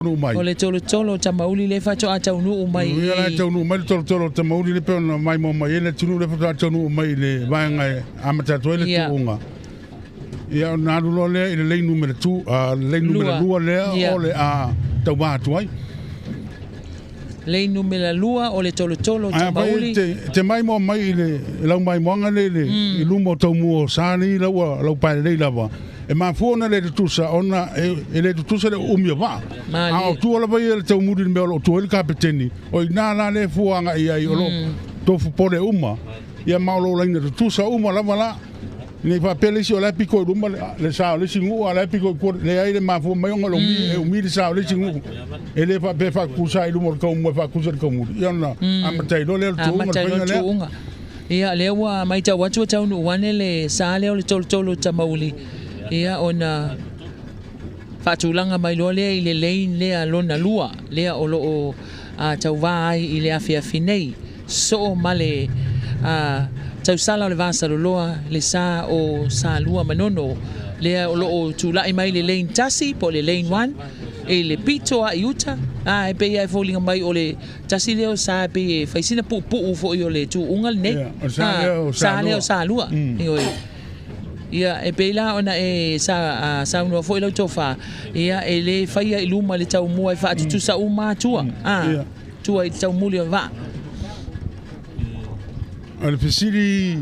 O le tolo tamauli le fa toa tau nu mai. Ia la tau nu mai tolo tamauli le pe mai mo mai le tunu le fa tau nu mai le vaenga amata to le tuunga. Ia na lo le le numero 2 le numero 2 le o le a tau ba tuai. Le numero 2 o le tolo tamauli. Te mai mo mai le lau mai moanga le i lumo tau mu sani lau pa le lava. E ma fuona le tusa ona le tusa le umia va a tu la vai le tau muri me o tu le kapiteni o na le fuanga ia i lo to fu pole uma ia ma lo la le tusa uma la vala ni fa pele si o la pico uma le sa le singu ala pico le ai le ma fu mai ngolo mi sa le singu e le fa pe fa kusa i lumo ko mo fa kusa ko muri ia na amatai lo le tu uma ia le wa mai tau watu tau nu wane le sa le o le tolo tamauli. Ia ona fatulanga mai lo le i le lein le alona lua le o lo o tau vai i le afia finei so male tau sala le vasa loa le sa o sa lua manono le o lo o tulai mai le lein tasi po le lein 1 e le pito a iuta e pe ia folinga mai o le tasi le o sa pe faisina pu fo i o le tu ungal ne sa le o sa lua ia e pela ona e sa no foi lo tofa ia e le faia i luma le tau mua e fa tu sa uma tua tua i tau muli va al fisiri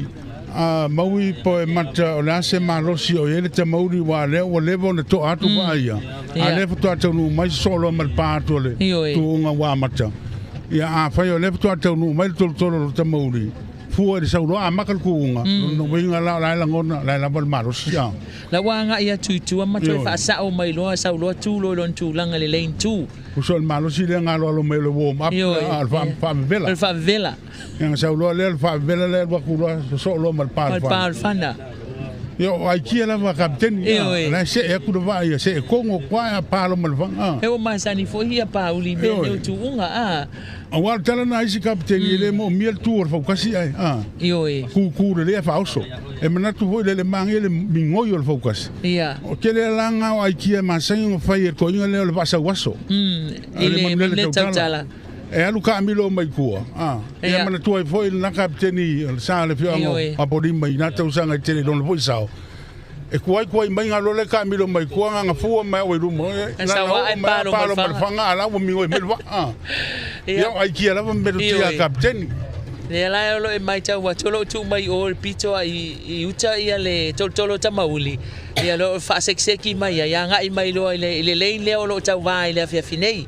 maui po e mata o la se malosi o ele te mauri wa le o levo na to atu va ia a le to atu no mai solo mal pa to le tu nga wa mata ia a fa o le to atu no mai to te mauri fua de saulo a makal kuunga no winga la ngona la bal maros ya la wanga ia tuitua mato fa sa o mai lo saulo tu lo lon tu langa le lane 2 usol malos ile ngalo lo melo warm up fa vela yang saulo le fa vela le wa kula so lo mal pa fana yo ai kia la va captain la se e ku va ia se kongo kwa pa lo mal va e o masani fo ia pa uli me tu unga awal tala na isi kapten ile mo miel tour Fautasi ai ku le fa oso e mana tu voi le mangi le mingoyo le Fautasi o kele langa o ai kia masango fai ko inga le va sa waso ile le tala e alu ka milo mai kua e mana tu ai foi na kapteni sa le fio a podi mai na tau sanga tele don voi sao e kuai mai ngalo le ka milo mai kua nga fu mai o rumo na wa ai palo fanga ala o mingo me va ia ai kia la me tia kapteni le la lo e mai tau wa tolo tu mai o pito i uta ia le tolo tamauli ia lo fa sekseki mai ia nga i mai lo le le lo tau vai le afia finei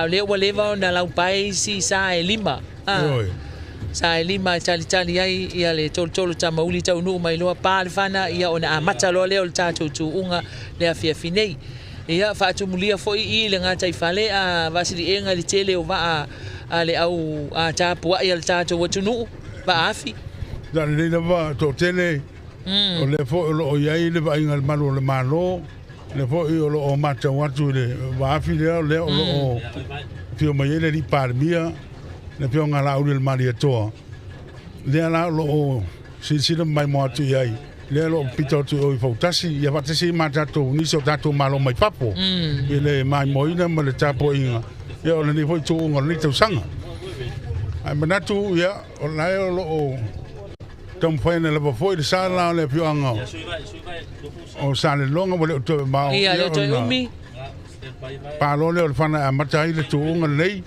le wa leva na lau pai si sa e lima sa e lima tali ai ia le tolo tamauli tau nu mai lo pa le fana ia ona amata lo le o tatu tu unga le afia finei ia fa tu mulia foi i le ngata i fale a vasili enga le tele o va a le au a tapu ia le tatu watunu va afi da le va to tele o le fo o ia le va inga malo le malo le fo i o mata watu le va afi le o fio mai le di parmia le fio ngala o le maria to le ala lo si mai mo tu ai le lo pito tu o Fautasi ia Fautasi mata to ni so tato malo mai papo ile mai moina ma le tapo inga ia o ni foi tu ngol ni tu sanga ai manatu ia o lai o tom foi na le foi de sala le pio anga o sale longa mo le to ma ia le to umi pa lo le fana mata ile tu ngol nei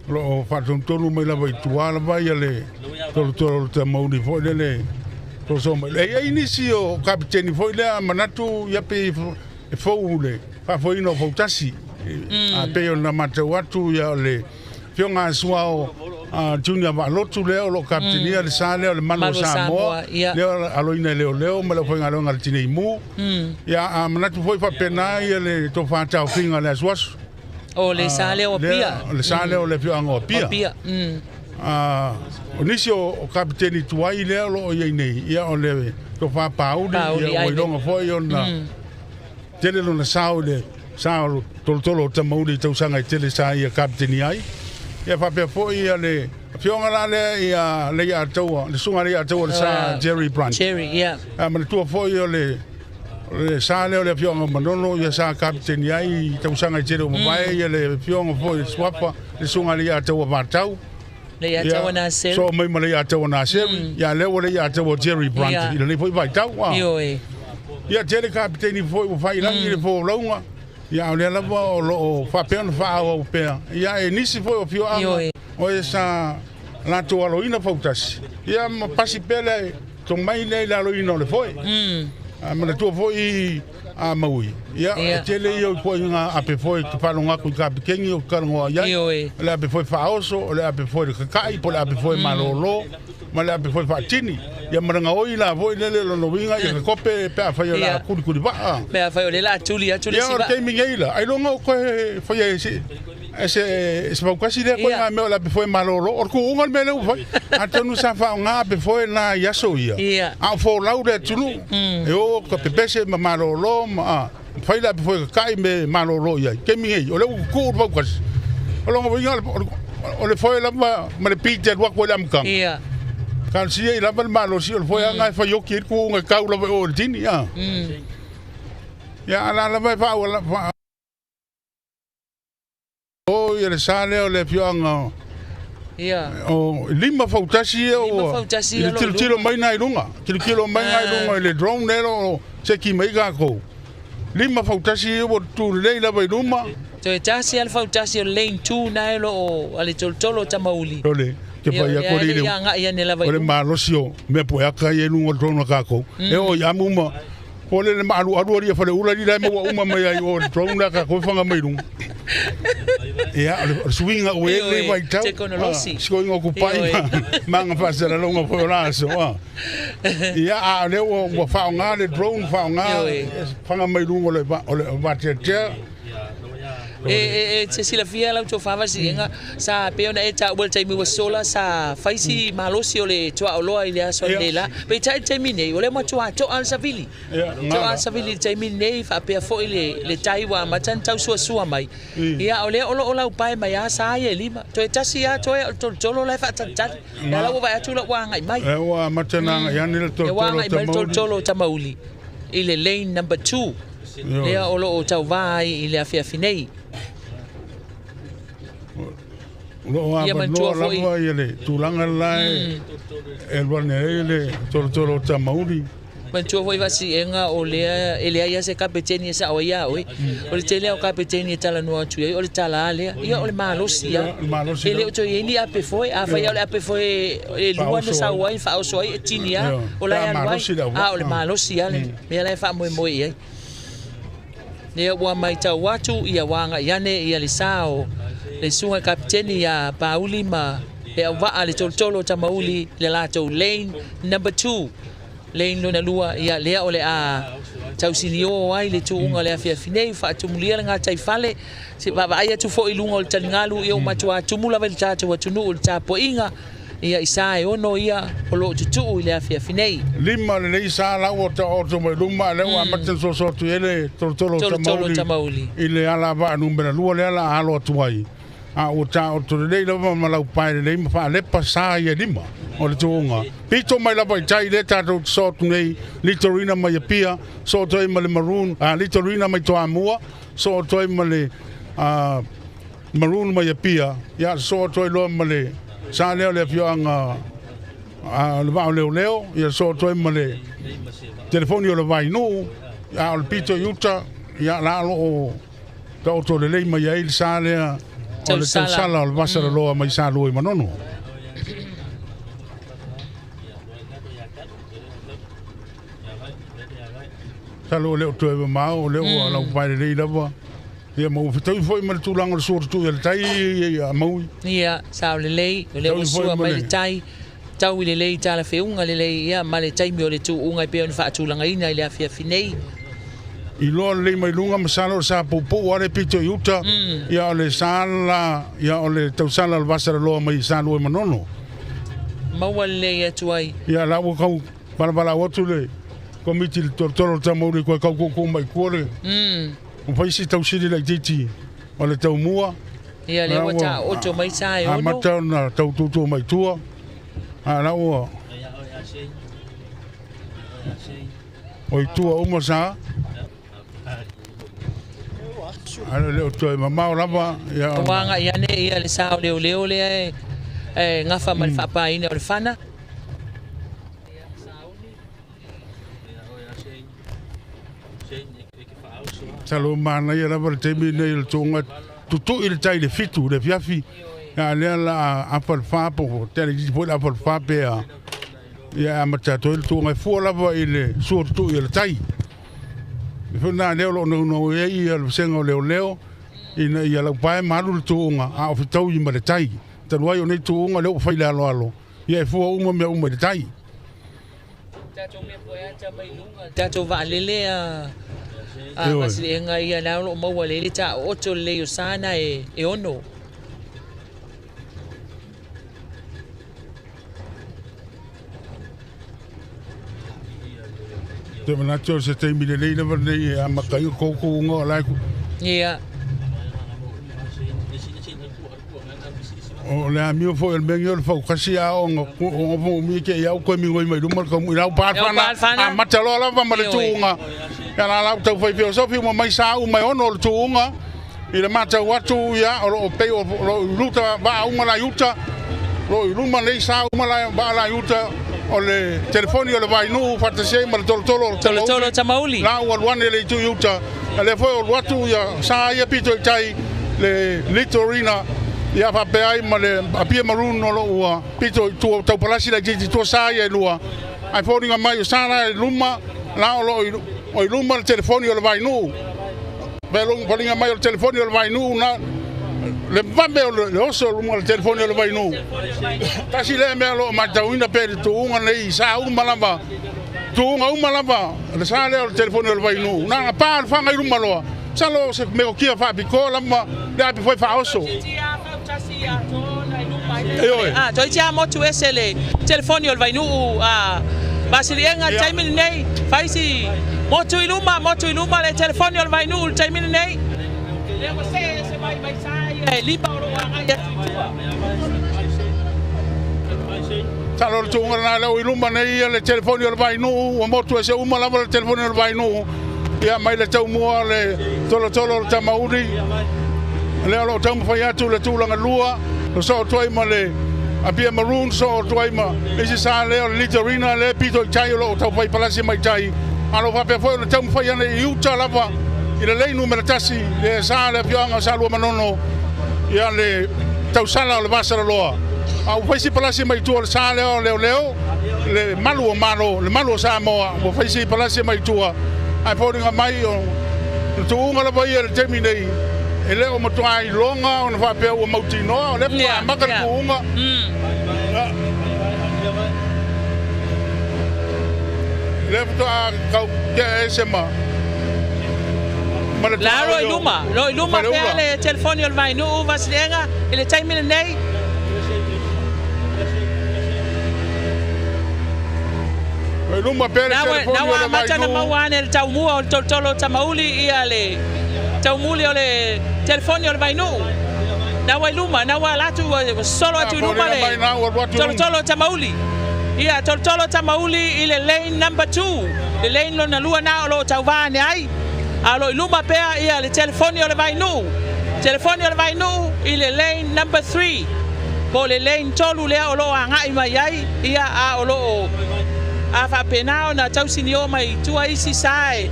lo fa tonu mai la vai tuala vai le tolo te mauni foi le to so mai e inicio kapiteni foi le manatu ia pe fo le fa foi no Fautasi a pe ona mata watu ia le fionga suao junior va lotu le lo kapiteni le sale le mano Samoa le aloina le ma le foi ngalo ngal tini mu ia manatu foi fa pena ia le to fa tau finga le suas o le sale o pia le sale o le fionga o pia o nisi o kapiteni tuai le lo ia nei ia o le to fa paudi ia o longa foi ona tele no sao tolo tamauli tau sanga i tele sa ia kapiteni ai ia fa pe foi ia le fionga la le ia le ia tau le sunga le ia tau le sa Jerry Branch Jerry ia ma tu foi o le le sa le fionga manono ia sa kapten ai tau sanga tero mai ia le fionga foi swapa le sunga le ata wa matau le ata wa na sel so mai male ata wa na sel ia le wa le ata wa Jerry Brandt ile foi vai tau wa ia tele kapten foi o fai langi le fo longa ia le la o fa pen fa o pe ia e nisi foi o fionga o esa la to aloina Fautasi ia ma pasi pele to mai le la aloina le foi mana tu foi a maui ia tele yo ko nga ape foi to pa nga ku ka pequeno o ka ngo ia le ape foi faoso le ape foi ka kai po le ape foi malolo ma le ape foi fatini ia maranga oi la voi le lo no winga ia ko pe pe fa yo la ku ba pe fa yo le la tuli si ba ia ke mi ngeila ai lo nga ko foi ese Fautasi le ko nga me la ape foi malolo or ku ungal me le foi atonu sa fa nga ape foi na yaso ia a fo laude tulu e o ko pepese ma malolo ma fai la foi kai me malolo ia ke mi ngai o le ku Fautasi o lo nga o le foi la ma le pite wa ko lam kan ia kan si e la malo si o foi nga fa yo ki ku nga ka la o tini ia ya la fa o o ia le sale o le fionga ia o lima Fautasi o tilo mai nai lunga tilo mai nai lunga le drone nero se ki mai ga ko lima Fautasi o tu le la vai luma tuto'atasi al Fautasi o lane 2 nai lo o ale toltolo tamauli ole ke pa ia ko le ia ne la vai ole malo sio me po aka ye lunga drone ka ko e o ya muma po le malu aru ia fa le ula le mo uma mai ai o drone ka ko fanga mai lunga ia swinga o ele vai tau sco ngo ku pai manga fa se la longa po la so ia a le o fa nga le drone fa nga fanga mai lunga le va te se sila fia la to fava singa sa pe ona eta wel tai mi wasola sa faisi malosi ole tua oloa ile aso lela pe tai mi nei ole ma tua to al savili tai mi nei fa pe fo ile le tai wa matan tau sua mai ia ole ola pai mai asa ye lima tuto'atasi ya to lo la fa tata la wa tu la wa ngai mai wa matana ya ni to tamauli ile lane number 2 lea olo o tau vai ile afia finei lo a no la va ile tulanga lai el vanele tolo tamauli man tu foi vasi enga o lea ele ia se kapiteni sa o ia oi o le tele o kapiteni tala no atu o le tala ale ia o le malosia ele o to ini ape foi a fa ia le ape foi e lua ne sa wai fa o soi tinia o la ia wai a o le malosia le me la fa mo ia ne wa mai tau watu ia wanga iane ia le sao le sunga kapiteni ya pauli ma e wa ale toltolo tamauli le lato lane number 2 lane lona lua ia le ole a tau sinio ai le tu unga le afia finei fa tumulia nga tai fale se baba ai tu fo ilunga o tangalu ia matua tumula vel tatu watunu o tapo inga ia isae ono ia olo tutu ile afia finei lima le isa la o to mai luma le wa maten so tu ele tolo tamauli ile ala va numero lua le ala alo tuai a o to le ma la pai le fa le pasa ia lima o le tunga pito mai la vai tai le tato so tu nei litorina mai pia so to mai maroon litorina mai to amua so to mai maroon mai pia ya so to lo mai sa le fionga le va leo ia so to mai telefoni o le vai no a le pito yuta ya la lo to le mai ia il sa le o le sala o vasara loa mai sa loi manono salo le to e mau le o la vai le lava ia mo fitai foi mal tu lang so tu el tai mau ia sa le o sua mai le tai tau le lei tala feunga le lei ia male tai mi o le tu unga pe on fa tu langa ina ile afia finei i lo le mai lunga masalo sa popo ore pito yuta ia le sala ia ole tau sala al vasara lo mai salo manono mawale ya tuai ia la wo kau bala wotu le komiti tortoro tamauri ko kau mai kore o paisi tau siri la titi ole tau mua ia le wata oto mai sai ono mata na tau tutu mai tua la wo oi tua uma sa Ala le o toi mamau lava ia. Wanga ia ne ia le sao leo le ngafa mal fa ina o le fana. Salo mana ia lava te mi nei le tonga tutu il tai le fitu le fiafi. Ya le la apal fa po te le po apal fa pe a. Ya amata to il tonga fu lava ile sur tu il tai. Funa leo no ia le sengo leo ina ia la pai maru le tonga a o tau i ma le tai. Tanu ai o nei tonga leo fai le alo. Ia fu uma me uma le tai. Tato va lele masilienga ia na lo mau lele ta oto le sana e ono. Te mana tō se te mire nei na nei a makai ko ngo lai ku. Ia. O le amio fo el mengo le Fautasi a o ngo mi ke ia ko mi ngoi mai rumar ko mi rau pa fana a matalo la va male tunga. Ya la la tau fai filosofi mo mai sa u mai ono le tunga. I le mata watu ya o pe o luta ba uma la yuta. Lo luma nei sa uma la ba la yuta. O le telefoni o le vai nu Fautasi ma le tolo tamauli. La o wan le tu yuta. Le foi o watu ya sa ia pito tai le litorina. Ia fa pe ai ma le apia marun no lo ua pito tu tau palasi la jiti tu sa ia lua ai foringa mai o sana luma la o luma le telefoni o le vai nu belong foringa mai o telefoni o le vai nu na le vambe o le oso luma le telefoni o le vai nu tasi le me lo ma tauina pe tu unga nei sa uma lava tu uma lava le sa le o telefoni o le vai nu na pa fa ngai luma lo salo se me o kia fa biko lama le api foi fa oso toi tia motu ese le telefoni o vai nu basilienga taimini nei faisi motu iluma le telefoni o vai nu taimini nei le se mai sai lipa o anga salo tu na le iluma nei le telefoni o vai nu o motu ese uma lava le telefoni o vai nu ia mai le tau mua le tolo tamauri le alo tau fai atu le tūlanga lua lo so toi ma le apia maroon so toi ma isi sa le litorina le pito tai lo tau fai palasi mai tai alo fa pe foi le tau fai ane iuta lava i le leinu me le tasi le sa le pianga sa lua manono ia le tau sala o le vasara loa au fai si palasi mai tua le sa leo le malu o malo le malu o Samoa o fai si palasi mai tua ai poringa mai o tuunga la vai le terminei e le o matua i longa o fa pe o mautino le pa maka tuunga le puta kau ke sema la lo iluma pe le telefoni o vai nu vaslenga ele termina nei luma pere telefoni o vai nu na wa el tau mua o tolo tamauli ia le tau muli o le telefoni o vai nu na wa luma na wa latu solo atu luma le tolo tamauli ia tolo tamauli ile lane number 2 le lane lo na lua na lo tau va ne ai alo luma pe ia le telefoni o vai nu ile lane number 3 po le lane tolu le o lo anga i mai ai ia a o lo a fa penao na tau sinio mai tua isi sai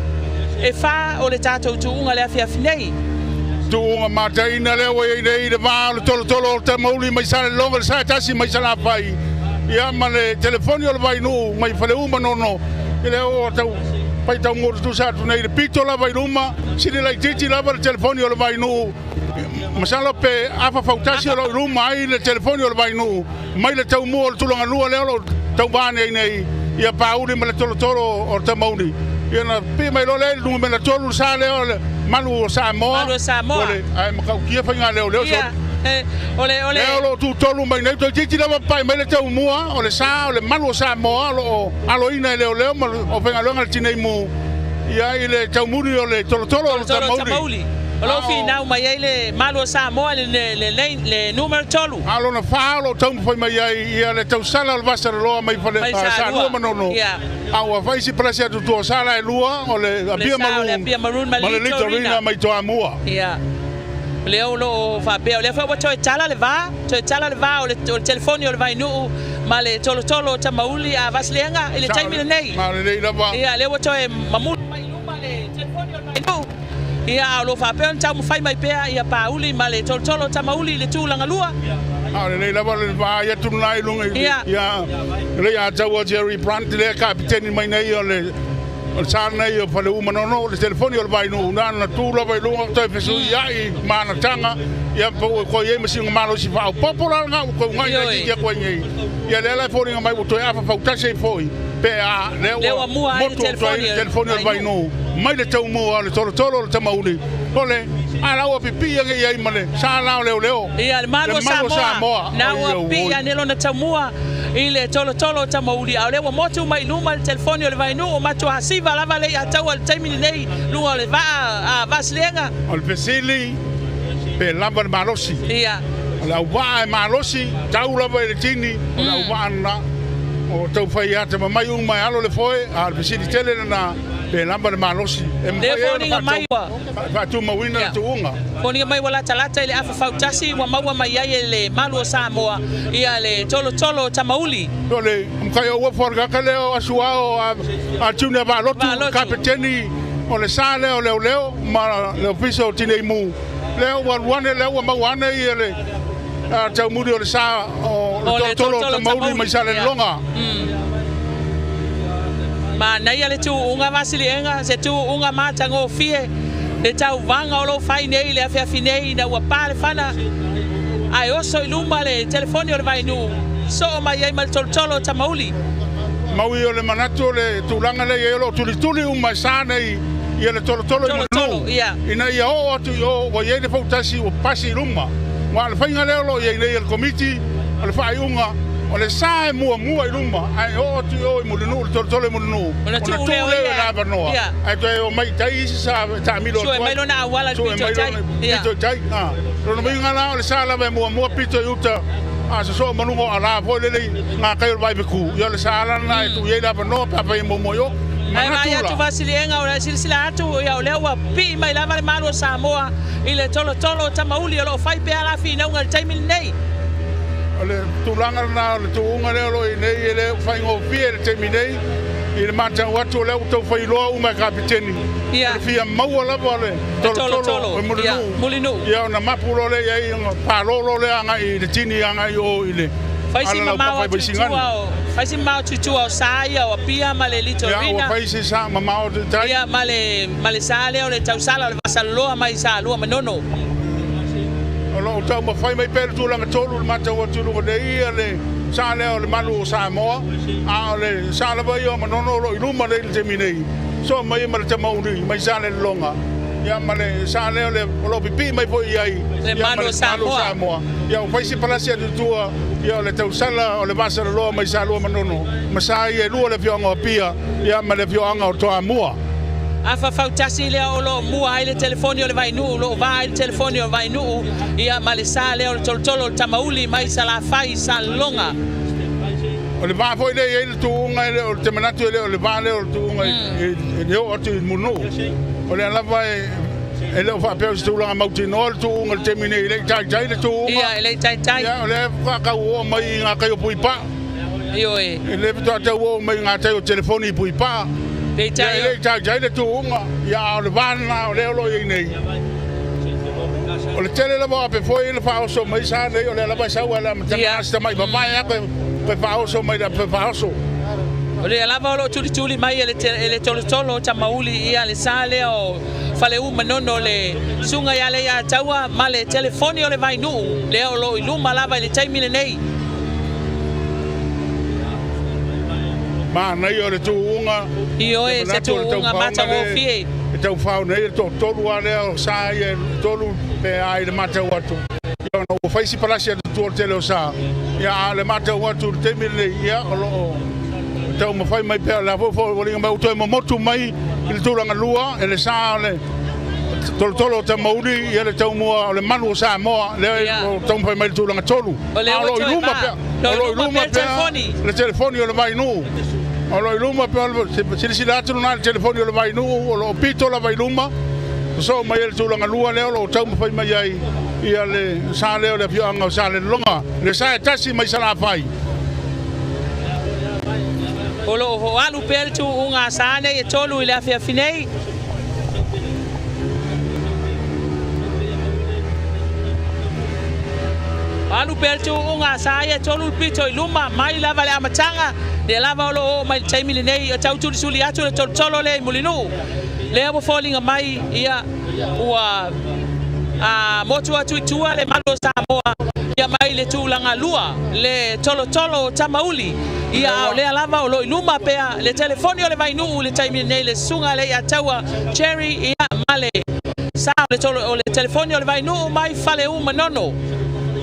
e fa o le tatou tuunga le afia finei tuunga mataina le o e le va le tolo tamauli mai sale longa le sa tasi mai sala pai ia ma le telefoni o vai nu mai fale uma no ile o tau pai tau ngor tu sa tu nei le pito la vai numa sini lai titi la le telefoni o vai nu masalo pe afa Fautasi o ruma ai le telefoni o vai nu mai le tau mo tulanga lua le o tau bane nei ia pauri ma le tolo o tamauni ia na pe mai lo le lu me le tolo sa le o malu Samoa ole ai ma kau kia fanga le so ole lo tu tolu mai nei to titi lava pai mai le tau mua ole sa ole malu Samoa lo alo ina le o fanga lo ngal tinei mu ia ile tau muri ole tolo o tamauli Lo fina mai ele malo Samoa le numero tolu. Alo na fa lo tau foi mai ia le tau sala le vasa lo mai fale sa lo manono. Au vai si presa tu sala e lua o le pia maroon ma le litorina mai to amua. Leo lo fa be le fa wato tala le va o le telefoni o le vai nu ma le tolo ta mauli a vaslenga ile taimi nei. Ma le lava. Ia le wato e mamul mai lu ma le telefoni o le vai nu. Ia lo fa pe on ta mu fai mai pe ia pauli ma le tolo ta mauli le tu langa lua. Le lava le va ia tu nai lunga ia le ia tawa Jerry Brandt le kapiteni mai nei o le sana io fa le umano le telefoni o vai no na tu lo vai lunga to fesu ia I mana tanga ia ko ye masi malo si fa popular nga ko ngai ia ko ngai ia le telefoni mai to ia fa Fautasi foi pe a le telefoni o vai no mai le tau mo le tolo le tamauli ole ala o pipi ia male sala leo ia le malo Samoa na o pi ia lo na tamua ile tolo tamauli a le motu mai luma le telefoni o le vai no ma to hasiva lava le atau al taimi nei lunga le va a vaslenga al pesili pe lava le malosi ia la va malosi tau lava le tini la va na o tau fai ate mai mai alo le foi al pesili tele na pe lamba le malosi e mai fa tu mawina tu unga Koni mai wala talata ile Fautasi wa maua mai ia le malo Samoa ia le tolo tamauli. Ole mkai o forga kale o asuao a tuna va lotu kapiteni o le sale o leo ma le ofiso tine mu. Leo wane leo ma wane ia le tau muri o le sa o tolo tamauli mai sale longa. Ma nei ale tu unga vasilienga se tu unga matango fie le tau vanga o lo fai nei le afia finei na ua pale fana ai oso iluma le telefoni o le vai nu so o mai ai mal tolo tamauli maui o le manatu le tulanga le ia lo tuli uma sanei ia le tolo ina ia o atu o wa ia le Fautasi o pasi iluma wa le fainga leo lo ia le komiti o le fai unga o le sa mua iluma ai o tu o mulinu tolo mulinu ona tu le na banoa ai to o mai tai sa ta milo so mai lona awala pito tai no mai ngala le sa la mua pito yuta a so manungo ala vo le nga kai vai beku yo le sa la na tu ye la banoa pa pa mo yo ai tu vasilienga o silsila atu ya le wa pi mai la vale malo Samoa ile tolo tamauli lo fai pe ala fina unga taimi nei le tulanga na le tuunga le lo nei le fai ngo pie le terminei il mata watu le to fai lo uma kapiteni ia fia mau la vale tolo mulinu ia na mapulo le ia pa lo le anga I le tini anga o ile fai si mama fai si mau tutu o saia o pia male litorina ia fai si sa mama o tai ia male sale o le tausala o le vasaloa mai sa lua manono lo tau ma fai mai per tu langa tolu mata o tu lo dei le sale o le malu Samoa a le sale vai o manono lo iluma le terminei so mai ma te mauri mai sale longa ya ma le sale o le lo pipi mai foi ai le malu Samoa ya fai si palasia tu tua ya le tau sala o le vasa lo mai sale manono ma sai e lu le fionga pia ya ma le fionga o to amua Afa Fautasi le o lo mua ile telefoni o le vai nu lo va ile telefoni o vai nu ia malisale o tolo tamauli mai sala fai salonga o le va foi le tu unga o te manatu le va le o tu unga e o tu munu o le la vai ele o fa pe stu la mauti no tu unga te mine le tai le tu ia ele tai ia le fa ka o mai nga ka o puipa io e le to te o mai nga te o telefoni puipa le tai le tu unga ia le vana o le lo nei o le tele la va pe foi le fa so mai sa le o le la va sa wala mata mai ba ya pe fa so mai da pe fa so o le lava lo tuli mai ele tolo tamauli ia le sale o fale manono le sunga ya le ya taua male telefoni o le vai nu le o lo iluma lava le taimi nei ma nei o le tu unga io e se tu unga mata o fie e tau fau nei to tolu ale o sa e tolu pe ai le mata watu yo no fai si palasia tu tele o sa ya le mata watu te mile ya o lo tau mo fai mai pe la fo fo linga mai to mo motu mai il tu langa lua e le sa le tolo ta mauri ia le tau mua o le manu o Samoa le o tau fai mai tulanga tolu o le iluma pe le telefoni o le vai nu o lo iluma pe se atu na le telefoni o le vai nu o lo pito la vai iluma so mai le tulanga lua le o tau fai mai ai ia le sa le o le pianga o sa le longa le sa tasi mai sala fai o lo ho alu pe tu unga sa ne e tolu ile afia finei alu peltu unga saya tolu pito iluma mai lava le amatanga le lava lo mai taimili nei tau tu suli atu le tolo le mulinu le abo falling mai ia ua motu atu tua le malo Samoa ia mai le tulanga lua le tolo tamauli ia le lava lo iluma pea le telefoni o le vai nu le taimili nei le sunga le atawa cherry ia male sa le tolo o le telefoni o le vai nu mai fale manono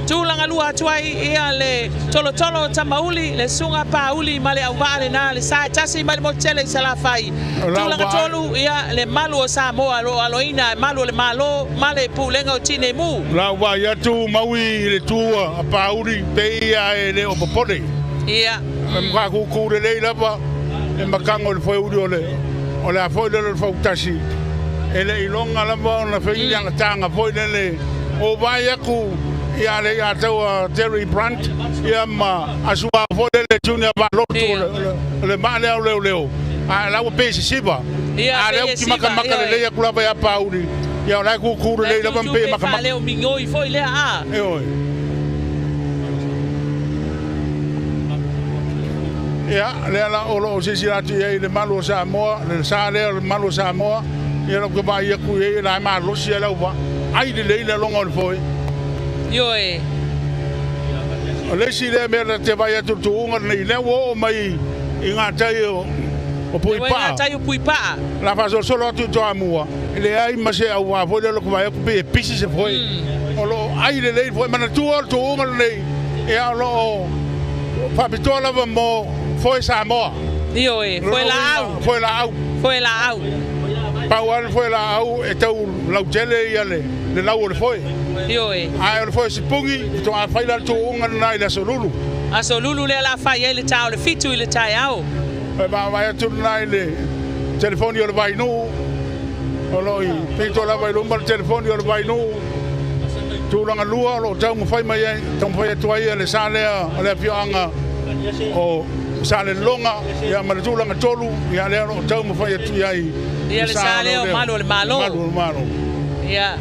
tulanga lua tuai ia le tolo tamauli le sunga pauli male au vale na le sa tasi male motele sala fai tulanga tolu ia le malu o Samoa lo aloina malu le malo male pulenga o tine mu la wa ya tu maui le tua pauli pe ia le o popole ia mka ku le lava e makango le foi o le foi le Fautasi ele ilonga lava ona fei yang tanga foi le o vai ku ia le atua Terry Brandt ia ma asua fole le junior ba lotu le male au leo a la o pesi siba a le ki maka le ia kula ba pauli ia la ku le la pampe maka le o mingoi foi le a ia le la o sisirati ia le malo Samoa le sa le malo Samoa ia la ku ba ia ku ia la ma lo sia la va ai le longa foi Yoe. Le si le mera te vai atu tuunga nei le wo mai inga tai o puipa. Inga tai o puipa. La fa solo atu to amua. Le ai ma se au vo le ko vai ku pe pisi se foi. O lo ai le foi mana tu o tuunga nei e a lo fa pitola va mo foi Samoa. Yoe, foi la au. Paual foi la au e tau lau tele ia le lau le foi. Yoe. Ai le foi sipungi to a faila to unga nai le solulu. A solulu le la fai le tau le fitu le tai au. E ba vai tu nai le telefoni o le vai nu. O loi pito la vai lumba telefoni o le vai nu. Tu langa lua lo tau mo fai mai tau fai tu ai le sale le pianga o sale longa ia ma tu langa tolu ia le tau mo fai tu ai. Ia le sale o malo le malo. Ia.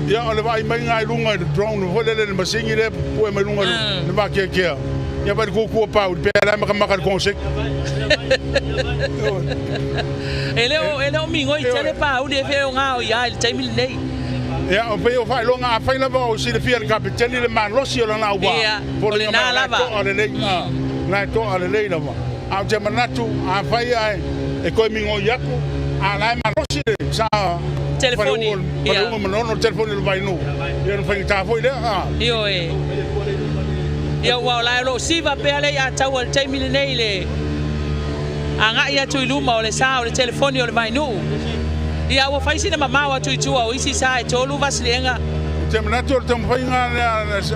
Ia ole vai mai ngai lunga de drone ho le masingi le po mai lunga le va ke ia vai ku pa pe la ma konsek ele o mingo i tele pa u de fe nga o ia il taimil nei ia o pe o fai longa fai la o si le fier kapiteni le man losi la na wa po le na lava ole le na to ole le lava a te manatu a fai ai e ko mingo yaku a la man losi sa telefoni ia no telefoni lo vai no ia no fai ta foi le io ia wa la lo siva pe ale ya tau al taimil nei le anga ia tu iluma o le sa o le telefoni o le vai no ia wa fai sina mama wa tu tua o isi sa e tolu vaslenga te manatu te fai nga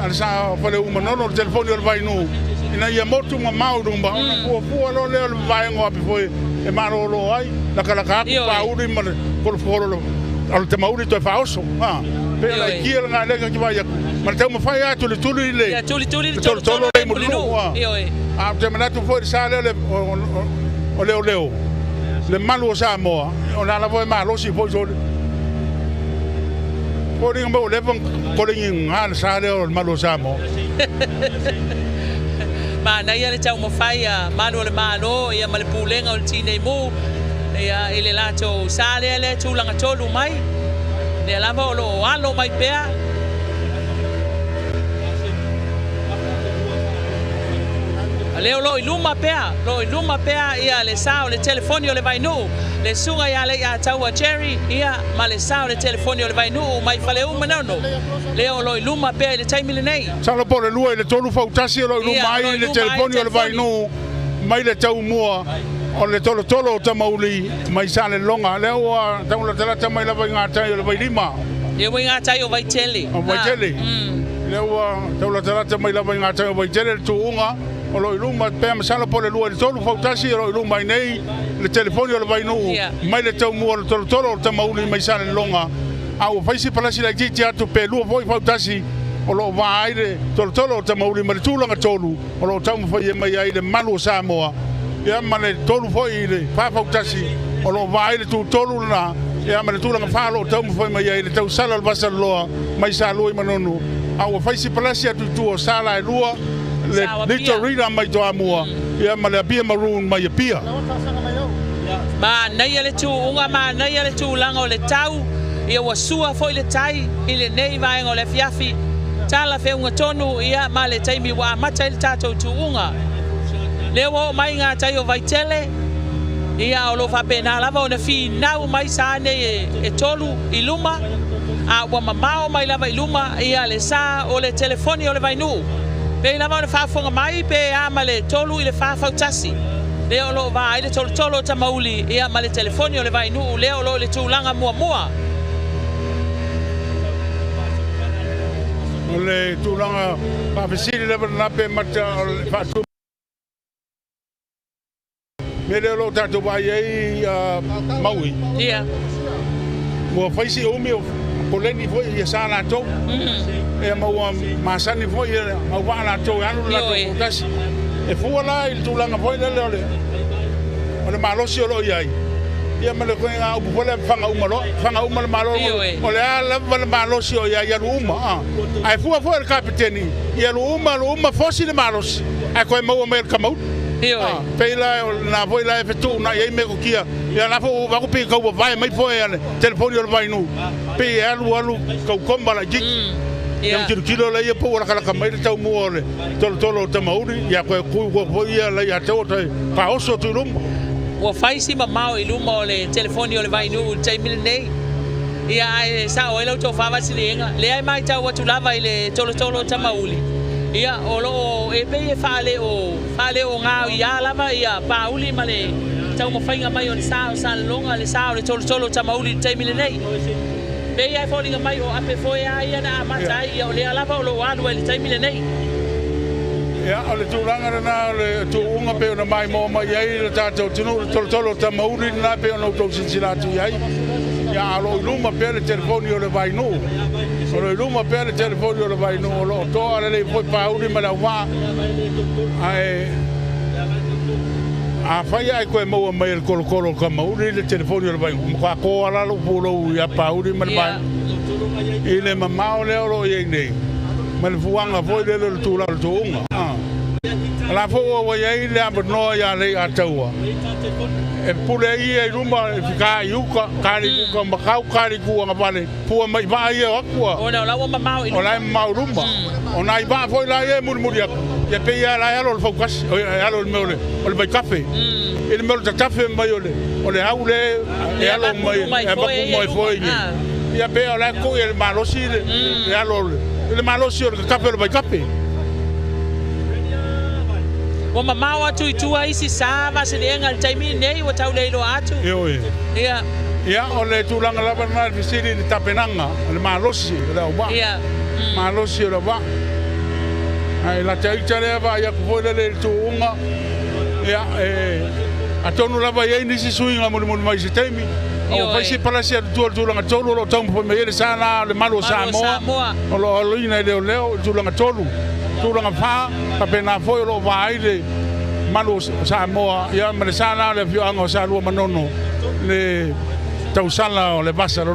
al sa fale uma no telefoni o le vai no ina ia motu mama o rumba o fu lo le vai ngo api foi e maro lo ai la kala ka pa uri ma por lo al te mauri to faoso pe la kiel nga le ki vai ma te mo fai atu le tulu le ya tuli tolo le mo io a te manatu foi sa le o leo le malo Samoa o la voi malo si foi so por ing le von koling han sa le o malo Samoa ma na ia le tau mo fai malo le malo ia male pulenga o tine mu ia ile lato sale le tulanga tolu mai le lava o lo alo mai pea leo lo iluma pea ia le sao le telefoni o le vai nu le sunga ia le ia tau a cherry ia ma le sao le telefoni o le vai nu mai fale uma nono leo lo iluma pea le taimile nei salo po le lua le tolu Fautasi lo iluma ai le telefoni o le vai nu mai le tau mua o le tolo tamauli mai sale longa le o taula tala mai la vai ngata le vai lima e vai ngata o vai tele le o taula tala mai la vai ngata o vai tele tuunga o lo iluma pe masala po le lua le tolu fautasi o iluma nei le telefoni o le vai no mai le tau mo le tolo tamauli mai sale longa au faisi palasi la titi atu pe lua voi fautasi o lo vai le tolo tamauli mai tulanga tolu o lo tau foi mai ai le malu Samoa ia mane tolu foi le Fautasi o lo vai le tolu na ia mane tulanga falo tau foi mai ai le tau sala le basa loa mai sa loi manonu au faisi palasi atu tu sala e lua le litorina mai to amua ia mane bia maroon mai pia ma nei le tu unga ma nei le tu langa o le tau ia wasua foi le tai ile nei vai o le fiafi tala fe unga tonu ia ma le taimi wa mata le tato tu unga le wo mai nga tai o vai tele ia o lo fa pena lava o na fi nau mai sa ne e tolu iluma a wa mamao mai lava iluma ia le sa o le telefoni o le vai nu pe lava o fa fonga mai pe a ma le tolu ile fa fautasi le o lo va ile tolo tamauli ia ma le telefoni o le vai nu le o lo le tulanga mua le tulanga pa fesili le na pe mata fa mele lo tato vai ai maui ia mo faisi o meu poleni foi ia sala to e mo masani foi au wana to anu la Fautasi e fuala il tulanga foi le ole malosi o lo iai ia mele ko nga u pole fanga uma malo ole ala malosi o ia uma ai fu el kapiteni ia uma fosi le malosi ai ko mo me kamau peila na voi la efetu na ia me ko kia ia na fo va ko pe ko vai mai foi ale telefoni o vai nu pe alu ko komba la jik ia kilo la ia po kala ka mai tau mo ole tolo tamauri ia ko ko ia la ia to pa oso tu lum o faisi mamao iluma o le telefoni o le vai nu taimile nei ia sa o elo to fa vasilenga le ai mai tau watu lava ile tolo tamauli ia o lo e pe fale o nga ia lava ia pauli male tau mo fainga mai o sa longa le sa o le tolo tamauli taimile nei pe ia folinga mai o ape foi ia na mata ia o le lava o lo adu le taimile nei ia ole tulanga na le tuunga pe na mai mo mai ai le tato tunu tolo tamauri na pe no to sinsilatu ai ia lo luma pe le telefoni o le vai no o le luma pe le telefoni o le vai no lo to ale le foi pauri ma la wa ai a fai ai ko mo mai el kolo kamauri le telefoni o le vai ko ala lo pulo ia pauri ma vai ile mamao le lo ye nei mal fuanga foi le tula tuunga la fo wa ye le abno ya le ataua e pule ia rumba fika yuka kari ku makau kari ku ngapale pu mai ba ia akua ona la wa mamau ona mau rumba ona iba foi la ye murmuria ya pe ya la ya lo focus ya lo mele o le cafe ele mele ta cafe mai ole aule ya lo mai e ba ku mai foi ya pe la ku el malosi ya lo le malosi o cafe lo cafe o mamau atu itua isi sa vasilenga le taimi nei o tau leilo atu ia o le tulanga lava na fisiri ni tapenanga le malosi le oba malosi le ba ai la tai tare va ia ko le tuunga ia atonu lava ia ni sisuinga mo mai se taimi o vai se palasi atu tulanga tolu lo tau po me ele sana le malo Samoa o lo ina le tulanga tolu tulanga fa kapena foi lo vai le malo Samoa ia me sana le fianga sa lo manono le tau sala o le basa lo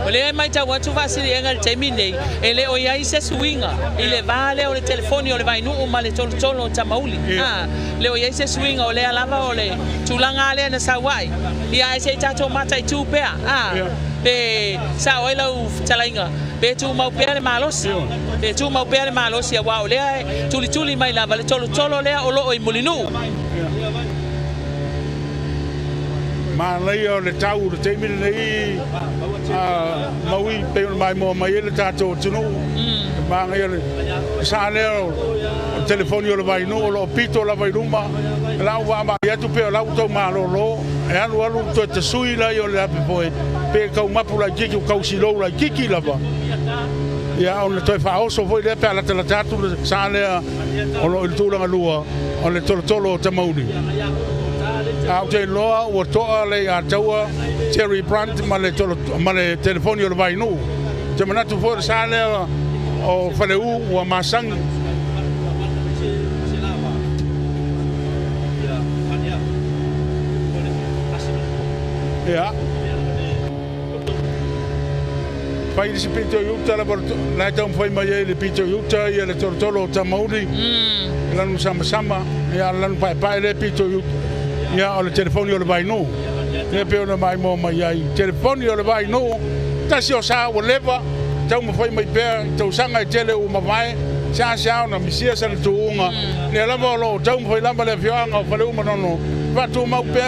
o le mai tau watu vasilenga le taimi nei ele o ia se suinga ile vale o le telefoni o le vai nu ma le tolo tamauli le o ia se suinga o le alava o le tulanga le na sawai ia se tato mata i tu pea pe sa o ela talainga pe tu mau pe le malosi pe tu mau pe le malosi wa o le tuli mai lava le tolo le o lo i mulinu ma lei o le tau le taimi nei maui pe mai mo mai le tato tunu ma ngai sa le telefoni o le vai no lo pito la vai ruma la wa ma ya tu pe la to ma lo e alu to te sui la yo le ape foi pe ka mapu la jiki ka usilo la jiki la ba ya on to fa oso foi le pe la tatu sa le o lo tu la lua o le tolo te mauri au te loa o to le a taua Terry Brandt ma le telefoni o le vai no te manatu foi sa le o faleu o masang ya pai si pito yuta la tau foi mai le pito yuta ia le tolo tamauri lanu sama ia lanu pai le pito yuta ia o le telefoni o le vai no e pe ona mai mo mai ai telefoni o le vai no tasi o sa o leva tau mo foi mai pe tau sanga i tele o mai sa na misia sa tuunga ne la mo lo tau mo foi lamba le fianga o fale uma no va tu mau pe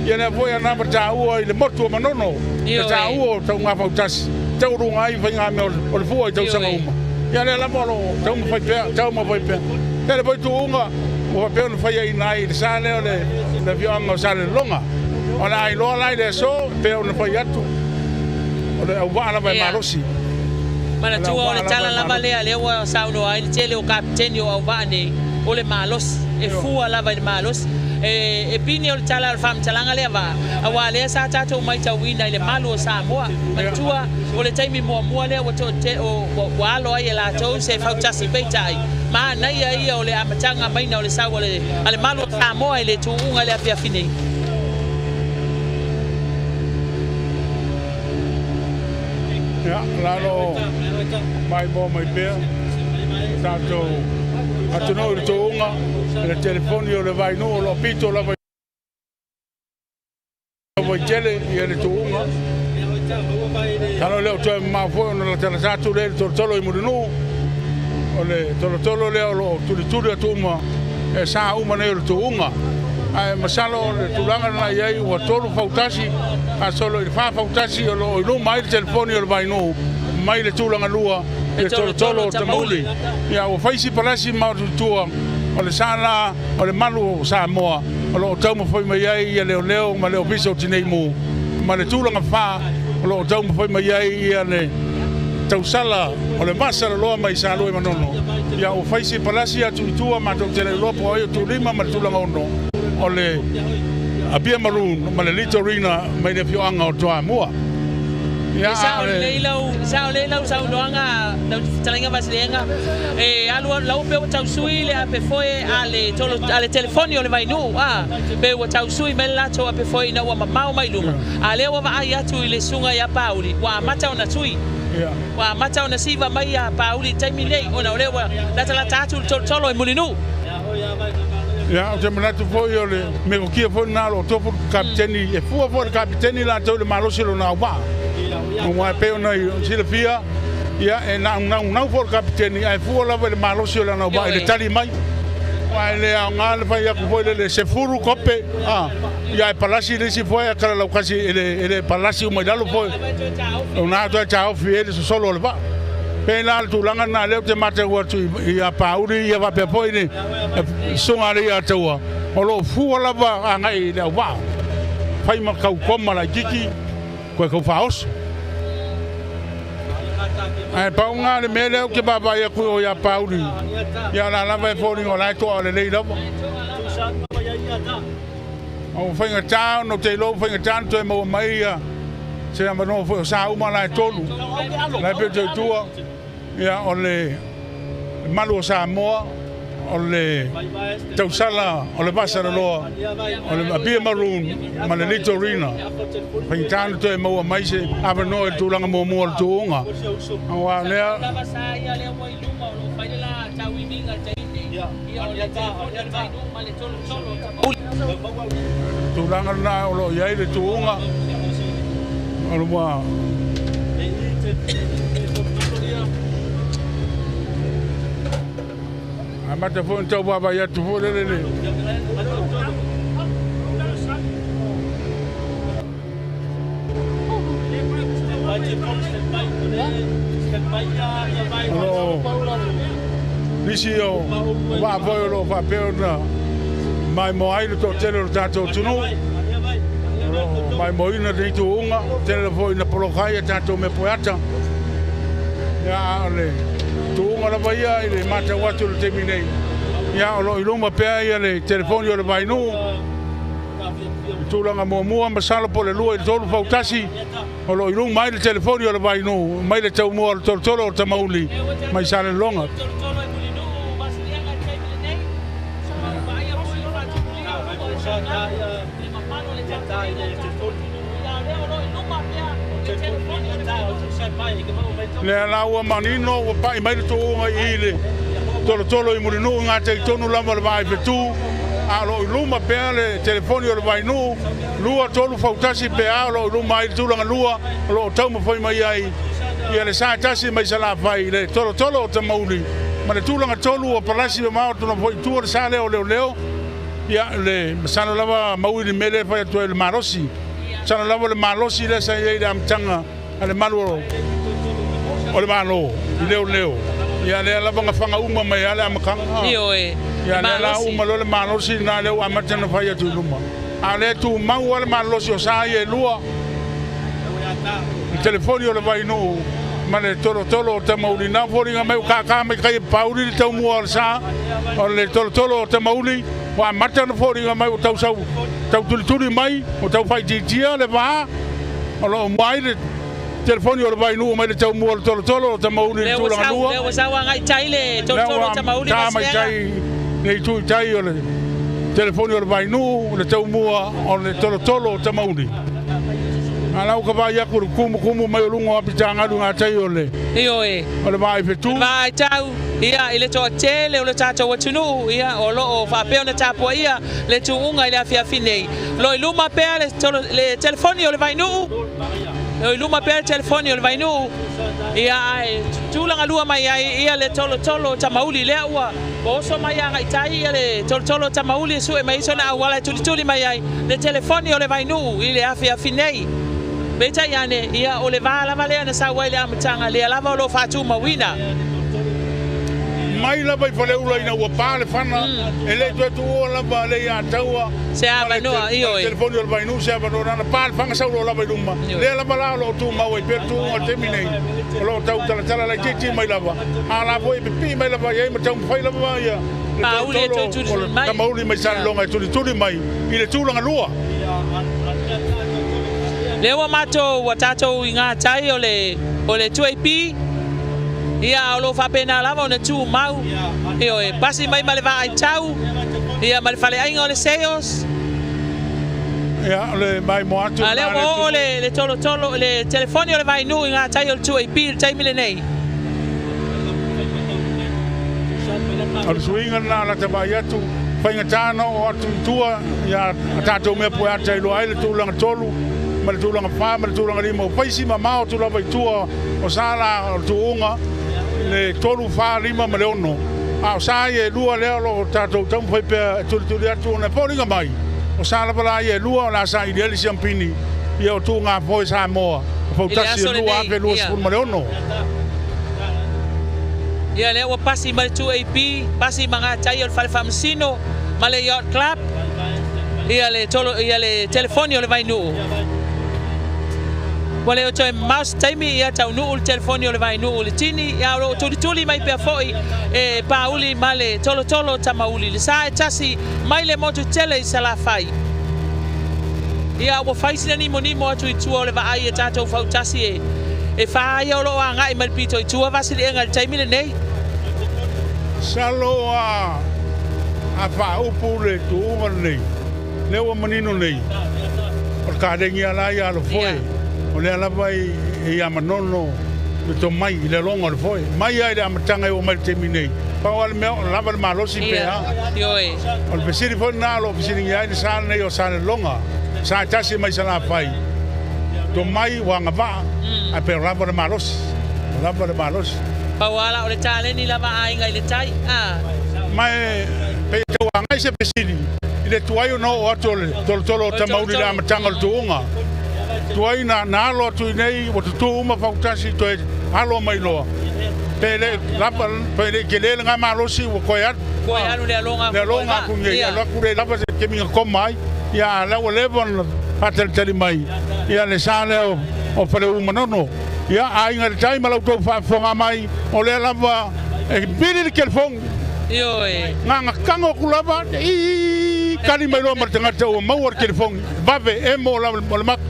ia ne foi ana ma tau i le motu manono e tau o tau nga fautasi tau runga i vai me o le foi tau sanga uma ia ne la mo lo tau mo foi pe tau mo foi pe ele foi tuunga o pe no foi ai nai sa le fianga sa le longa ona ai lo lai le so pe no foi atu o le wa la vai marosi mana tua o le tala lava le ua sauno ai le tele o kapiteni o auvane o le malos e fua lava le malos e pini o le tala o le faamatalaga lea va aua lea sa tatou mai tauina i le malu o Samoa mana tua o le taimi muamua lea ua alo ai e latou se fautasi peitai ma anaia ia o le amataga maina o le sau a le malu o Samoa i le tuuga le afiafinei ya lalo mai bo mai pe tato atono le tounga le telefoni o le vai no lo pito la vai tele ia le tounga kalo le to ma fo no la tela tu le tolo i murinu o le tolo le o tuli atuma e sa uma ne le tounga ai masalo le tulanga na ia o tolo fautasi a solo il fautasi o lo mai telefoni o vai no mai le tulanga lua e tolo tamuli ia o faisi palasi ma tua o le sala o le malu Samoa o lo tamo foi mai ia leo ma leo piso tinei mu ma le tulanga fa o lo tamo foi mai ia le tausala o le masala lo mai salo e manono ia o faisi palasi atu tua ma tele lo po o tu lima ma tulanga ono o le abia marun ma le litorina mai le fioanga o toa mua ya sa leilau sa loanga na talinga basilenga e alu lau pe tau sui le ape foi ale telefoni o le vai no pe o tau sui mela to ape foi na wa mau mai luma ale wa ai atu ile sunga ya pauli wa mata ona tui wa mata ona siva mai ya pauli taimi lei ona ole wa la tatu tolo e mulinu ya o te manatu foi o le me ko kia foi na lo tofu kapiteni e fu foi kapiteni la to le malosi lo na wa o wa pe ona silafia ya e na foi kapiteni e fu la le malosi lo na wa le tali mai wa le ngal fa ya ko foi le se furu kope ya palasi le si foi kala la kasi ele palasi o mai dalo foi ona to chao fiel solo le va pena tu langa na le te mate wa tu ia pauri ia va pe poi ni sunga le ia tua o lo fu la va anga i le va fai ma kau koma la kiki ko faos ai pa unga le mele ke baba ia ku ia pauri ia la va poi o la to le le lo o fai nga tau no te lo fai nga tanto e mo mai se ama no fo sa uma la tolu la pe te tua ya ole malu Samoa ole tausala ole pasara lo ole abia marun ma le litorina pintando te mo mai se ava no e tulanga mo tuunga wa le tulanga na lo ia le tuunga ole wa amata fo ntau baba ya tu fo le Nisi o wa foi lo fa peona mai mo ai to tele tato tunu mai mo ina de tu unga tele foi na polokai tato me poata ya ole tu unga la vaia ile mata watu le terminei ya o lo iluma pe ia le telefoni o le vai nu tu langa mo mo masala po le lua i tolu fautasi o lo iluma mai le telefoni o le vai nu mai le tau mo tolo o tamauli mai sale longa le la ua manino o pai mai to nga ile tolo i murinu nga te tonu lama le vai petu a lo luma pele telefoni o le vai nu lua tolu fautasi pe a lo luma i tulanga lua lo tau mo foi mai ai ia le sa tasi mai sala vai le tolo te mauli ma le tulanga tolu o palasi me mau tolo foi tu le sa leo ia le sana lava mau ni mele fa to le marosi sana lava le marosi le sa ia am tanga ale malu o le malo leo ia le lava nga fanga uma mai ale am kanga io ia le la uma le marosi na le amata na fa ia tu luma ale tu mau le marosi o sa ia lua il telefoni o le vai no ma le tolo te mauli na fori nga mai ka mai kai pauli te mu al sa o le tolo te mauli wa mata na fori nga mai tau tuli mai o tau fai dia le va o lo mai le telefoni o le vai nu mai le tau mu al tolo te mauli tu la lua le wa wa ngai tai le tolo te mauli ta mai tai nei tu tai o le telefoni o le vai nu le tau mu o le tolo te mauli ala o ka vai ya kumu mai lungo apitanga lunga tai ole io o le vai fetu vai tau ia ile to tele o le tato watunu ia o lo o fa pe ona tapo ia le tuunga ile afia finei lo iluma pe le telefoni o le vai nu lo iluma pe le telefoni o le vai nu ia ai tulanga lua mai ia le tolo tamauli le ua o so mai ngai tai ia le tolo tamauli su e mai so na wala tuli mai ai le telefoni o le vai nu ile afia finei beta yane ia o le vala vale na sa wale amtanga le lava lo fatu mawina mai la vai fale ula ina ua pale fana ele tu la vale ya taua se ava no io telefoni o vai nu se ava no na pale fanga sa lo la vai luma le la bala lo tu mau e per tu o terminei lo tau tala la titi mai lava ala voi pe mai lava ia ma tau fai lava ia pauli tu mai mauli mai sa longa tu mai ile tu longa lua le wa mato watato inga tai o le tuipi ia o lo fa pena lava ona tu mau io e pasi mai male vai tau ia male fale ai ole seos ia le mai mo atu ale o le tolo le telefoni ole vai nu inga tai o tuipi tai milenei al swinga na te vai atu fainga tano o atu tua ia tato me po ata lo ai le tulanga tolu ma le tulanga fa ma le tulanga lima paisi ma mau tu lava tua o sala o tuunga le tolu fa lima ma le ono a sa ye lua le lo tato tam foi pe tu atu na poringa mai o sala pala ye lua la sa ile champini ia o tunga foi Samoa Fautasi lua pe lua spun ma le ono ia le o pasi ma tu AP pasi manga tai o falfamsino ma le yacht club ia le telefoni o le vai nu wale o toi mas taimi ia tau nu ul telefoni o le vai nu ul tini ia o tuli mai pe foi e pauli male tolo tamauli le sa e tasi mai le motu tele i sala fai ia o faisi ni monimo atu i tua o le vai e tatou fautasi e fai o lo anga i malpito i tua vasili enga le taimi le nei salo a fa upu le tuunga nei le o manino nei o ka dengi ala ia lo foi o le ala vai e amanono le to mai le longa le foi mai ai da matanga o mal terminei pa o me lava ma lo si pe ha io e o le pesiri foi na lo pesiri ia ni sa nei o sa longa sa tasi mai sa la fai to mai wa nga va a pe lava ma lo pa wala o le tale ni lava ai ngai le tai mai pe to wa ngai se pesiri ile tuaio no o tolo tamauli la matanga le tuunga tuai na lo tu nei o tu uma fautasi to alo mai loa pele lapa pele kele nga malosi o koia koia no le longa ku nge la ku le lapa ke mi ko mai ya la o levon patel tali mai ya le sale o fale u manono ya ai nga tai malau to fa fonga mai o le lava e bili ke fong yo e nga kango ku lava i kali mai lo martanga to mau or ke fong bave e mo la mak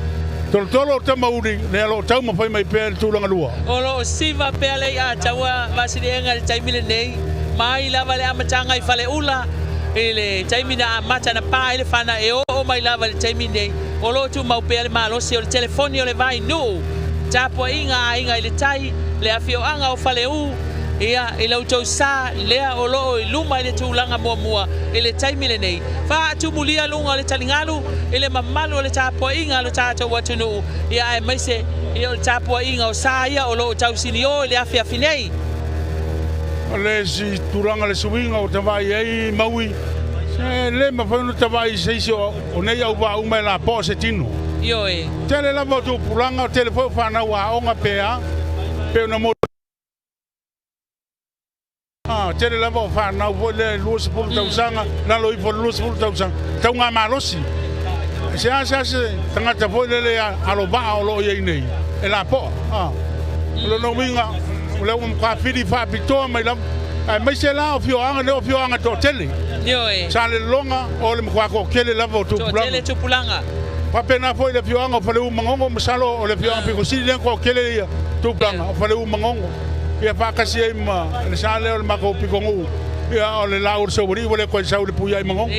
tolo te mauri ne lo tau mo fai mai pe tulanga lua o lo siva pe ale a tawa masilenga le taimile nei mai lava le amatanga I fale ula ele taimina mata na pa ele fana e o mai lava le taimine o lo tu mau pe ale malo si o le telefoni o le vai no tapo inga ile tai le afio anga o fale u ia ele auto sa lea o lo luma ile tulanga mua ele taimile nei fa tu mulia lunga le talingalu ele mamalu le tapo inga lo tato watunu ia e maise ia le tapo inga o sa ia o lo tau sinio le afia finei le si turanga le suinga o tawai ai maui le mafanu tawai seisi o nei au wa uma la po se tino yo e tele la moto pulanga telefone fana wa onga pea pe na mo tele la mo fana o le lus pul tausanga na lo ifo lus pul tausanga taunga malosi se tangata fo le alo ba o lo ye nei e la po lo no winga le um ka fili fa pito mai la mai se la o fio anga to tele yo e sale longa o le kwa ko kele la vo tu pulanga pa pena foi le fio anga fa le um mangongo masalo o le fio anga ko si le ko kele tu planga fa le um mangongo ia fa ka si ma le sale o le mako pikongu ia o le laur so bori le ko sa le puya mangongo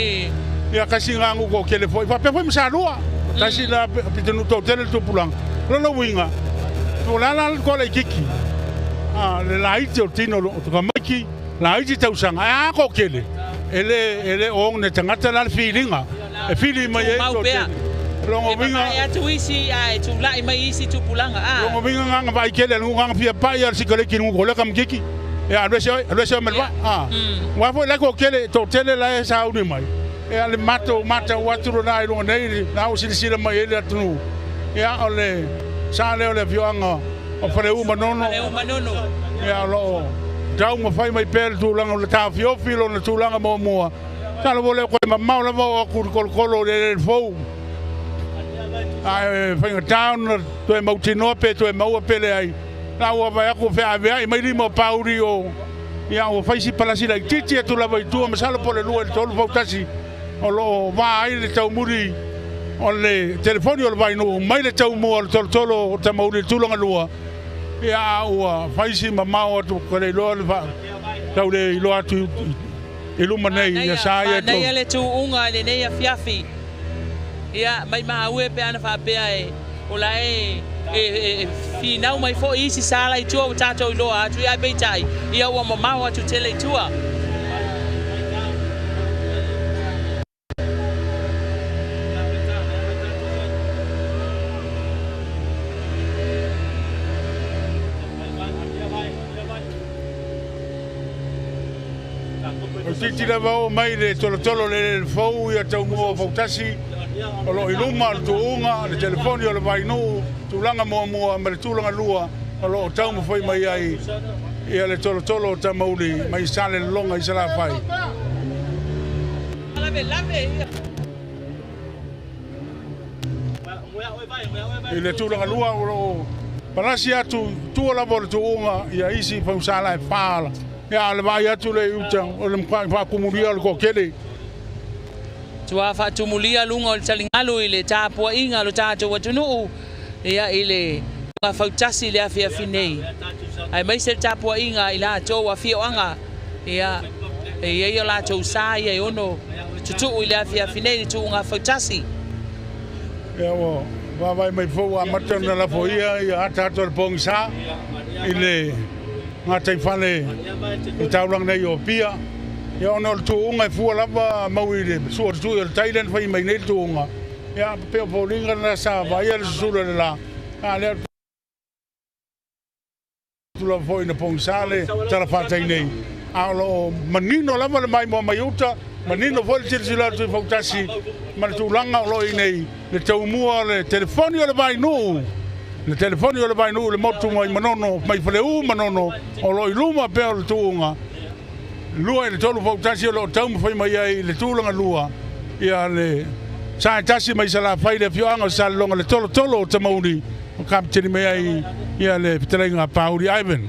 ia ka si ngangu ko kele foi fa pe foi masalo ta si la pitenu to tele tu pulanga lo winga to la ko le kiki le laiti o tino o tukamaki laiti tausanga ko kele ele o ne tangata la feelinga e feeling mai e to longo winga ya tuisi ai tu lai mai isi tu pulanga longo winga nga vai kele nga pia pa ya si kole kinu ko le kam kiki e alwese melwa wa fo la ko kele to tele la sa uni mai e ale mata waturo na ilo nei na o sila mai ele atu ya ole sa le ole vioanga o fare uma nono ya lo tau mo fai mai per tu langa le ta fio filo na tu langa mo ta lo vole ko ma la vo ku kol le fo ai fai town tu e mautino pe tu e mau pele ai na o vai ku fe ave mai limo pauri o ya o fai si palasi la titi tu la vai tu ma salo pole lu to Fautasi o lo vai le tau muri o le telefoni o vai no mai le tau mo tolo ta mauri tu langa lua ia ua faisi mamao tu kore lo va tau le lo atu iluma nei ia sa ia to nei le tu unga le nei fiafi ia mai ma ue pe ana fa pe ai o la fi nau mai fo isi sala I tu o tato lo atu ia beitai ia ua mamao atu tele tua titi la va o mai le tolo le fou ia tau mo Fautasi o lo iluma tu unga le telefoni o le vai no tu langa mo ma tu langa lua o lo tau mo foi mai ai ia le tolo ta mauli mai sale longa I sala fai lave le tu langa lua o parasi atu tu la vol tu unga ia isi fa sala fala ya le vai atu le utang o le fa kumulia ko kele tua fa tumulia lunga o le talingalu ile tapua inga lo tato watunu ia ile Fautasi le afia finei ai mai se tapua inga ila to wa fio anga ia ia la to sa ia ono tutu ile afia finei tu nga Fautasi ya wo va vai mai fo a matana la foia ia tato le pongsa ile ngatai fale taulang nei o pia ya ono tu unga fu lava mauile so tu el Thailand fai mai nei tu unga ya pe polinga na sa vai el sura la ale tu la foi na ponsale tala fatai nei alo manino lava mai mo maiuta manino foi tirila tu Fautasi mar tu langa lo nei le tau mua le telefoni le vai no le telefoni o le vai nu le motu mai manono mai faleu manono o lo iluma pe o le tuunga lua le tolu fautasi o lo taumu fai mai ai le tūlanga lua ia le sa tasi mai sala fai le fioanga sa longa le tolo o tamauri o kapteni mai ai ia le piterenga Pauli Ivan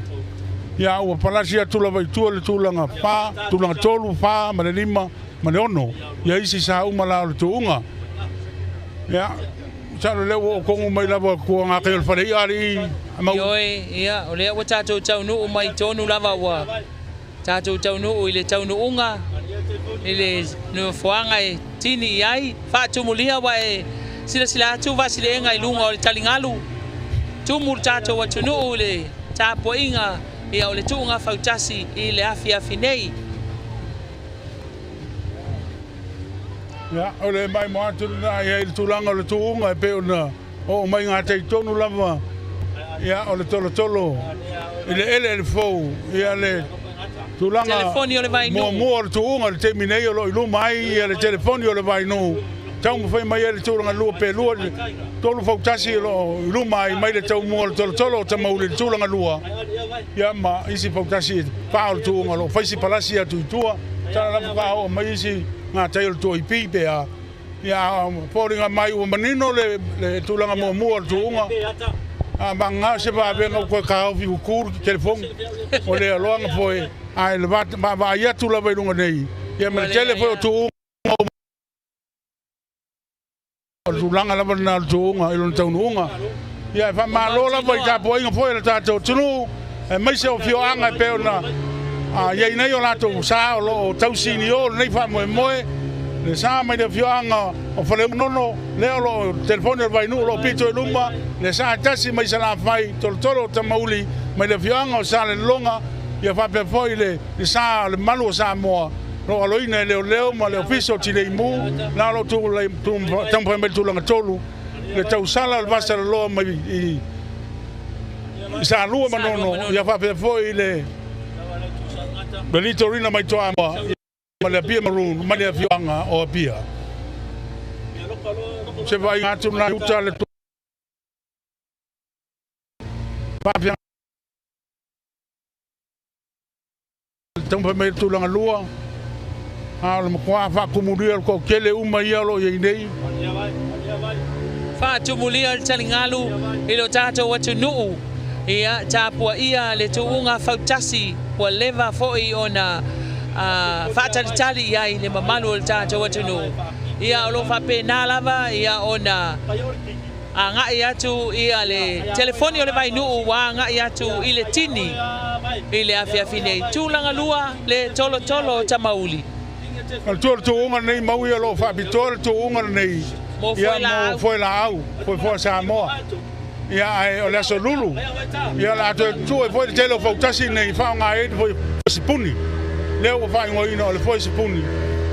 ia ua palasi atu la vai tua le tūlanga pa tūlanga tolu fa ma le lima ma le ono ia isi sa umala o le tuunga ia sa le o kongu mai lava kua ngā kai o le whanei ari Ioi, ia, o lea wa tātou taunu o mai tonu lava wa tātou taunu o ile taunu unga ile no fuanga e tini iai whaatumulia wa e sila atu vasile enga i lunga o le talingalu tumur tātou wa tunu o le tāpo inga ia o le tuunga fautasi i le afi nei. Ia, o le mai mo atu na ia i le tūlanga o le tuunga e pe o mai ngā teitonu lava ia o le tolo i le ele le fou ia le tūlanga telefoni o le vai nu mua o le tuunga le te minei o lo ilu mai ia le telefoni o le vai nu tau mo fai mai le tūlanga lua pe lua tolu fautasi lo ilu mai mai le tau mua o le tolo o tamau le tūlanga lua ia ma isi fautasi pa o le tuunga lo faisi palasi atu i tua tala lafa pa o mai isi ngā tai o le tua i pi pe a ia pōringa mai ua manino le tūlanga mua o le tuunga manga se va venga ko ka vi kur telefon o le loanga foi ai le va ia tu la vai lunga nei ia me telefon tu o langa la na tu nga ilo tau nunga ia fa malo la vai ka foi nga foi ta tunu e mai se o fio anga pe ona ia nei o la tu sa o tau sini o nei fa mo le sa mai de fianga o fale nono le o telefone vai nu lo pito e lumba le sa tasi mai sala fai tolo tamauli mai de fianga o sa le longa ia fa pe foi le sa le malu Samoa lo aloina le leo ma le ofiso ti le imu na lo tu le tampo mai tu langa tolu le tau sala le vasa le lo mai sa lua manono ia fa pe foi le Benito Rina mai toa Malia pia marun, malia fianga o pia. Se vai ngatu na uta le tu. Papia. Tampa me tu langa lua. Al mo kwa fa kumuria ko kele uma ia lo ye nei. Fa tumulia le talingalu ilo tato watu nuu. Ia tapua ia le tuunga fautasi wa leva foi ona fatalitali ia i le mamalu o le tātou atunu. Ia o lo whape nā lava, ia o na ngai atu ia le telefoni o le vai nuu wa ngai atu i le tini i le afi nei. Tūlanga lua le tolo tamauli. Al tuunga nei mau ia lo whape tuunga nei. Ia mo foi la au, foi Samoa. Ia o le aso lulu. Ia la tu e foi le telo fautasi nei whaonga e foi sipuni. Leo fa ngoina o le foi sipuni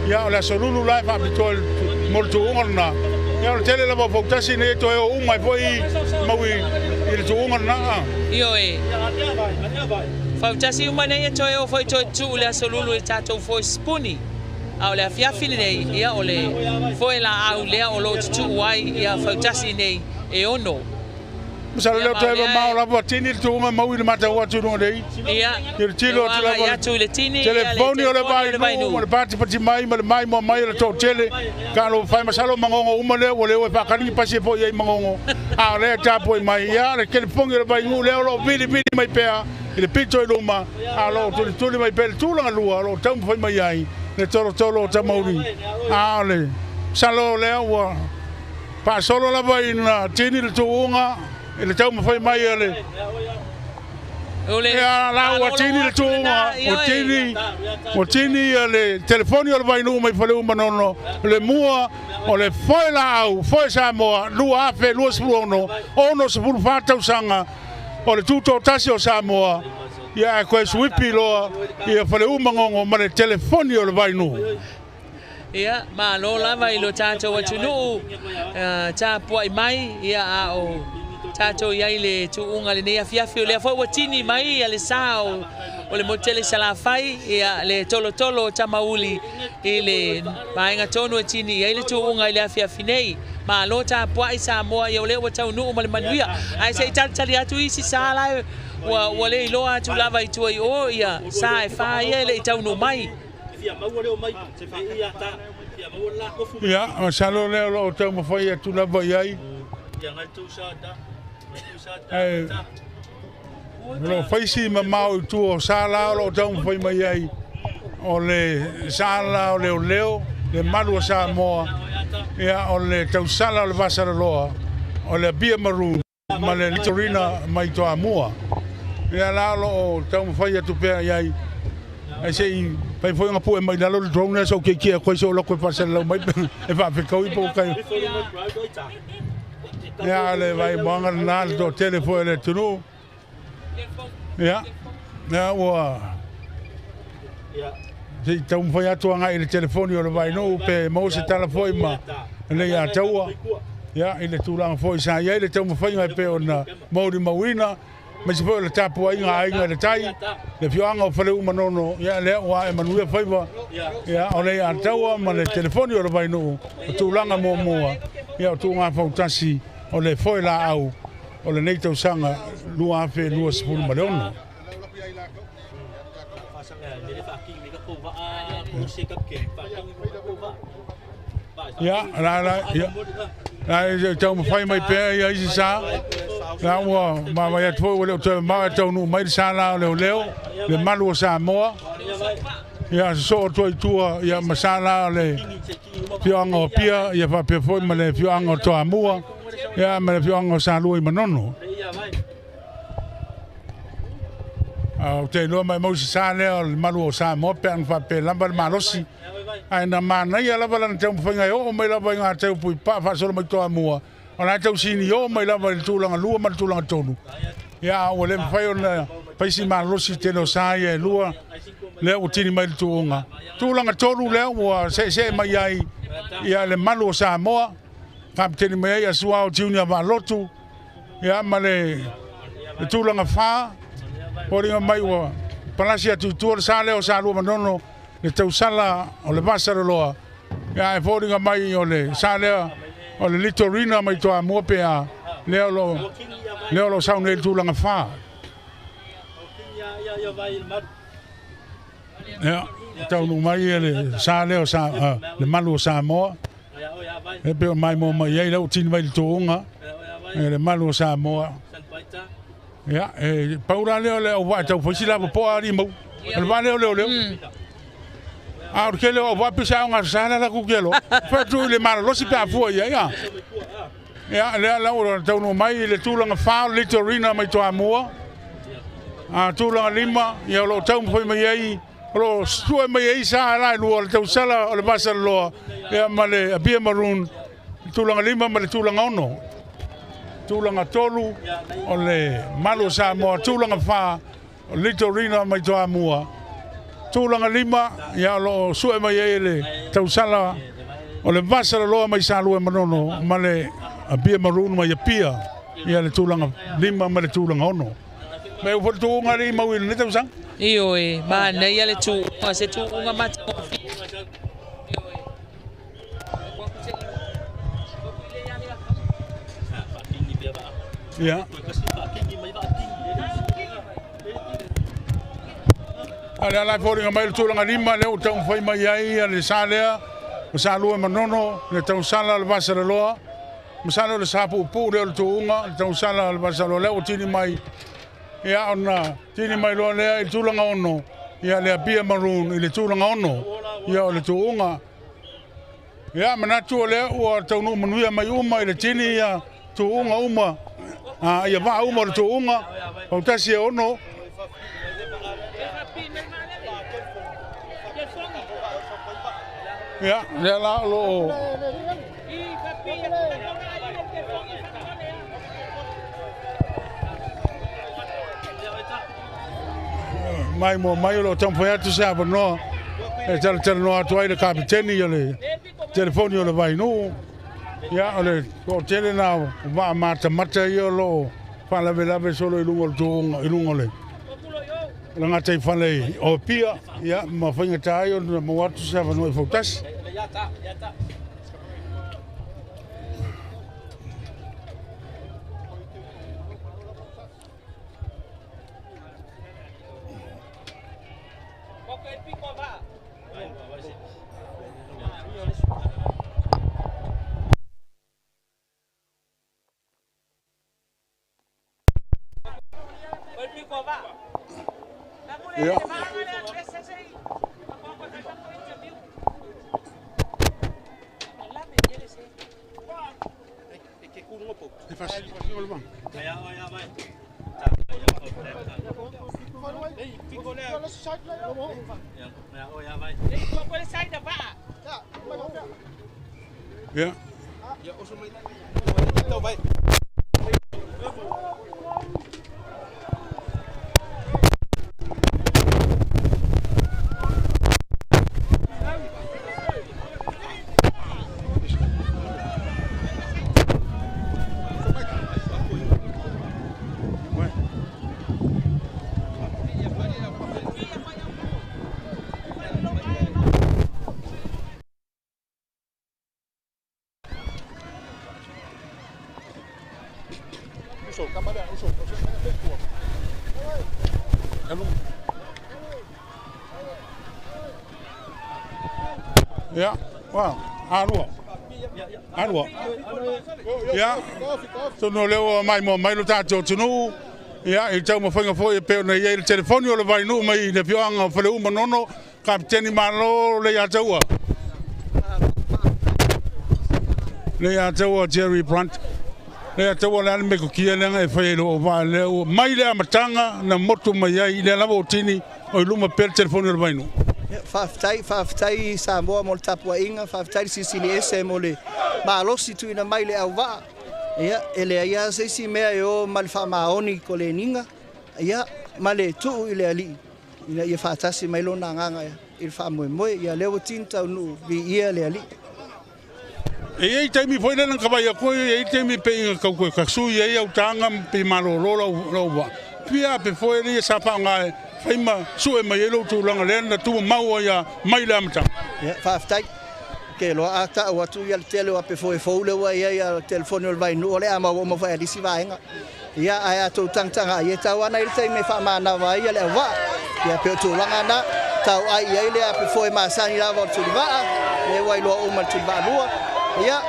ia o le solulu lai fa pitol molto ungana ia o tele la fautasi ne to e o mai foi maui il to ungana io e fautasi uma ne to e o foi to tu le solulu e tato foi sipuni au le afiafi nei ia o le foi la au le o lo tu wai ia fautasi nei e ono Misal leo tebe mau la botini tu uma mau le mata wa tu no dei. Ia. Il tilo tu la ia tu le tini. Telefoni o le vai no, le pati mai mo mai le to tele. Kalo fai masalo mangongo uma le o le o pa kani pasi po ye mangongo. A le ta po mai ia le telefoni o le vai no le o vidi mai pea. Il pito e luma. A lo tu mai pel tu la lua lo tam foi mai ai. Le tolo tamauri. A le salo le o pa solo la vai na tini le tuunga. Ele tau mo fai mai ele. Ia la o tini le tunga, o tini ele telefoni o vai no mai fale uma nono, le mua o le foi la au, foi Samoa, lua afe, lua spuono, ono sepulu fata usanga, o le tuto'atasi o Samoa. Ia koe swipi loa, ia fale uma ngongo ma le telefoni o vai no. Ia ma lo lava i lo tātou atunu tāpua i mai ia a o tātou iai le tuunga le nei afiafi o le afoi watini mai a le sao o le motele salafai ia le tolo tamauli i le vaenga tonu e tini ia le tuunga i le afiafinei ma lo tapua i Samoa ia o le ua taunuu ma le manuia ai se talitali atu isi sa lai ua le iloa atu lava i tua i o ia sa e wha ia le i taunu mai ia ma salo le lo tau mawhai atu lava iai lo faisi ma mau i tua sala lo tau mawhai mai ai o le sala o leo le malua Samoa ia o le tausala o le vasaraloa o le bia maroon ma le litorina mai toa mua ia la lo tau mawhai atu pea iai ai sei pai foi nga pu e mai lalo le drone so ke ke ko so lo ko pa sel lo mai e va pe ko i po kai ia le vai banga na do telefone le tunu ia na wa sei tau mawhai atu anga i le telefoni o le vai no pe mo se telefoi ma le ia taua ia i le tūlanga foi sa ia i le tau mawhai ngai pe ona mauri mawina ma se foi le tapu ainga le tai le fioanga o fale umanono ia le wa e manuia faiva ia o le ia taua ma le telefoni o le vai no o tūlanga moa ia o Tuugafautasi o le foi la au o le nei tausanga lua afe lua sepulu ma le ono ia la tau mawhai mai pēr ia isi sa la ua ma mai atu o leo tau maa tau nu mai sa la leo le malu o Samoa ia so o toi tua ia masala le fioanga o pia ia fa pe foi ma le fioanga o toa mua ia ma le fioanga o sa lui manono au te no mai mo sa le malu o Samoa pe an fa pe lamba malosi ai na mana ia lava lan tau whainga o mai lava inga tau pui pa fa solo mai toa mua ona tau sini o mai lava le tūlanga lua ma le tūlanga tonu ia o le whai ona paisi malosi te no sa ia lua le o tini mai le tūlanga tonu le o se mai ai ia le malu o Samoa kapteni mai ai asua o tiunia va lotu ia ma le tūlanga wha Poringa mai wa palasi atu tuor sale o salu manono le tausala o le vasaraloa ia e poringa mai o le sale o le litorina mai toa mua pea leo lo saune le tūlanga wha ia taunu mai le sale o le malu o Samoa e peo mai mo mai ei lau tini mai le tōunga le malu o Samoa ia e paura leo le o wa tau fosi la po ari mo el va leo a ke leo va pisa nga sala la ku kelo fa tu le mara lo si pa fu ia le la o tau no mai le tūlanga fa litorina mai toa mua a tūlanga lima ia lo tau foi mai ai lo stu mai ai sa la lo tau sala o le basa lo ia male a bia maroon tūlanga lima ma le tūlanga ono tūlanga tolu o le malu Samoa tūlanga wha o litorina mai toa mua tūlanga lima ia lo sue mai e le tausala o le vasara loa mai salu e manono ma le a bia maroon mai a pia ia le tūlanga lima ma le tūlanga ono me u fotu unga ri mau i le tausang iyo e ma nei ia le tu se tu unga mata ia ala la foringa mai tūlanga lima leo tau whai mai ai le salea o salua manono le tau sala le vasaraloa masala le sapu pu le tūunga le tau sala le vasaraloa leo tini mai ia ona tini mai loa lea i tūlanga ono ia le bia maroon i le tūlanga ono ia o le tūunga ia manatu o lea ua tau nu manuia mai uma i le tini ia tūunga uma ia va uma le tūunga Fautasi e ono ia le la lo mai mo mai lo tampo ya tu sa no e tal no atu ai le kapiteni le telefoni o le vai no ia ole ko tele na va mata io lo fa la vela solo i lungo le Langa te whale o pia, ia, ma whainga tāi o na mawatu sa whanua Fautasi. Ja. Ja. Ja, wow, arua. Ja, tono leo mai lo tato tunu. Ja, ik tau mo fanga foi pe na ye telefoni o le vai nu mai le pianga fale uma nono kapteni malo le ya taua. Le ya taua Jerry Brandt. Le ya taua le me ko kia le e fai lo va le mai le matanga na moto mai ai le lavo tini o luma pe telefoni o le vai nu. Fautasi Samoa mo tapua inga fautasi sisili ese mo le malosi tu ina mai le auva ia ele ia se si mea yo malfa maoni ko le ninga ia male tu ile ali ina ia fautasi mai lo nganga il fa mo ia le tinta nu vi ia le ali e tai mi foi le ka vai ko e tai mi pe ka su ia ia utanga pe malo lo pia pe foi le sa pa ngai Faima sue mai lo tu langa lena tu mau ya mai la mata. Ya faaftai ke lo ata o tu ya tele o pe foi le wa ya telefone o vai no le ama o mo fa ali si vai nga. Ya aya tu tanga ya tawana il sai me fa mana va ya le va. Ya pe tu langa na tau ai ya le pe foi ma sani la va tu va. Le wa lo o ma tu va lua. Ya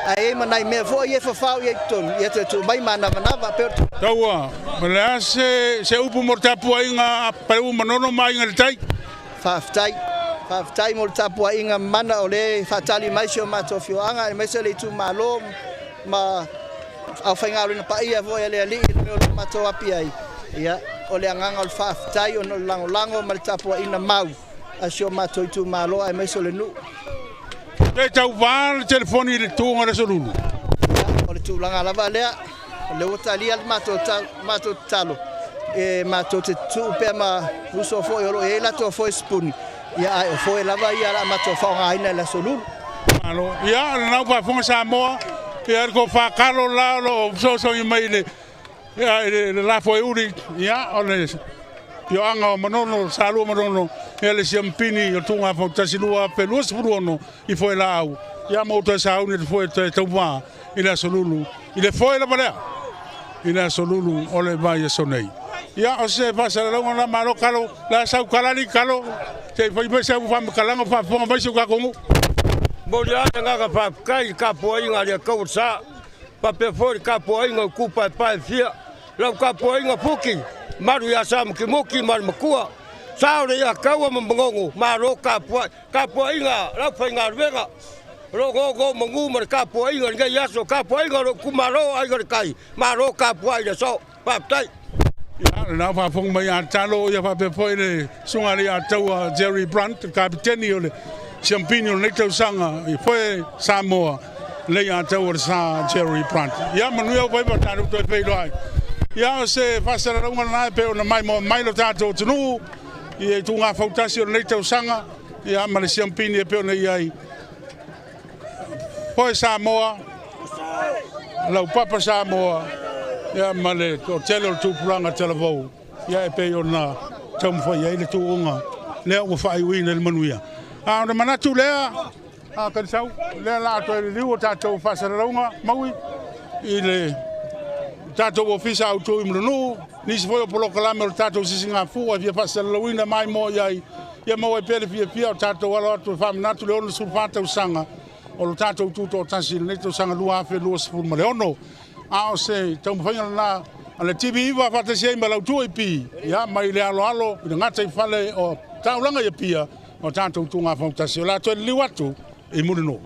ai manai me vo ye fa fa ye ton ye tu mai mana va pe Taua, mala se upu mortapua inga pau manono mai inga tai. Faaftai mo tapua inga mana ole fatali mai sio matofio anga mai se le tu malo ma au fainga na pa ia vo ele ali no mato api ai. Ia ole anga ol faaftai on lango mal tapua ina mau asio mato tu malo ai mai se le nu. Le tau va telefoni le tu ngara solulu. Ole tu langa lava lea le otali al mato talo e mato te tu pe ma uso foi lo e la to foi spuni ya ai foi lava ia la mato fa nga la solulu alo ya na pa fonga Samoa e ko fa kalo la lo so mai le ya la foi uri ya ole yo anga manono salu manono ele champini yo tunga Fautasi lua pe lus bruno I foi la au ya mo to sa uni foi te va ila solulu ile foi la bala ila solulu ole vai sonei ya o se pasa la ngona malo kalo la sa kalani kalo te foi be sa fa kalanga fa fonga vai su ka kongu Bolia nga fa kai ka po inga le ka sa pa pe foi ka po inga ku pa fia la ka po inga puki maru ya sam ki moki mar makua sa le ya ka wa mbongo maro ka po inga la fa inga venga Rogo mangu mar ka po inga nga yaso ka po inga ku maro ai ga kai maro ka po ai so pa tai ya na fa fong mai atalo ya fa pe foi le sungari ataua Jerry Brandt kapiteni ole champigno le tau sanga I foi Samoa le ataua sa Jerry Brandt ya manu ya vai ba tanu to pe dai ya se fa sa la ngana pe ona mai lo tato tunu I Tuugafautasi le tau sanga ya ma le champigno pe ona ai Foi Samoa, lau papa Samoa, ya male o tele o tupulanga televou, ya e pe ona tau mwhai ai le tūonga lea ua whai uina le manuia. Ona manatu lea, kanisau, lea la ato e le liu o tātou whasararaunga maui i le tātou ofisa au tō i mrunu, nisi foi o polo kalame o tātou sisi ngā fua, fia whasararauina mai mo iai, ia mau e pere fia o tātou alo atu e whamanatu le ono surfata usanga, o lo tātou tuto'atasi le neto sanga lua afe lua sifuru ma le ono. O se tau mwhainga na ale TV iwa Fautasi ai malau tua i pi, ia mai le alo i ngata i whale o taulanga i pia o tātou Tuugafautasi, o la toi liu atu i murino.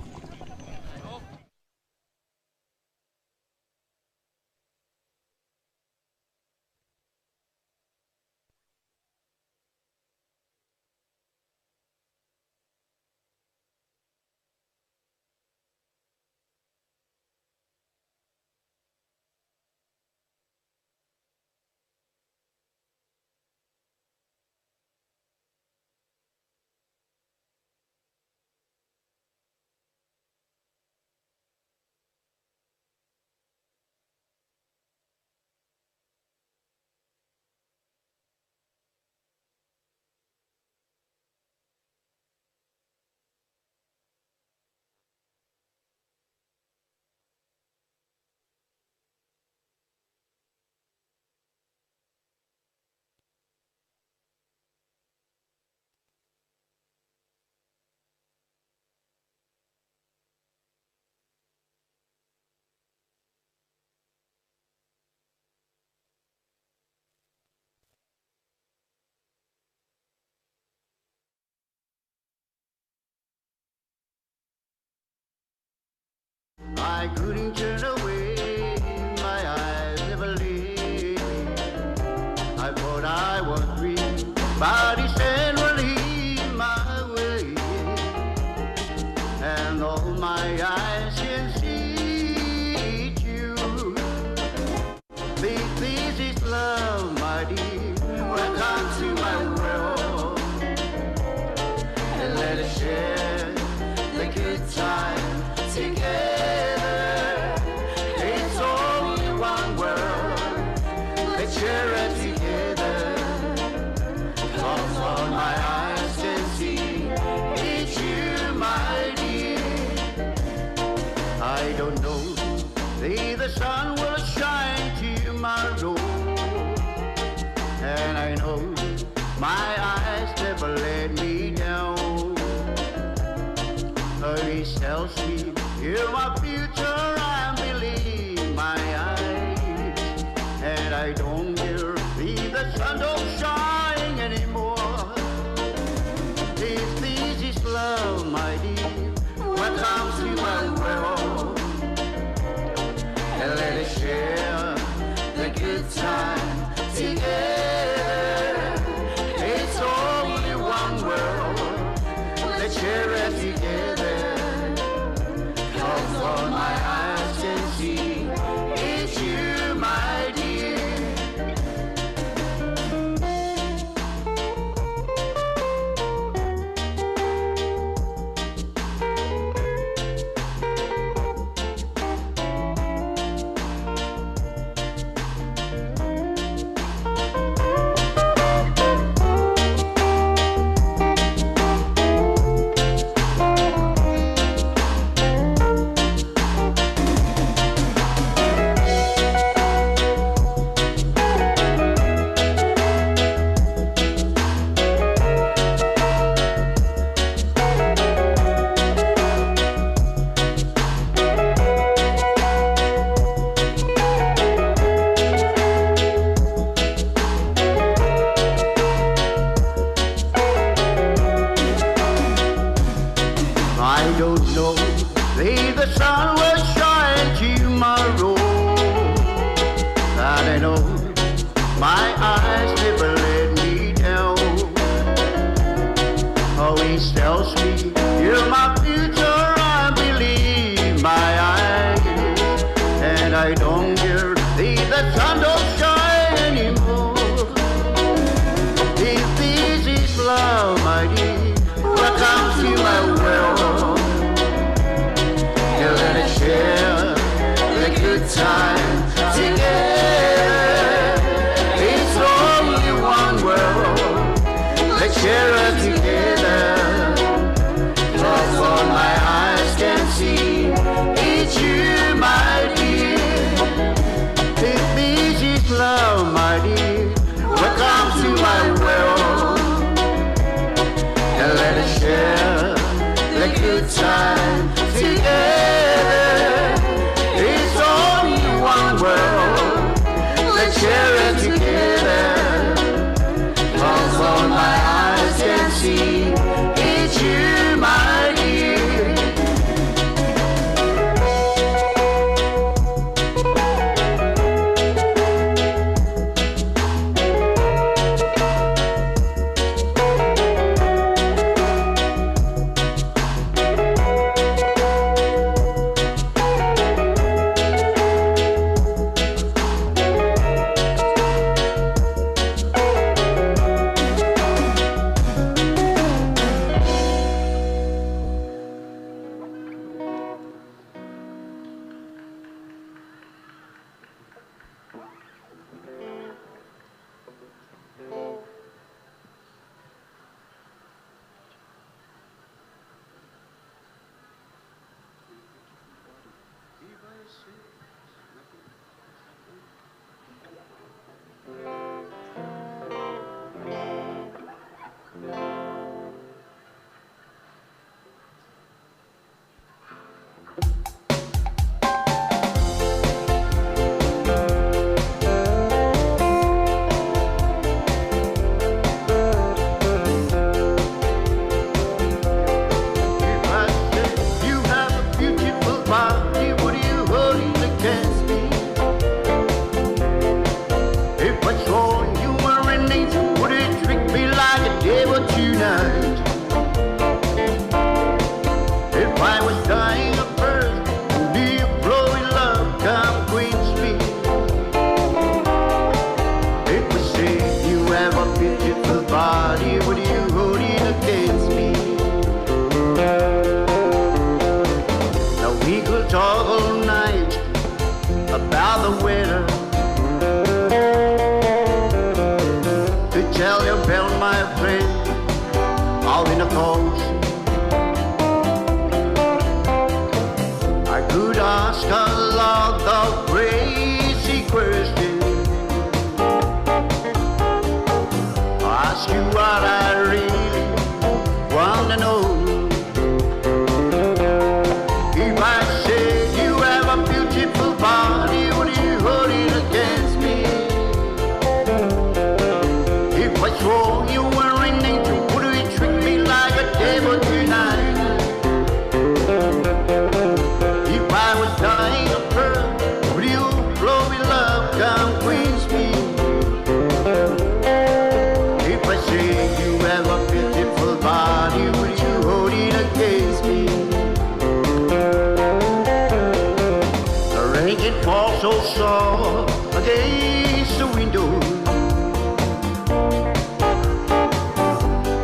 I couldn't turn away, my eyes never leave. I thought I was free, but he said, well, leave my way. And all my eyes can see you. This is love, my dear. Welcome to my world. And let us share the good time together. Share it together, 'cause all my eyes can see it's you, my dear. I don't know if the sun will shine tomorrow, and I know my eyes never let me down. He tells me you're my future, I believe my eyes, and I don't the sun don't shine anymore. This is love, my dear. Welcome to my world, and let us share the good time together. It's only one world. Let's share it together. 'Cause all my eyes can see it's you, my dear. Time together, it's only one world. let's share it together. Cause all my eyes can see, it's you, my dear. Take me deep love, my dear. Welcome to my world. And let us share the good time together. It's only one world. Let's share it together. Cause all my eyes can see, it's you, my dear.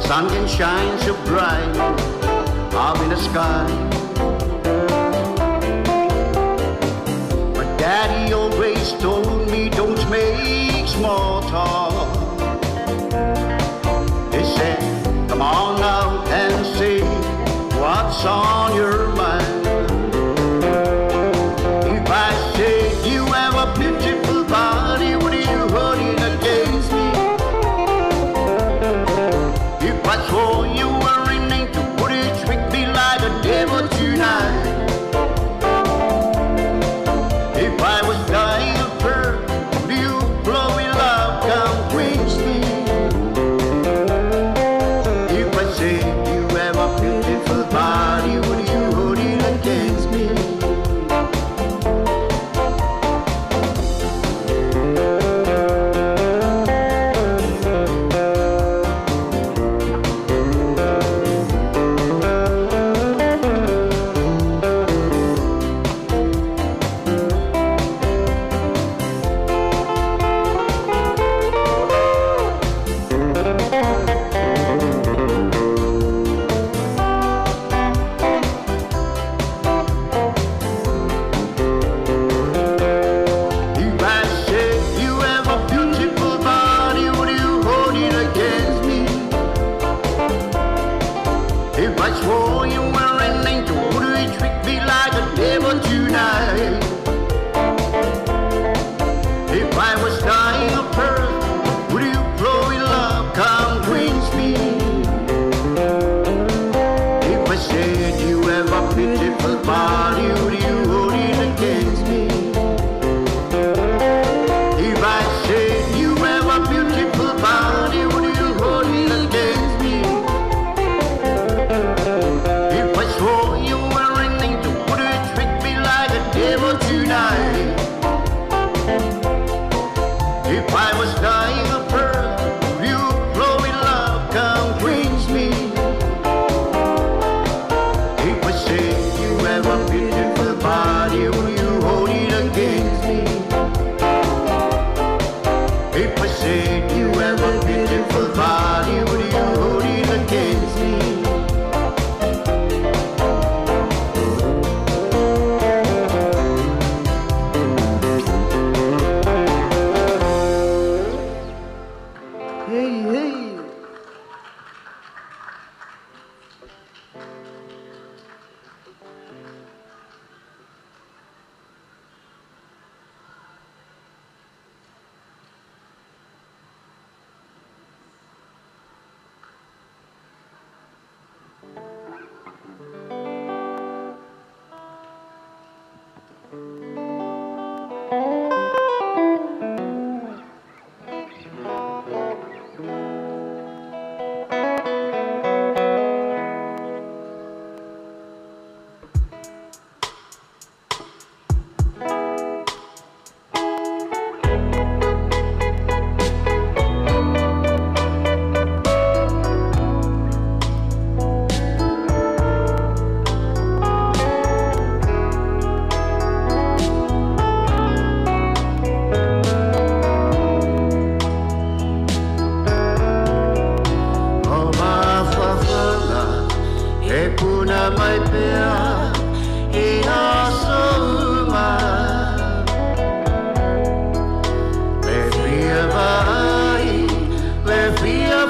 Sun can shine so bright up in the sky. But Daddy always told me don't make small talk. He said, come on out and say what's on your mind. If I say you have a beautiful body, what are you holding against me? If I saw you were in nature, would you trick me like a devil tonight? If I was dying of her, would you blow me love come quick? hey.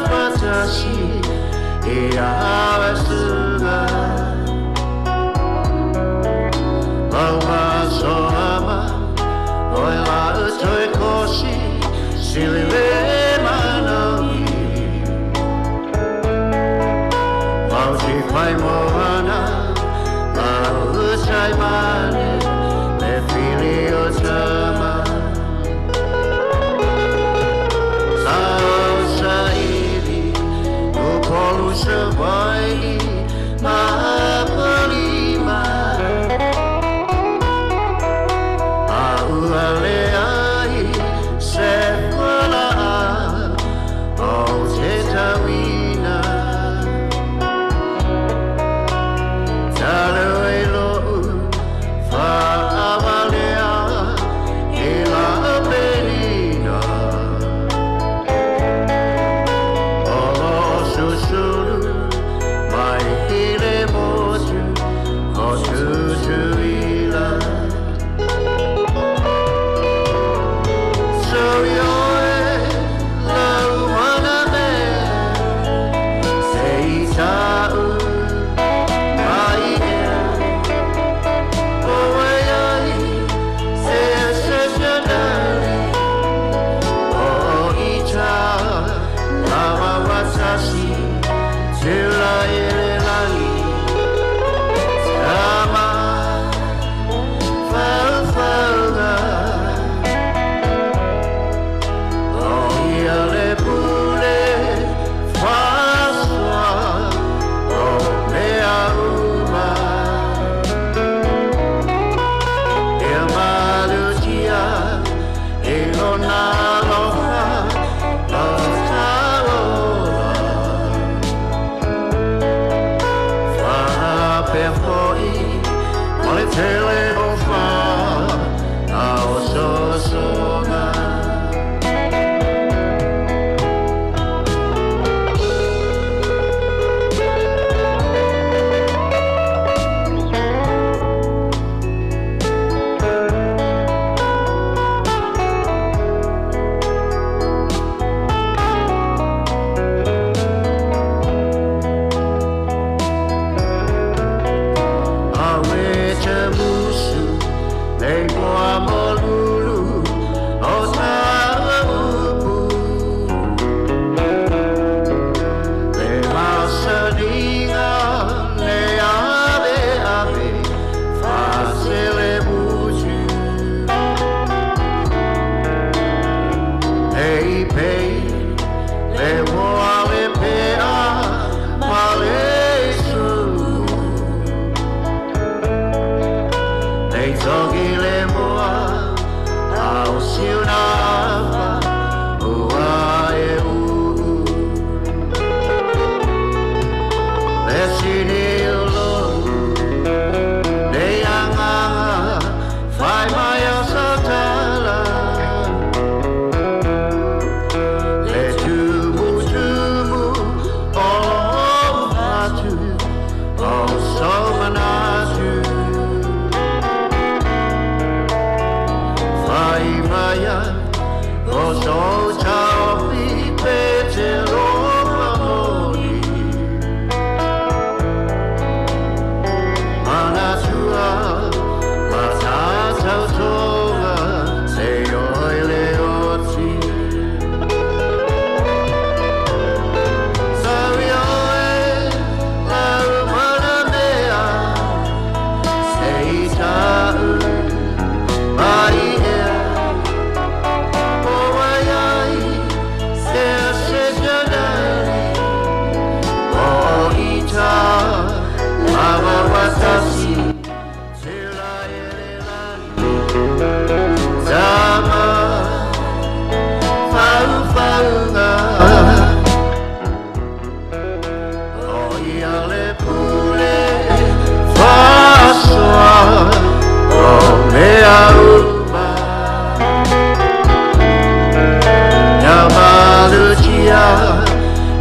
Fautasi e a suga Mama soama oi la utoi koshi silile manawi Mauti pai moana la utai mane le fili o tama Survive my polima Aualeai se kola o te tawina Talo e lo'u whaamalea e la penina Olo susuru mai hile mo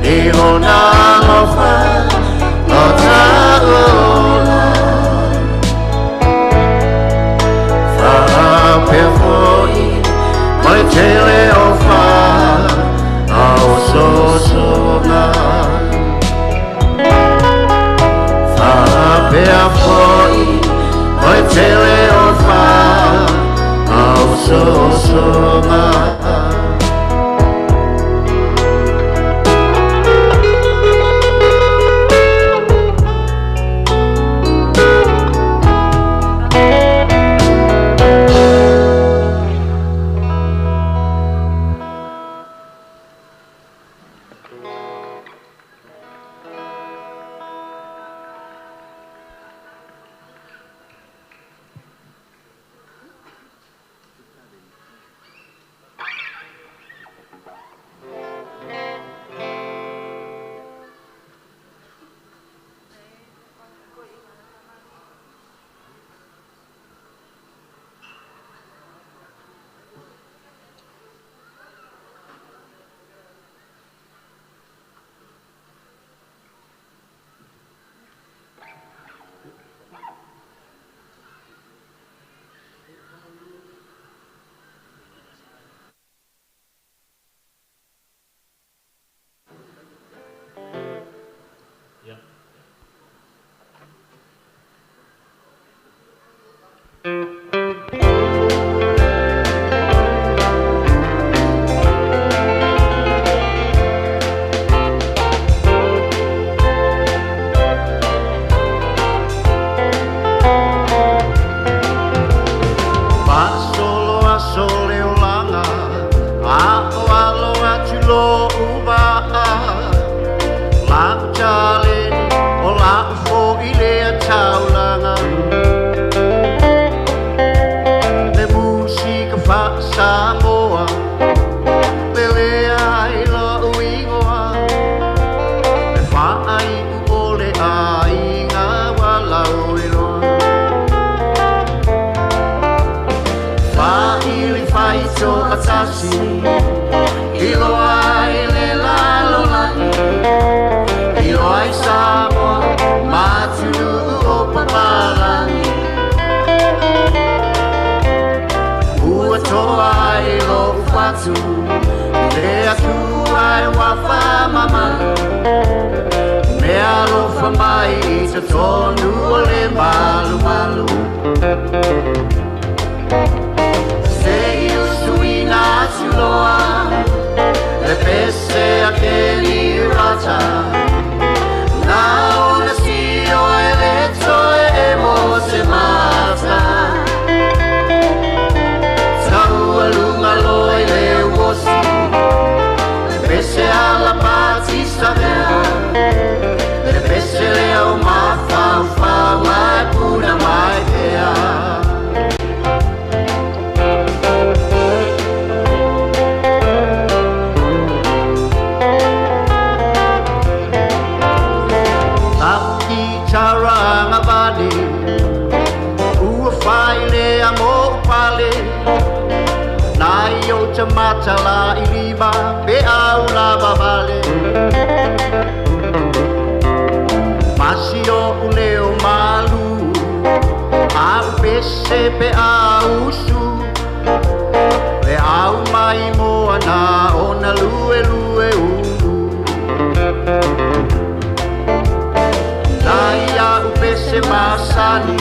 e ona lofa o taola fa perfoi mai tele o fa au sosona fa perfoi mai tele o fa au sosona. Samoa, pelea I lo uingoa, me whaai ole a inga walau iroa. Whaili whai tuugafautasi, ilo ai le lalolani, ilo ai Samoa, matulu o papalani. Toa e lo fatu, le aku ai wafa mama, me alofa mai I te tonu o le malu malu. Se iu sui na tuloa, le pese a ke ni rata, na ona si o e le toe e mo se mata. Lunga loi le uosi, le pese alla patista vera, le pese le au fa mai puna mai ea. Taki taranga vani, ua fai le amo pale. Nai o te matala I lima, pe au lava vale. Masi o uleo malu, au pese pe au su. Le au mai moa na ona lue lue ulu. Nai au pese masani,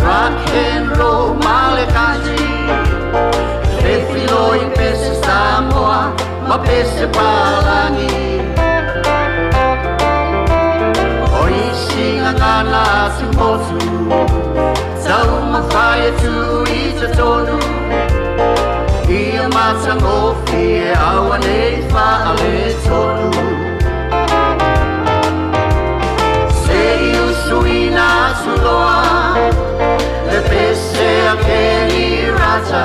rock and roll male kaji. E filo I pese Samoa, ma pese palangi. O isinga ngana tu motu, tau mawhaia tu I te tonu. Ia matangofi e awa nei whaale tonu. Se iu sui na tuloa, le pese a ke ni rata.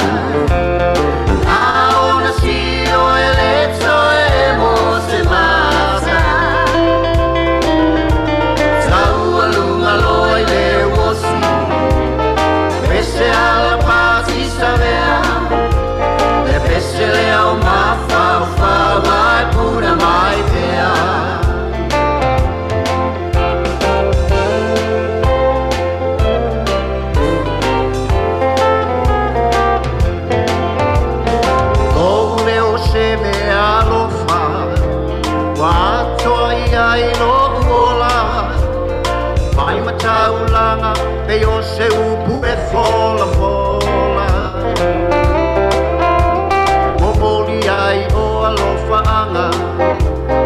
Aona si o e le toe e mo se taulanga pe o se upu e fola fola Momoli ai o alofaanga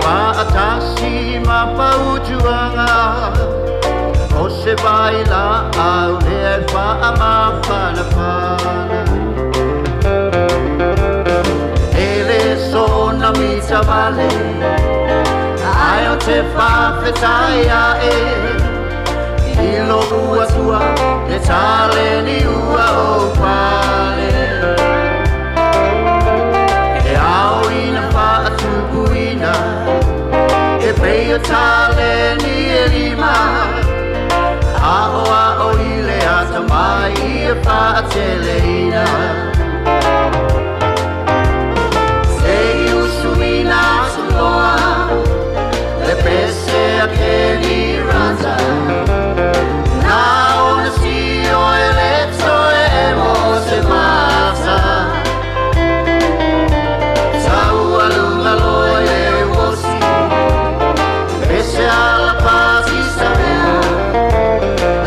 Fautasi ma pautuanga O se baila au le faa ma fana fana Ele sona mita vale Ai o te whawhetai a e Ilo ua tua e tale ni ua o pale E ao ina whaatuku ina E pei o tale ni e lima A o ile ata mai e whaatele ina Se i usumina tuloa Le pese a ke ni rata Na ona si o e leto e mo se mata Saua lunga loe e uosi Pese ala pasi sabea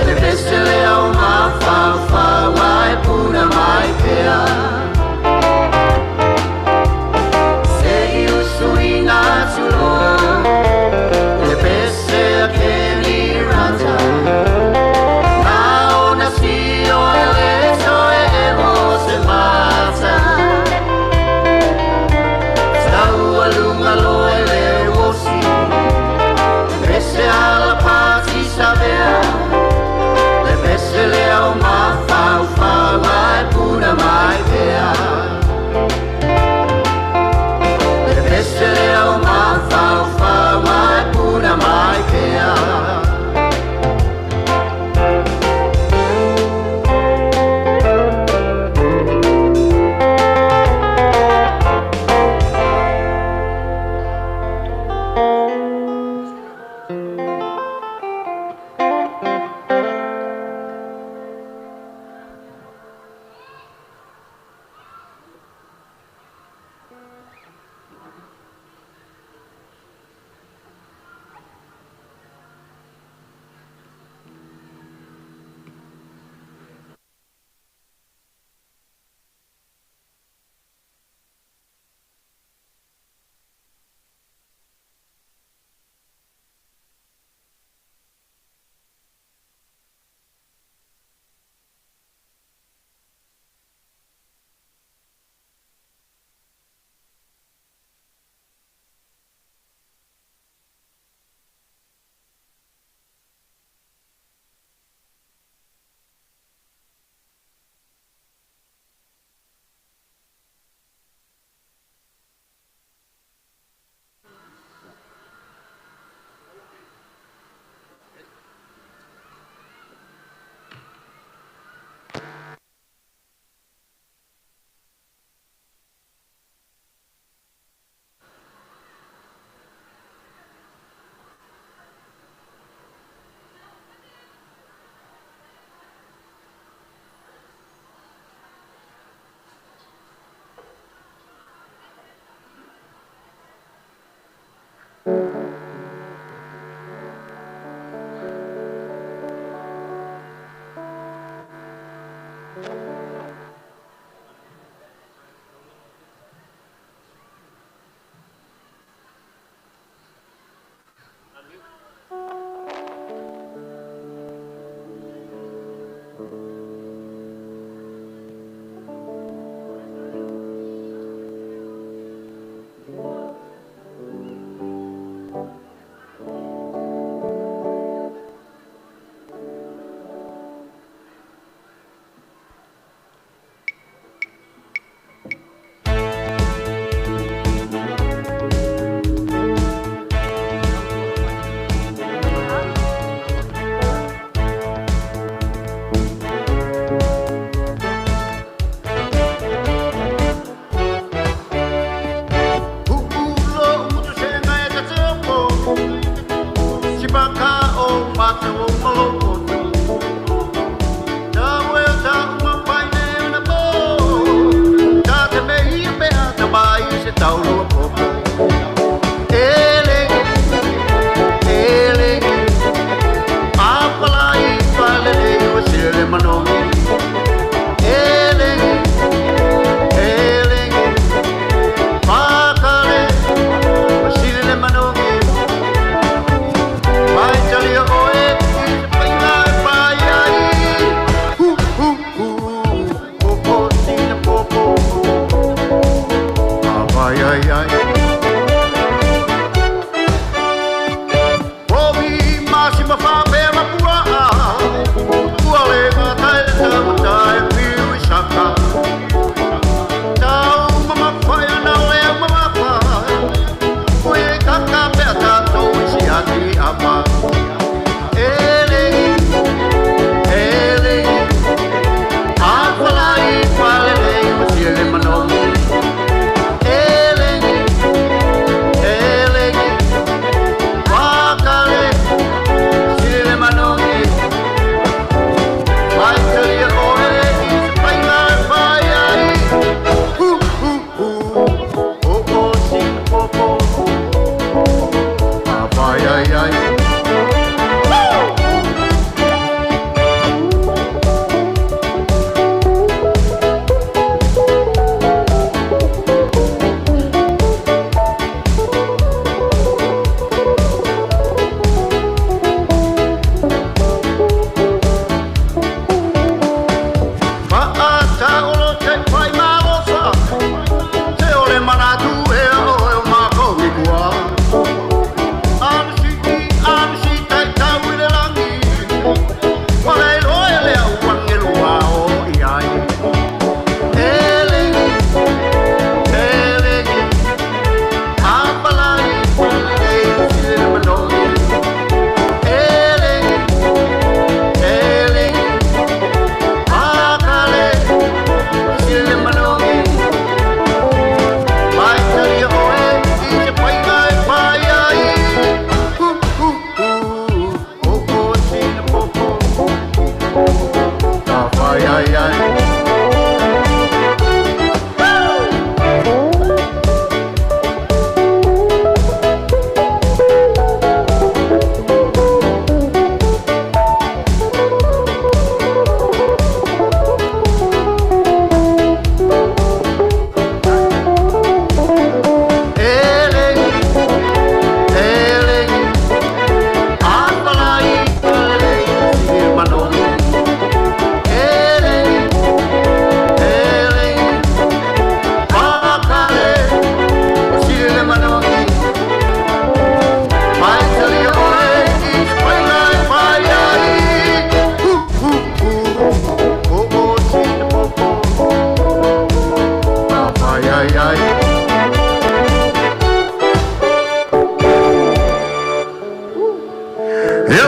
Le pese leo ma fa Wai puna mai pea Se i usuina tuloa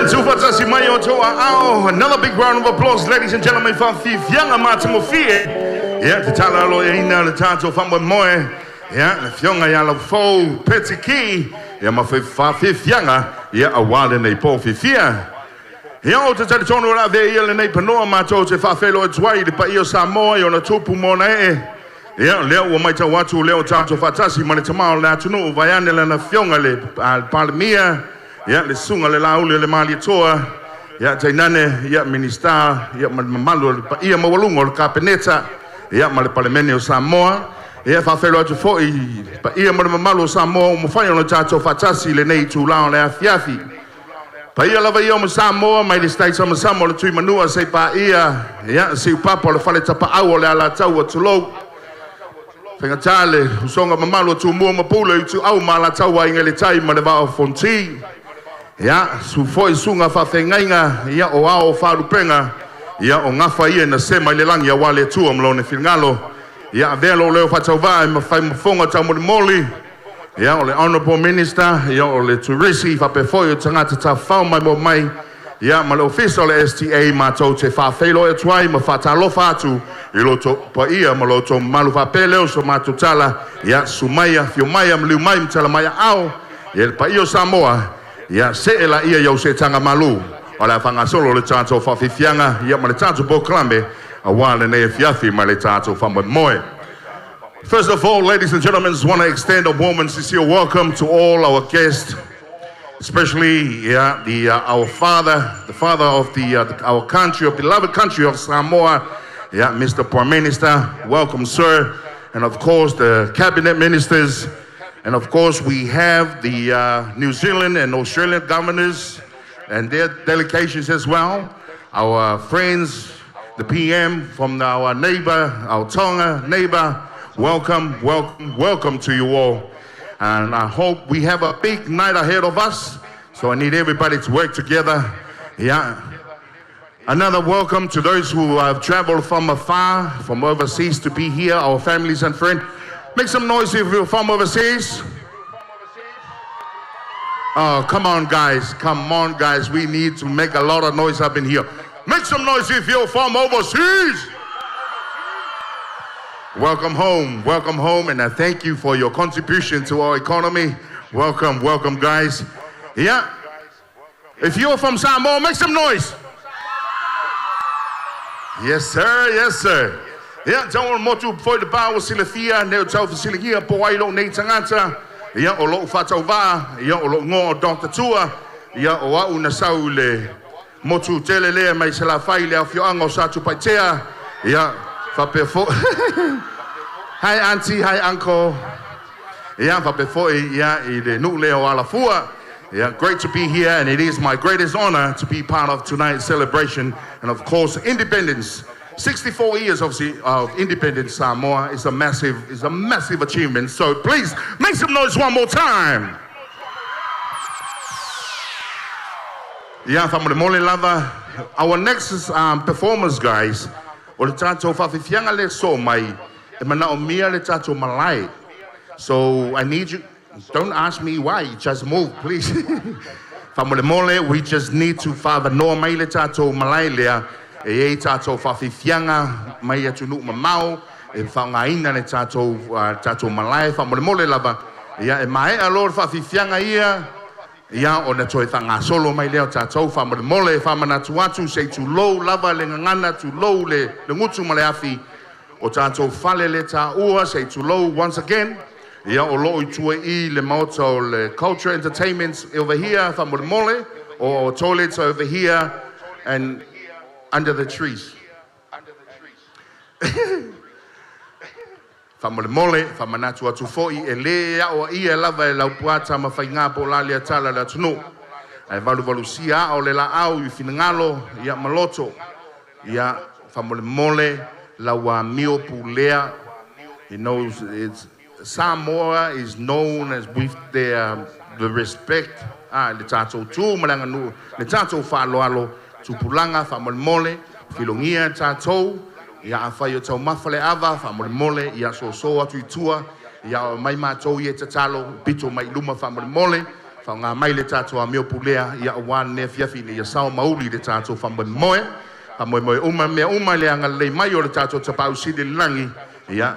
Tuugafautasi mai o toa ao. Another big round of applause, ladies and gentlemen, for Fifianga Matamofie. Yeah, te tala alo e ina le tato whamwa moe. Yeah, le fionga ya la fau petiki. Yeah, ma Fifianga. Yeah, a wale nei po Fifia. Yeah, o te tali tono la ve ia le nei panoa mato te whawhelo e tuai le pa io Samoa i o na tupu mona e. Yeah, leo o mai tau watu leo tato Fautasi ma le tamao le atunu vaiane le na fionga le palemia. Yeah, le sunga le laule le mali toa. Yeah, te nane, yeah, minister, yeah, malu pa ia mawalungo le kapeneta. Yeah, ma le palemene o Samoa. Yeah, whawhelo atu foi pa ia malu o Samoa o mwhai o tato Fautasi le nei tu lao le afiafi. Pa ia lava ia o Samoa mai le stai sama Samoa le tui manua se pa ia. Yeah, se upapa le whale tapa au o le ala tau o tulou. Whenga tale, usonga mamalo tu mua mapula i tu au ma la tau a inga le tai ma le vao fonti. Ya, su foi sunga whawhengainga, ia o ao wharupenga, ia o ngafa ia na sema ile langi a wale tua mlone whingalo. Ia velo leo whatau vai ma whai mawhonga tau moli. Ia o le Honourable Minister, ia o le Turisi, whapefoi o tangata ta whau mai mo mai. Ia ma le official STA ma tau te whawhelo e tuai ma whatalofa atu. I loto pa ia ma loto malu whapeleo so matu tala. Ia sumaya, fiumaya, mliu mai mtala maya au. Ia pa io Samoa. Ia se ela ia yau se tanga malu. Ala whanga solo le tato whawhifianga. Ia ma le tato boklambe. A wale ne fiafi ma le tato whamwe moe. First of all, ladies and gentlemen, I want to extend a warm and sincere welcome to all our guests. Especially our father, the father of our country, our beloved country of Samoa. Yeah, Mr. Prime Minister, welcome, sir. And of course, the cabinet ministers. And of course, we have the New Zealand and Australian governors and their delegations as well. Our friends, the PM from our neighbor, our Tonga neighbor. Welcome, welcome, welcome to you all. And I hope we have a big night ahead of us. So I need everybody to work together. Yeah. Another welcome to those who have traveled from afar, from overseas to be here, our families and friends. Make some noise if you're from overseas. Oh, come on, guys. Come on, guys. We need to make a lot of noise up in here. Make some noise if you're from overseas. Welcome home, and I thank you for your contribution to our economy. Welcome, welcome, guys. Yeah. If you're from Samoa, make some noise. Yes, sir. Yes, sir. Yeah, tau motu foi de pau silafia, neu tau faciligia po ailo nei tangata. ia o lo fatau va ia o lo ngo Dr. Tua ia o au na sau le motu tele le mai se la fai le afio ango sa tu paitea ia fa pe fo hi auntie hi uncle ia fa pe fo ia I le nu le o ala fua. Yeah, great to be here, and it is my greatest honor to be part of tonight's celebration, and of course, independence. 64 years of independence, Samoa is a massive achievement. So please make some noise one more time. Yeah, family mole lava. Our next performers, guys. O le tato fafifianga le so mai e mana o mia le tato malai. So I need you. Don't ask me why, just move, please. Famole mole, we just need to Father Noa mai le tato malai lea, e tato fafifianga mai atu nu mamau, e whangaina le tato malai, famole mole lava, ia e mai a lor fafifianga ia o na toi thanga solo mai leo tato, famole mole, famana tuatu, se tu lou lava le ngana tu lou le ngutu male afi, o tato fale le ta ua, se tu lou once again. Yeah, o lo tua I le mauta o le culture entertainments over here, famole mole, or toilets over here, and under the trees. Famole mole, famanatu atu foi e lea o I e lava e lau puata ma fai ngā po lali a tala la tunu. Ai valu sia o le la au I finangalo, ia maloto. Ia famole mole, la wa mio pulea. He knows it's Samoa is known as with the respect. Le tato tu malanga nu, le tato faloalo tu pulanga famole mole, filongia tato, ia afai tau mafale ava famole mole, ia so atu tua, ia mai matou ia tatalo, pito mai luma famole mole, fa mai le tato a mio pulea, ia wan ne fiafi ia sao mauli le tato famole moe, famole moe uma le anga le mai o le tato tapau sidi langi, ia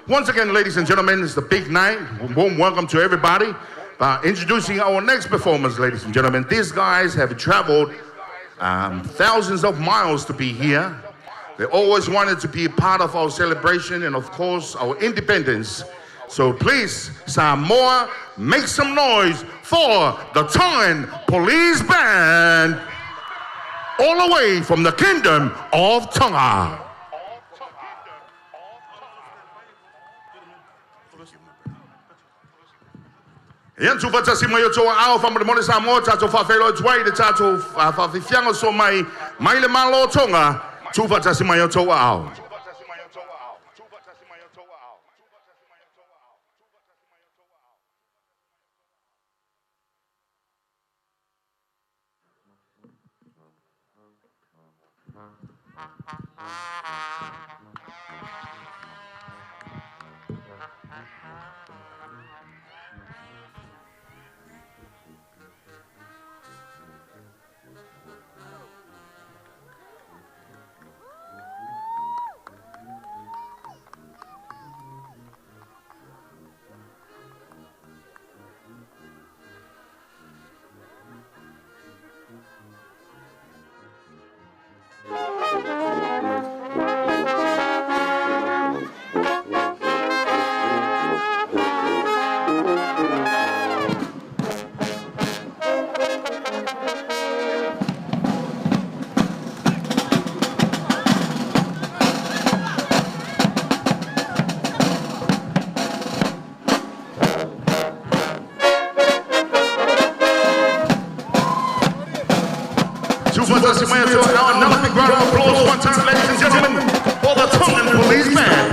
once again, ladies and gentlemen, it's the big night. Warm welcome to everybody. Introducing our next performers, ladies and gentlemen. These guys have traveled thousands of miles to be here. They always wanted to be a part of our celebration and, of course, our independence. So please, Samoa, make some noise for the Tongan Police Band, all the way from the Kingdom of Tonga. Yan Tuugafautasi mai o toa ao famole mole Samoa tato whawhelo tuai le tato whawhiwhianga so mai le malo Tonga Tuugafautasi mai o toa ao. Tuugafautasi mai o toa ao. Another big round of applause one time, ladies and gentlemen, for the Tongan Police Band.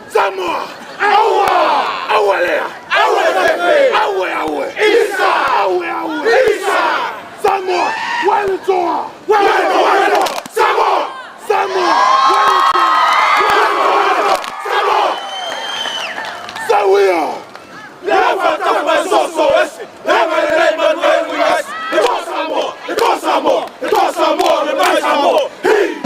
Samoa! Awalea! Awe! Isa! Samoa! Walitoa! Samoa! Sawia! Never talk about so. Never let my name with us. It was Samoa. Hey!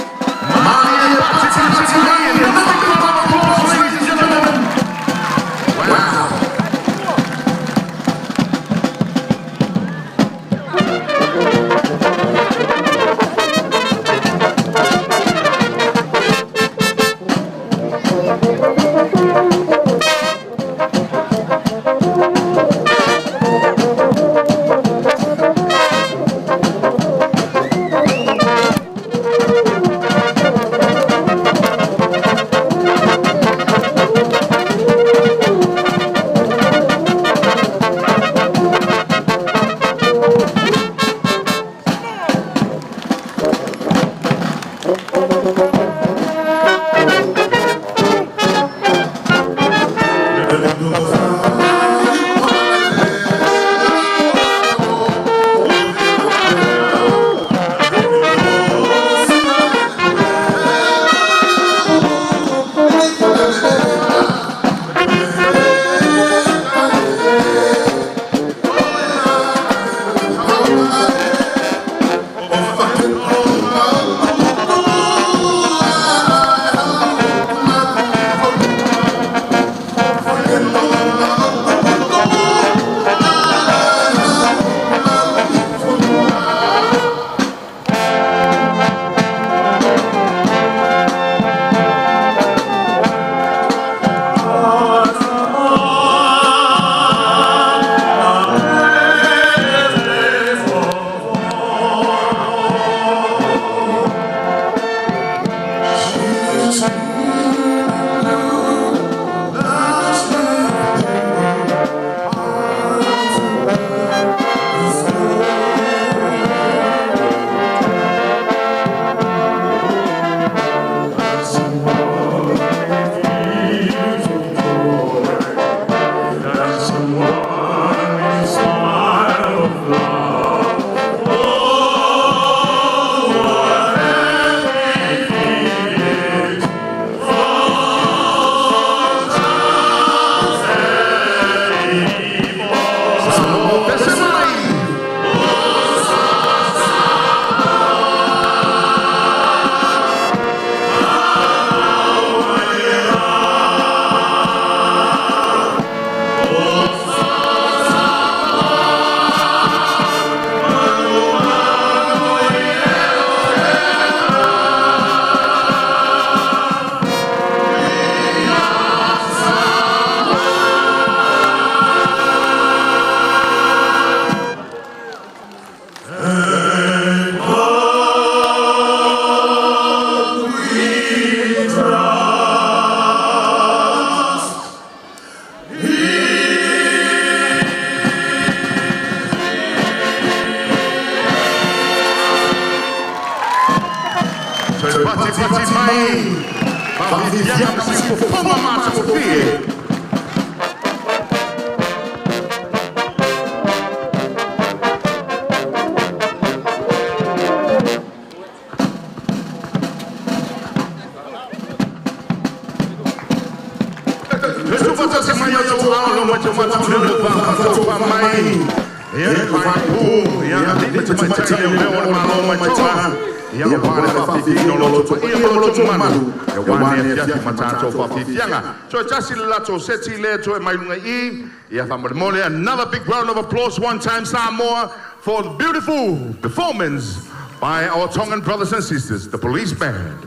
Another big round of applause one time Samoa for the beautiful performance by our Tongan brothers and sisters, the police band.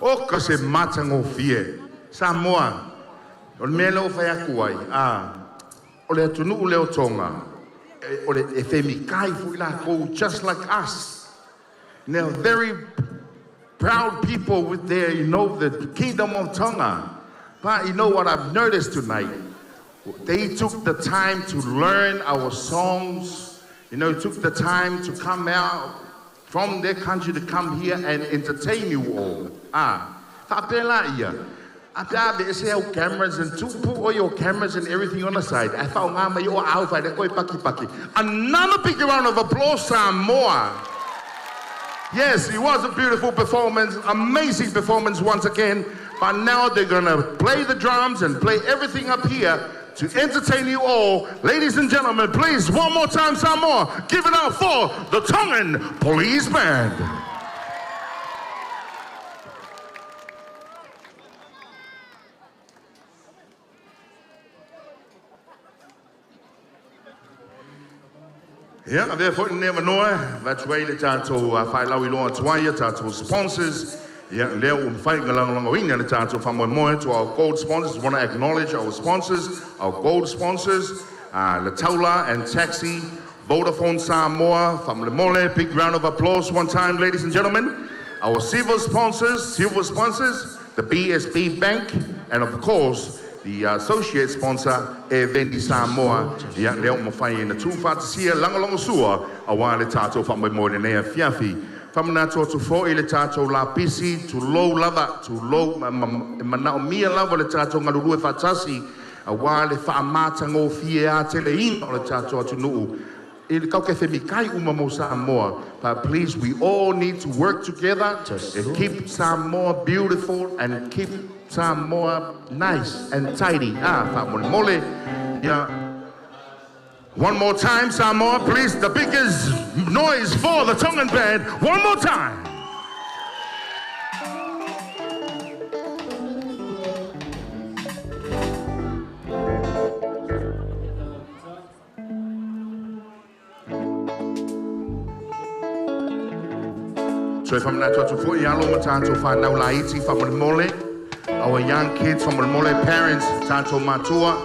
O kasi matango fie Samoa o melo fa yakuai o le tunu le Tonga o le efemi kai fu la ko just like us. Now very proud people with their, the kingdom of Tonga. But you know what I've noticed tonight? They took the time to learn our songs. Took the time to come out from their country to come here and entertain you all. Whapela ia. Apia they say cameras and put all your cameras and everything on the side. I found ngama yo alpha de koi paki. Another big round of applause, Samoa. Yes, it was a beautiful performance, amazing performance once again. But now they're gonna play the drums and play everything up here to entertain you all. Ladies and gentlemen, please, one more time, Samoa, give it up for the Tongan Police Band. Yeah, therefore, never know. That's why the tato whailau I loa tuaia, tato sponsors. Yeah, leo fighting along the wing and the tato from more to our gold sponsors. We want to acknowledge our sponsors, our gold sponsors, Lataula and Taxi, Vodafone Samoa, from the Mole. Big round of applause one time, ladies and gentlemen. Our silver sponsors, the BSB Bank, and of course, the associate sponsor, Vendi Samoa. Yeah, leo mawhai na Tuugafautasi langalonga sua awa le tato from my more than a fiafi. From nato to four le tato la pisi to low lava to low manao mia lava le tato ngalulu Fautasi awa le whaamata ngō fia te le ino le tato atu nuu. Il kauke femikai umamo Samoa. But please, we all need to work together and keep Samoa beautiful and keep Samoa nice and tidy. Mole. Yeah. One more time, Samoa, please. The biggest noise for the Tongan Band. One more time. So if I'm not to for yalo matanto whanau laiti from Mole, our young kids from Mole parents, tanto matua,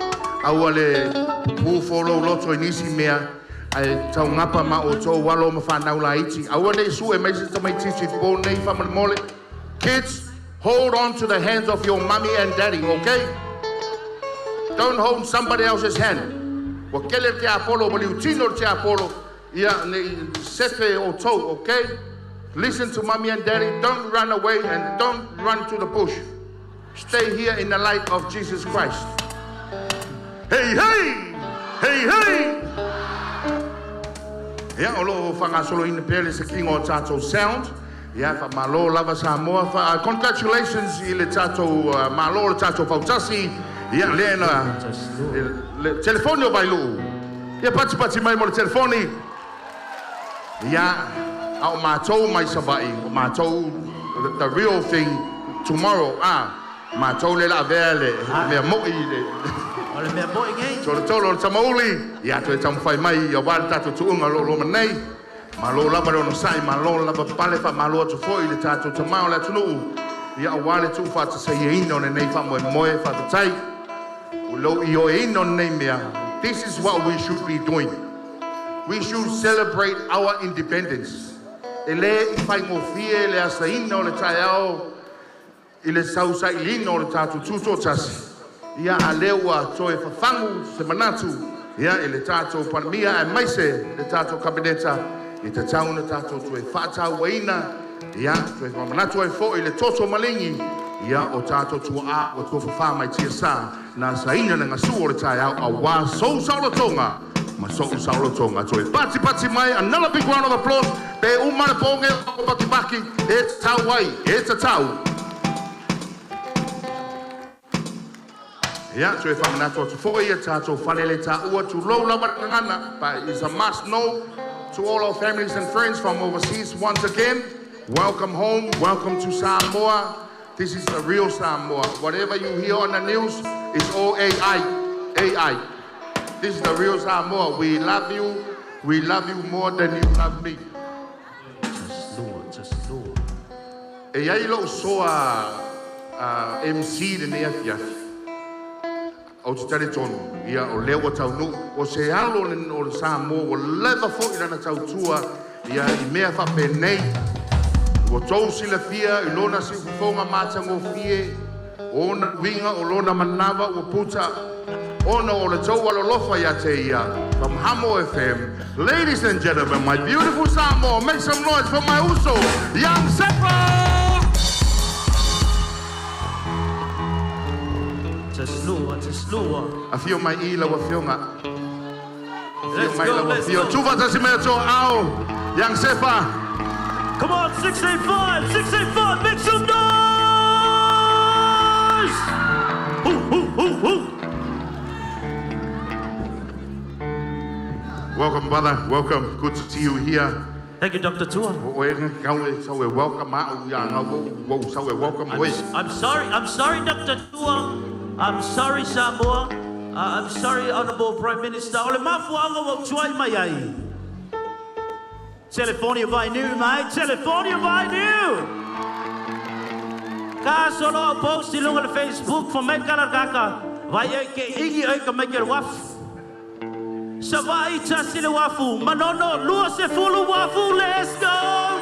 our le pufolo loto inisi mea, I tau ngapa ma o tō walo ma whanau laiti. Our le su e meisi to mai titi bone from Mole. Kids, hold on to the hands of your mommy and daddy, okay? Don't hold somebody else's hand. Wakele te apolo, wali utino te apolo, ia ne sefe o tō, okay? Listen to mommy and daddy. Don't run away and don't run to the bush. Stay here in the light of Jesus Christ. Hey, hey! Hey, hey! Yeah, olo whangasolo in the pele se king o tato sound. Yeah, fa malo lava Samoa. Congratulations ile tato malo le tato Fautasi. Yeah, lena telefonio bailu. Yeah, pati mai mo le telefoni. Yeah. Au mātou mai savai, mātou the real thing tomorrow. Mātou le la vele, mea mo'i le. Ole mea mo'i ngai. So le tolo le tamauli, ia to le tamwhai mai, ia wale tato tuunga lo manei. Malo lava le ono sai, malo lava pale fa malo atu foi le tato tamau le atunu. Ia wale tu fata se ia ino ne nei fa moe fata tai. Ulo io ino nei mea. This is what we should be doing. We should celebrate our independence. Ele I fai ngofie le asaina o le taiao I le sausa ilino o le tatu tuto'atasi. Ia a leua toe whawhangu se manatu. Ia I le tatu panamia e maise le tatu kabineta. I te tau na tatu toe whaatau waina. Ia toe manatu e fo I le toto malingi. Ia o tatu tua a o tō whawhamai tia sa. Na saina na ngasu o le taiao a wā sou saula tonga. Ma so saulo tonga toi pati mai. Another big round of applause. Pe umana ponge o paki e tau wai e tau. Yeah, so if I'm not to for you tato falele ta ua to low lava ngana, but it's a must know to all our families and friends from overseas once again. Welcome home, welcome to Samoa. This is the real Samoa. Whatever you hear on the news is all AI. This is the real Samoa. We love you more than you love me. Just Lord. E ai lo soa MC de nea o te tare tonu, ia o leo tau nu, o se alo o Samoa, o lewa fo I rana tau tua, ia I mea whape nei, o tau sila fia, I lona si ufonga mātango fie, o na winga o lona manawa o puta, ona o le tau alolofa ia te ia, from Hamo FM. Ladies and gentlemen, my beautiful Samoa, make some noise for my uso, Young Sepa! I feel my ila wa feel nga. Let's go. Tuugafautasi meto ao, Young Sepa. Come on, 685, make some noise! Welcome, brother. Welcome. Good to see you here. Thank you, Dr. Tua. Welcome. I'm sorry, Dr. Tua. I'm sorry, Samoa. I'm sorry, Honorable Prime Minister. Ole mafu anga wa tuai mai ai. California vai new, mate. California vai new. Ka solo post ilunga le Facebook for make kala kaka. Vai ke igi ai ka make waf. Savai tasile wafu. Manono lua se fulu wafu. Let's go.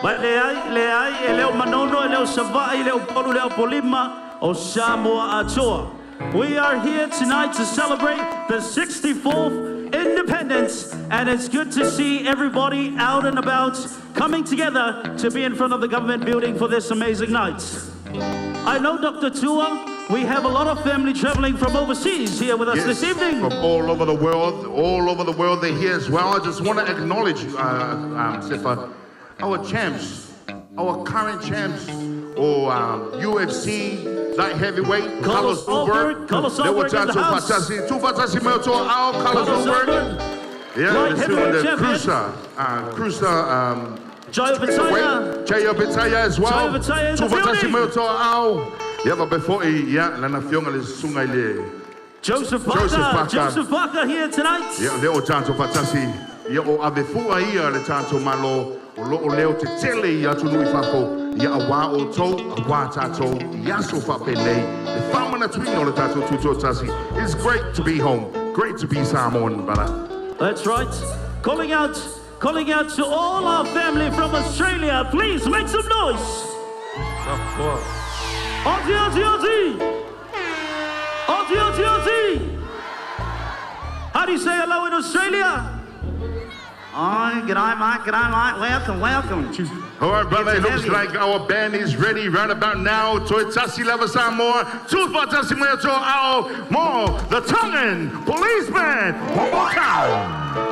Leai, leo manono, leo savai, leo polu, leo polima, o Samoa atoa. We are here tonight to celebrate the 64th independence, and it's good to see everybody out and about coming together to be in front of the government building for this amazing night. I know, Dr. Tua, we have a lot of family traveling from overseas here with us this evening. From all over the world, they're here as well. I just want to acknowledge, Sefa, our champs, our current champs, or UFC light heavyweight, Carlos Ulberg, they were trying to Fautasi Melto, our Carlos Ulberg, yeah, the Cruiser, Jaya Betaya as well, Tuugafautasi Melto, our, yeah, but before Lana Fiona is Sungaile. Joseph Parker here tonight. Yeah, they were trying to Fautasi, yeah, or Abefua here, the time to Malo. O leo te tele ya tunu ifako ya awa o to awa tato ya sofa pele the famana twino le tato tuto'atasi. It's great to be home, great to be Samoan, brother. That's right. Calling out to all our family from Australia. Please make some noise. Auntie. How do you say hello in Australia? Oh, g'day, mate. Welcome. All right, brother, it looks like our band is ready right about now. Tuugafautasi lava Samoa, Tuugafautasi meto ao more, the Tongan Police Band. One more time.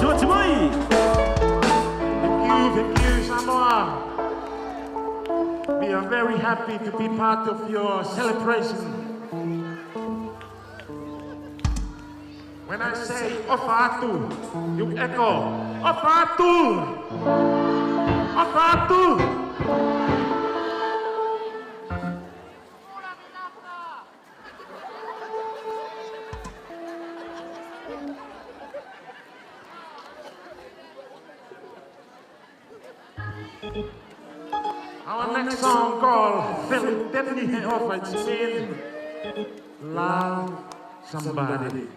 Tuatimai. Thank you, Samoa. We are very happy to be part of your celebration. When I say Ofatu, you echo, Ofatu! Ofatu! Our next song called Philip Definitely Offers means Love Somebody.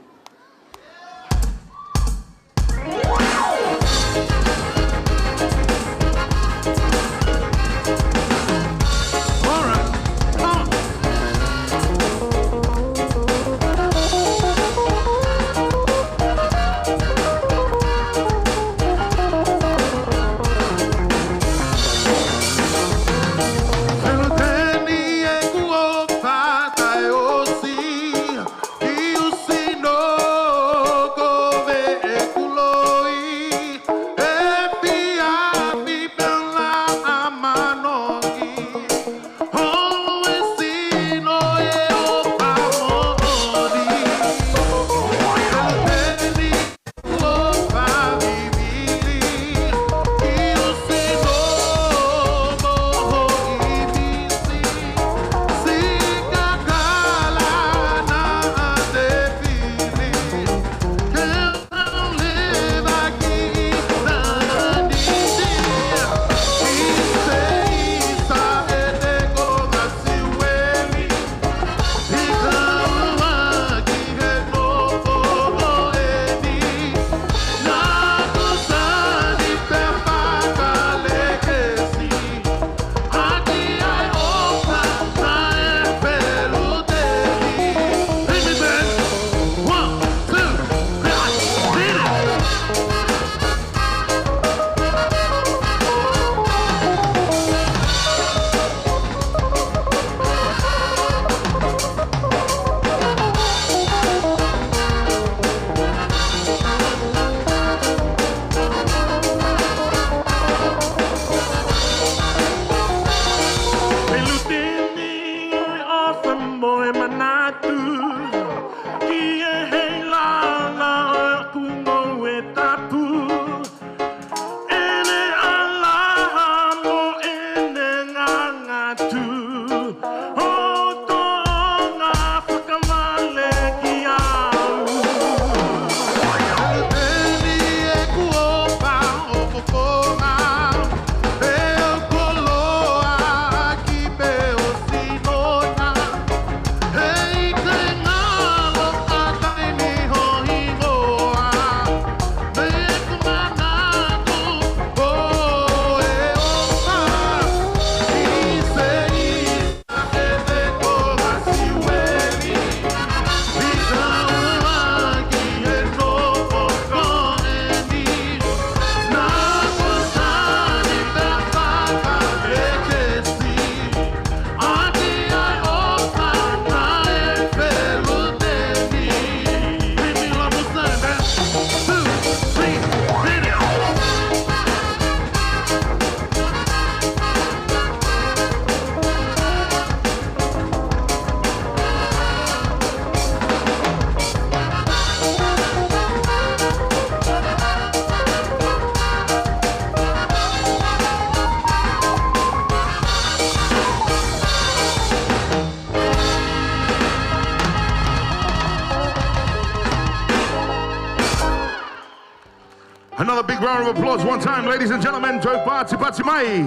Another big round of applause one time, ladies and gentlemen. Tuugafautasi mai.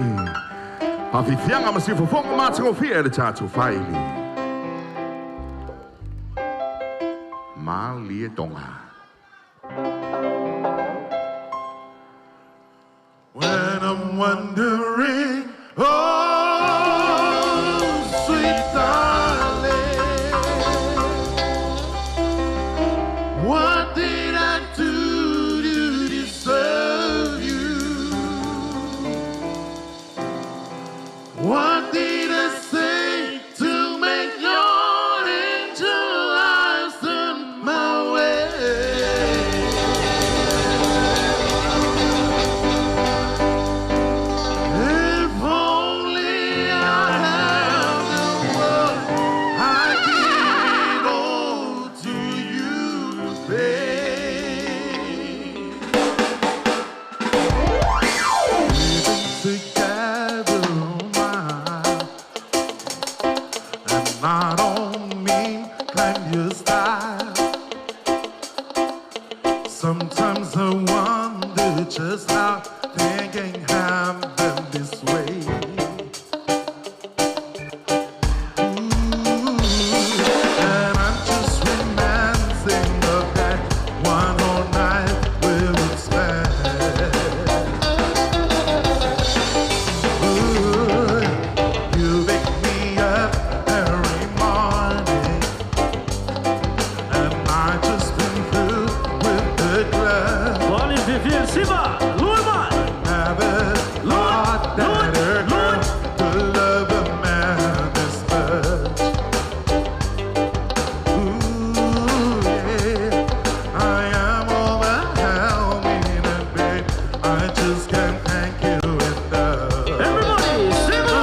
Hafifianga masifofonga matango fia le tatu faili. Malie tonga. When I'm wondering, oh, sweet darling, what did I do to deserve you? What did I say to make your angel eyes turn my way? just how thinking happened this way. And I'm just romancing of that one whole night we would spend. You wake me up every morning, and I just been through with the glove. Never thought that a girl could love a man this much. Ooh, yeah, I am overwhelming, and babe, I just can't thank you enough. Everybody, sing on!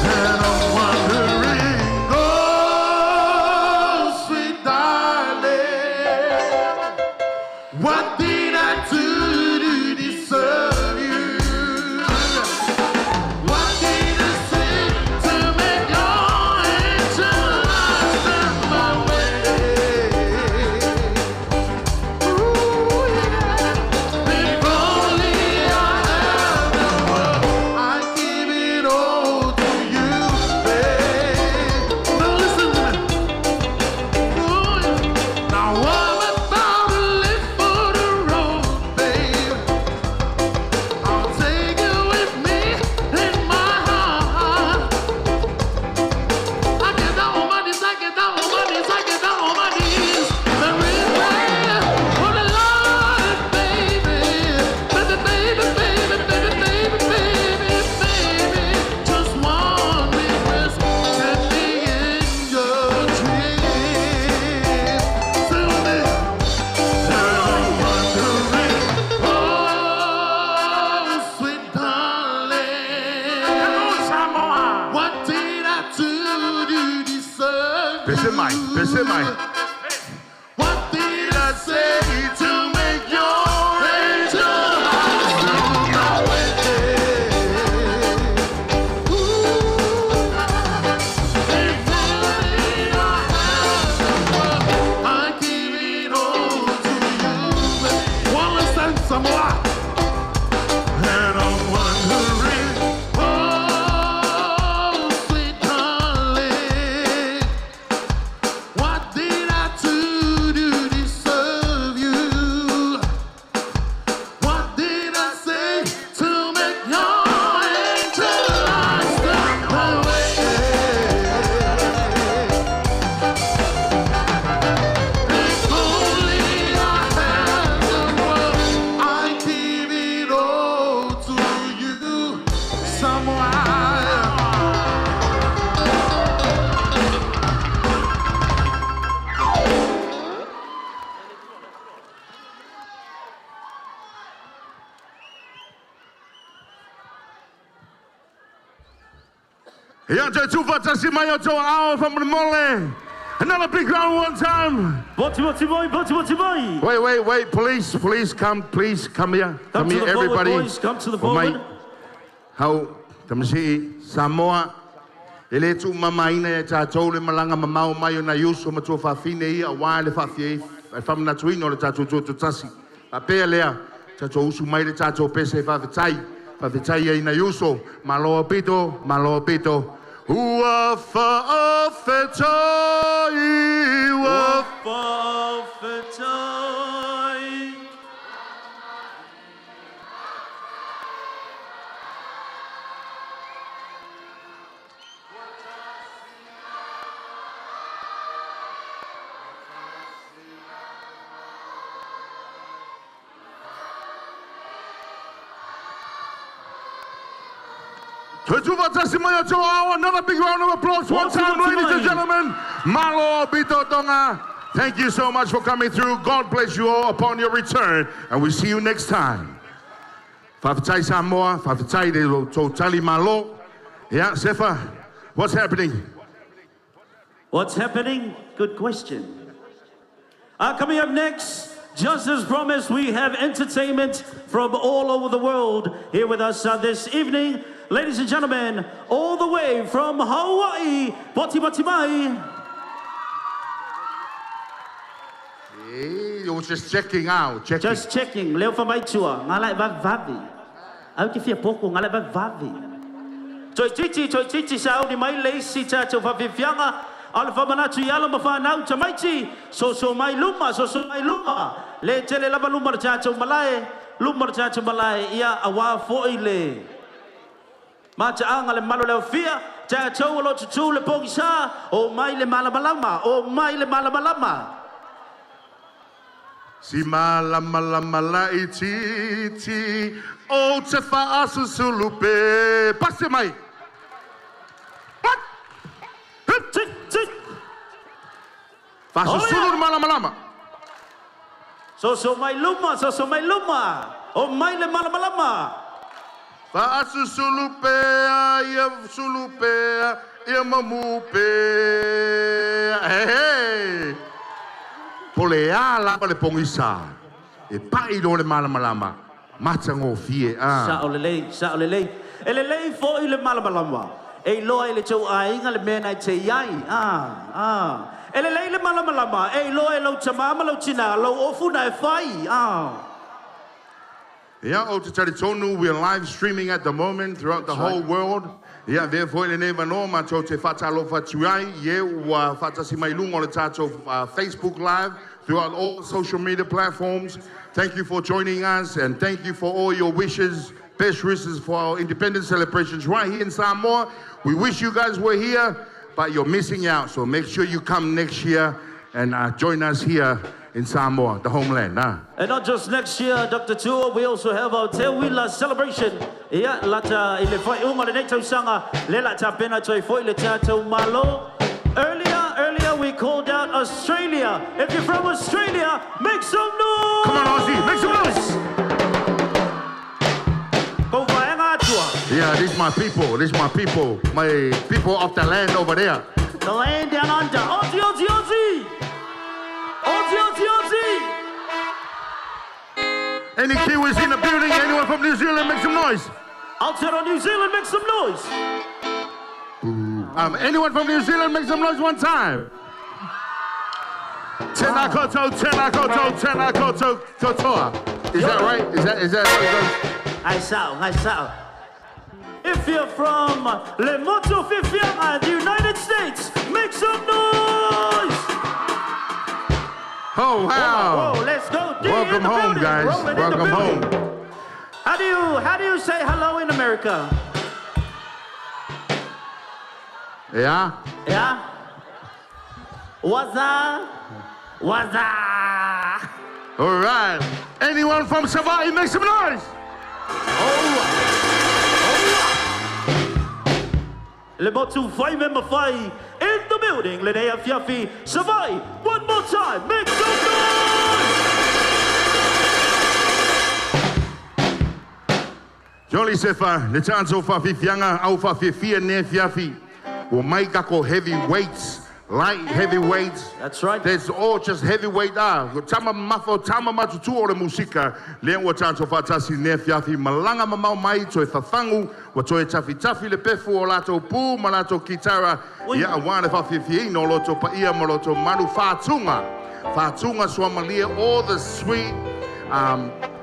And I'm wondering, oh, sweet darling, what did I do to deserve you? What did I say to make your angel last in my way? Ooh, yeah. If only I had the world, I'd give it all to you, babe. Now listen to me. Ooh, yeah. Now I'm about to live for the road, babe. I'll take you with me in my heart. I get down on my knees, I get down on my knees, I get down on my knees. Every prayer for the Lord, baby. Baby, baby, baby, baby, baby, baby, baby. Just one request, let me in your dreams. Sing with me. I'm wondering, oh, sweet darling, Samoa. what did I do to deserve Pese mai, pese mai. What did I say to make your angel eyes do my way? Ooh, if only I had the world, I'd give it all to you. One last time, Samoa. And I'm wondering, oh, sweet darling, what did I do to deserve you? What did I say to make your angel eyes turn my way? If only I had the world, I'd give it all to you, Samoa. Yeah, Tuugafautasi mai o toa ao whamamole. Another big round one time. Boti boy. Wait, police, come here. Come to here, the forward, everybody. boys. Come to the O mai, forward. hau, tamasi, Samoa. Ele tu mamaina e tātou le malanga mamau mai o na yuso ma tō whawhine i a wā le whawhie ai whamana tuino le tātou tuto'atasi. A pēr lea, tātou usu mai le tātou pese whawhetai ai na yuso. Maloa pito. Ua whawhetai, ua Fautasi. Tuugafautasi mai o toa ao. Another big round of applause one time, ladies and gentlemen. Malo Bito Tonga. Thank you so much for coming through. God bless you all upon your return, and we'll see you next time. Fautasi Samoa, Fautasi de lo totally malo. Yeah, Sefa, what's happening? What's happening? Good question. Coming up next, just as promised, we have entertainment from all over the world here with us this evening. Ladies and gentlemen, all the way from Hawaii, Poti mai. was just checking out. Just checking. Leo fa mai tua. Ngalai va vavi. Au ki fia poko ngalai va vavi. Choi chichi sao ni mai leisi cha cho fa fianga. Ala fa manatu yalo ma fa nau cha mai chi. So mai luma. Le tele lava luma cha cho malai. Luma cha cho malai ia awa fo ile. Ma cha anga le malo leo fia. Cha cho lo chu le pongisa. O mai le malamalama. Si malama la iti o te fa'asu sulupe. Passe mai. What? Fa'asu sulu malama. So mai luma. O mai le malamalama. Fa'asu sulupea, ia mamupe. Hey. Polea la le pongisa. E pai do le malamalama. Matango fie a. Sa olele. Elele fo ile malamalama. E loa ile chou ainga le mena i te iai. Elele ile malamalama. E loa lo tamama lo tina lo ofuna e fai. Yeah, o te taritonu, we are live streaming at the moment throughout the whole world. Yeah, therefore, le neva no mato te fatalo fatuai, ye wa fatasi mai lungo le tato Facebook Live throughout all social media platforms. Thank you for joining us and thank you for all your wishes, best wishes for our independence celebrations right here in Samoa. We wish you guys were here, but you're missing out. So make sure you come next year and join us here in Samoa, the homeland. And not just next year, Dr. Tua, we also have our Te Wila celebration. Yeah, lata ile foi unga le neto sanga le lata pena toi foi le tato malo. Earlier we called out Australia. If you're from Australia, make some noise. Come on, Aussie, make some noise. Go vaenga tua. Yeah, this is my people. My people of the land over there. The land down under. Aussie. Any Kiwis in the building? Anyone from New Zealand, make some noise. Outside of New Zealand, make some noise. Anyone from New Zealand, make some noise one time. Tena koto, totoa. Is that right? Is that how it goes? I saw. If you're from Le Moto Fifianga, the United States, make some noise. Oh, wow. Whoa, let's go. Welcome home, guys. Welcome home. How do you say hello in America? Yeah? What's up? All right. Anyone from Samoa, make some noise. Le Motu 5 member 5 in the building. Lenea Fiafi, Savai, one more time, make some noise! Jolly Sefa, le chanzo fa fifianga, au fa fifia ne fiafi. Well, make heavy weights, light heavy weights. That's right. That's all just heavyweight. Tama matutu o le musika. Le wa chanzo Fautasi ne fiafi malanga mamau mai to e fafangu. Wato e tafi le pefu o lato pu malato kitara. Ya wane fa fifi no loto pa ia maloto manu fatunga swamalia. All the sweet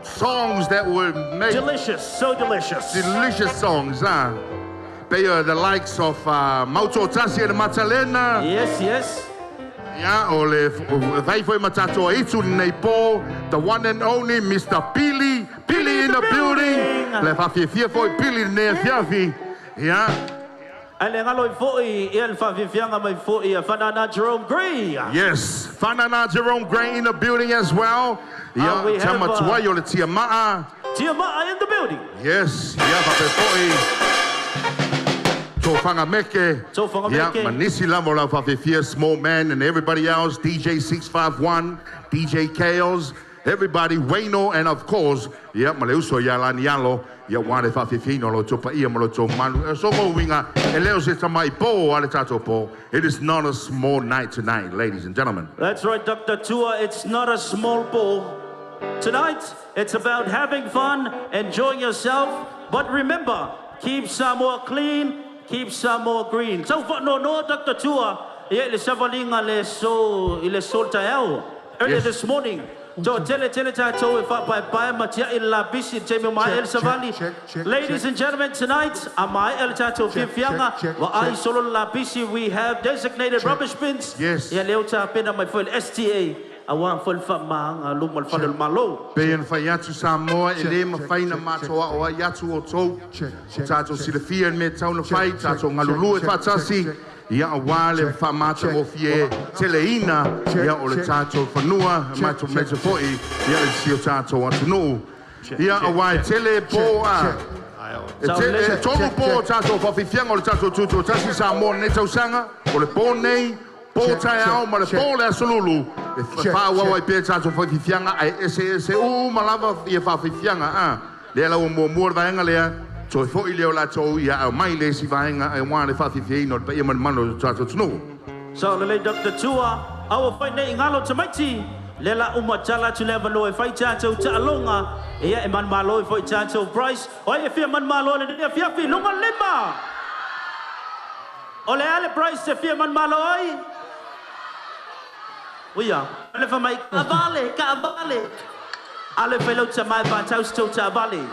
songs that were made. Delicious, so delicious. Delicious songs, the likes of Tuugafautasi and Matalena. Yes. Yeah, ole vai foi matato itu nei po, the one and only Mr. Pili in the building. Le fa fia foi Pili ne fiafi. Yeah. Ale ngalo foi el fa fianga mai foi Fanana Jerome Gray. Yes, Fanana Jerome Gray in the building as well. Yeah, we have Tiama'a in the building. Yes, yeah, foi Tofanga Meke, yeah, Manisi Lamola Fafifia, Small Man, and everybody else, DJ 651, DJ Chaos, everybody, Wayno, and of course, yeah, Maleuso Yalani Yalo, yeah, Wale Fafifino, Lotopa Iamoloto Manu, so winga, Eleos Tamai Po, Aletato Po. It is not a small night tonight, ladies and gentlemen. That's right, Dr. Tua, it's not a small ball. Tonight, it's about having fun, enjoying yourself, but remember, keep Samoa clean, keep Samoa green. So no, Dr. Tua, le savalinga le so tael. Earlier this morning, Ladies and gentlemen, tonight, we have designated rubbish bins. Yes. STA. Awang full famang lumal fadal malo. Being Fayatu Samoa, Elema Faina Matoa or Yatu Oto, Tato Silafia, Metona Fight, Tato Malulu, Fautasi, Ya Wale, Famata Ofie, Teleina, Ya Oletato Fanua, Mato Metafoi, Ya Siotato Watano, Ya Awai Tele Poa. Tono Po Tato Fafiang or Tato Tuto, Tassi Samoa, Neto Sanga, or the Pone. Potai au ma le pole asolulu e fa wa pe tato fa fianga ai ese o malava e fa fianga le la mo vaenga le so fo ile la to ya mai le si vaenga ai wa le fa fianga pe e man tato tno so le Dr. Tua our fight nei ngalo tamaiti le la chala to level lo e fight tato ta longa e e man malo e fight tato price o e fi man malo le e fi longa lemba ole ale price e fi man malo ai Uya, ale fa mai ka vale. Ale fa lo ta mai ba tau sto ta vale.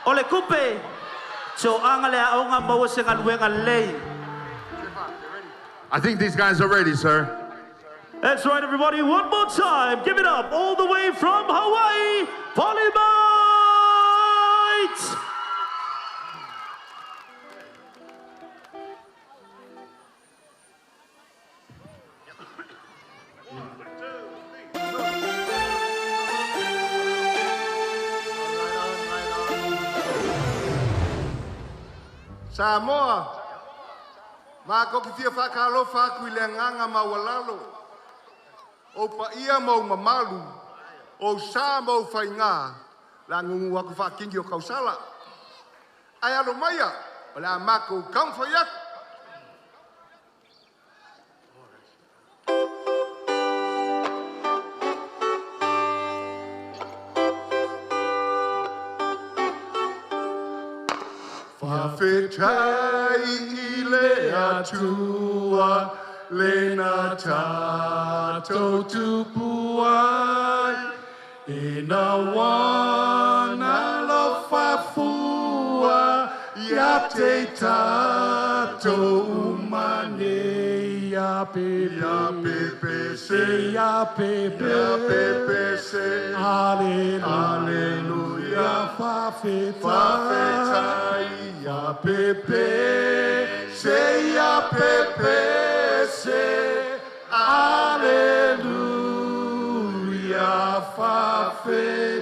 Ole kupe. So angale a onga mo se ngal wenga lei. I think these guys are ready, sir. That's right, everybody. One more time. Give it up all the way from Hawaii. Polymite. Samoa, mako ki tia whakalo whakui le nganga mawalalo. O pa ia mau mamalu, o sa mau whainga, la ngungu waku whakingi o kausala. Ai alo maia, o la mako kamwhaiak. Whawhetai I le atua, le na tātou tupuai, e na wana lo whafua, ia te tātou umane, ia pepe se, Alleluia, whawhetai, ia pepe se, Alleluia, whawhetai.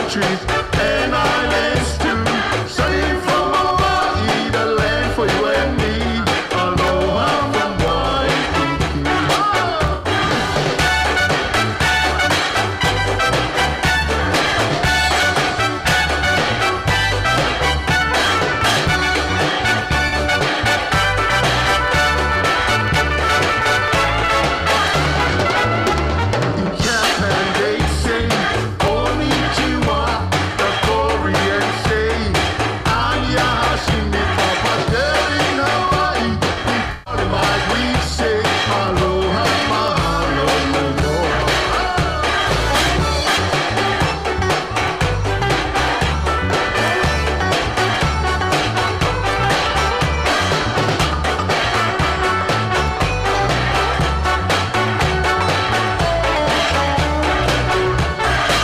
countries and islands too. Sailing from Hawaii, the land for you and me. Aloha from Waikiki. In Japan they say Konnichiwa, the Koreans say Annyeonghaseyo. But there in Hawaii, we say Aloha, mahalo, aloha.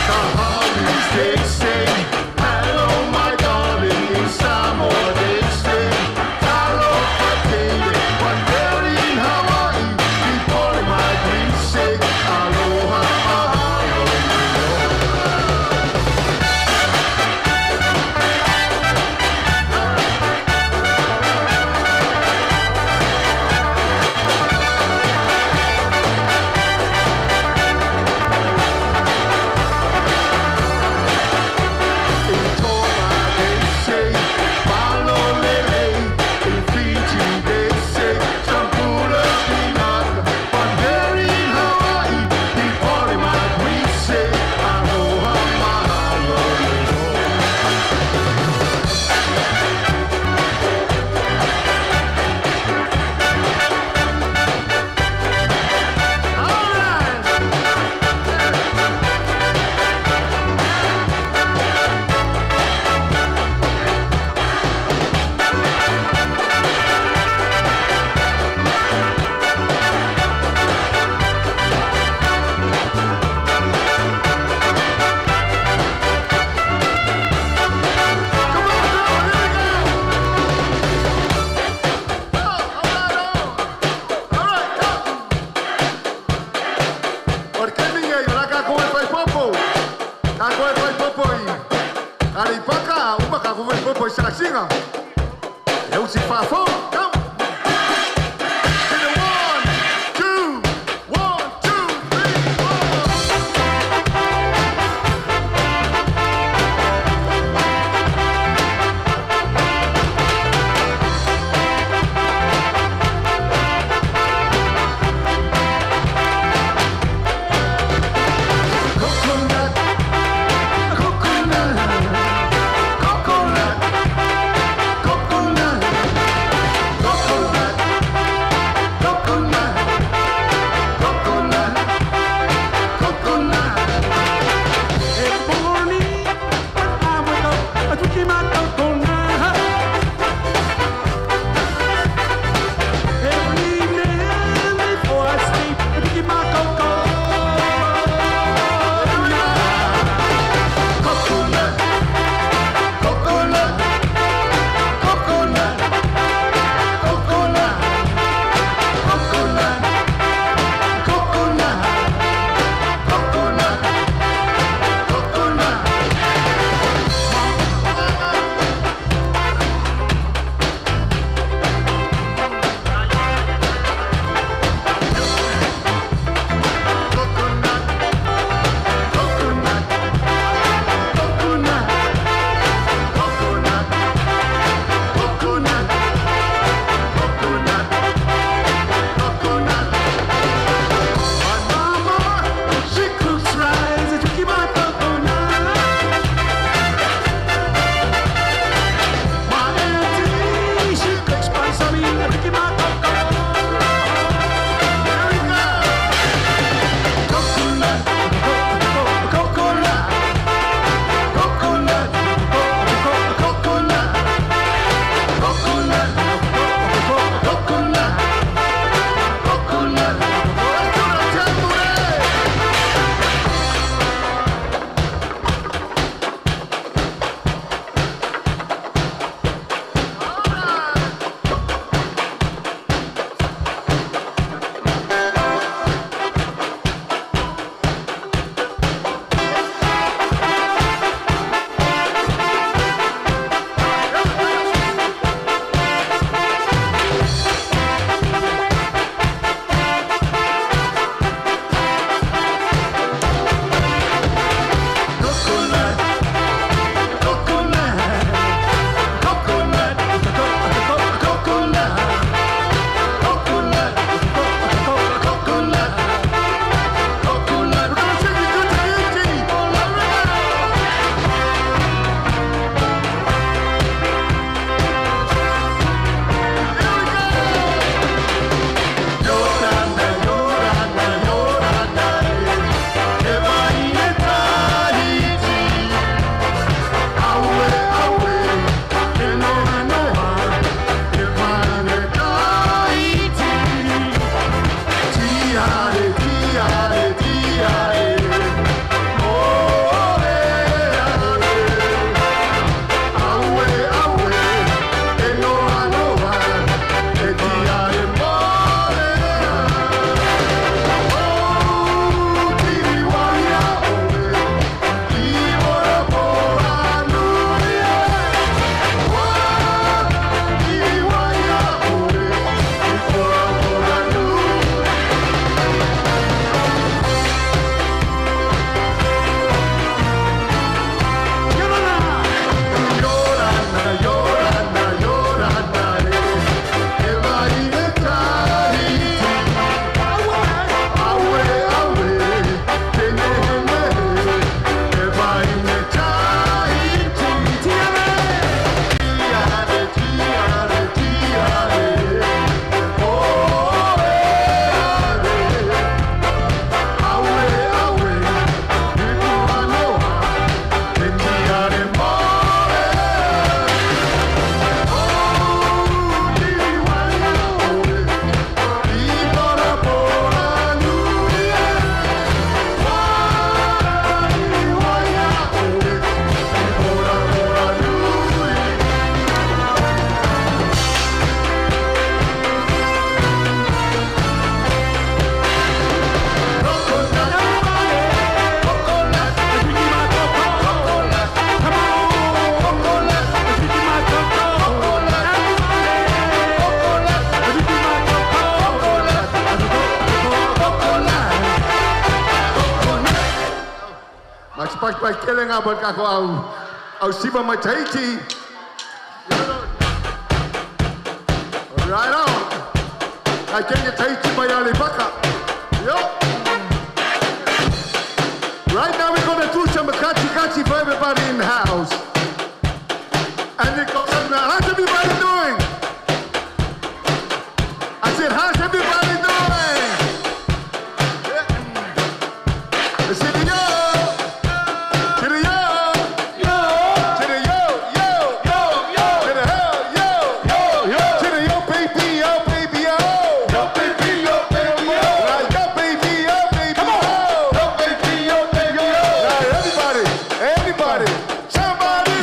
Samoans they say hello my darling. In Samoa they say Tuugafautasi. But there in Hawaii, before we say Aloha, mahalo, aloha. In Tonga they say Malolele. In Fiji they say Sampura Pinata. But there in Hawaii, before we say Aloha, mahalo, aloha. Porque ninguém lá cá com faz popo. Cá com faz popo aí. Ali para cá, uma cá com faz popo saxinga. Eu se fafo. Come. In a 1, 2, 1, 2, 3, 4. Coconut, coconut, coconut, coconut. Pai kelenga ba ka ko au siva mai Tahiti. Right on. I can get Tahiti by Alipaka. Yo. Right now we're gonna do some kachi for everybody in the house. And it goes up now. How's everybody doing? I said, how's everybody doing? Yeah. Let's see the yo. To the yo. Yo. To the yo. Yo. Yo. Yo. To the hell. Yo. Yo. Yo. To the yo, baby. Yo, baby. Yo. Yo, baby. Yo, baby. Yo. Like, yo, baby. Yo, baby. Come on. Yo, baby. Yo, baby. Yo. Now, everybody. Somebody.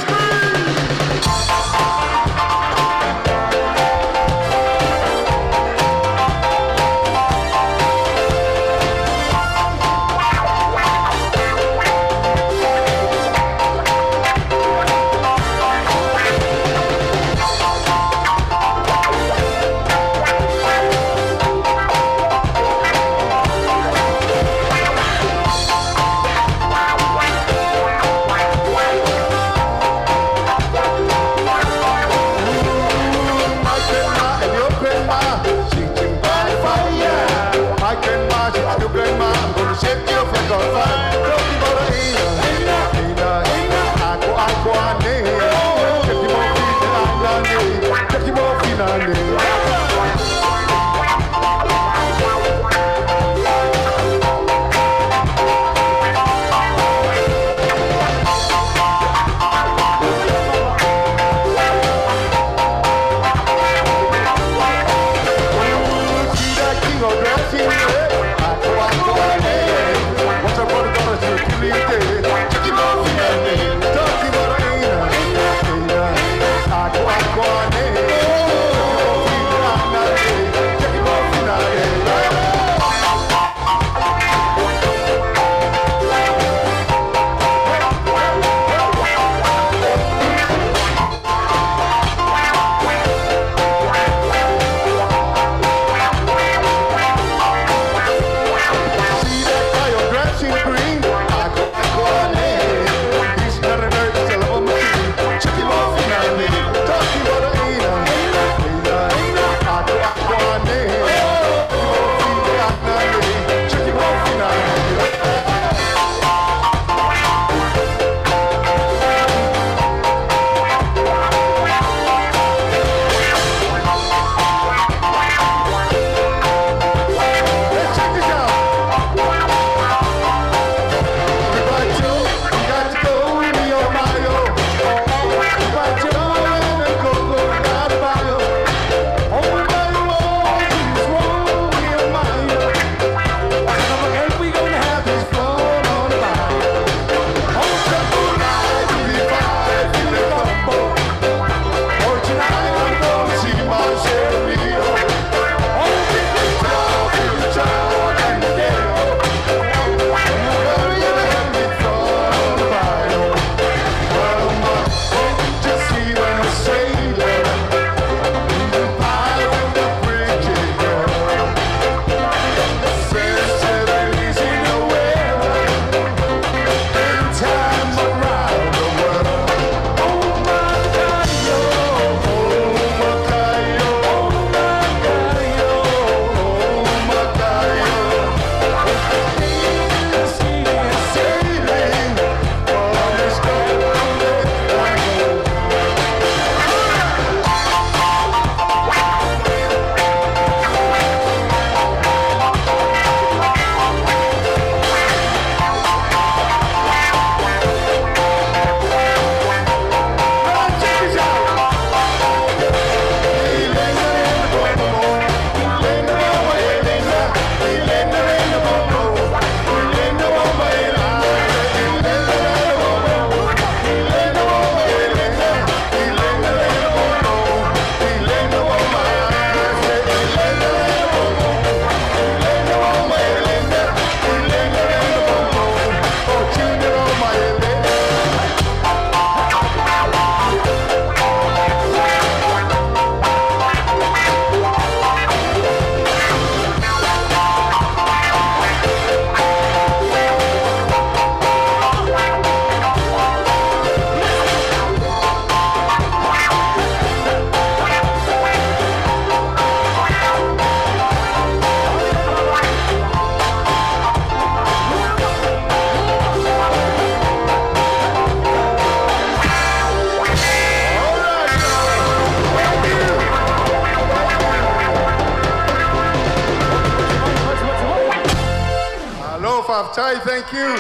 Fautasi, thank you.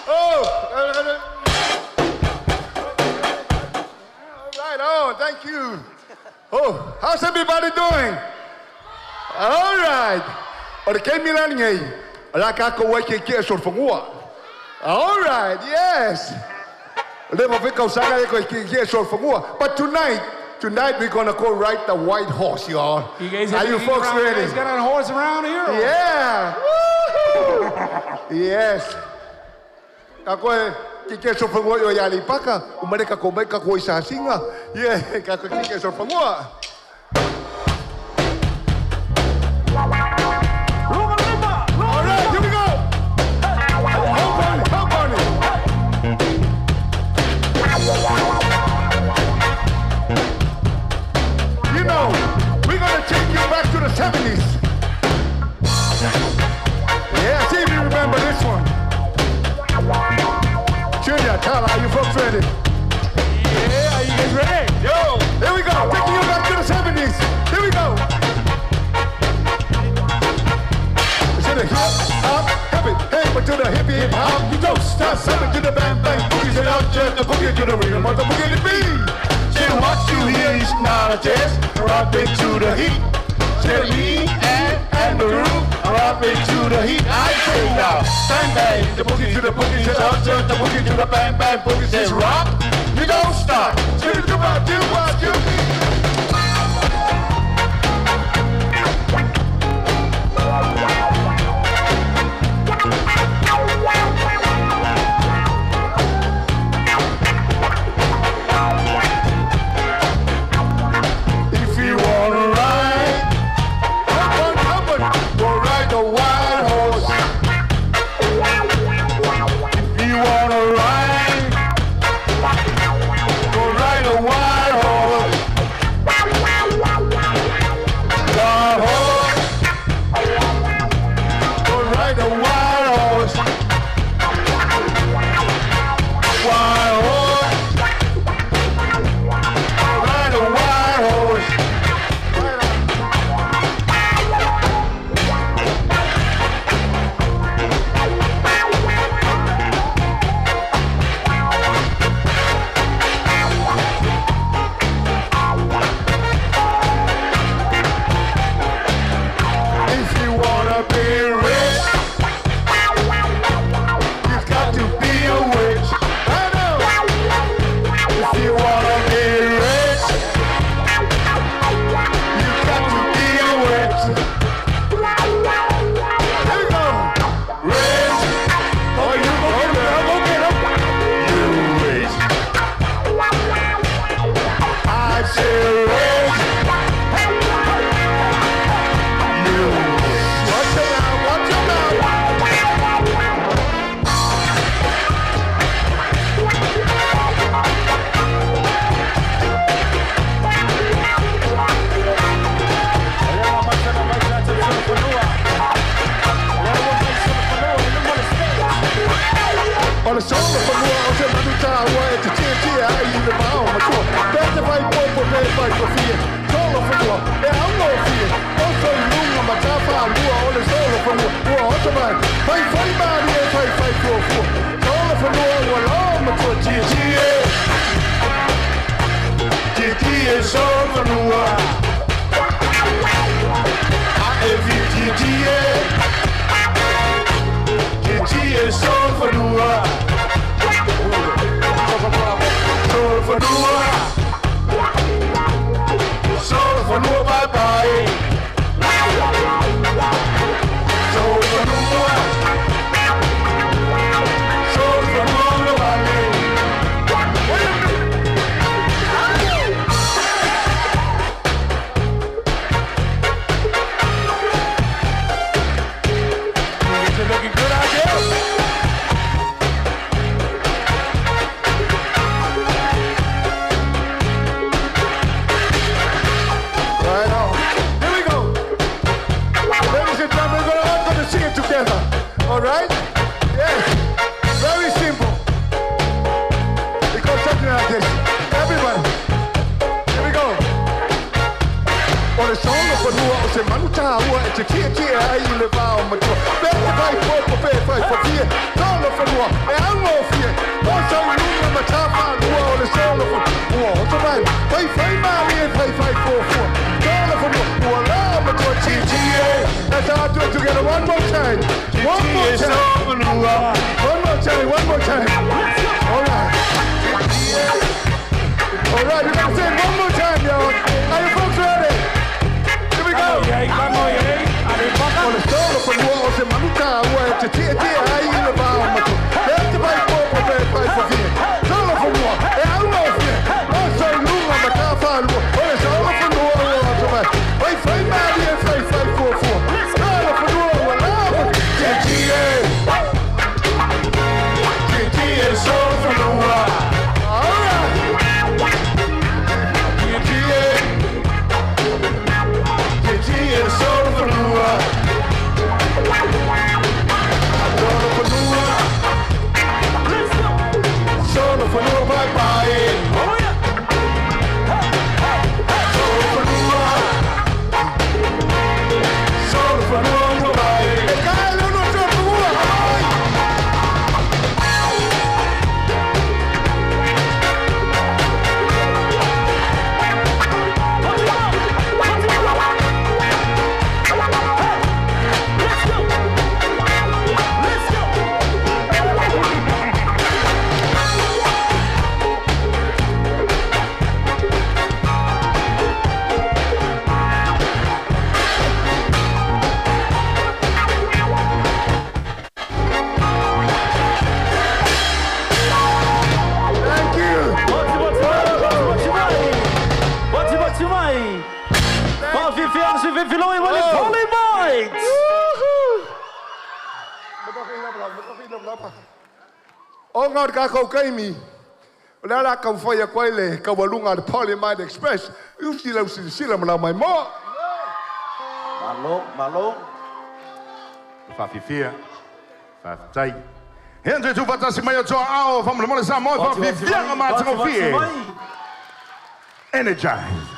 Oh, right on, thank you. Oh, how's everybody doing? All right. O le kei milani ngai, la kako wai ke kia sor fangua. All right, yes. Le mo fika usanga e ko kia sor fangua. But tonight we're gonna go ride the white horse, y'all. Are you folks ready? You guys got a horse around here? Yeah. Yes. Kako e kia sor fangua yo yali paka, umare kako mai kako isa singa. Yeah, kako kia sor fangua. All right, here we go. Hop on it. You know, we're gonna take you back to the 70s. Yeah, see if you remember this one. Junior, Tyler, are you folks ready? Yeah, are you guys ready? Yo, here we go, taking you back to the 70s. Here we go. To the hip hop, hip it, hey, but to the hippie hip hop, you don't stop. Seven to the bang bang, boogie to the just the boogie to the rhythm of the boogie to beat. Say what you hear is not a test. Rock it to the heat. Say me and the groove, rock it to the heat. I say now, bang bang, the boogie to the boogie to the just the boogie to the bang bang, boogie says rock. You don't stop. Say do what you need. fanua o se manu tāua e te kia ai le vāo matua. Pēte vai popo, pēte vai fafie. Tolo fanua e ango fie. O sau lunga ma tāwha lua o le solo fanua. O te vai, vai mali e vai fōfua. Tolo fanua, ua la matua TTA. Let's all do it together one more time. One more time. One more time. All right. All right, you gotta say it one more time, y'all. Are you folks ready? Here we go. On the solo for New Orleans, and Manuka, where to tear, I in the bound. That's the right for here. Solo for New Orleans, and I don't know if you also look on the car file. Oh, it's all for New Orleans. Wait, fight, man, and fight, 4-4. Solo for New Orleans, TTA. TTA, solo for New Orleans. Solo for no bye-bye. Oh yeah. Solo for no. Solo for no bye-bye. O ngā ka kau kaimi, o le ala kau whaia koe le kawalunga le Polymite Express, usi lau sila mana mai mo. Malo. Whawhiwhia, whawhitai. Henry Tuugafautasi mai o toa ao, whamule Samoa, whawhiwhianga mātango whie. Energized.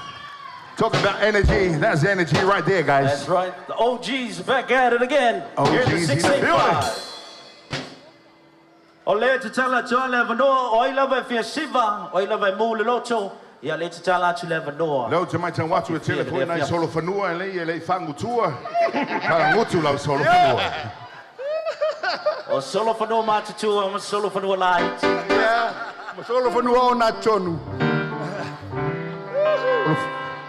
Talk about energy, that's energy right there, guys. That's right, the OGs back at it again. OGs in the building. O le te tala toa le avanoa, o ila vai fia siva, o ila vai mūle loto, ia le te tala atu le avanoa. Leo te mai tau watu e tele koe nai solo whanua e lei whangutua. Kara ngutu lau solo whanua. O solo whanua mātutua, ma solo whanua light. Yeah, ma solo whanua o nā tonu.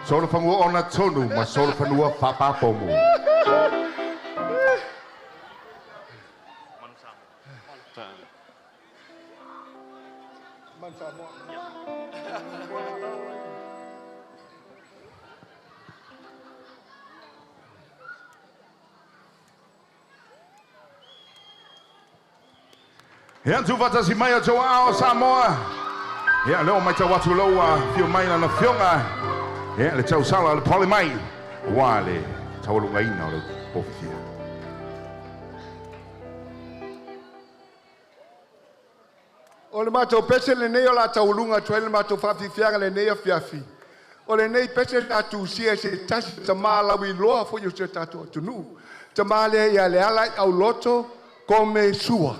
Solo whanua o nā tonu, ma solo whanua whapapomu. Hea Tuugafautasi mai o toa ao Samoa. Hea leo mai tau watu loa fio mai na fionga. Hea le tau sala le pole mai. Wa le tau lunga ina o le pofia. O le mātou pese le nei o la tau lunga tuai le mātou whawhiwhianga le nei a fiafi. O le nei pese tātou sia se tasi ta mālawi loa fo yo se tātou atunu. Ta māle ia le ala au loto kome sua.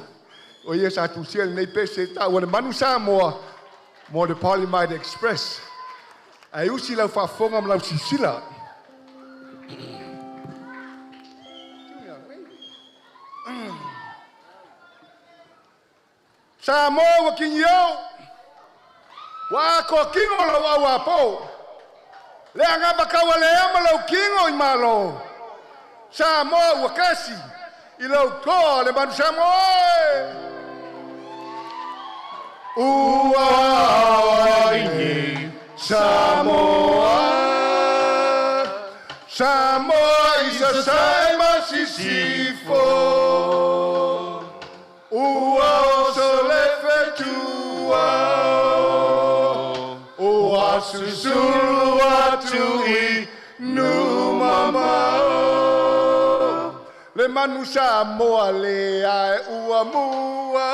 O ia sa tu sia nei pese ta o le manu Samoa mo le Polymite Express. Ai usi lau whafonga ma lau sisila. Samoa wa kingi au. Wa ko kingo lau au apo. Le anga bakawa le ama lau kingo i malo. Samoa wa kasi. I lau ko le manu Samoa. Uaini Samoa. Samoa is a saima sisifo. Ua solefe tua. Ua susuru atu I numamao. Le manu Samoa le ai ua mua.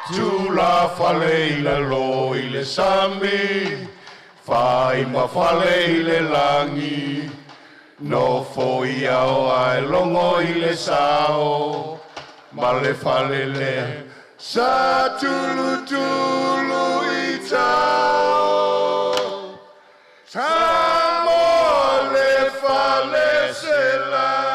Tu la faleila lo I le sami Fai mawhale i le langi, no foi au ai longo i le sao, ma le whale lea. Sa tulu tulu i tau, Samoa le whale se lau.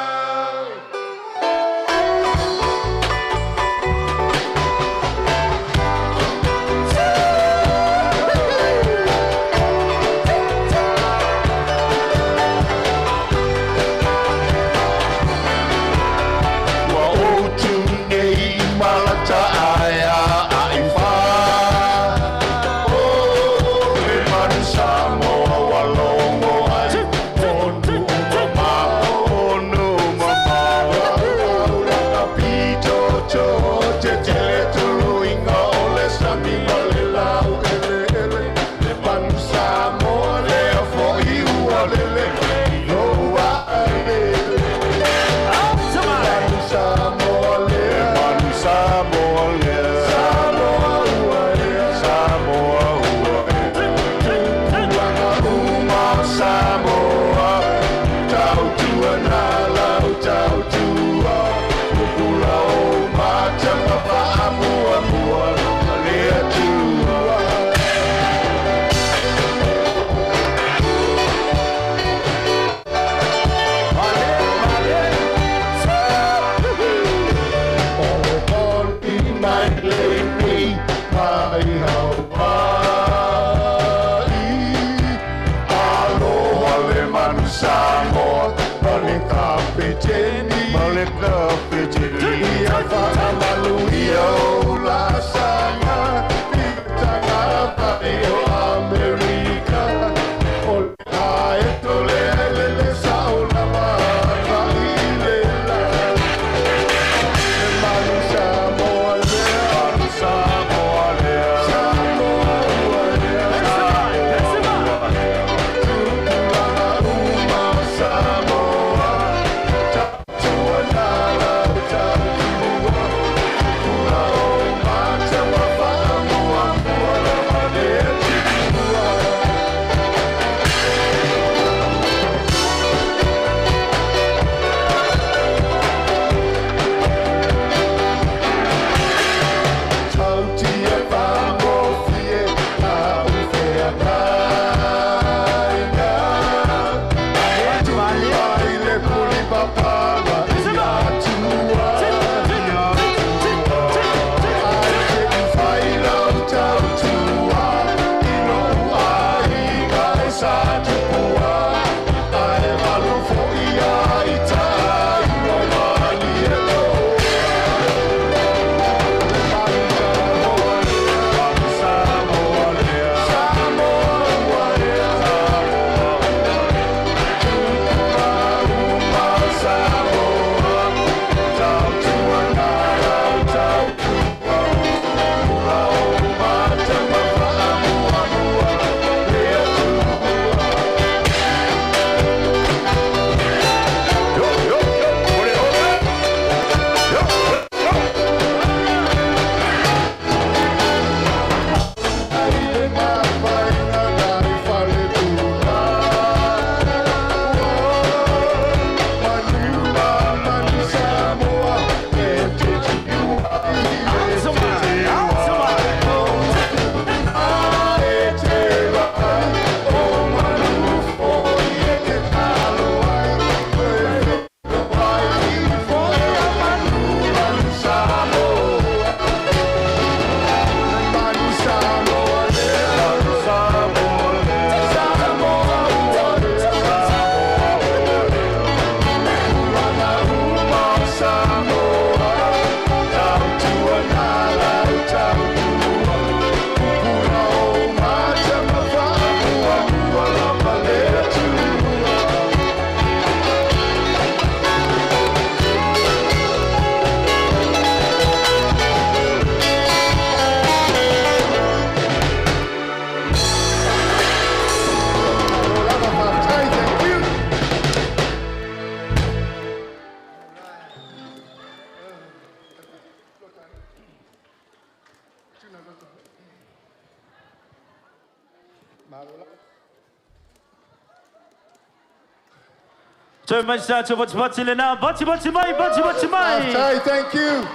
Turn my side to what's now. Bachi mai. Thank you.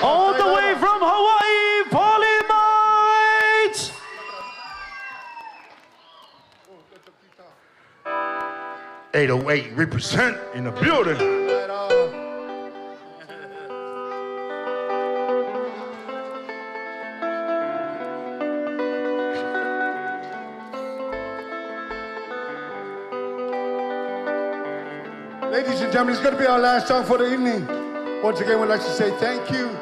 All the way from Hawaii, Polymite. 808 represent in the building. Ladies and gentlemen, it's going to be our last song for the evening. Once again, we'd like to say thank you.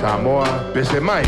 Samoa, bese mai.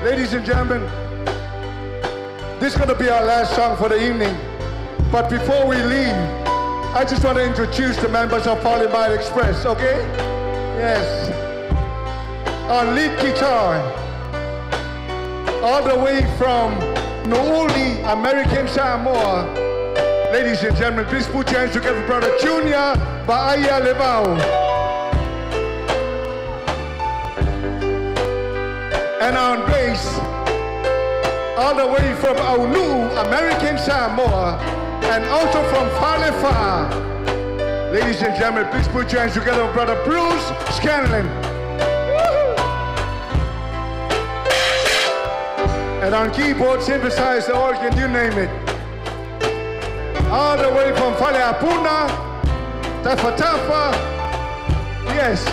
Ladies and gentlemen, this is going to be our last song for the evening. But before we leave, I just want to introduce the members of Polymite Express, okay? Yes. On lead guitar, all the way from Nuuli, American Samoa. Ladies and gentlemen, please put your hands together, brother Junior Baaya Levau. And on bass, all the way from Aunu, American Samoa, and also from Falefa. Ladies and gentlemen, please put your hands together, brother Bruce Scanlon. And on keyboard, synthesizer, organ, you name it. All the way from Faleapuna, Tafa. Yes.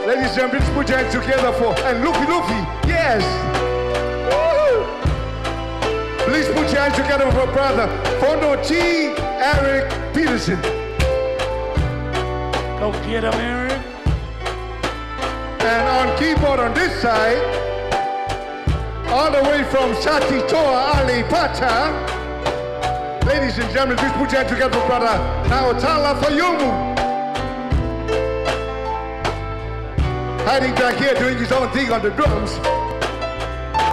Ladies and gentlemen, please put your hands together for, and Luffy, yes. Woo! Please put your hands together for brother Fondo T. Eric Peterson. Go get him, Eric. And on keyboard on this side, all the way from Satitoa Ali Pata, Ladies and gentlemen, please put your hands together for brother Naotala Fayumu. Hiding back here doing his own thing on the drums.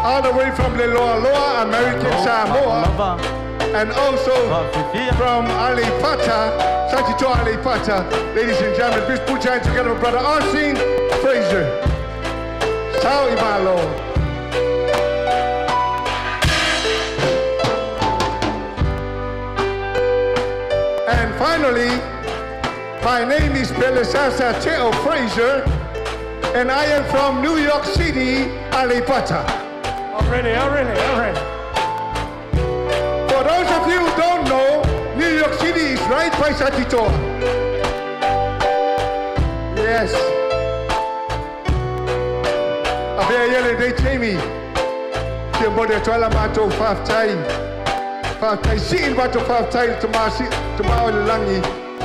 All the way from Loa, American Samoa. And also from Alipata, Sachito Alipata. Ladies and gentlemen, please put your hands together for brother Arsene Fraser. Sao Imalo. And finally, my name is Belisasa Teo Fraser, and I am from New York City, Alipata. Already. For those of you who don't know, New York City is right by Sachito. Yes. Abeyele de Jamie. Kimbodia Twala Mato Fautasi. Fautasi siin Mato Fautasi Tomao Langi.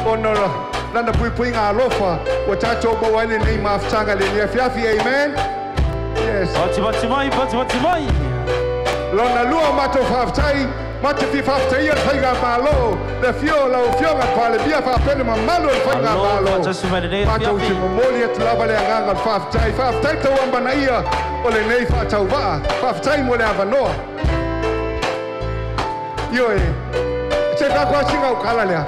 Onora. Nanda Pui Alofa. Watato Bawani name of Tanga Linia Fiafi. Amen. Yes. Batimai. Lona Lua Mato Fautasi. Mato Fautasi Faiga Malo. The Fiola Palabia Pele Mamalo Faiga Malo. Mato Molia Tlabale Anga Fautasi. Fautasi Tawambanaia. Ole nei Fatauva. Fautasi Mole Avanoa. Yoe. Cheka kwa singa ukalalea.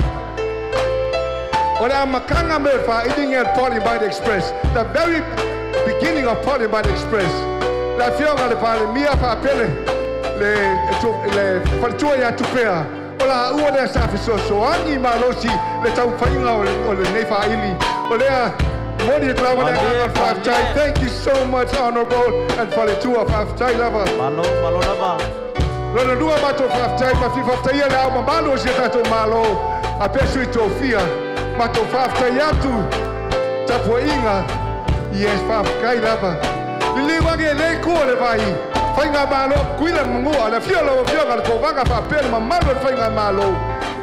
Ole amakanga mefa eating at Party by the Express. The very beginning of Party by the Express. La Fiola de Palemia Pele. Le Faltua ya Tupea. Ola uone safi so angi malosi le taufainga ole nefa ili. Olea Modi Tlavale Fautasi. Thank you so much, Honorable and Falitua Fautasi lover. Malo lava. Lona dua Mato Fautasi, ma Fautasi la mamalo si tato malo. Apesu itofia. Mato Fautasi yatu. Tapoinga. Yes, Fautasi lava. Liliwange le kole vai. Fainga malo kuila mngua la fiola ko vanga fa pele mamalo fainga malo.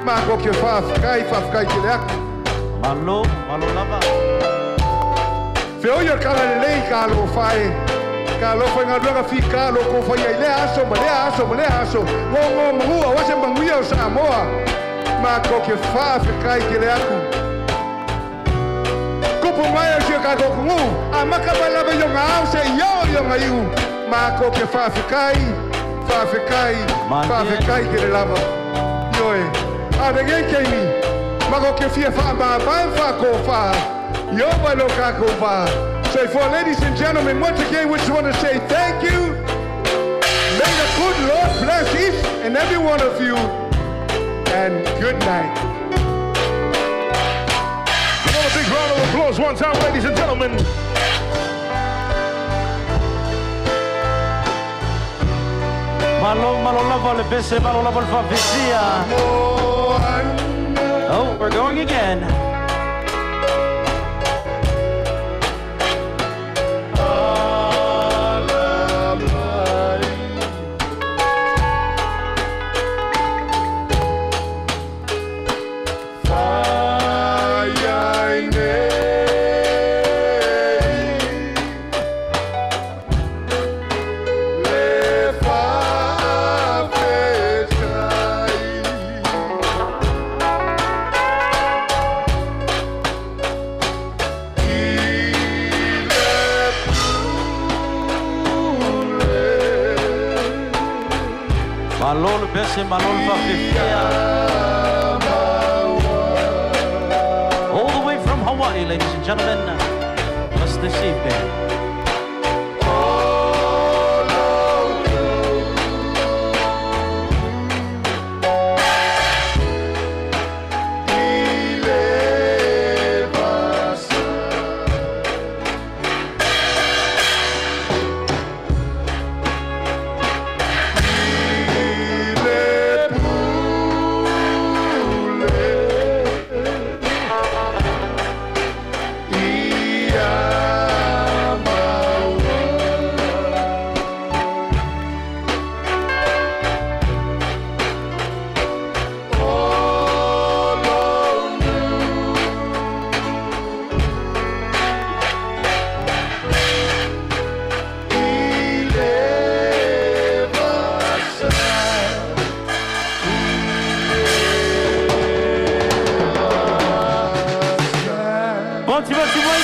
Ma ko ke Fautasi kile yako. Malo lava. Feo yo kala le kalo fai. Kalo fai ngadua fi kalo ko fai ile aso. Ngo mngua wase mngua Samoa. Ma ko ke Fautasi kile yako. Kupu maya je ka ko ngu. Amaka bala be yo ngao se yo ngayu. Ma ko ke Fautasi kile lava. Yoe. Adege kemi. Ma ko ke fia fa ba fa ko fa. So for ladies and gentlemen, once again, we just want to say thank you. May the good Lord bless each and every one of you. And good night. Another big round of applause one time, ladies and gentlemen. Malo lava le bese, malo lava le favisia. Oh, we're going again. Malol bese malol vafifia. All the way from Hawaii, ladies and gentlemen, us this evening.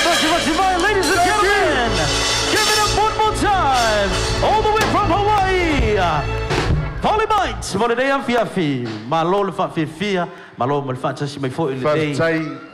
Ladies and gentlemen, give it up one more time. All the way from Hawaii. Polymite, Molidea Fiafi. Malo le Fafia, Malo Malfatashi, my foot in the day.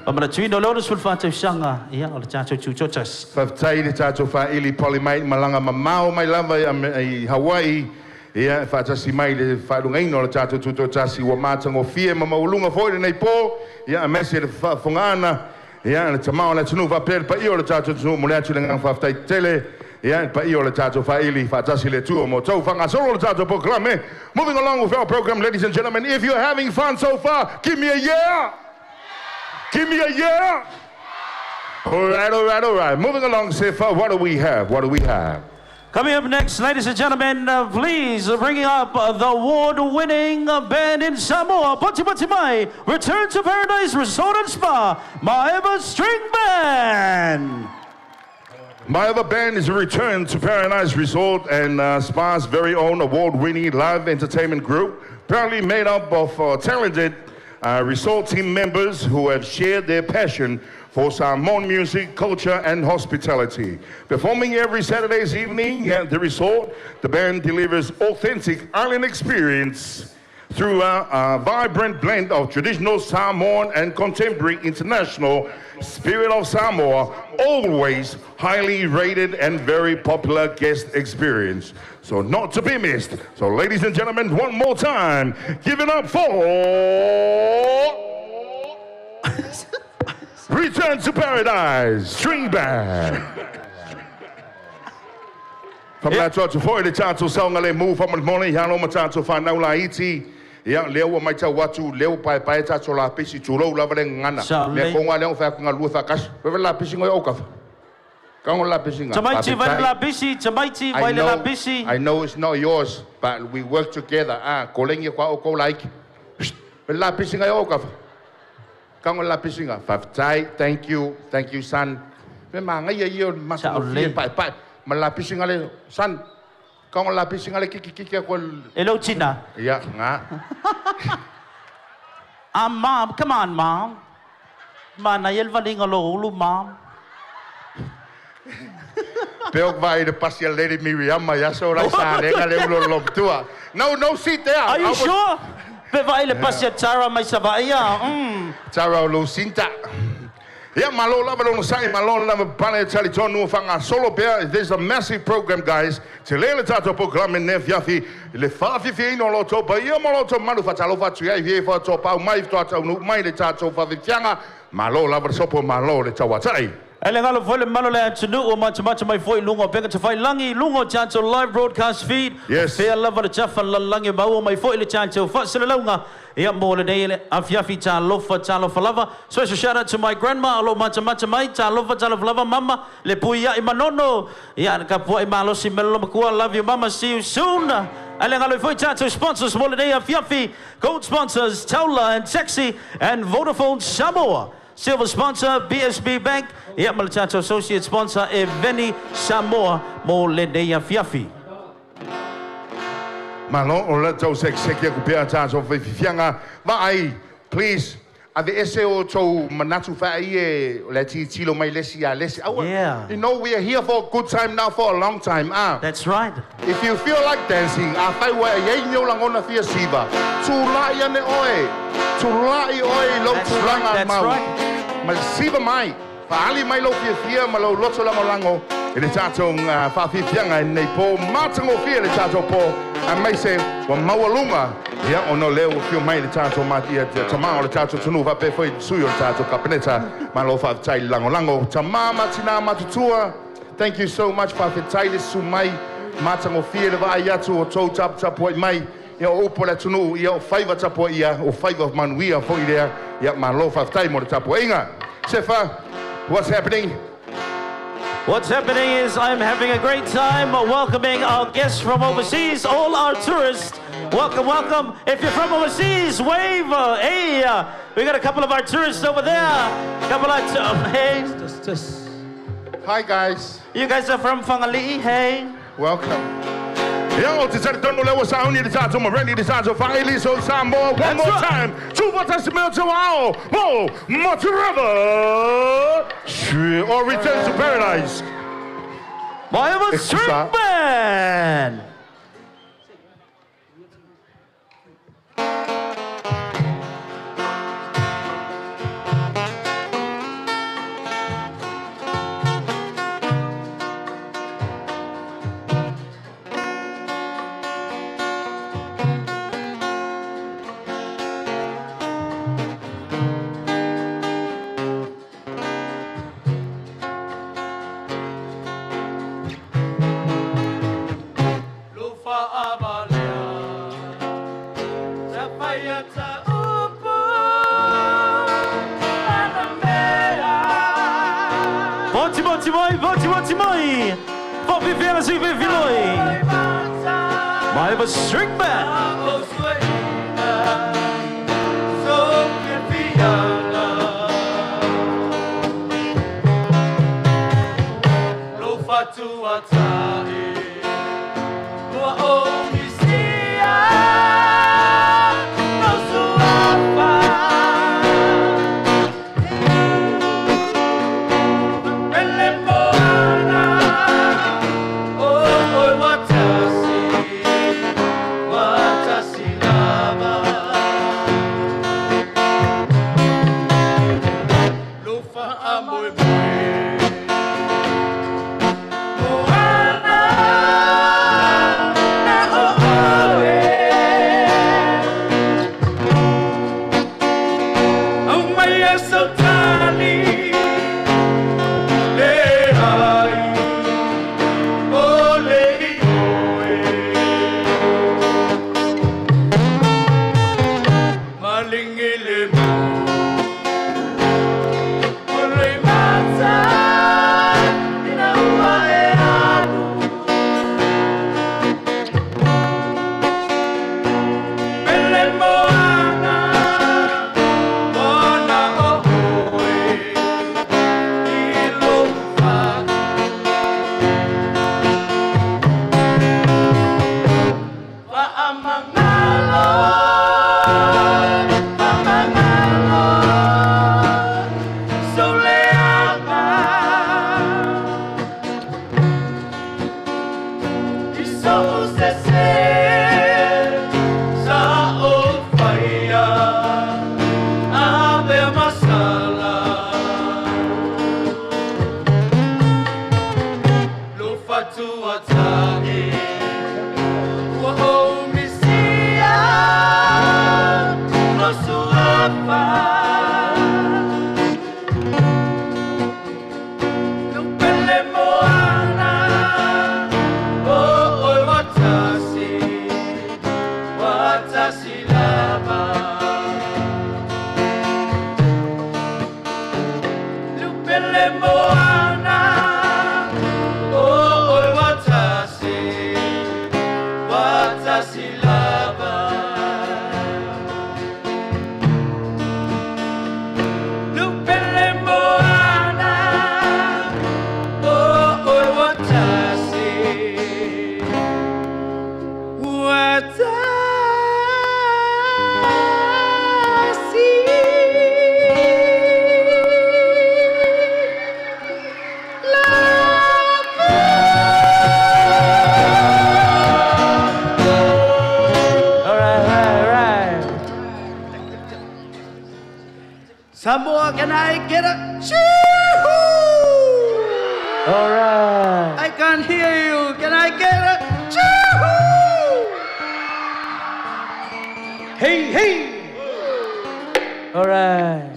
I'm going to twin the Lotus will Fata Shanga. Yeah, or the Chacho Chuchochas. Fautasi le tātou whaili Polymite malanga mamau mai lava i Hawaii. Ia Fautasi mai le whaelungaino le tātou tuto'atasi wa mātango fia ma maulunga foi nei po. Ia mese le whafongana. Ia le tamao le tunu vapel pa io le tātou tunu mo le atu le ngang whaftai tele. Ia pa io le tātou whaili Fautasi le tua mo tau whanga solo le tātou proklame. Moving along with our program, ladies and gentlemen, if you're having fun so far, give me a yeah. Give me a yeah. All right. Moving along, Sifa, what do we have? Coming up next, ladies and gentlemen, please bringing up the award-winning band in Samoa, Pati Mai, Return to Paradise Resort and Spa, Maeva String Band. Maeva Band is a Return to Paradise Resort and Spa's very own award-winning live entertainment group, proudly made up of talented resort team members who have shared their passion for Samoan music, culture, and hospitality. Performing every Saturday's evening at the resort, the band delivers authentic island experience through a vibrant blend of traditional Samoan and contemporary international Spirit of Samoa, always highly rated and very popular guest experience. So not to be missed. So ladies and gentlemen, one more time, give it up for Return to Paradise String Band. From that to for the chance to song ale move from the morning, hello my chance to find out la iti. Ya leo mai ta watu leo pai ta so la pisi chulo la vale ngana. Le konga leo fa nga lu fa kas. Ve la pisi ngo oka. Ka ngo la pisi nga. Chamaiti vai la pisi, chamaiti vai la pisi. I know it's not yours, but we work together. Kolengi kwa oko like. Ve la pisi nga oka. Ka ngo la pisi nga. Fautasi, thank you son. Ve ma nga ye yo masu pai. Ma la pisi nga le son. Kau lapis ngale kiki aku. Hello China. Ya, nga. Mom, come on, Mom. Mana yel valing alo Mom. Peok vai de pasia Lady Miriam ya so ra sa le ngale ulo tua. No sit there. Are you sure? Pe vai le pasia Tara mai sabaya. Tara Lucinta. Yeah, Malola, Malola, Pane Talitonu, Fanga, Solo Bear. There's a massive program, guys. Tilele Tato program in Nefiafi, Le Fafi, no Loto, but Yamaloto Manufatalova, Tuya, for Topa, my daughter, my Tato, Favianga, Malola, Sopo, Malo, the Tawatai. Elengalo vole malole tunu much my foi lungo pega to fight langi lungo chancho live broadcast feed. Yes. Fair love the chafa langi bawo my foi le chancho fasilunga. Ya mole de afiafi cha lofa lava. Special shout out to my grandma alo much mai cha lava mama le puya imanono. Ya kapua imalo si melo makua love you mama, see you soon. Elengalo foi chancho sponsors mole de afiafi gold sponsors Taula and Sexy and Vodafone Samoa. Silver sponsor, BSB Bank. Yep, Malachacho associate sponsor, Eveni Samoa, Moledeya Fiafi. Malo, o le tau sekia kupea tātou whiwhianga. Vai, please, a the SEO to manatu whaie, le tilo mai lesi. Yeah. You know, we are here for a good time now, for a long time. That's right. If you feel like dancing, a whai wa e nyo langona fia siva. Tūlai ane oe. Tūlai oe, lo tūlanga mau. Ma siva mai. Paali mai lo fia ma lo loto lango. E le tātou whawhiwhianga nei po. Mātango fia le tātou po. A mai se wa maualunga. Ia ono leo fio mai le tātou matia. Tamao le tātou tunu wape foi suyo le tātou kapeneta. Ma lo whawhitai lango. Tamama tina matutua. Thank you so much whawhitai le sumai. Mātango fia le vai atu o tau tapu mai. Ia o upo le tunu. Ia o whaiva tapu ia. O whaiva manuia foi rea. Ia ma lo whawhitai mo le tapu inga. Sefa, what's happening? What's happening is I'm having a great time welcoming our guests from overseas, all our tourists. Welcome. If you're from overseas, wave. Hey, we got a couple of our tourists over there. Hey. Hi, guys. You guys are from Whangalii. Hey. Welcome. Yo, to say the don't know what sound need the time to my ready the time to finally so Samoa one more time. Tuugafautasi to our much rather or return to paradise. My ever string band. Vote moi, vou viver assim, vive noi. My ever string band. Samoa, can I get a choo-hoo? All right. I can't hear you. Can I get a choo-hoo? Hey, hey. All right.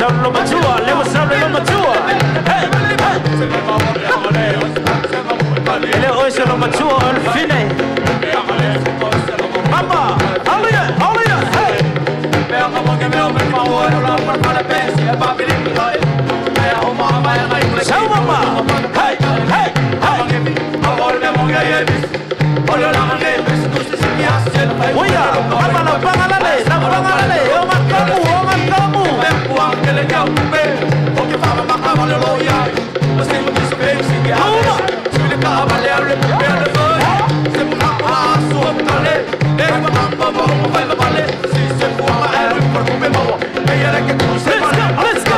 sound lo matua, le sound lo matua. Hey, hey. Ele oi sono matua al fine. Mama, hallelujah, hallelujah. Hey. Ciao mamma. Hey, hey, hey. Oya, apa la pangalale, o makamu. Let's go.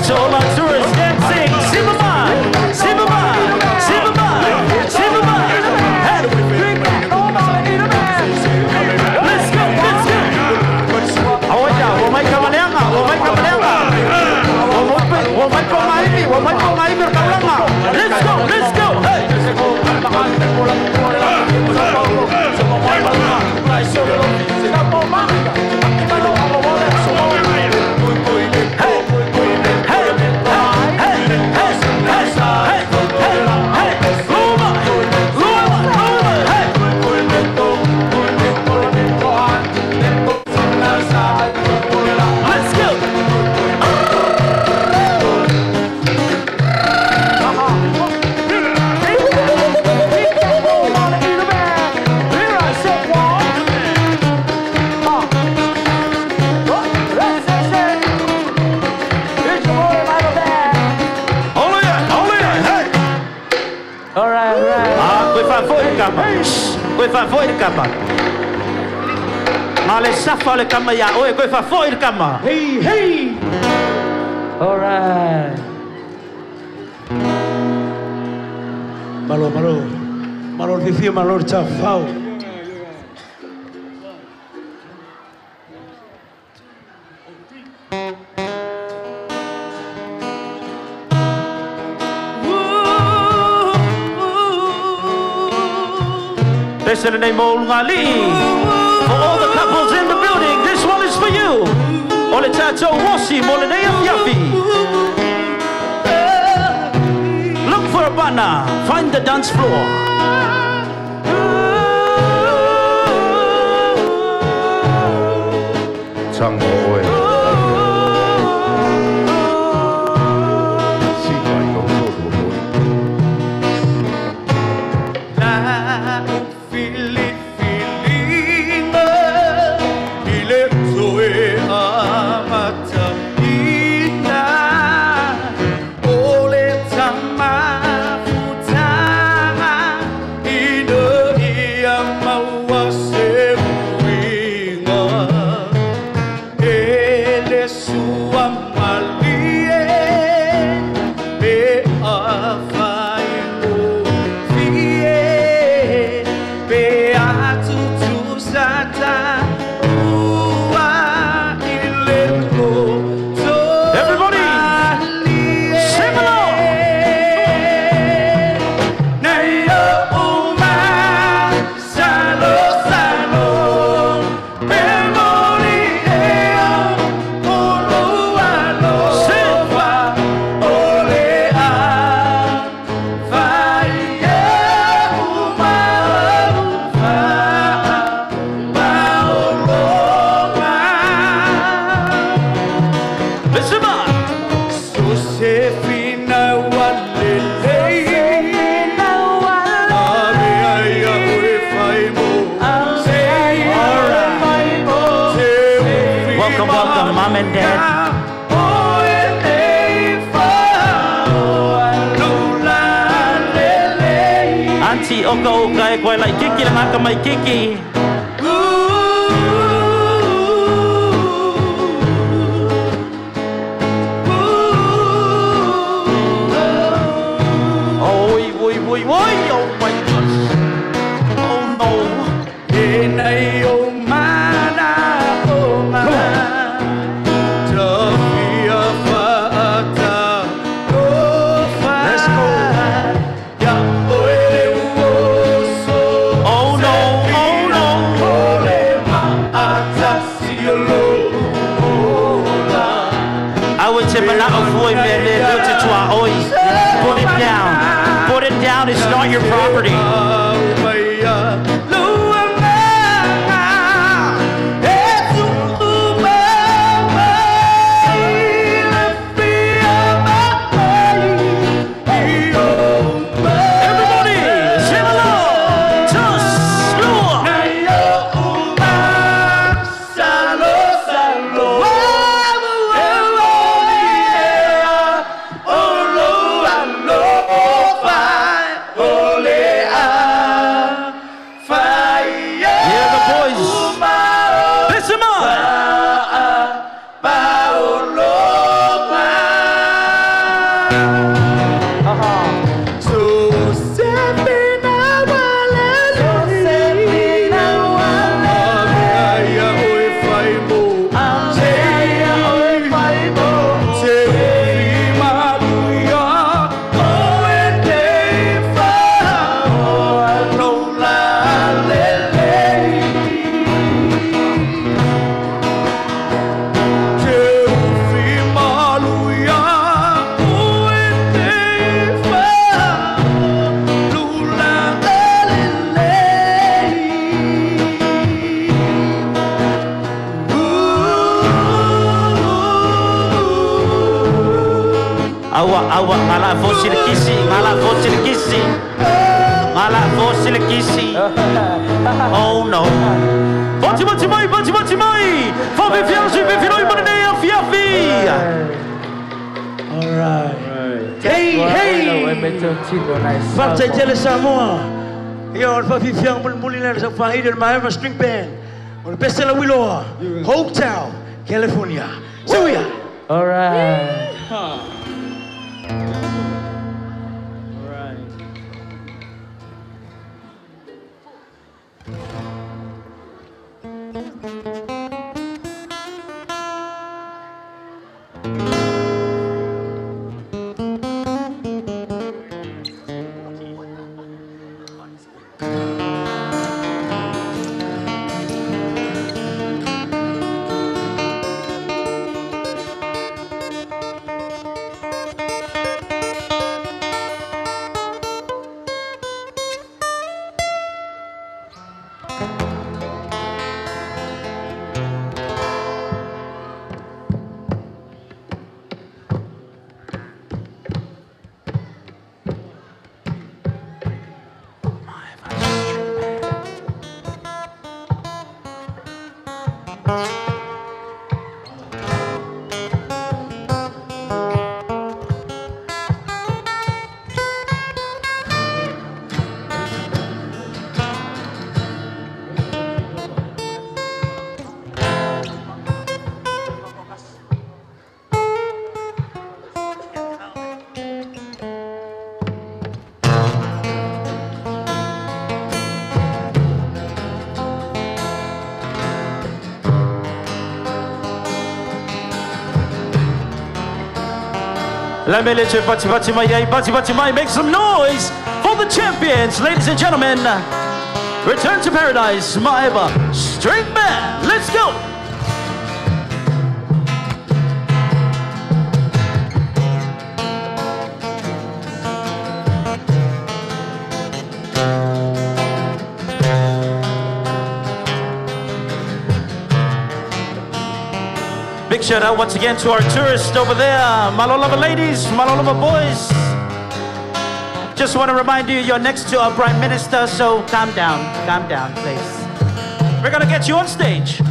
So all our tourists dancing, Simama. Let's go. Awaja, wamai kamaleanga. Wamai pongai berkalanga. Let's go. Hey. Koe fa foi de kama. Ma le safa le kama ya. Oe koe fa foi de kama. Hey. All right. Malor difia malor chafau. Listen to the name of Ngali. For all the couples in the building, this one is for you. Ole tato wasi mole ne yafi. Look for a banner. Find the dance floor. Samoa. Oka e koe lai kiki, ngaka mai kiki. Oi, oh my gosh. Put it down, it's not your property. Oh no. Bati mai. Fabi fianci, finoi manea fiafi. All right. Hey. Fakta jele Samoa. Yo, Fabi fiang mulina sa fahidan mai string band. On bestseller Willow, Hopetown, California. So yeah. All right. Bati mai, make some noise for the champions, ladies and gentlemen. Return to Paradise, Maeva String Band. Let's go. Big shout out once again to our tourists over there. Malolava ladies, Malolava boys. Just want to remind you, you're next to our Prime Minister, so calm down, please. We're gonna get you on stage.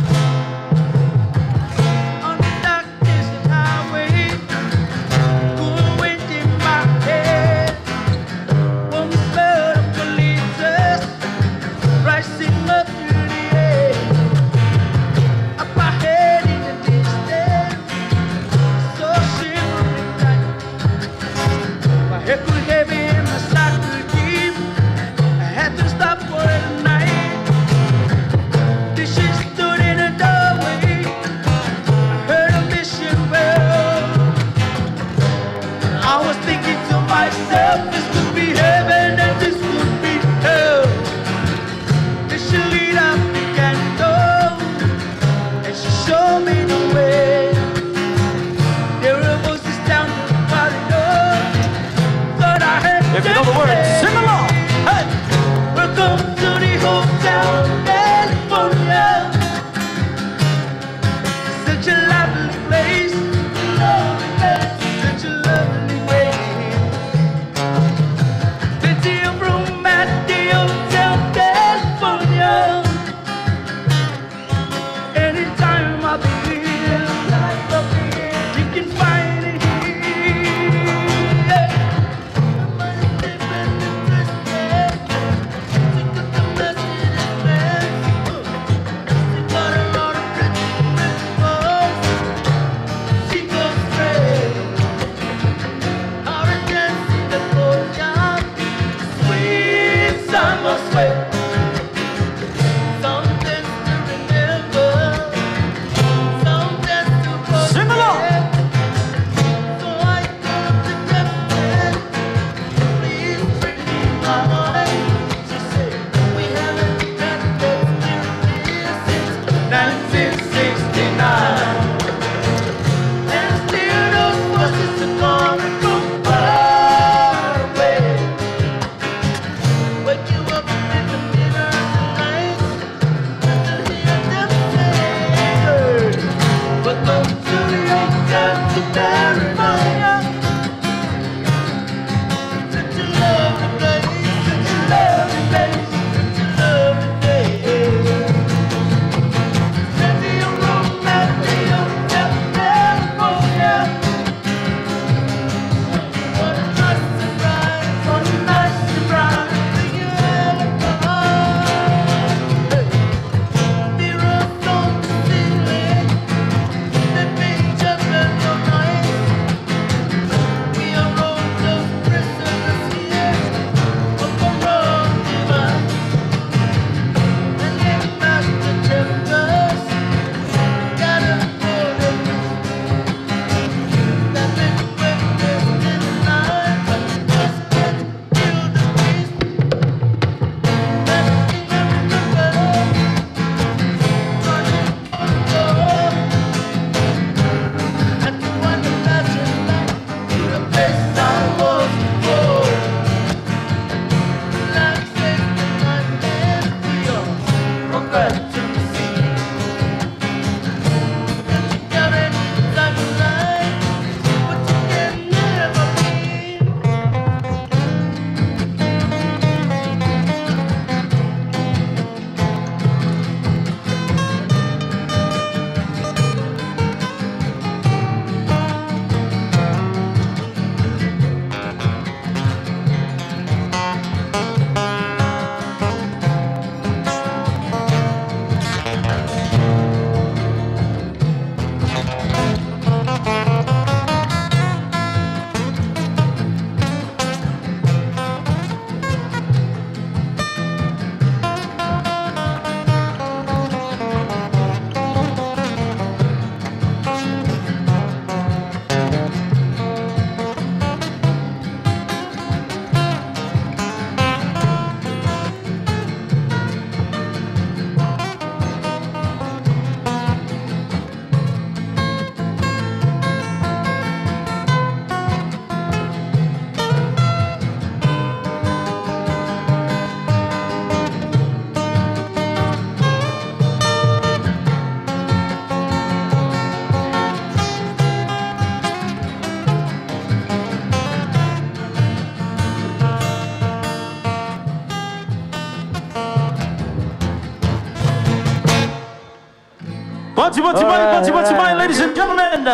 ladies and gentlemen,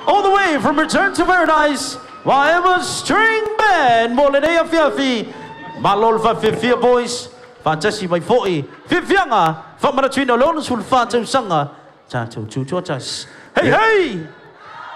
all the way from Return to Paradise, whatever string band, Molenea Fiafi, Malol Fifia boys, Fautasi by 40, Fifianga, Famarachino Lonas will Fatu Sanga, Tato Tuto'atasi. Hey!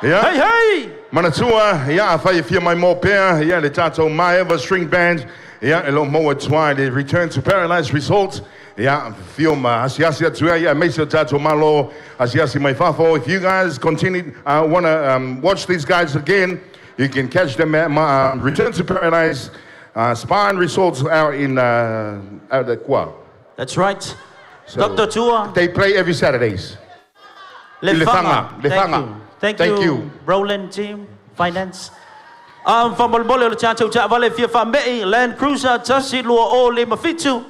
Yeah. Hey! Manatua, yeah, if I feel my more pair, yeah, the Tato My Ever String Band, yeah, a lot more twine, the Return to Paradise results. Yeah, film Asiasia Tua, yeah, make sure Tato Malo, Asiasi my Fafo. If you guys want to watch these guys again, you can catch them at my Return to Paradise Spine results out in out the Kwa. That's right. So Dr. Tua. They play every Saturdays. Lefanga. Thank you. Roland team, finance. From Bolbole Chacho Chavale Fifa May, Land Cruiser, Tashi Lua O Limafichu,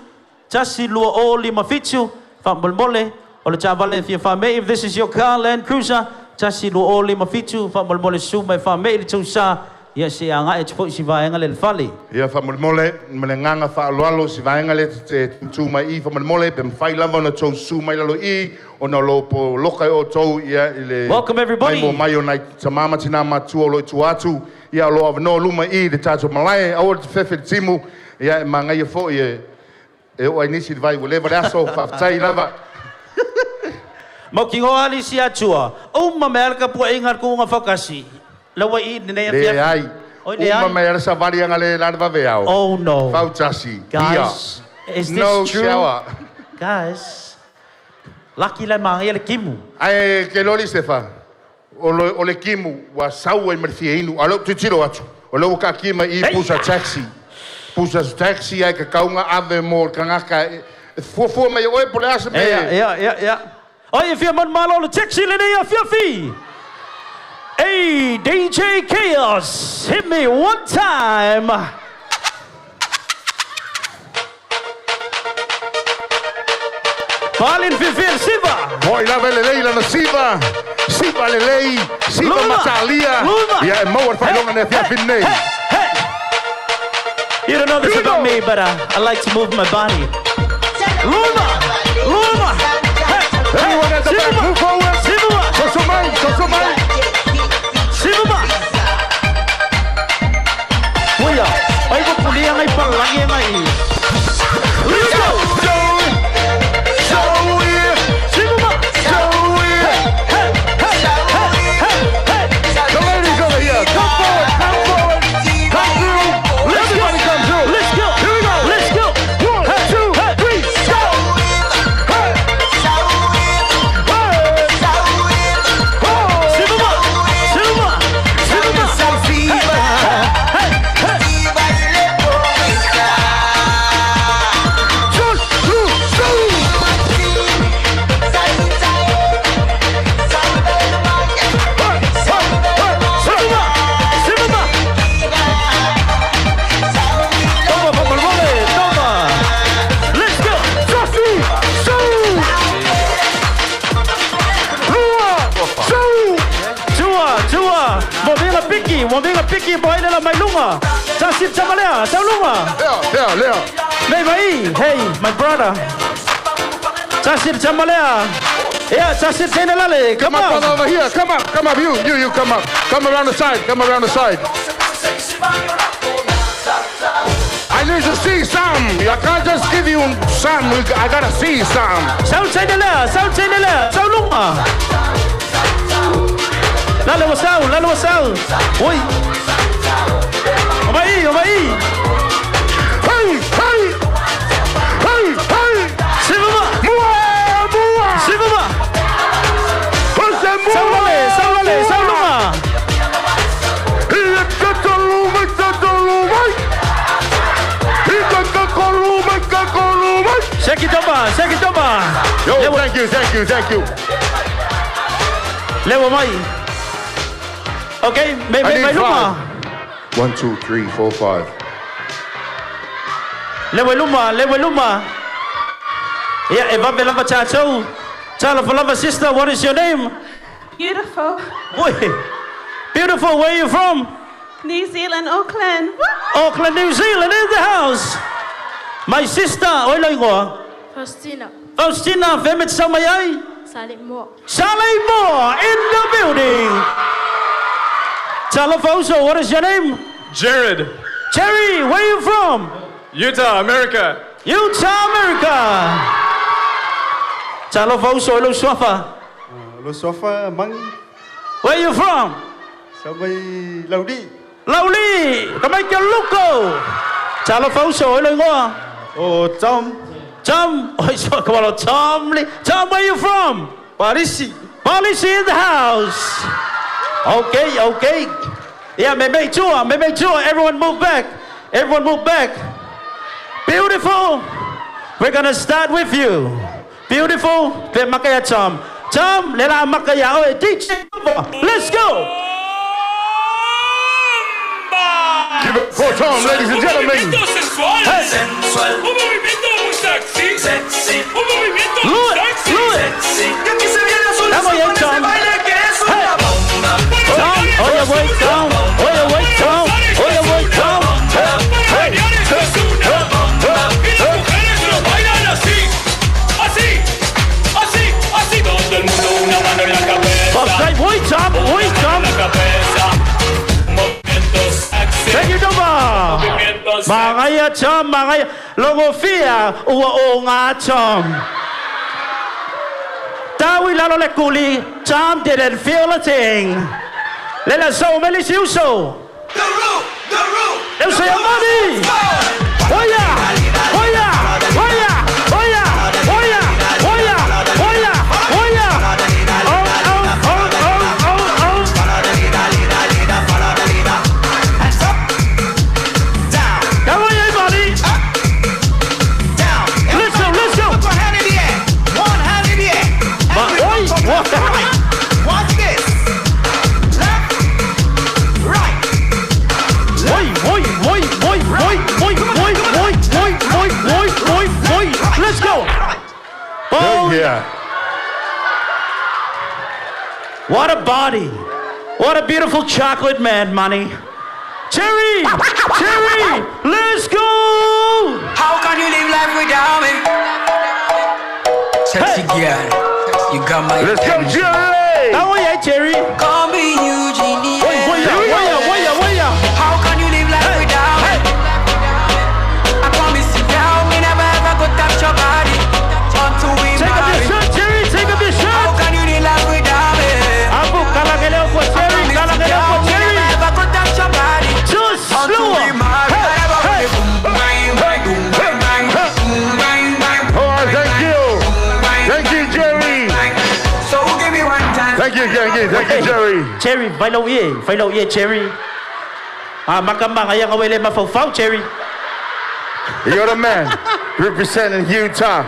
Tashi Lua O Limafichu, from Bolbole, or Chavale Fifa May. If this is your car, Land Cruiser, Tashi Lua O Limafichu, from Bolbole Suma Family to Sa. Yes, I am going to buy a little folly. Yeah, from Mole, Melanga Falo, Sivangalet to my E from Mole, and Failam on a toe, Sumalo E, on a lopo, Loka Oto, yeah. Welcome, everybody. Mayo night, Tamama Tinama, Tuolo Tuatu, yeah, law of no Luma E, the touch of Malay, our Fefet Timu, yeah, Mangaya for you. I need to invite whatever that's all, Fautasi lava. Moking Oali Siatua, oh, Mamelka Puinga Kunga Fautasi. Oh no. Fautasi. Guys, is this no true? Shower. Guys, lucky la mangia kimu. Ai ke lori Stefa. O le kimu wa saua I merfienu. Alo titiro atu. O lo ka kima I pusa taxi. Pusa taxi ai ka kaunga ave mor kangaka. Fo mai oi por asa me. Yeah. Oi if you man malo le taxi le ne afiafi. Hey, DJ Chaos, hit me one time. Balin Fifil Siva. Boy, la lelei la Siva. Siva lelei. Siva Matalia. Yeah, and more fight on the Finne. You don't know this about me, but I like to move my body. Luma. Everyone at the back, move forward. Sosomai. Silva! Kuya, ay ko pulihan ay palangin ay. Let's go! Show it! Silva! Show it! Hey! The ladies over here, come forward! Come through! Everybody come through! Let's go! Here we go! Let's go! 1, 2, 3, go! Hey! Moving a picky boy de la Mailunga. Tasip Chamalea, Salunga. Leo. Hey, my brother. Tasip Chamalea. Yeah, Tasip Tenelale. Come up, brother, over here. Come up. You come up. Come around the side. I need to see some. I can't just give you some. I gotta see some. Sound Tenelea. Salunga. Lalo wasau. Oi. Omai. Hey. Silva. Salvale. Sekitoba. Yo, thank you. Lewo mai. Okay, may luma. 1, 2, 3, 4, 5. Lewo luma. Yeah, Eva Belava Chacho. Chala sister, what is your name? Beautiful. Boy, beautiful, where are you from? New Zealand, Auckland. Auckland, New Zealand, in the house. My sister, oi loingoa. Faustina. Faustina, Femet Samayai. Samoa. Samoa in the building. Tuugafautasi, what is your name? Jared. Jerry, where are you from? Utah, America. Utah, America. Tuugafautasi, lo swafa. Lo swafa mang. Where are you from? Samay Laudi. Laudi, kamay ka luko. Tuugafautasi, lo ngo. Oh, Tom. Tom, oh, come on, Tom. Tom, where are you from? Parisi. Policy in the house. Okay. Yeah, make sure. Everyone move back. Beautiful. We're gonna start with you. Beautiful. Makaya Tom. Tom, lela makaya. Oh, DJ, let's go. Give it for Tom, ladies and gentlemen. Sensual. Un movimiento muy sexy. Sexy. Un movimiento muy sexy. Sexy. Y aquí se viene a su Vamos ya, Tom. baile que es una bomba. Tom, oye, wait, Tom. Hey. Es una bomba. Y las mujeres lo bailan así. Así. Todo el mundo una mano en la cabeza. Wait, Tom. En la cabeza. Movimientos sexy. Thank you, Tom. Mangaya, Tom, mangaya. Logofia, nga Tom. Tawi lalo le kuli. Tom didn't feel a thing. Lela so melis uso. The root. Eu sei a money. Oya. Let's go. Oh yeah. What a body. What a beautiful chocolate man, money. Cherry, let's go. How can you live life without me? Sexy girl, you got my Let's go, Jerry. How are you, Cherry? Call me Eugenie. Wait. How can you live life without me? I promise you now, me never ever go touch your body. Until we Take up your shirt, Cherry. Take up your shirt. How can you live life without me? Abu, kalagele kwa Cherry. Never ever go touch your body. Just Until we marry. Thank you, Jerry. So give me one time. Thank you, Jerry. Cherry, phải lâu ye, Cherry. Makamang ayang awele mafau, Cherry. You're the man representing Utah,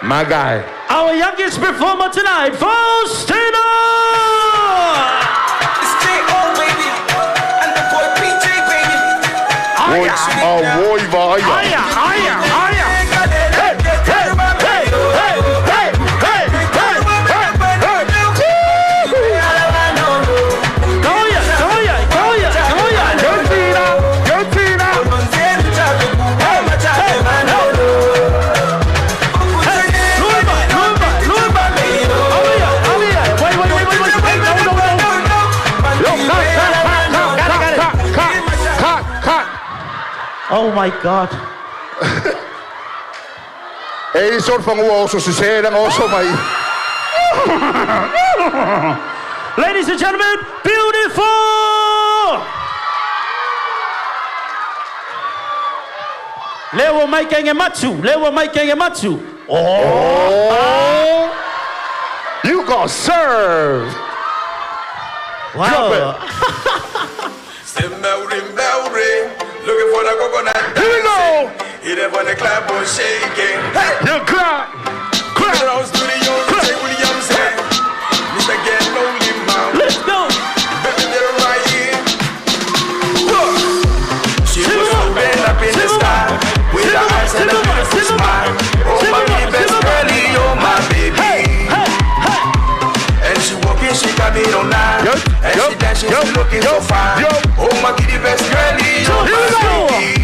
my guy. Our youngest performer tonight, Faustina. Baby, and the boy PJ, baby. Oh my God. Ei soort van oso suceden also my. Ladies and gentlemen, beautiful. Lewo Mike Matsu. Oh. You got served. Wow. Looking for the coconut. Here we go. Hit it when the clap was shaking. Hey, you clap. Around studio, Jay Williams hand. Mr. Get Lonely Mouth. Let's go. Baby, they're right here. She was open up in the sky with her eyes and a beautiful smile. Oh, my best girlie, oh, my baby. And she walking, she got me on nine. And she dancing, she looking so fine. Oh, my kitty best girlie, oh, my baby.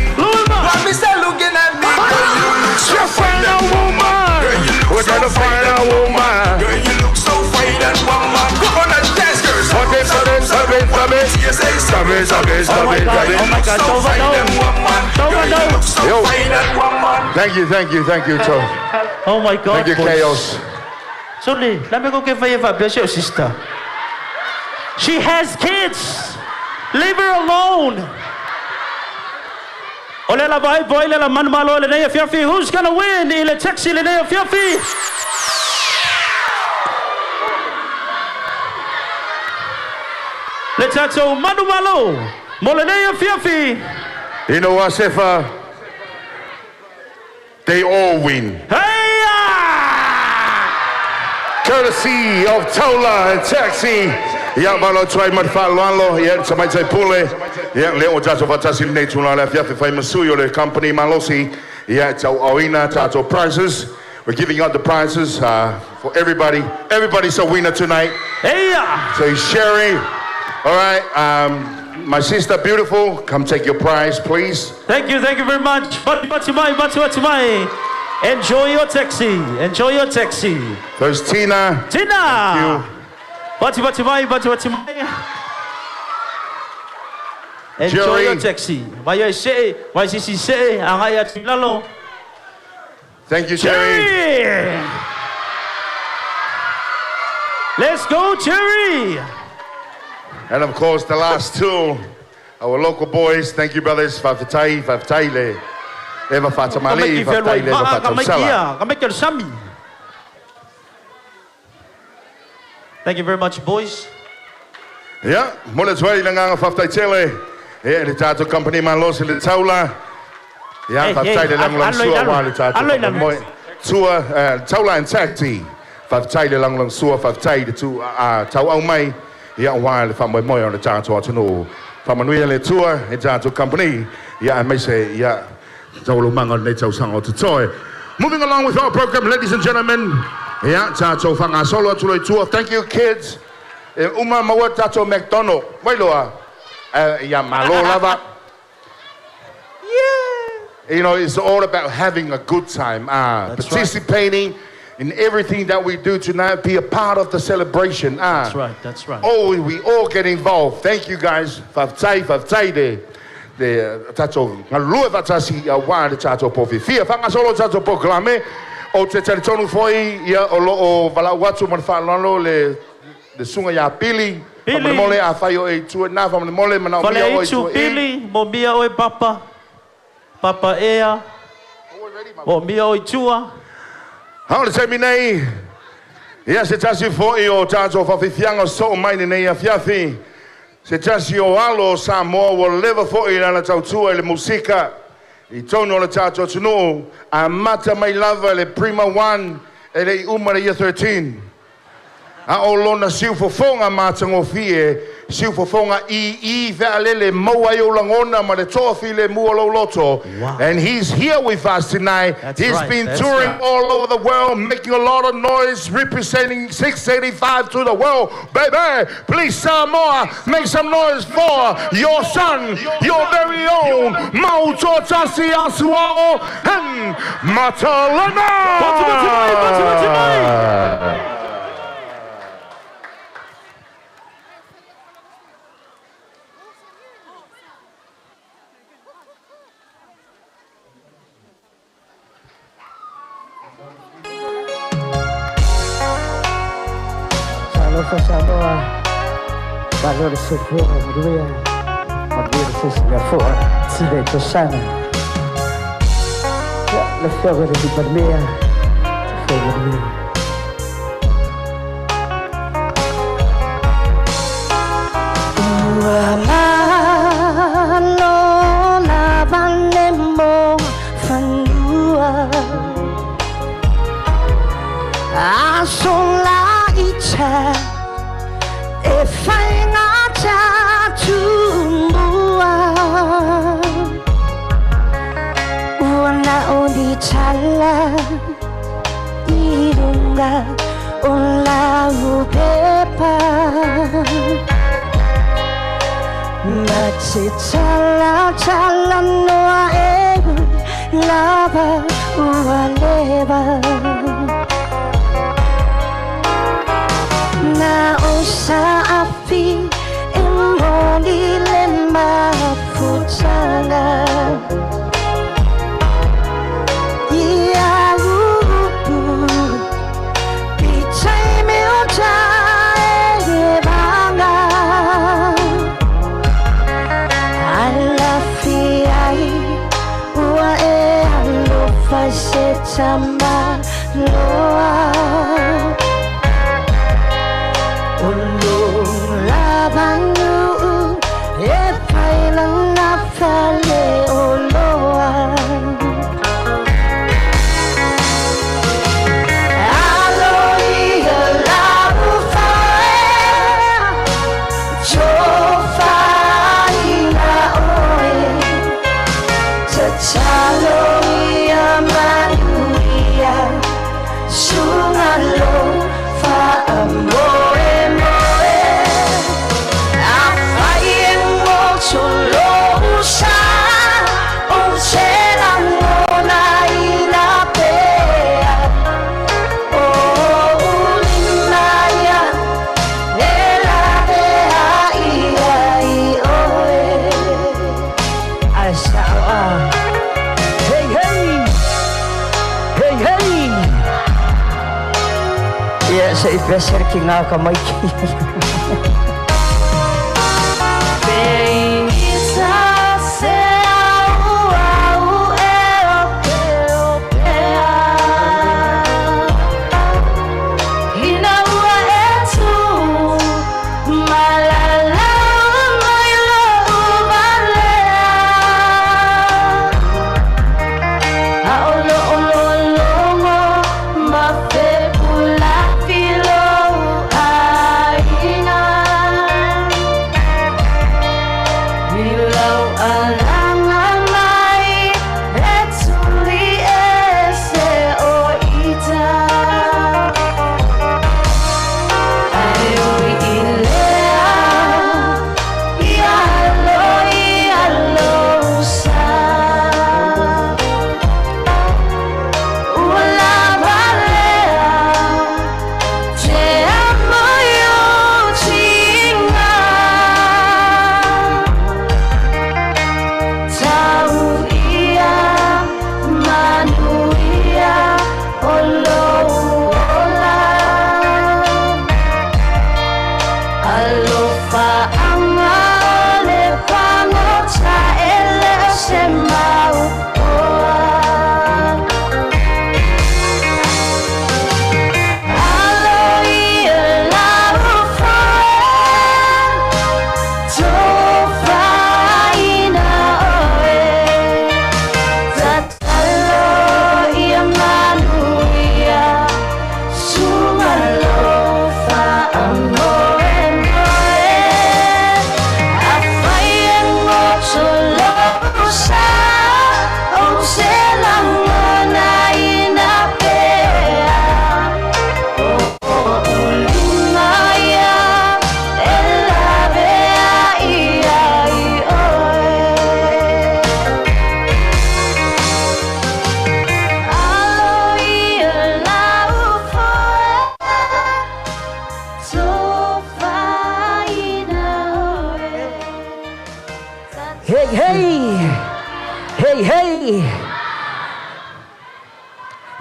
Why me start looking at me? Girl, you look so fine, a woman. Girl, you look so fine, a woman. Girl, you look is coming. Oh my God, Yo, thank you, Joe. Oh my God. Thank you, boys. Chaos. Sorry, let me go give her bless your sister. She has kids. Leave her alone. Olela vai boy lela man malo le nei fiafi. Who's gonna win? Ile taxi le nei fiafi. Let's have so manu malo. Mole nei fiafi. You know what, Sefa? They all win. Hey! Courtesy of Tola and Taxi. Yeah, malo try madfalo. Yeah, somebody say pule. Yeah, leo jato Fautasi le tuna le fiafi famous suyo le company malosi. Yeah, it's oina tato prizes. We're giving out the prizes for everybody. Everybody's a winner tonight. Hey! So he's sharing. All right. My sister, beautiful, come take your prize, please. Thank you very much. Batimai. Enjoy your taxi. There's Tina. Thank you. Batimai. Enjoy your taxi. Thank you, Jerry. Let's go, Jerry. And of course, the last two, our local boys. Thank you, brothers. Fautasi le. Eva Fatamali, Fautasi le, Eva Fatamsala. Thank you very much, boys. Yeah, mula twai langang Fautasi le. Yeah, the tato company man los le taula. Yeah, Fautasi le lang lang suwa wa le tato. Tua taula and taxi. Fautasi le lang lang suwa Fautasi le tu tau au mai. Yeah, while if I'm more on the chance to know from a really tour, it's a company. Yeah, I may say, yeah, moving along with our program, ladies and gentlemen. Yeah, Tato Fanga Solo to the tour. Thank you, kids. Uma Mawa Tato McDonald. Wailoa. Yeah, Malo Lava. Yeah. You know, it's all about having a good time. Participating. In everything that we do tonight, be a part of the celebration. That's right. Oh, we all get involved. Thank you guys. Fautasi the tato ngalue Fautasi wa de tato po fia fanga solo tato po klame o te tonu foi ia o lo o vala watu man fa lo le sunga ya pili mole a faio e tu na fa mole mana o mia o tu pili mo mia o papa ea mo mia o tua. How to say me nay? Yes, it's as if for your charge of a fianga so mine in a fiafi. C'est as your alo Samoa will live for you and tautua le musica. I tono le tato to know. I mata my lover le prima one e le umara year 13. A olona siu for fonga mata ngofie. Siu for fonga I ve'alele moa yo langona ma le tofi le muolo loto. And he's here with us tonight. He's been touring all over the world, making a lot of noise, representing 685 to the world. Baby, please Samoa, make some noise for your son, your very own Tuugafautasi Asuao and Matalana. Samoa, valor se for Maria, Maria se for Side Tosana. La fiore di Barmea, fiore Lola Vanemo Fanua Asola Icha Efainata Tumbua Una Odichala Irunga Ola Upepa Chala noa ebu lava ualeva Na osa afi emoli lema se tama loa ulung labang uu e pailang napale oloa Saloia manuia sungalo fa amore moe afai mo solo sa o sera mona ina pea o ulimaya nella pea i oe asawa. Ya, saya pressure king ako kamay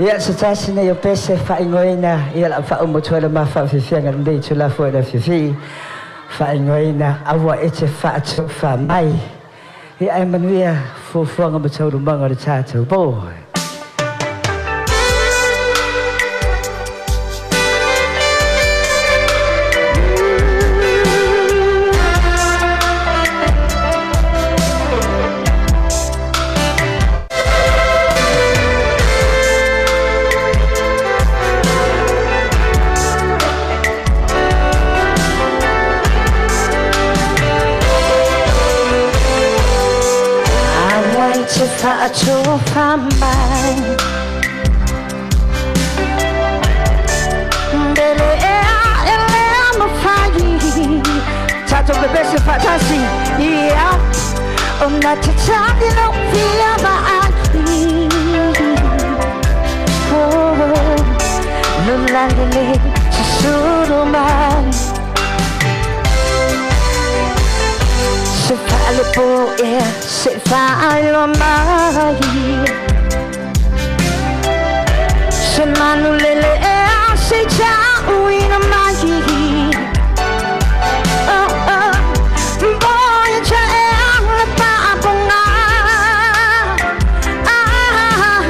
Ya sutasi na yo pese fa ingoina ya la fa umotwala ma fa fifi ngande tula fo da fifi fa ingoina awa eche fa tu fa mai ya ai manuia fo fo ngabachau rumbang ada cha tu bo to famai Bele ele amo fai Tato bebe se Fautasi Yeah Ona tachadi no via maaki Oh Nulangile susuru mai Se fale po se falo mai Se manulele se già uina mai Oh oh Boy c'è la paponga Ah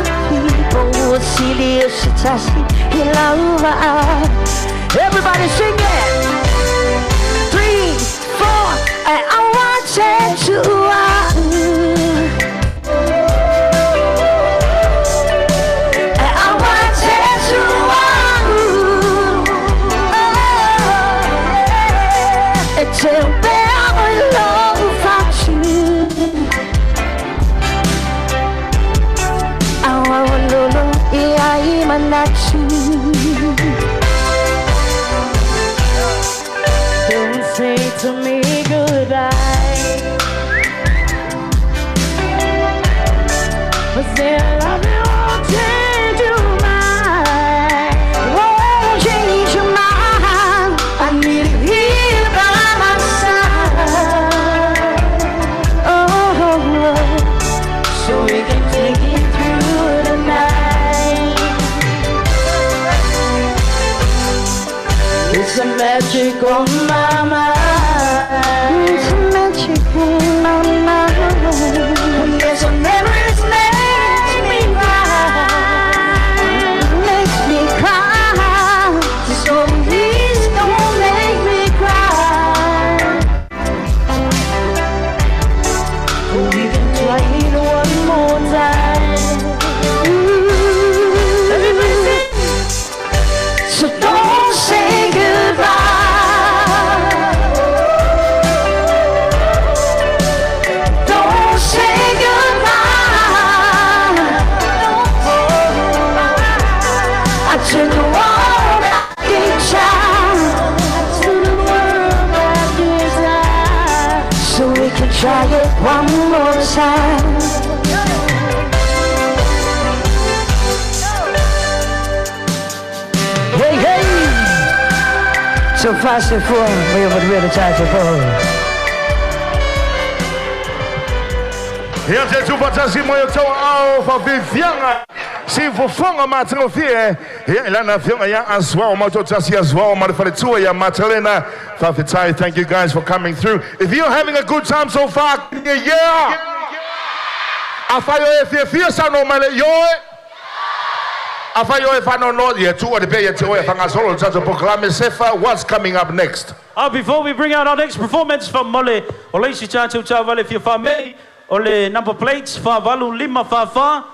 Fautasi, everybody sing it. 3, 4, and I wanted to. And I wanted to. Until there was love without you. I want to know, yeah, I'm not you. Don't say to me goodbye, but still I won't change your mind. Won't change your mind. I need you here by my side. Oh, so we can take it through the night. It's a magic on my mind. It's a magic on my mind. There's a memories makes me cry. Makes me cry. So please don't make me cry. We can try it one more time. Everybody sing. So don't say goodbye. Don't say goodbye. I turn the world back in time. I turn the world back in time. So we can try it one more time. Hey, hey! So fast and full, we would really try to go. Here te Tuugafautasi mo yo tau au fa vivianga. Si fofonga matango fie. Here ilana fianga ya aswa mo Tuugafautasi aswa mo faletua ya matalena. Fautasi, thank you guys for coming through. If you're having a good time so far, yeah. Afayo e fie sa no male yo. Afayo e fa no ye tu o de be ye te o e fanga solo tato proclame sefa. What's coming up next? Before we bring out our next performance from Mole, Oleisi Chacho Chaval if you're family. Ole number plates Favalu Lima Fafa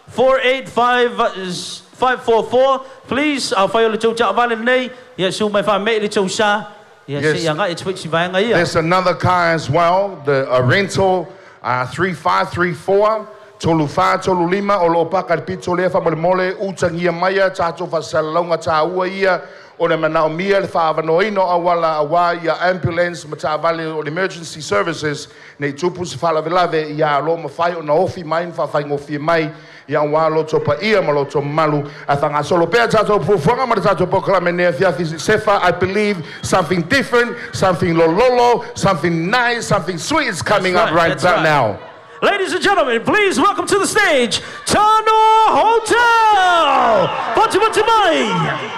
485-544. Please, I'll le chocha valenay. Yes, you my family le chocha. Yes, it's which there's another car as well, the rental 3534 Tolufa Tolulima Olopa Carpito Lefa Mole Utangia Maya Tato Fasalonga Taua ia. O le manao mia le whaavanoino awala awa ia ambulance matavale o emergency services nei tupu se whalavelave ia alo mawhai o na ofi mai whawhai ngofi mai ia walo topa ia maloto malu a thanga solo pea tato pufuanga ma tato proclame nea fiafi sefa. I believe something different, something lololo, something nice, something sweet is coming up right now. Ladies and gentlemen, please welcome to the stage Tano Hotel. Fatumai.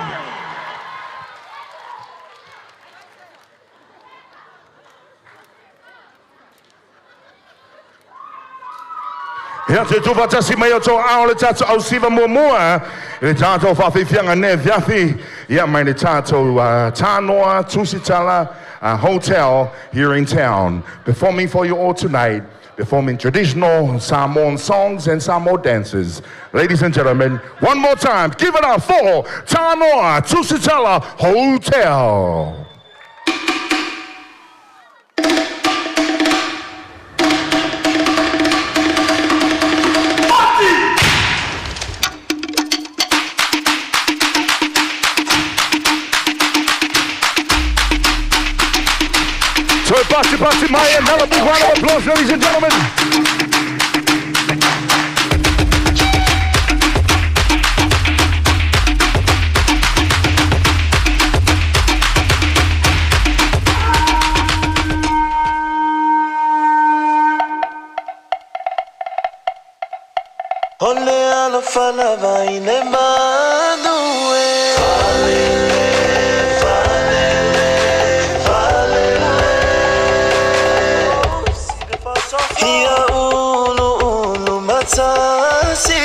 Here te Tuugafautasi mai o tō ao le tātou au siva mua le tātou whawhiwhianga ne whiawhi ia mai le tātou tānoa Tusitala Hotel here in town, performing for you all tonight, performing traditional Samoan songs and Samoan dances. Ladies and gentlemen, one more time, give it up for Tānoa Tusitala Hotel. So Fautasi Maya, another big round of applause, ladies and gentlemen. Ole ala fana vai ne manue. Ia ulu ulu matasi.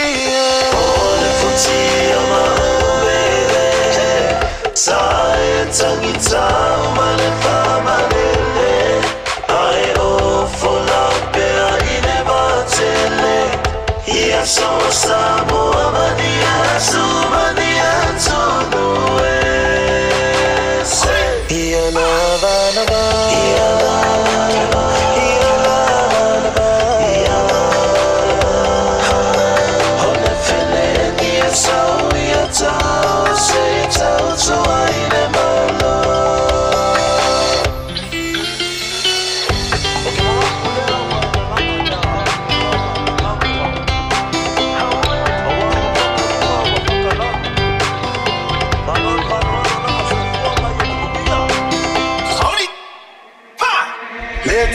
tangita male famalele ai o fola pea ine batele ia so Samoa mania sumania tonue se ia nava nava ia nava ia nava ia hone fele ia so ia tau se tau so aine malo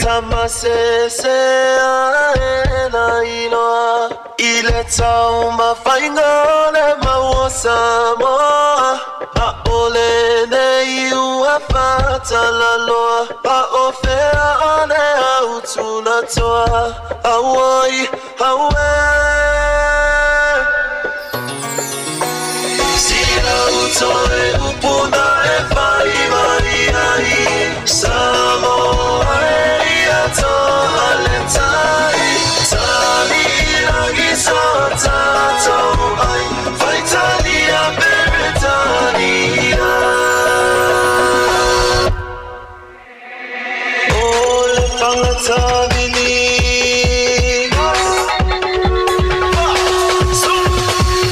Tamasese aena inoa ile tauma faingole maua Samoa Aole nei ua fatalaloa Aofea ane autuna toa Awai awe Sina utoe upuna e fai mariai Samoa Alentai, tani lagi sotato ai, faitania beretania. Ole fangatavini,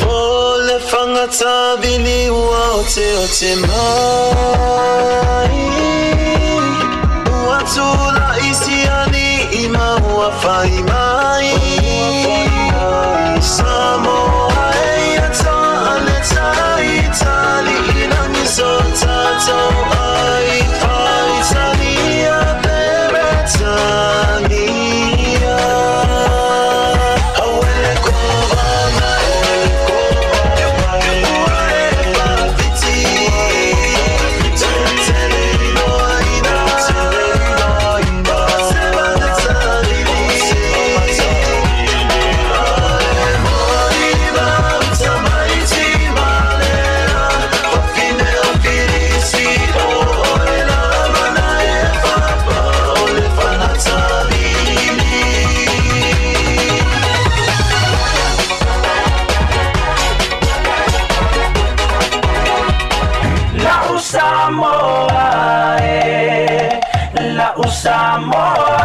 ole fangatavini wote ote mai. Watula isiani ima wafai mai Samoa eata aleta itali inangiso tato ai faitania beretania Awele kovana Samoa,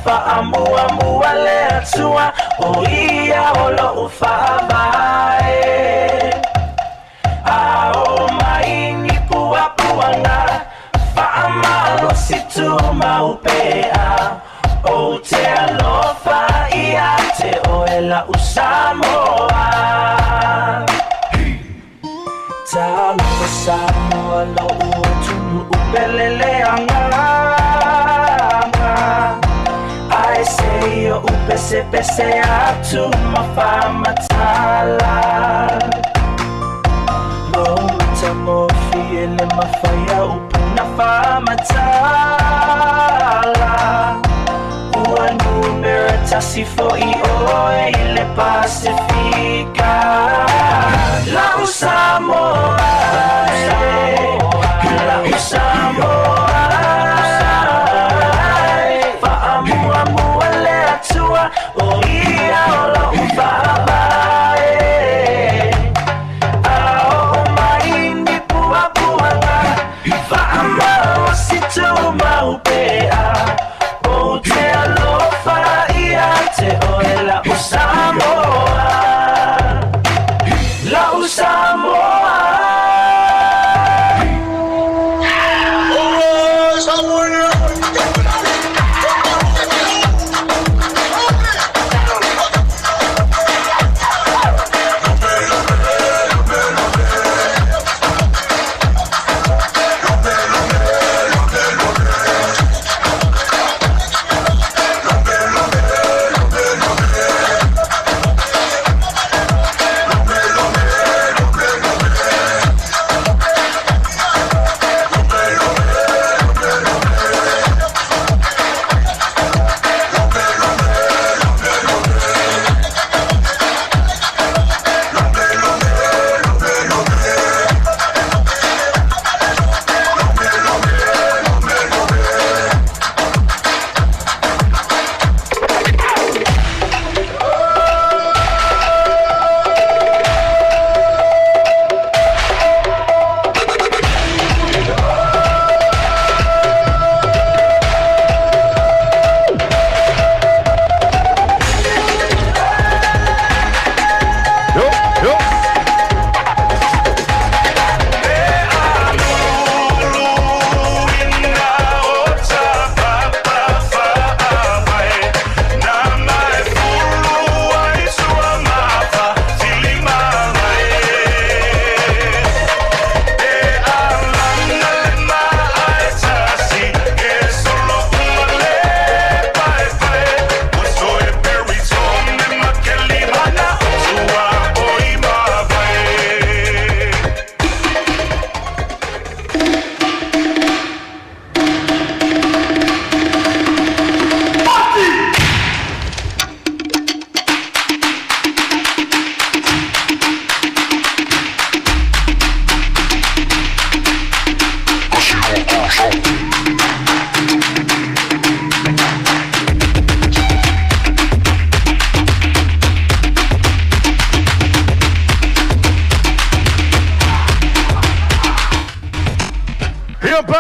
fa'amua mua le atua o ia olo ufabae. Ao maini pua puanga, fa'amalo situ maupea. O te alofa ia te oela usamoa. Talo Samoa lo utunu upelele anga. I say yo upese pese atu mafama tala. Lo matamo fiele mafaya upuna fama tala. Ua numera tasifo I oe ile Pacifica. La Samoa, la Samoa, fa'amua mua le atua o ia o la ufabae. Ao maini pua puanga, fa'amau situ maupea. O te alofa ia te oe la Samoa. La Samoa.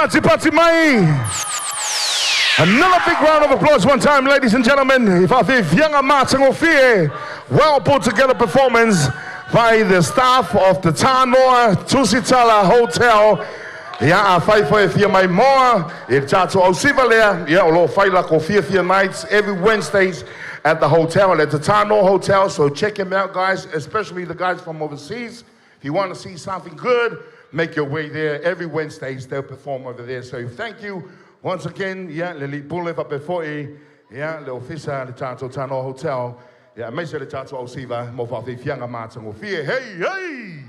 Pati mai. Another big round of applause one time, ladies and gentlemen. If I think younger Martin Ofie, well put together performance by the staff of the Tanoa Tusitala Hotel. Yeah, I fight for you my more. It's to Osivalea. Yeah, although fight like Ofia nights every Wednesdays at the hotel, at the Tanoa Hotel. So check him out, guys, especially the guys from overseas. If you want to see something good, make your way there. Every Wednesdays they'll perform over there. So thank you. Once again, yeah, Lili Bouleva before yeah, the officer the Tato Tano Hotel. Yeah, make sure the Tato Osiva, Mofafi Fianga Martin will fear. Hey!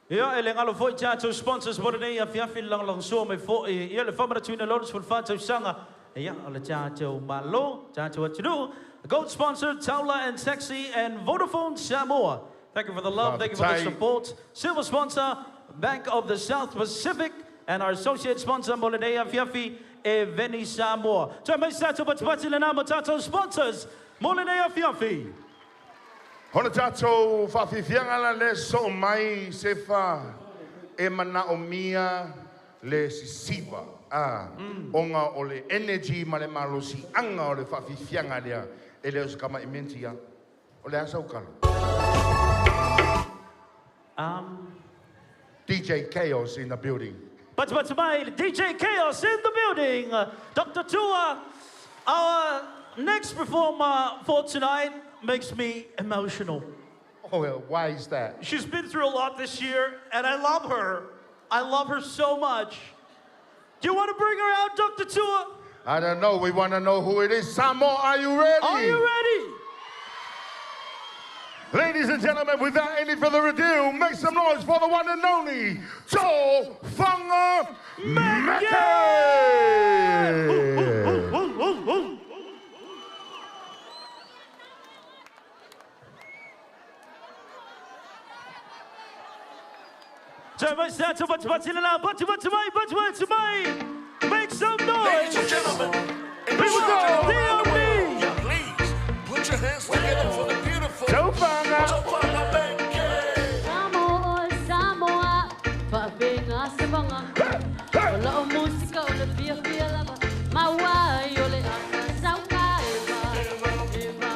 Ja, en alle voor Tato sponsors worden er veel lang zo mee voor. Jullie van de tweede lotus voor Fato Sanga. Ja, alle Tato Malo, Tato what you do. Gold sponsor Taula and Sexy and Vodafone Samoa. Thank you for the love, thank you for the support. Silver sponsor, Bank of the South Pacific. And our associate sponsor, Molinea Fiafi, Veni Samoa. So, my Sato Batpati Lanama Tato sponsors, Molinea Fiafi. Hona Tato Fafi Fianga le so mai sefa emana omia le sisiva. Onga ole energy male malosi anga ole Fafi Fianga lea ele os kama imentia. Ole asa ukalo. DJ Chaos in the building. But my DJ Chaos in the building. Dr. Tua, our next performer for tonight makes me emotional. Oh, well, why is that? She's been through a lot this year, and I love her. I love her so much. Do you want to bring her out, Dr. Tua? I don't know. We want to know who it is. Samoa, are you ready? Are you ready? Ladies and gentlemen, without any further ado, make some noise for the one and only Tuugafautasi! Make some noise! Ladies and gentlemen, here we go! Please, put your hands together for the beautiful Samoa, Samoa, Fabinga, Sabanga. Wala o musika, wala fia lava. Mawai, ole aka, sauka, eva.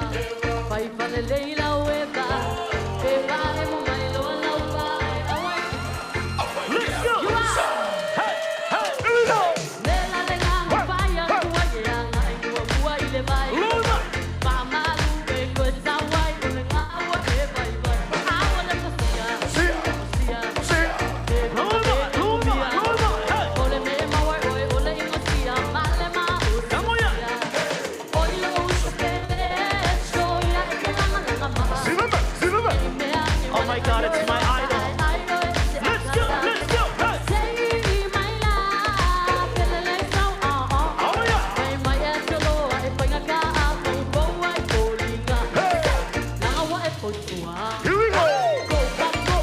Pai pale leila, eva. Eva, emo mai loa laupa. Let's go! Hey, here we go! Nela lenga, mupaya, kuwayanga, inua kuwa ile bai. Mama, lube, kwe sawai, ulenga, awa, eva, eva. Awa, lepa siya. Oh my God, it's my idol. Let's go, let's go. Here we go! Let's go!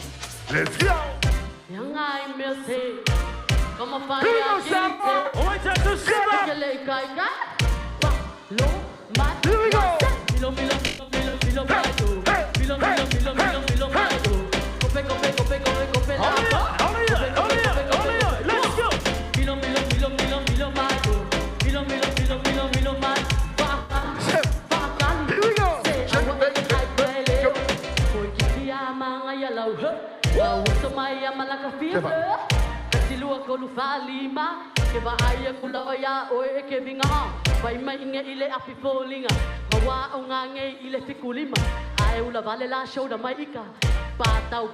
Here we go! Ke ba aya kula oya oe ke vinga vai mai inge ile api folinga mawa onga nge ile fikulima ai ula vale la show da mai ika pata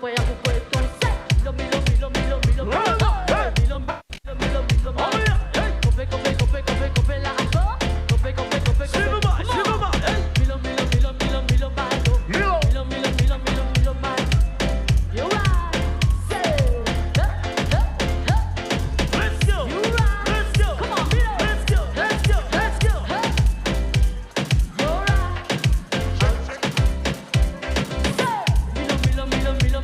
foi a ku to se lo milo kope la kope Silva Milo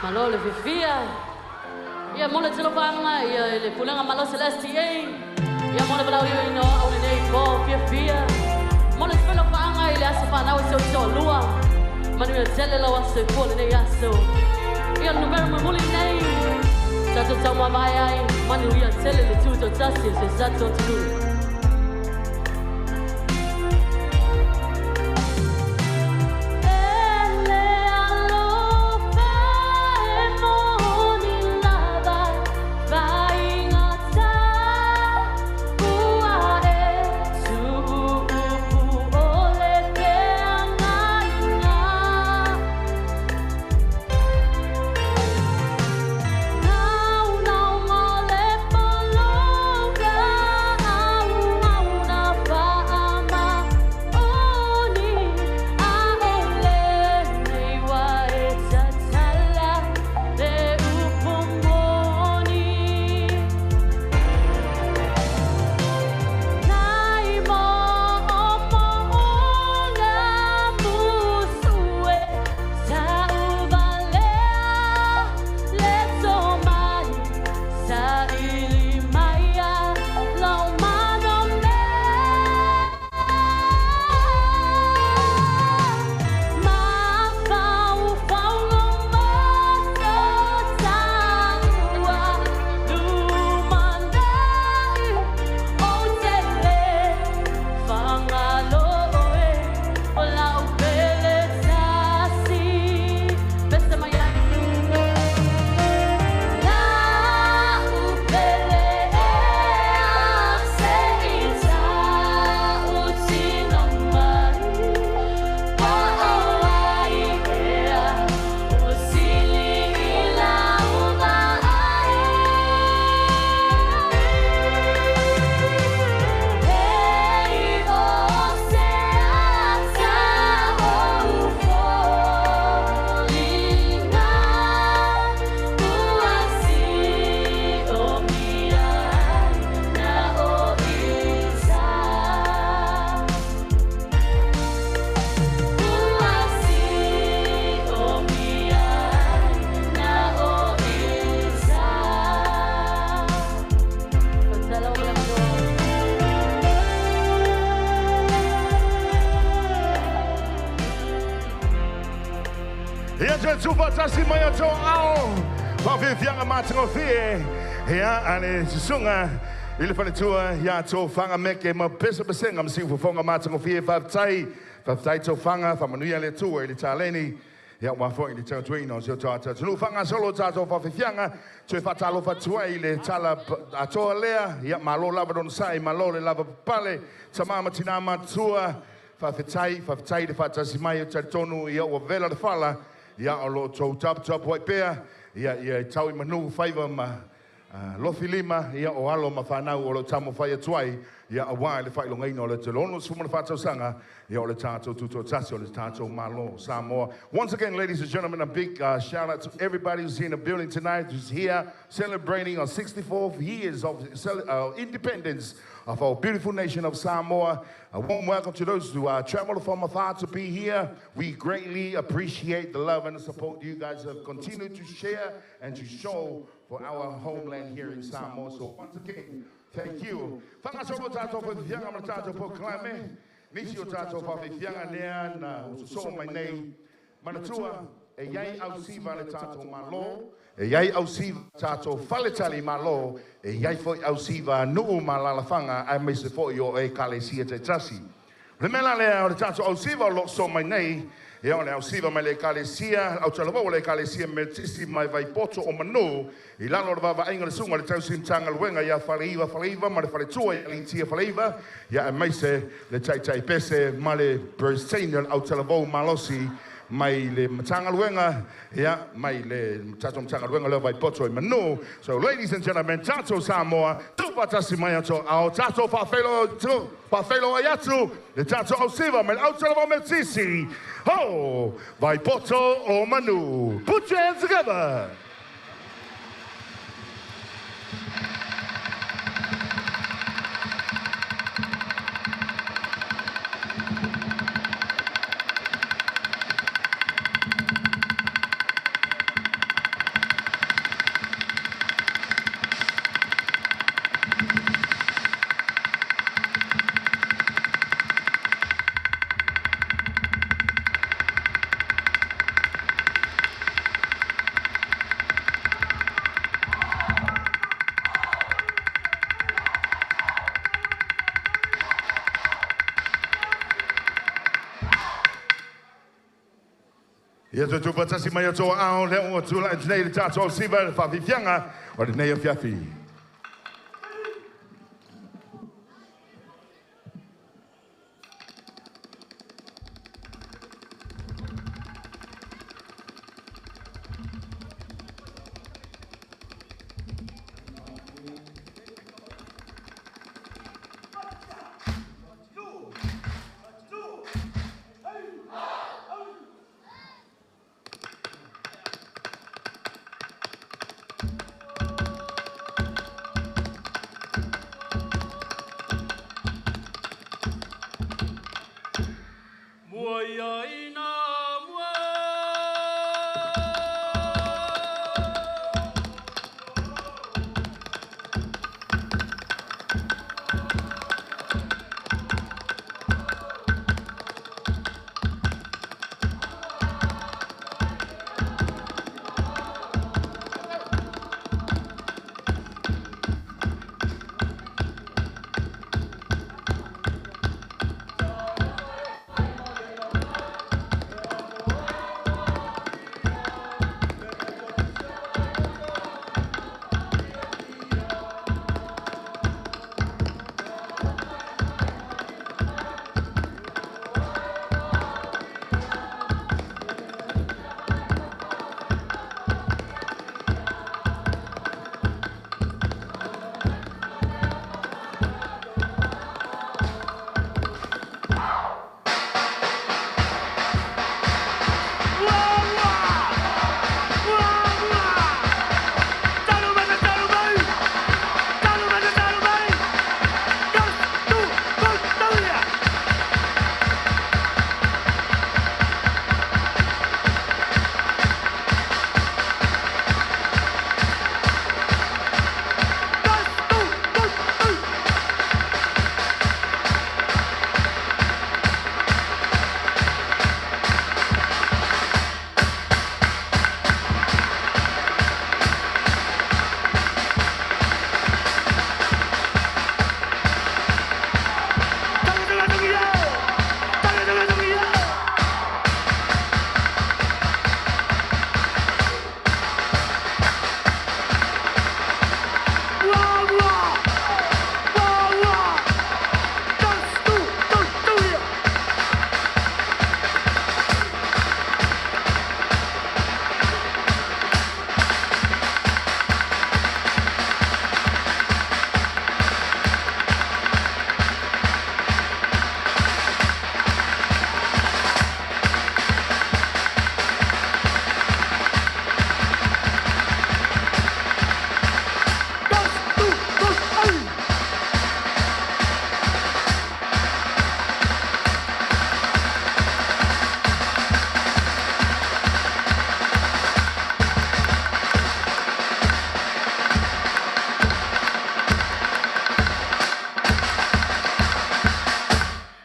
Malo le fifia. Ia mole tilo panga ia le pulenga malo celeste ei. Ia mole bala io no au nei po fifia. Mole tilo panga ile asa pa na so lua. Manu ia tele lo aso pole nei aso. Ia no ver muli nei. Tato tama vai ai. Manu ia tele le tuto'atasi se sato tu. Tuugafautasi mai o tō ao. Whawhiwhianga mātingo whie. Hea, ane sunga. Ile whanetua, ia tō whanga meke ma pesa pesenga msifu whonga mātingo whie whawtai. Whawtai tō whanga, whamanuia le tua ili tāleni. Ia wafo ili tau tuino, sio tāta. Tunu whanga solo tātou whawhiwhianga. Tui whatalo whatua ili tala atoa lea. Ia malo lava don sai, malo le lava pale. Tamama tina matua. Whawhitai le whatasi mai o taritonu. Ia ua vela le whala. Ia o lo tau tap wai pea. Ia tau I manu whaiva ma lofi lima. Ia o alo ma whanau o lo tamo whai atuai. Ia a wai le whailonga ino le te lono sumana whatau sanga. Ia o le tātou tuto'atasi o le tātou malo Samoa. Once again, ladies and gentlemen, a big shout out to everybody who's here in the building tonight, who's here celebrating our 64th years of independence of our beautiful nation of Samoa. A warm welcome to those who traveled from afar to be here. We greatly appreciate the love and the support you guys have continued to share and to show for our homeland here in Samoa. So once again, thank you. Whangasoro tātou whawhiwhianga ma tātou proclaime. Nisi o tātou whawhiwhianga nea na ususo mai nei. Manatua, e iai au siva le tātou malo. E iai au siva tātou whaletali malo. E iai foi au siva nuu ma lalawhanga ai me se foi o e kalesia te tasi. Le mela lea o le tātou au siva o so mai nei. E o le au siva mai le kalesia. Au talawa o le kalesia me tisi mai vai poto o manu. I lalo le vava ainga le sunga le tau simtanga luenga ia whaleiva ma le whaletua ia lintia whaleiva. Ia e mai se le tai pese ma le Bristain au talawa malosi. Mai le matanga luenga, yeah, mai le tato matanga luenga le vai poto I manu. So ladies and gentlemen, tato Samoa, tuugafautasi mai ato ao tato whawhelo ayatu, le tato au siva, me au talawa me tisi. Ho, vai poto o manu. Put your hands together. Ia tuugafautasi mai o toa ao leo o tula nei le tato siva le whawhiwhianga o le nei o fiafi.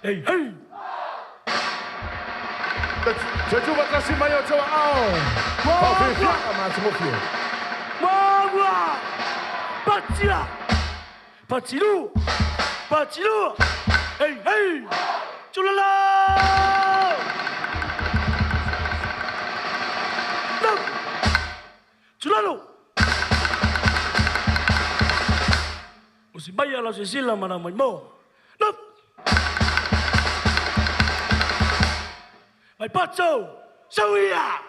Hey, hey! Tuugafautasi mai o toa ao. Whawhiwhianga mātumofi. Wawa! Patila! Patilu! Patilu! Hey, hey! Chulala! No! Chulalo! Usibaya la sisila mana mo. No! Mai pacho! Sawia!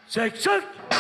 Check, check.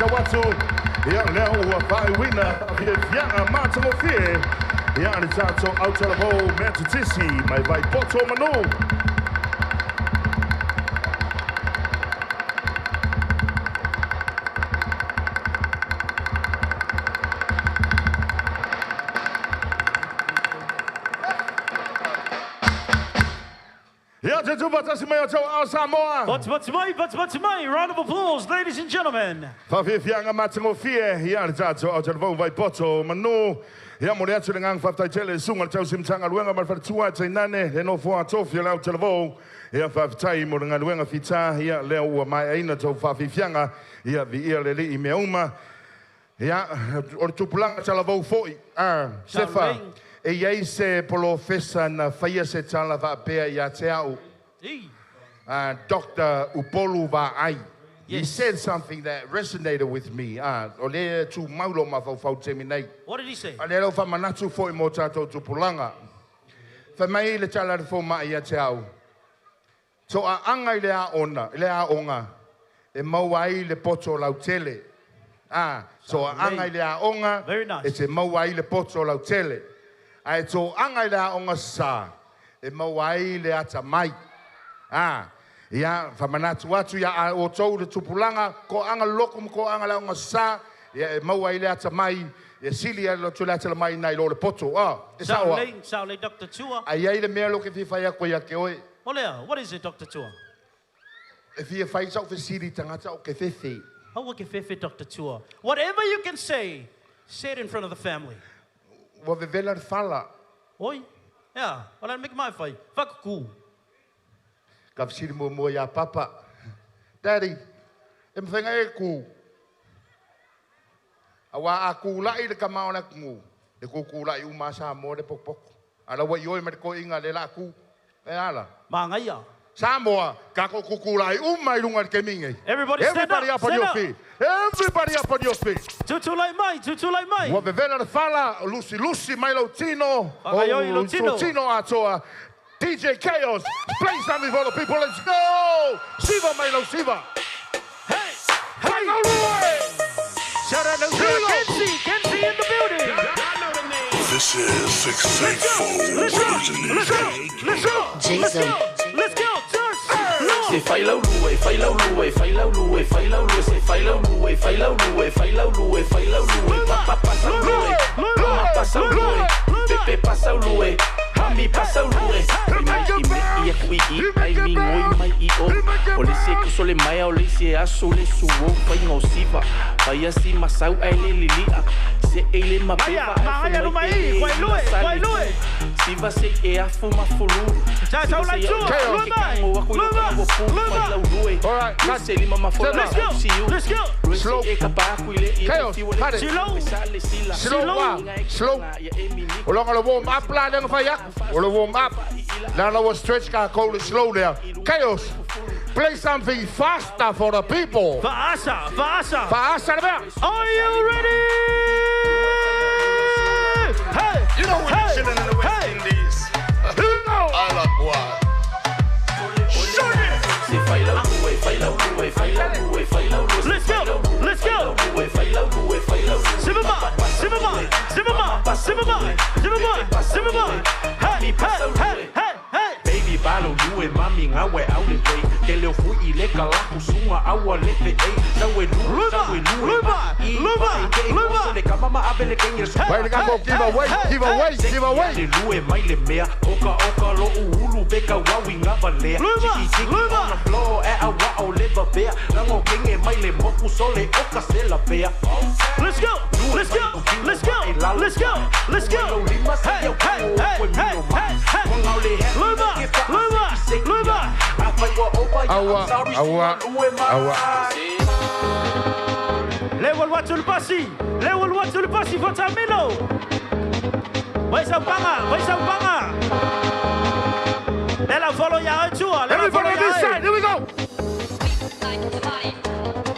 mata watu. Ia leo ua whai wina. Ia fianga mata mo fie. Ia ni tato autalavo mea tutisi. Mai vai poto manu. Yeah, Tuugafautasi mai o Samoa. What's my round of applause, ladies and gentlemen. Whawhiwhianga matango fie, ia ni tato au talavo vai poto manu. Ia mo atu ngang whaftaitele sunga tau simtanga luenga mar whatua te nane, he no fua tofia lau talavo. Ia whaftai mo ngā luenga whita, ia leo ua mai aina tau whawhiwhianga, ia vi ia leli I mea uma. Ia, o tupulanga talavo foi, sefa. E iei se polofesa na whaia se tala whaapea I a te au. Dr. Upolu Va'ai. He said something that resonated with me. O lea tu maulo ma whau temi nei. What did he say? A lea lau whamanatu foi mo tātou tupulanga. Whamai le tala le fo mai a te au. So a anga I lea onga. E mauai le poto lau tele. So a anga I lea onga. Very nice. E te mauai le poto lau tele. Ai tō anga I lea onga sā, e mauai le ata mai. Ia, whamanatu atu ia o tau le tupulanga, ko anga lokum, ko anga le onga sā, ia e mauai le ata mai, ia sili a lo tu le ata le mai nai lo le poto. E sawa. Saule, Dr. Tua. Ai ai le mea lo ke whiwhai a koe a ke oe. Olea, what is it, Dr. Tua? E whia whai sau whisiri tangata o ke whiwhi. How ke fefe, Dr. Tua? Whatever you can say it in front of the family. Wa vevela fala. Oi, yeah, well, I'll make my fight. Fuck cool. Ka whisiri mo ia papa. Daddy, e mwhenga e ku. Awa a ku lai le kamao na ku. Le ku lai umasa mo le pok. Ala wa yoi me ko inga le la ku. E ala. Mangaya. Samoa, ka ko ku lai umai lunga ke mingi. Everybody stand up on your feet. Everybody up on your feet. Tutu like mai. Wa vevela le fala, Lucy Milo Tino. Tino atoa. DJ Chaos, play something for the people. Let's go. Siva Milo Siva. Hey. Shout out to Kenzie in the building. This is 684. Let's go. Jason. Let's go. Se fai lau lue, fai lau lue, fai lau lue, fai lau lue, se fai lau lue, fai lau lue, fai lau lue, fai lau lue, papa pasa lue, mama pasa lue, pepe pasa lue, mami pasa lue, mai I me kui ai mi ngoi mai I o, o le se kusole mai o le se aso le suo, fai ngau siva, fai asi masau ai le lilia, se ele mapeva ai fai lue, siva se e afu mafulu, Chao like two, alright, let's go. Slow. Chaos, slow. Olong lo warm up la dang fire. Olo warm up. Now lo stretch ka cold slow there. Chaos. Play something faster for the people. Faasa. Are you ready? Hey. You know we're chilling in the West Indies. I love boy. Let's go. Simba. Hey. Baby balo lue mami ngawe au le pei ke leo fu I le kala kusunga au le pe ei sawe lue Luba. le kamama abele kenye Wait, give away. Le lue mai le mea oka lo ulu beka wawi ngavale Luba. Blow e awa au le bea rango kenge mai le moku sole oka se la bea Let's go. Luba. Awa. Level Tuugafautasi. Fatamilo. Vai Sampanga. Let us follow ya tour. Everybody on this side. Here we go.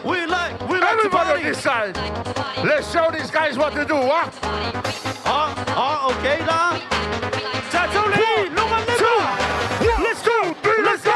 We like everybody on this side. Let's show these guys what to do, huh? Okay lah. Tatoli, let's go.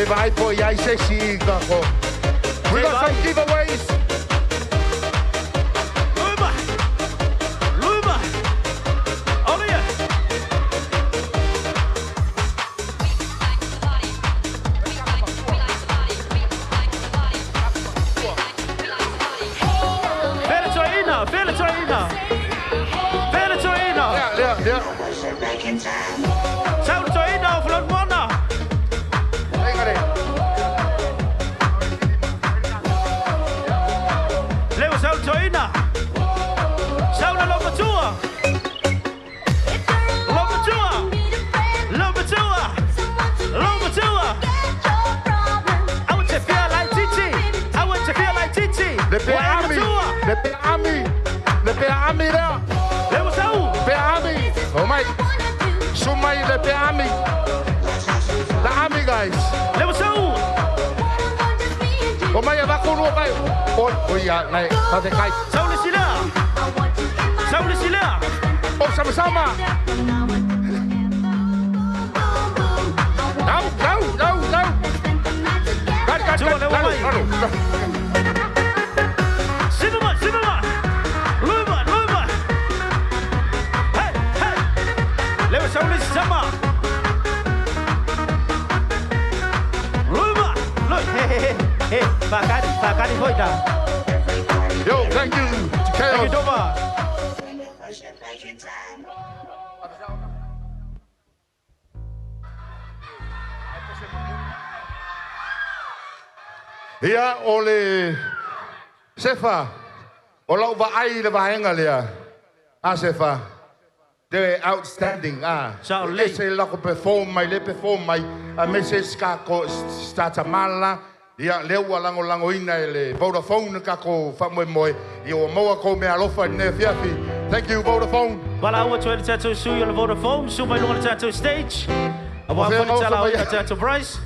Le vai poi ai sessi kako. We got some giveaways. Luba. Oh yeah. Venezuela. Yeah. South China, Florida. Leo South China. South Lomatua. I want to feel like Titi. Le Peami there. Leo South. Peami. Oh my. Sumai le Peami. The Ami guys. Leo South. Oh my, va con uno vai. Oh yeah, này, sao thế kai? Sao lịch sila. Oh sama-sama. No. Got. Silva. Luba. Hey. Leo sao lịch sama. Luba. Look, hey. Fakari Voida. Yo, thank you to Chaos. Thank you, Dova. Ia ole Sefa. Ola uva ai le vahenga lea. Sefa. They're outstanding. Ese la ko perform mai. A message ka ko starta mala. Ia leu lango ina ele Vodafone ka ko famoe. Ia moa ko me alofa ne fiafi. Thank you Vodafone. Wala awa to edit to su yo Vodafone. Su mai longa tattoo stage. Awa fa tala o tattoo Bryce.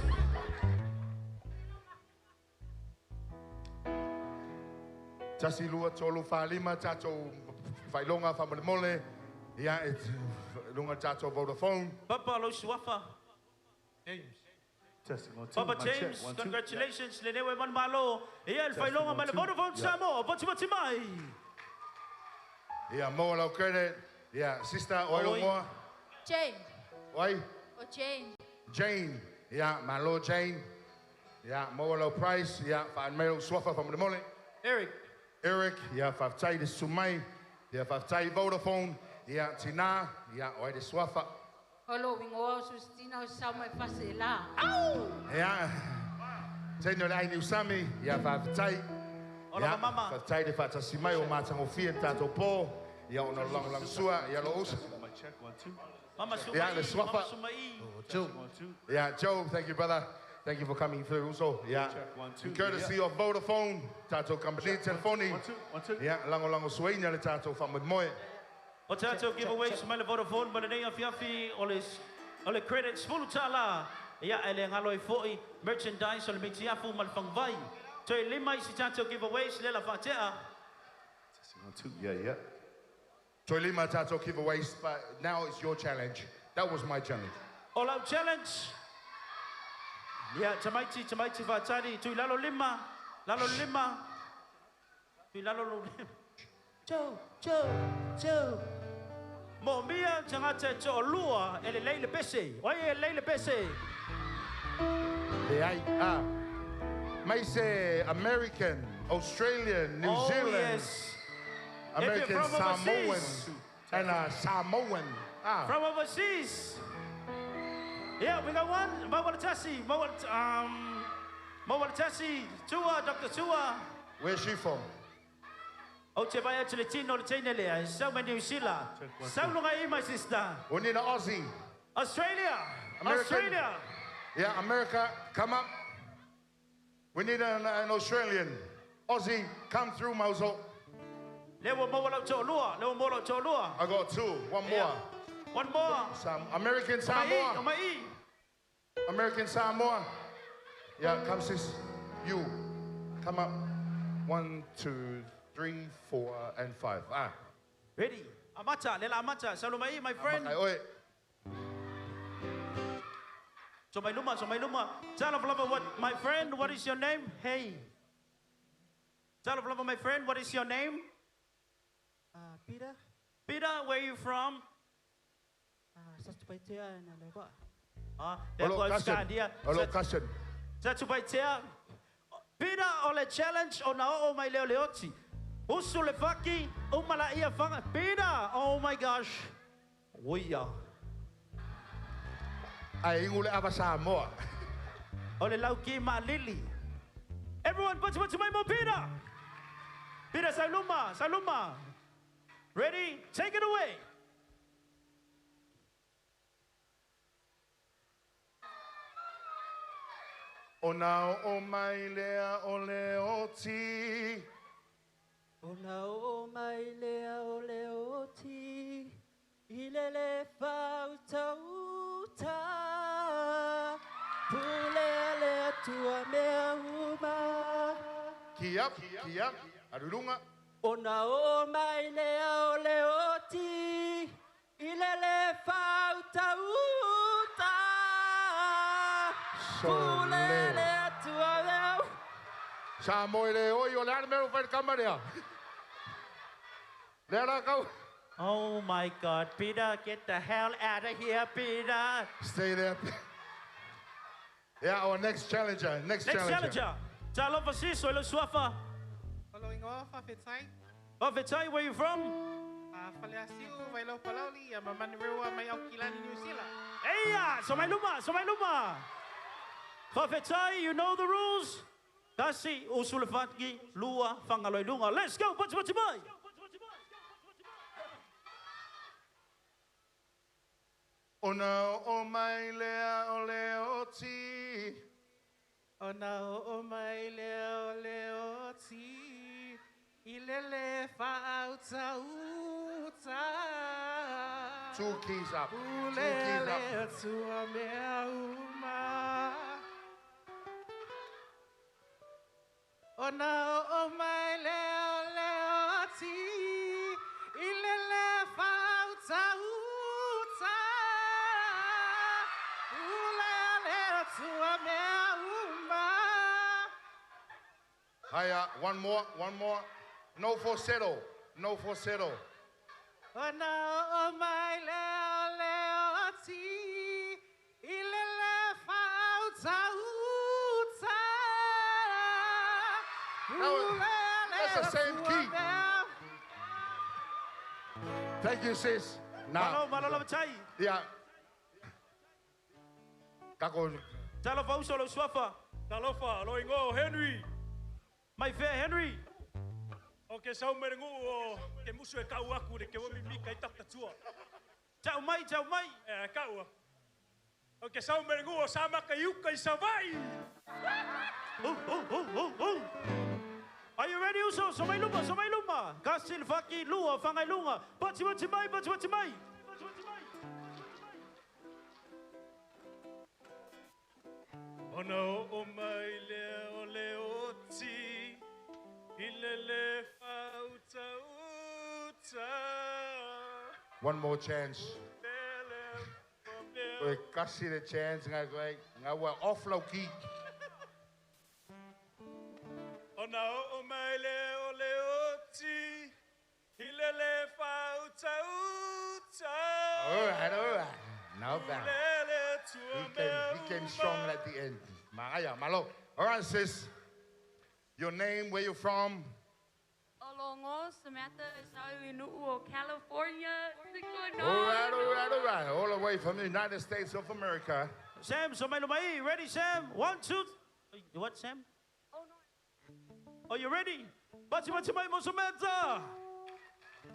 Tasi lua tolu falima tato failonga famole. Ia it lunga tato Vodafone. Papa lo suafa. Papa James, congratulations. Lenewe man malo. Ia el failonga man Vodafone Samoa. Pati mai. Ia mo lo credit. Ia sister oilo mo. Jane. Oi. O Jane. Jane. Ia malo Jane. Ia mo lo price. Ia fa melo suafa famole. Eric, ja, Fautasi de Sumai, ja, Fautasi Vodafone, ja, Tina, ja, oi de Swafa. Hallo, wingo, Sustina, Samoa Fasela. Au! Ja, zijn er een nieuw Sami, ja, Fautasi. Ja, Fautasi de Fautasi mai, o matango fia tato po, ja, ono lang sua, ja, lo us. Ja, de Swafa. Ja, Joe, thank you, brother. Thank you for coming through also. Yeah. Courtesy of Vodafone. Tato company telefoni. Yeah, lango suenya le tato van met mooi. O tato giveaways mele Vodafone but nei afiafi ole credits full tala. Ja, ele ngaloi foi merchandise ole mitiafu mal fangvai. Toi lima si tato giveaways lela fatea. Yeah. Toi lima tato giveaways, but now it's your challenge. That was my challenge. All out challenge. Ya, tamaiti Fautasi, tu lalo lima. Tu lalo Joe. Mombia tangata cho lua, ele leile pese. Oye leile pese. May say American, Australian, New Zealand. Yes. American Samoan and Samoan. From overseas. Yeah, we got one. Fautasi. Tua, Dr. Tua. Where's she from? Ochebaya Chiletino, Chenelea, so many New Zealand. Saulunga, my sister. We need an Aussie. Australia. Yeah, America, come up. We need an Australian. Aussie, come through, Mauzo. I got two. One more. One more. Some American Samoa. American Samoa. Yeah, come sis. You. Come up. 1, 2, 3, 4, and 5. Ready. Amata, Lela Amata. Salumai, my friend. So my luma. Tell of love, what my friend, what is your name? Hey. Tell of love, my friend, what is your name? Peter. Peter, where are you from? Sasupaitea na lewa. Hello, cousin. Sasupaitea. Peter, ole challenge o na o mai leo leoti. Usu le faki, umala ia fanga. Peter, oh my gosh. Uia. Ai ingule ava Samoa. Ole lauki ma lili. Everyone, put my mo Peter. Peter, saluma. Ready? Take it away. Ona o mai lea o leoti. Ona o mai lea o leoti. Ilele fautauta. Pulele tua mea uma. Kia, arurunga. Ona o mai lea o leoti. Ilele fautauta. Pulele tua mea. Samoa le oi o le armero fai kamarea. Lera kau. Oh my God, Peter, get the hell out of here, Peter. Stay there. Yeah, our next challenger. Next challenger. Tuugafautasi, soy lo suafa. Following off, Fautasi. Fautasi, where you from? Faleasiu, Vailo Palauli, Mamanirewa, may Aukilani, New Zealand. Hey, so my luma. Fautasi, you know the rules? Kasi, usulfatgi, lua, fangaloi lunga. Let's go, Fautasi. Ona o mai lea o leoti. Ona o mai lea o leoti. Ilele fautauta. 2 keys up. 2 keys Ulele up. tua mea uma. Ona o mai lea o leoti. Ilele fautauta. Hiya, one more. No falsetto. Ona o mai leo leoti. Ilele fautauta. That's the same key. Thank you, sis. Now. Yeah. Kako. Talofa usolo swafa. Talofa, loingo Henry. My fair Henry. Okay, sau merengu o ke musu e kau aku de ke wami mika I takta tua. Chau mai. Kau. Okay, sau merengu o sama ka yuka I savai. Oh. Are you ready, Uso? Somai luma. Kasil faki lua, fangai lunga. Bachi mai. Ona o mai lea o leoti. Ilele fautauta. One more chance. We kasi the chance nga wa off low key. Ona o mai lea o leoti. Ilele fautauta. All right. Now back. He came strong at the end. Malo. All right, sis. Your name, where you from? Olongo, Samantha, Sauinu'u, California. All right. All the way from the United States of America. Sam, Somai, ready, Sam? 1, 2. What, Sam? Oh, no. Are you ready? Bachi mai mo Samantha.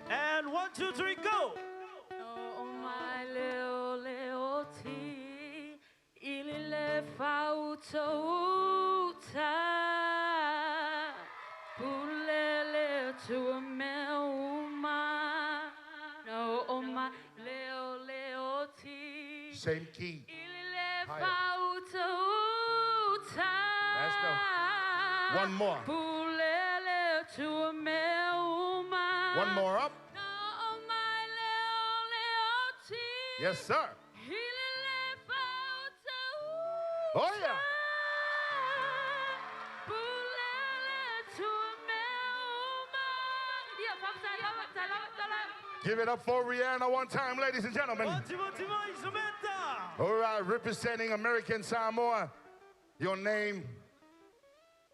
And 1, 2, 3, go. Oh, my leoti, ilile fautauta, pulele tua meuma. No, oh, my leoti. Same key. Ilile fautauta. Let's go. One more. Pulele tua meuma. One more up. Yes, sir. Oh, yeah. Give it up for Rihanna one time, ladies and gentlemen. All right, representing American Samoa. Your name,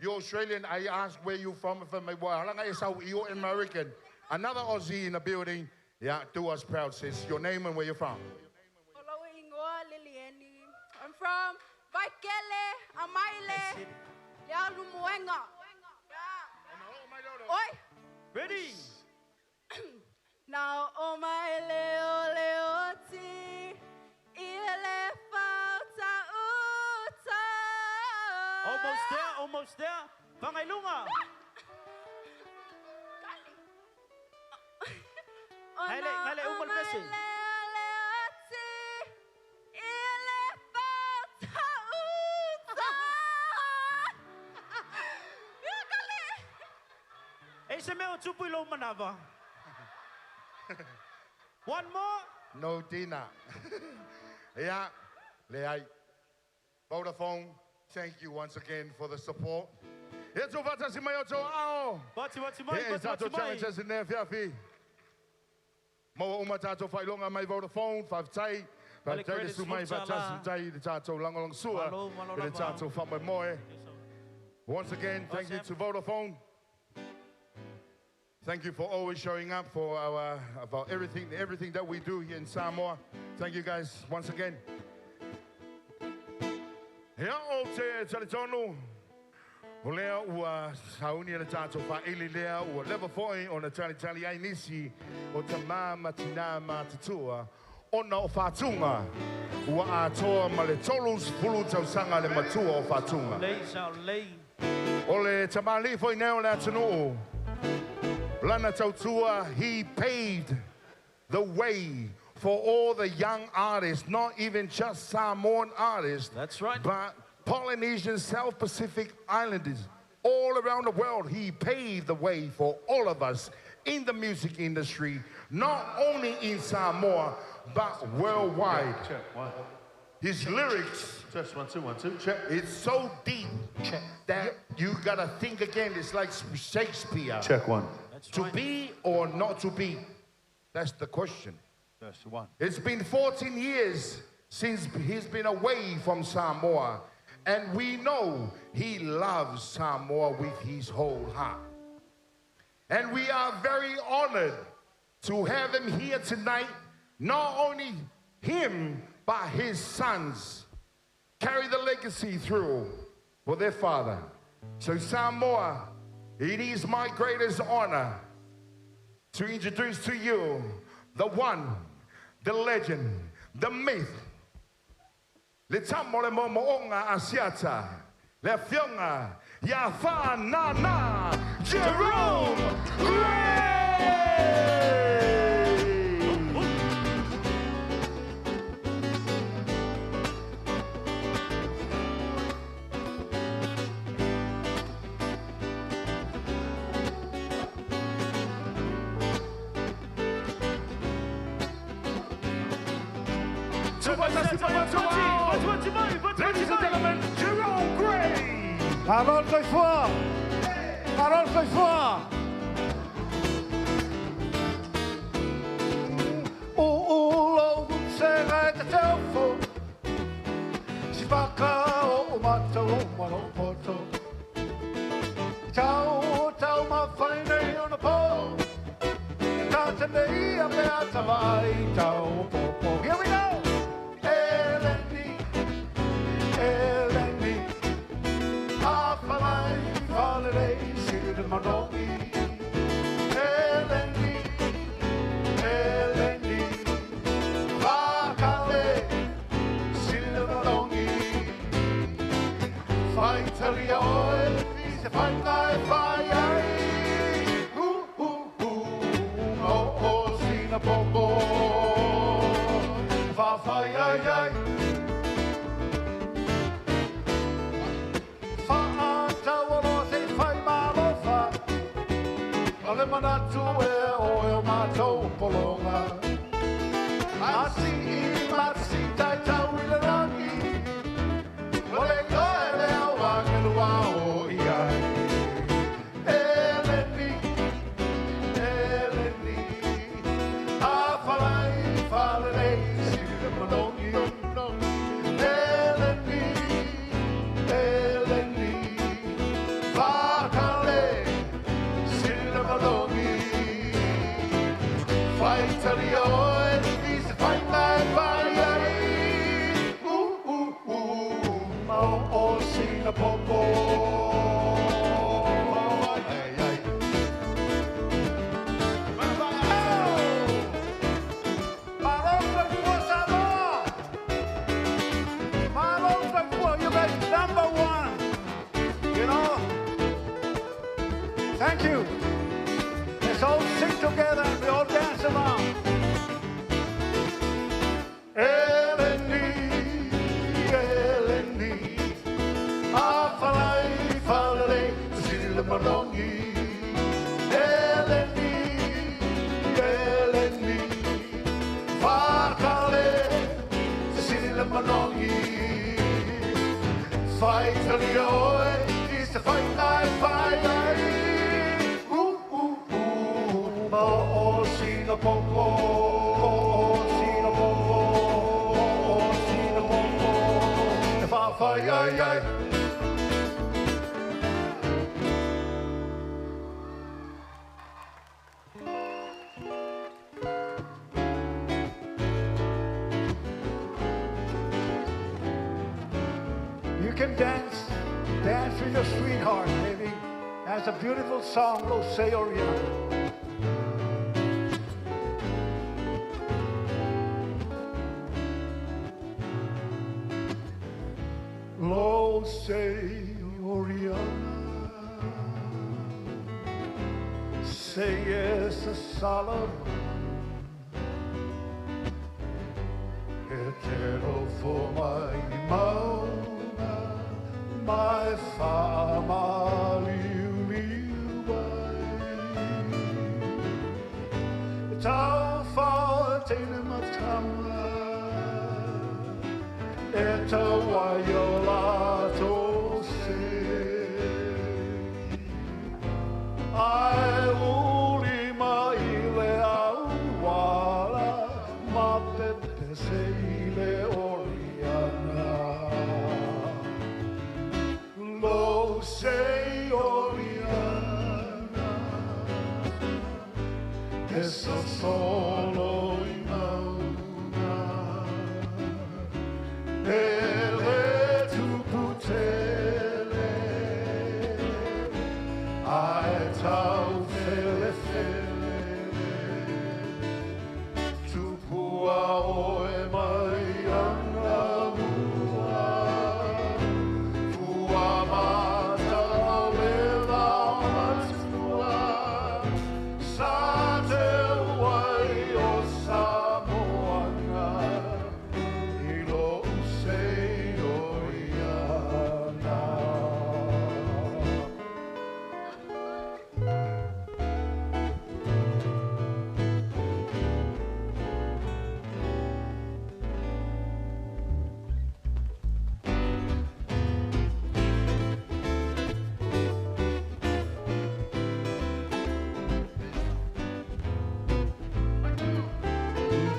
you're Australian. I asked where you from. You're American. Another Aussie in the building. Yeah, do us proud, sis. Your name and where you're from. I'm from Vaikele, Amaile, Yalumuenga. Oi! Ready? Now, oh my leoti, ile Fautasi. Almost there. Pangailunga. Ngale umal kasi. Ese meu tupu lo manava. One more. No dinner. Yeah, Leai. Vodafone, thank you once again for the support. It's Tuugafautasi mayoto ao. Bati It's Tato challenges in there, Fiafi. Mo umatato failonga my Vodafone, Fautasi. Fautasi su mai Fautasi, the Tato langolong sua. The Tato famwe moe. Once again, thank you to Vodafone. Thank you for always showing up for about everything that we do here in Samoa. Thank you guys once again. Hea o te talitonu. O lea ua sauni ana tātou whaili lea ua lewa foi o na talitali ai nisi o ta mama tina mātatua ona o whātunga ua atoa ma le tolus pulu tausanga le matua o whātunga. O le tamali foi neo le atunuu. Lana Tautua, he paved the way for all the young artists, not even just Samoan artists. That's right. But Polynesian, South Pacific Islanders, all around the world. He paved the way for all of us in the music industry, not only in Samoa, but worldwide. Check, one. His lyrics, Just 1, 2, 1, 2. Check. it's so deep that you gotta think again. It's like Shakespeare. Check one. To be or not to be? That's the question. That's the one. It's been 14 years since he's been away from Samoa, and we know he loves Samoa with his whole heart. And we are very honored to have him here tonight. Not only him, but his sons carry the legacy through for their father. So Samoa, it is my greatest honor to introduce to you the one, the legend, the myth. Le tamo le momoonga asiata, le fionga, ya fa na na, Jerome Gray! Ladies and gentlemen, Jerome Gray! Parole très fort! Parole très fort! O será te telefo Si whaka o mata o manopoto Tau, tau ma whainei o na po Tata nei a mea tawai tau popo Here we go! Eleni Hawhawai Holiday Siri Marongi Eleni Wakale Siri Marongi Whai tali a oe Se whai ngai whai ai O sina popo Whai ai ai Ole manatu e o matou polonga Asi I masi tai tau I le rangi Ole fight till the oi, it's the fight like fire. Oh, see the popo, oh, see the popo, oh, see the popo. If I fire, you can dance with your sweetheart, baby. That's a beautiful song, Lo Sei Oriana. Lo sei Oriana, say yes a solemn, eternal for my mauna, my family liuai. Tau faatene matama, eta waiolato se. Ai uli maile auala, ma pepe seile Oriana. Lo sei Oriana, eso solo inauna. Ele tu putele, ai tau fele fele, tu pua oe mai anga mua, pua mata lela matua, sa te wai o Samoa, ilo sei Oriana.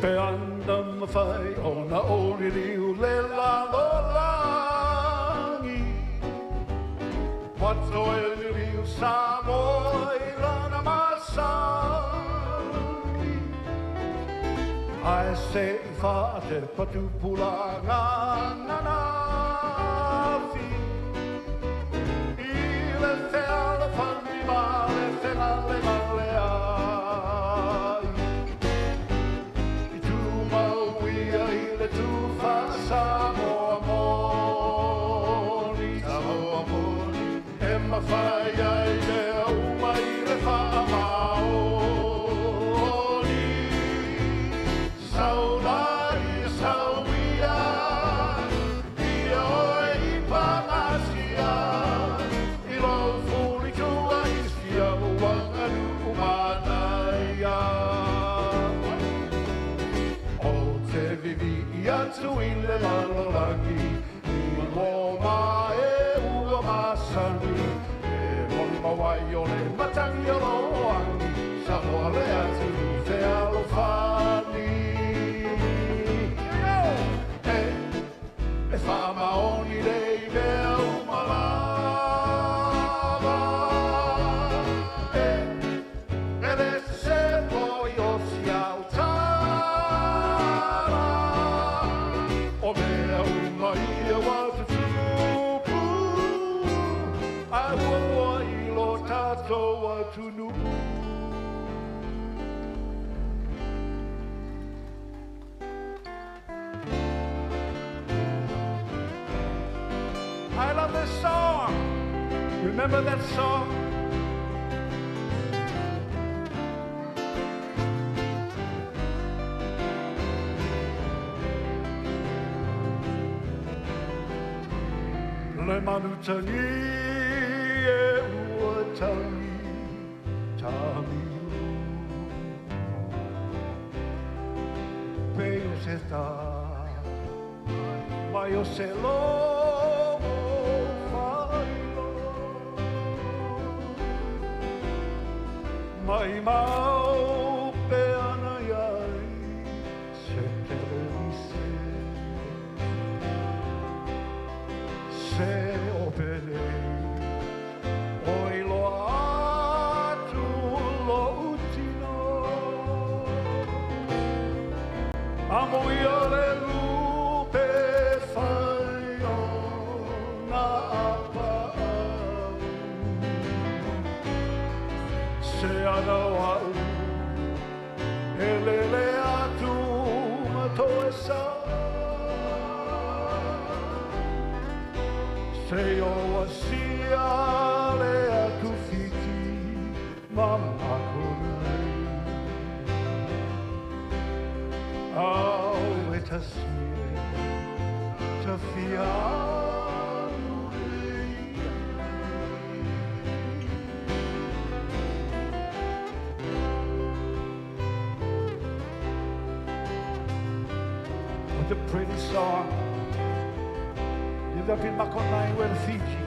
Pe anda mawhai o na oririu le lalo langi. What's o oririu Samoa I lana masangi. Ai se I whaate patu pulanga nanafi. I le whea le whangi ma le whena le male ai. Mauia I le tufa Samoa moni, Samoa moni. E mawhai ai lea uma I le whaamaoni. Saunai, sauia, ia oe I panasia. I lau furi tua isia uangaru umanaia. Vivi I atu I le lalolangi, I mo mae ua masani. E mon mawai o le matangi o loangi, Samoa le atu te alofani. E whamaoni rei mea umalava. E le se poi o si auta. I love this song. Remember that song? Le manutangi e ua tangi tangi. Peo se ta, mai o se lomo. Wai mau pe ana iai se televise se opere oi lo atu lo utino amo ia le lupe fai ona apa se ana au elele atu matoesa se o asia le atu fiti mama konai au etasie ta fialu what a pretty song. You've been back online with Fiji.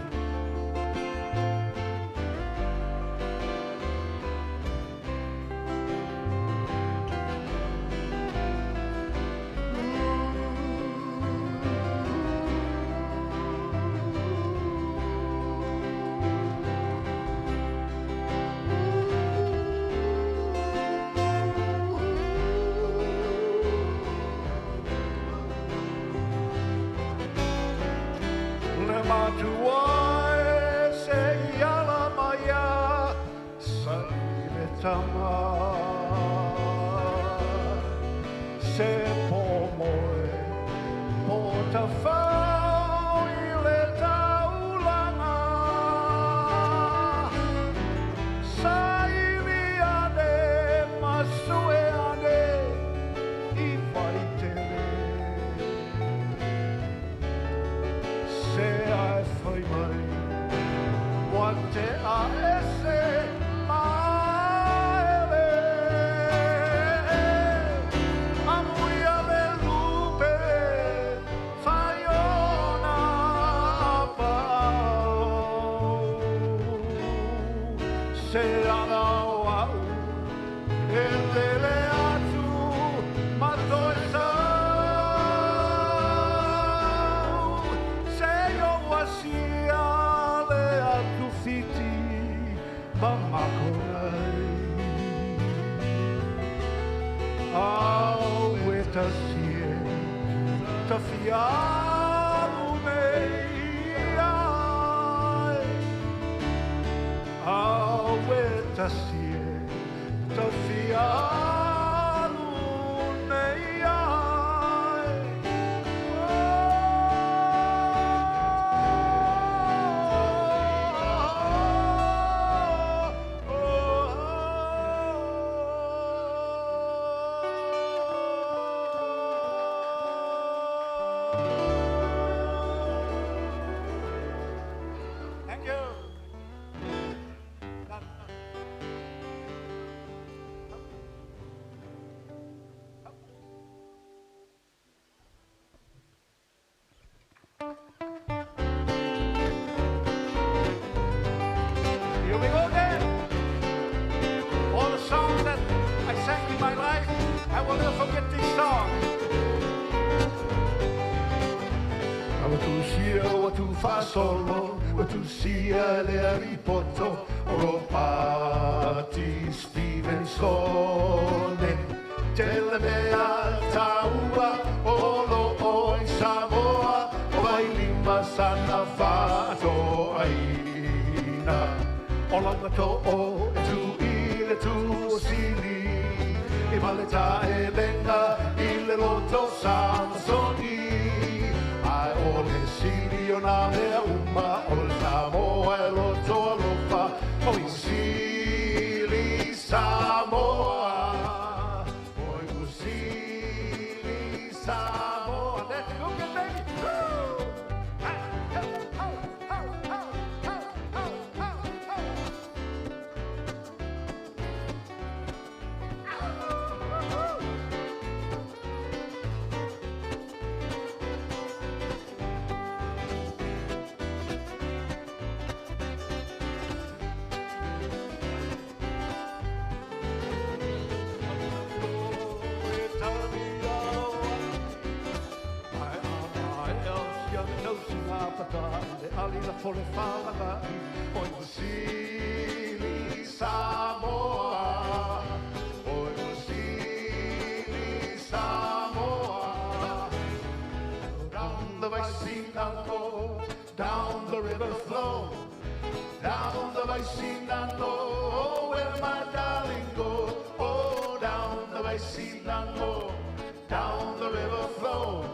Samoa, let's go get baby. whakata le ali la fole whalaga oi Wasili Samoa oi Wasili Samoa down the Waisinango down the river flow down the Waisinango oh where my darling go oh down the Waisinango down the river flows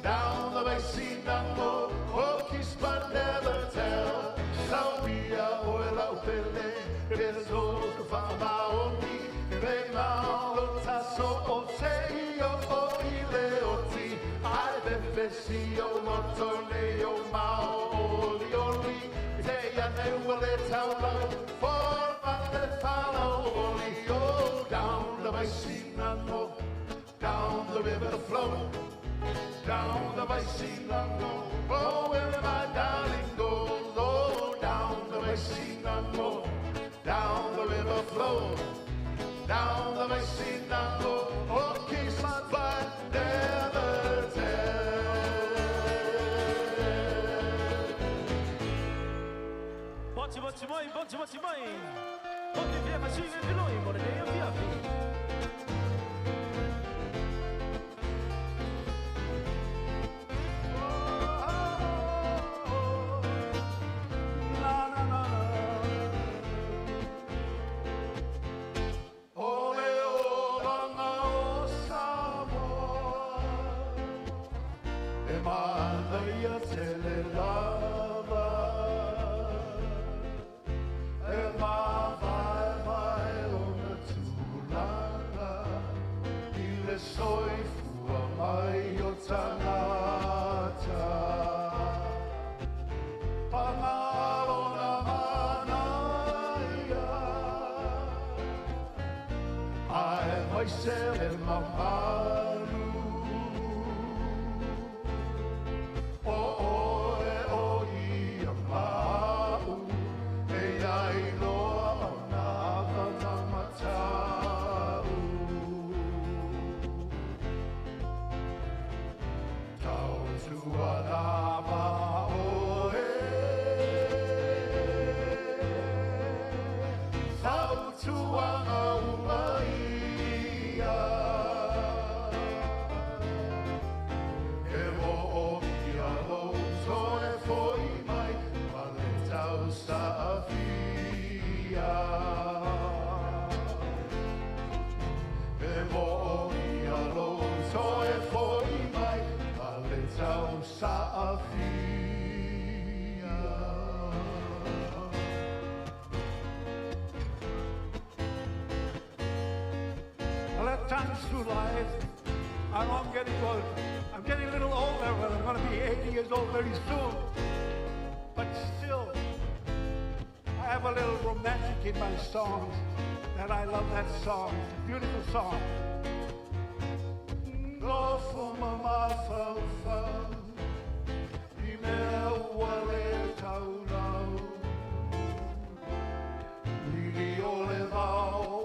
down the Waisinango oh kiss but never tell Sauia oela upele there's those who found my only they now taso o sei o ile oti I befesi o notorneo mao oli te ya ne wale taulo for the follow only oh down the Waisinango down the river flow down the Waisinango oh where my darling goes oh down the Waisinango down the river flow down the Waisinango oh kiss but never tell Boti mai Boti via masinga filoi Mora dea via fi Ia tele lava e mawai o na tūlanga I le soifua mai o tangata Pangalo na manaia Ae mai se le mamaru Times through life, I'm getting old. I'm getting a little older, but I'm going to be 80 years old very soon. But still, I have a little romantic in my songs, and I love that song. It's a beautiful song. Go for mama fa ina wale taunau Lili ole vau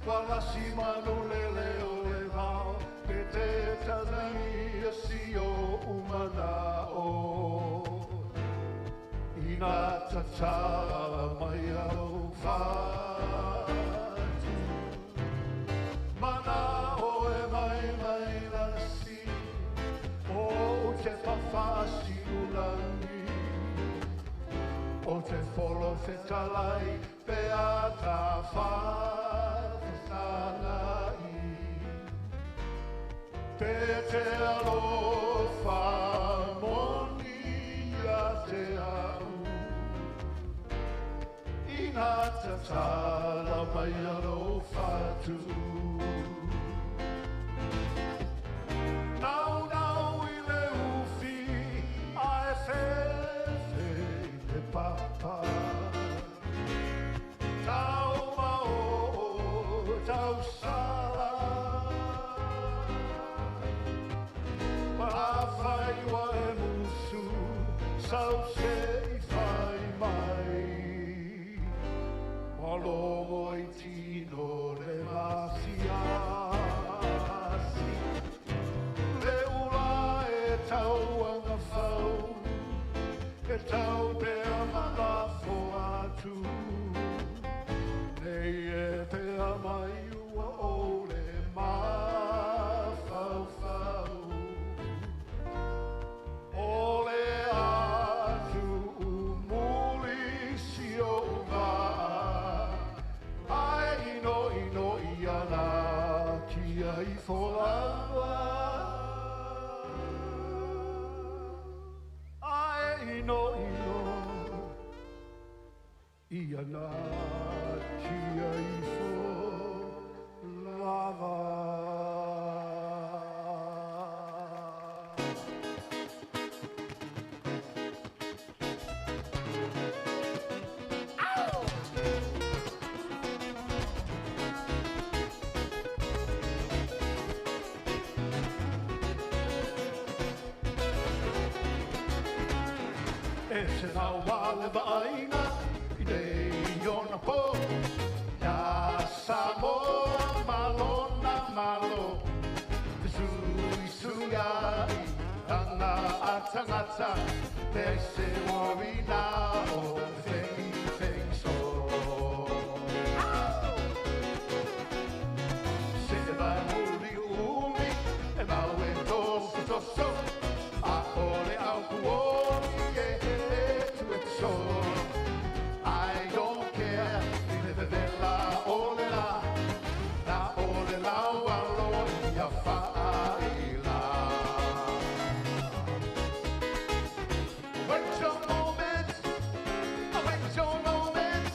Walasi manulele ole vau Pe te tanai si o umana o Ina tata mai au fatu Mana o e mai nasi O te Fautasi ulangi O te folo fetalai pe a ta Pe te alofa moni a te au Ina tatala mai alofa tu Nau I le ufi Ai fefe te papa Tau mao, tau sala Mawhai wa e musu Sau se I whai mai Malongo I tino le masi kia I folawa Ai no ino Ia na kia I folawa E se nau wale vaina I dei ona po Ia Samoa malona malo Te sui suiai Tanga a tangata Te se warina o whengi whengi so Se vai muri umi E mau e tosu toso A ole au kuoni So I don't care if they la ole la walo ya faila. Wait your moment, wait your moment.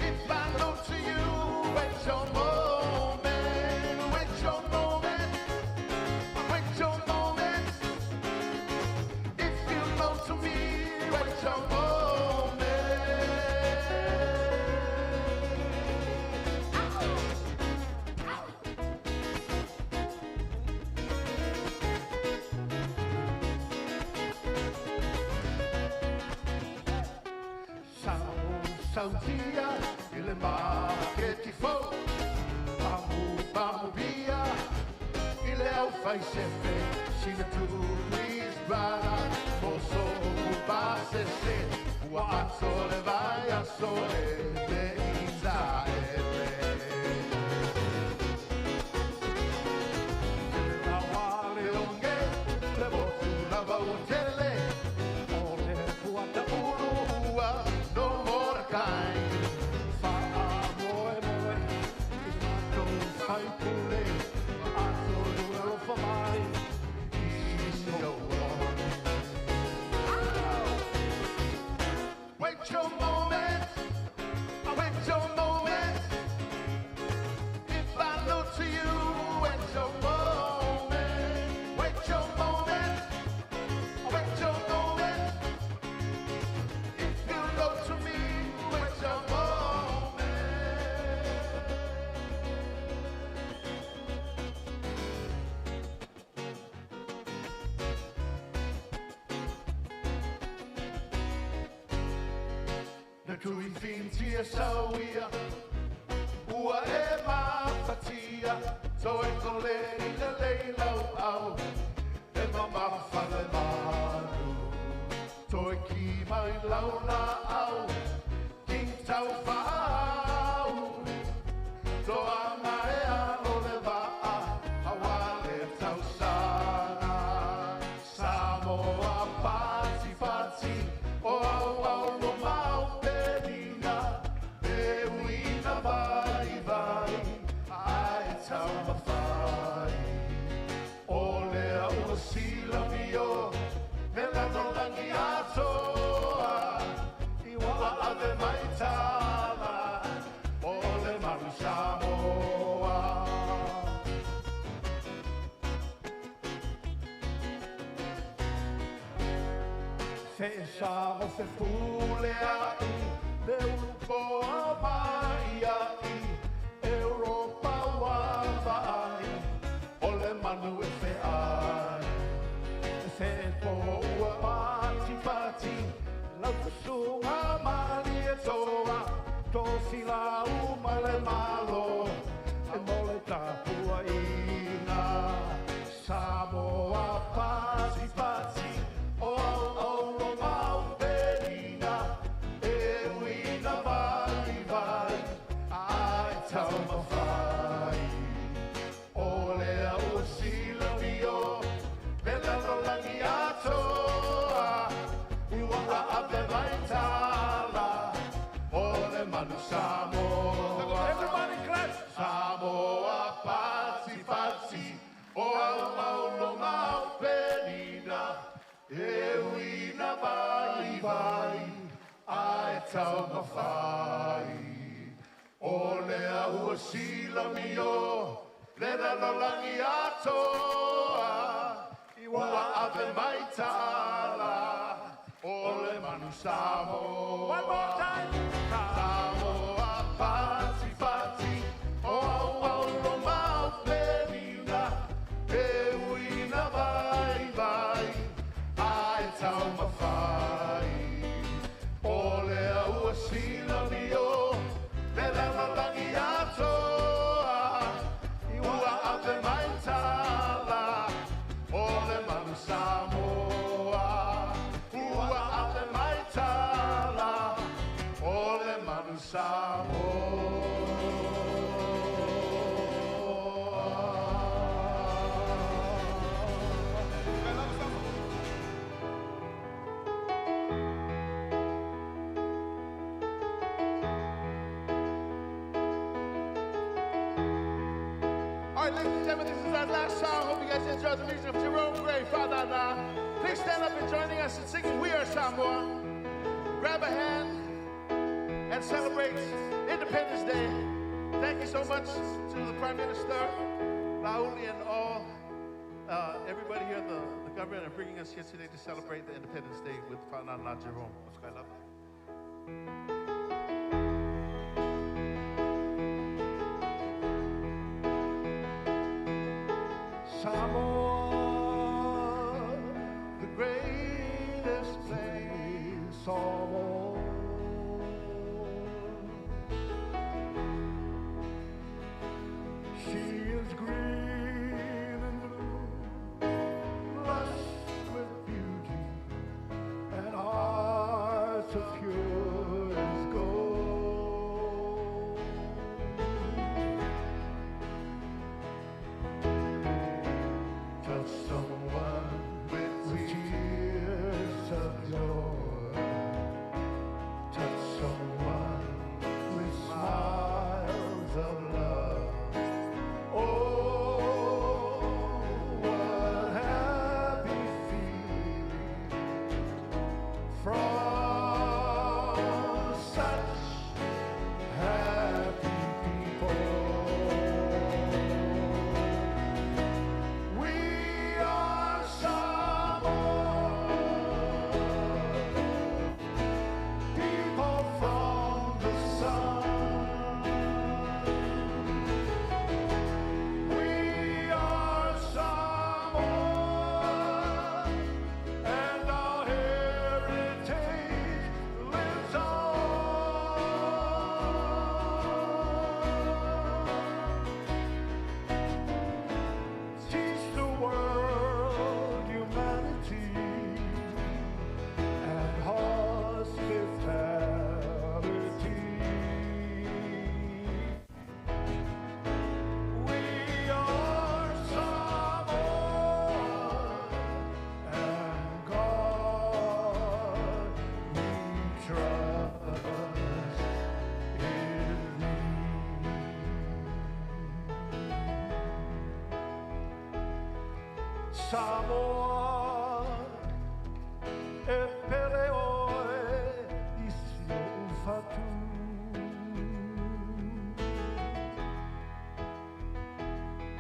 If I know to you, wait your moment, wait your moment, wait your moment. If you know to me. Sautia, ele marquete fo, vamos via, ele é o faz sempre, se me tu please brother, posso ocupar se o sole vai a sole de Israele. La wale onge, le votu la vautele, ole fuata urua, no more kind. Fa moe moe, no fai pure, a solo lo fa mai, no one. Wait your moment, wait your moment. If I know to you, wait your moment, wait your moment, wait your moment. If you know to me, wait your Na tui fintia sauia Ua e mafatia Toi koleri le leilau au E mamafa le manu Toi ki mai launa au King tau whau Toa mai a o le waa Awale tau sana Samoa pati pati O au au no mau perina E uina vai vai Ai tau mawhai O lea ua sila mio Me lano langi atoa I wa ave mai tala O le maru Samoa Se sa o se pule ai Le upo a mai ai Europa wa vai O le manu e se ai Se po ua pati pati Lau kusunga mali e toa To sila uma le malo E mole tapua ina Samoa pati pati O au no mau perina E uina vai vai o le lalolangi atoa I ua ave mai tala o le manu Samoa. One more time. Samoa pati pati o au au lo mau pēmina e uina vai vai ai tau mawhai o le aua sila ni o le lalalangi atoa I ua ave mai tala o le manu Samoa ua ave mai tala o le manu Samoa. All right, ladies and gentlemen, this is our last song. Hope you guys enjoyed the music of Jerome Gray, Fautasi. Please stand up and join us in singing We Are Samoa. Grab a hand and celebrate Independence Day. Thank you so much to the Prime Minister, Lauli, and all, everybody here in the government and bringing us here today to celebrate the Independence Day with Fautasi Jerome. I love it. Samoa, the greatest place of all. She is green and blue, lush with beauty, and hearts of pure as gold. Touch someone with tears of joy. Touch someone with smiles of love. Oh, what happy feeling from such happy people. We are Samoa, people from the sun. We are Samoa, and our heritage lives on. Teach the world humanity and hospitality. We are Samoa, and God we trust in Samoa, e pele oe isi o ufatu.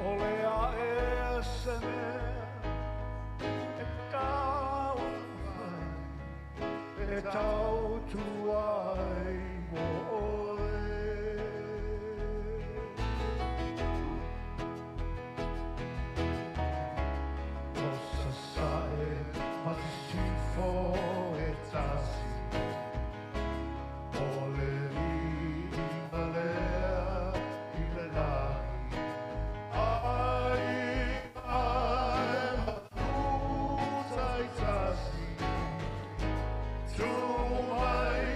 Ole a e sene e kawa mai e tau tuai mo ole. Nossa sae Tuugafautasi ole riva lea I le lahi ai Tuugafautasi tu mai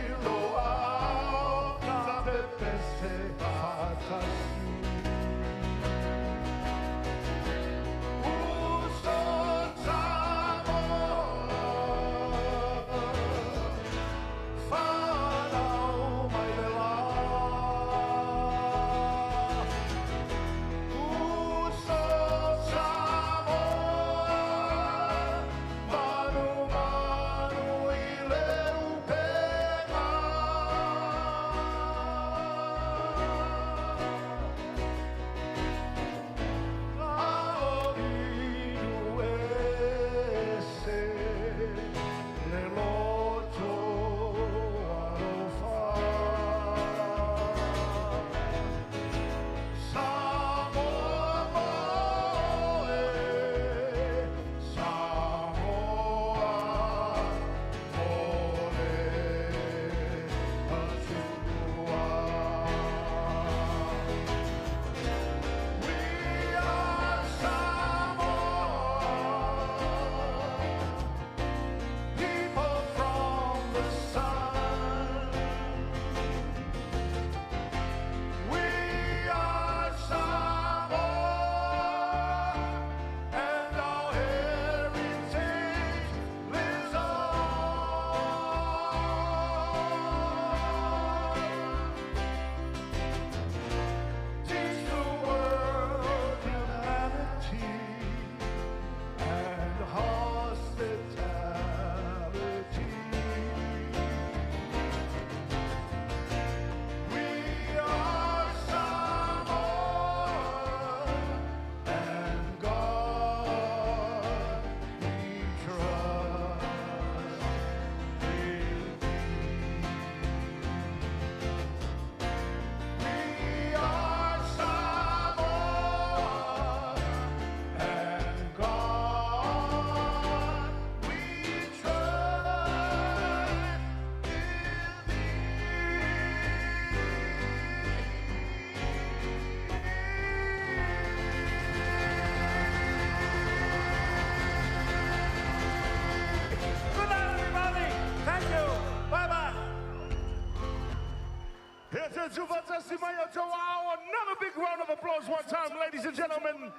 Tuugafautasi Mayotoa. Another big round of applause one time, ladies and gentlemen.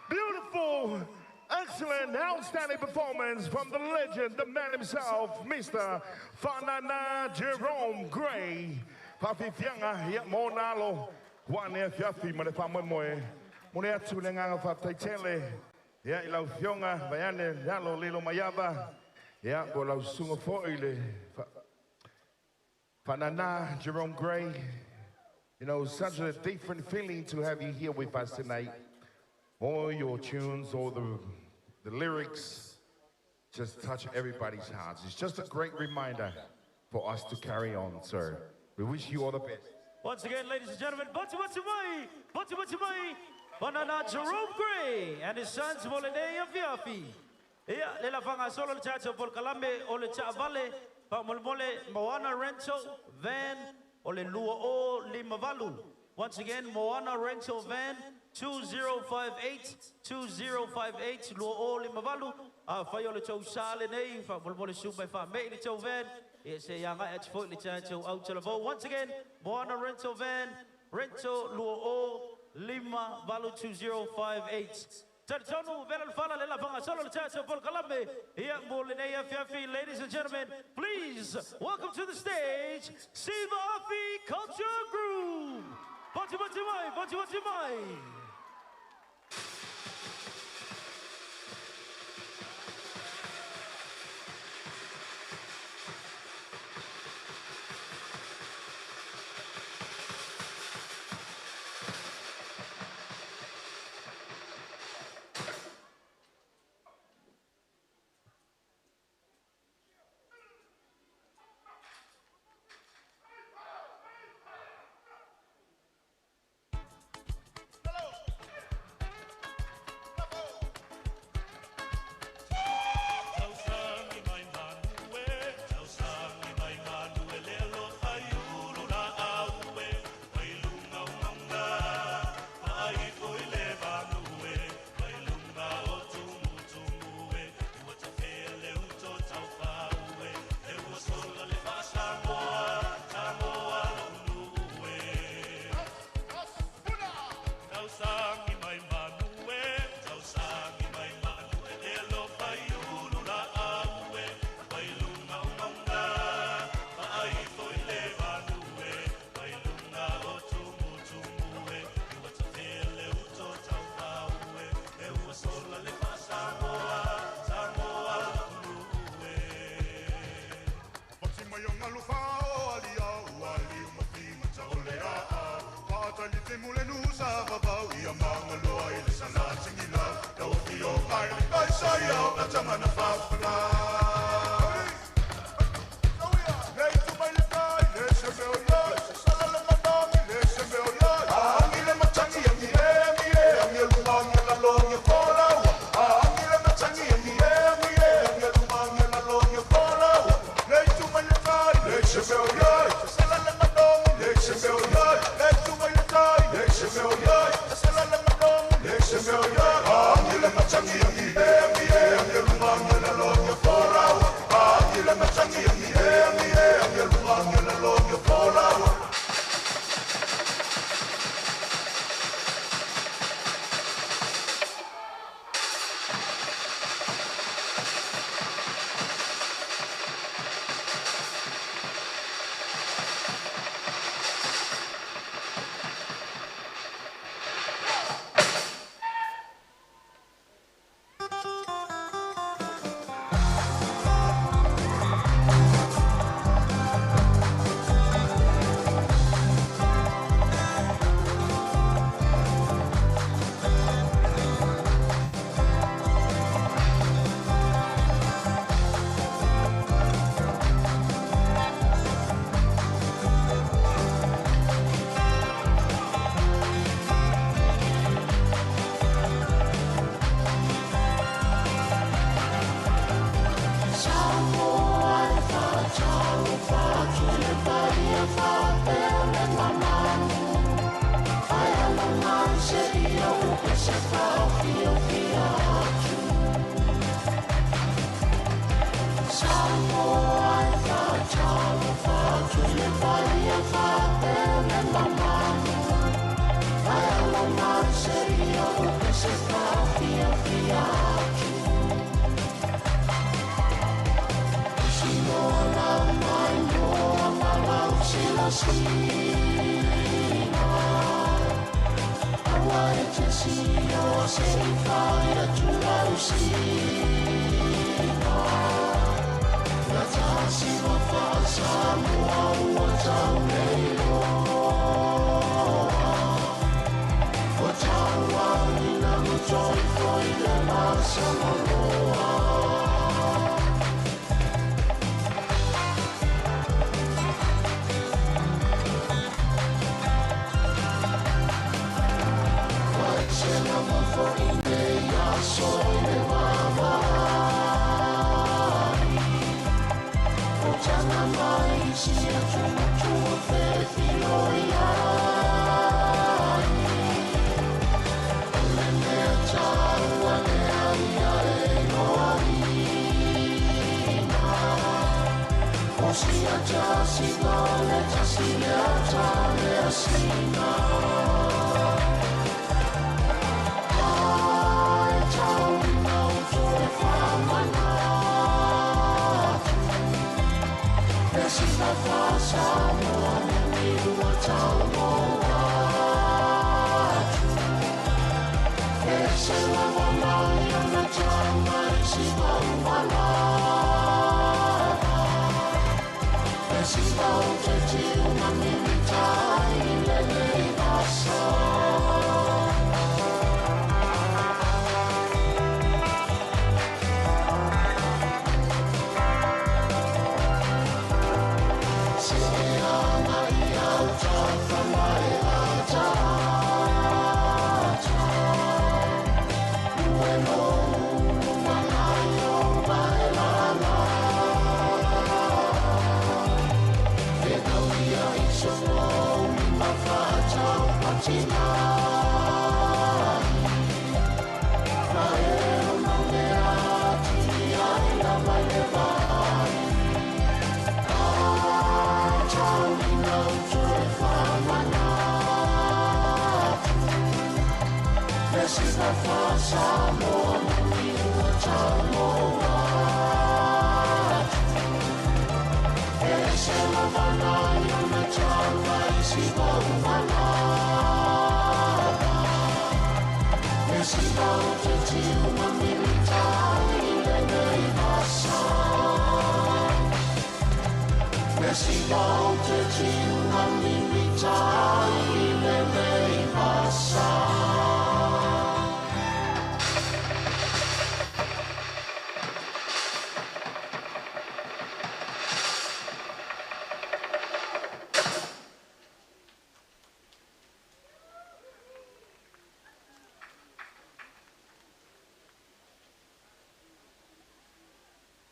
Beautiful, excellent, outstanding performance from the legend, the man himself, Mr. Fanana Jerome Gray. Papi Fianga, ya monalo. Wane fiafi manefamwe moe. Mune atu lenga fatatele. Ya ilau fionga bayane yalo lilo mayaba. Ya bolau sungo foile. Fanana Jerome Gray. You know, such a different feeling to have you here with us tonight. All your tunes, all the lyrics, just touch everybody's hearts. It's just a great reminder for us to carry on, sir. We wish you all the best. Once again, ladies and gentlemen, Fautasi, Fanana Jerome Gray and his sons Molinea Fiafi. Yeah, Lela Fanga Solo Chacho Polkalambe, Ole Chavale, Pamolmole, Moana Rental, Van, Ole Luo Limavalu. Once again, Moana Rental Van, 2058 Luo Limavalu. Fayola Cho Salene, Pamolmole Super Family Cho Van. It's a young at Fort Chacho out to the vote. Once again, Moana Rental Van, Rental Luo Lima Valu 2058. Ladies and gentlemen, please welcome to the stage, Sivafi Culture Group. Fautasi. Samoa, Fautasi,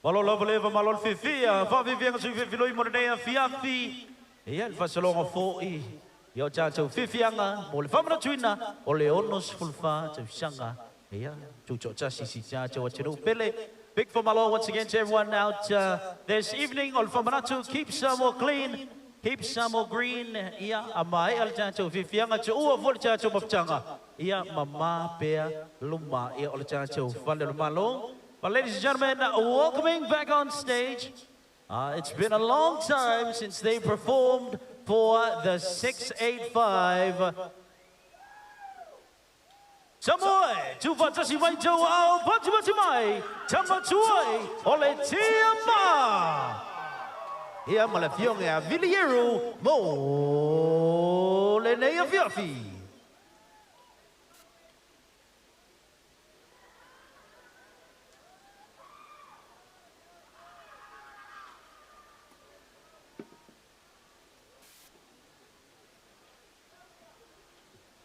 Malo lava leva malo fifia, fa vivia su fifiloi monedea fiafi. E el fasalonga foi. Yo chacho fifianga, mo le famana tuina, o le onos fulfa te sanga. Yeah, tuto'atasi si chacho wachiro pele. Big for malo once again to everyone out this evening. Ol famanatu, keep Samoa clean, keep Samoa green. Yeah, amai al chacho fifianga cho ua vol chacho mapchanga. Yeah, mama pea luma ia ol chacho vale malo. But ladies and gentlemen, welcoming back on stage. It's been a long time since they performed for the 685. Samoa, Tuugafautasi mai tau au pati mai, tamatuai ole tiama. Ia malafionga a Vilieru mo le nei afiafi.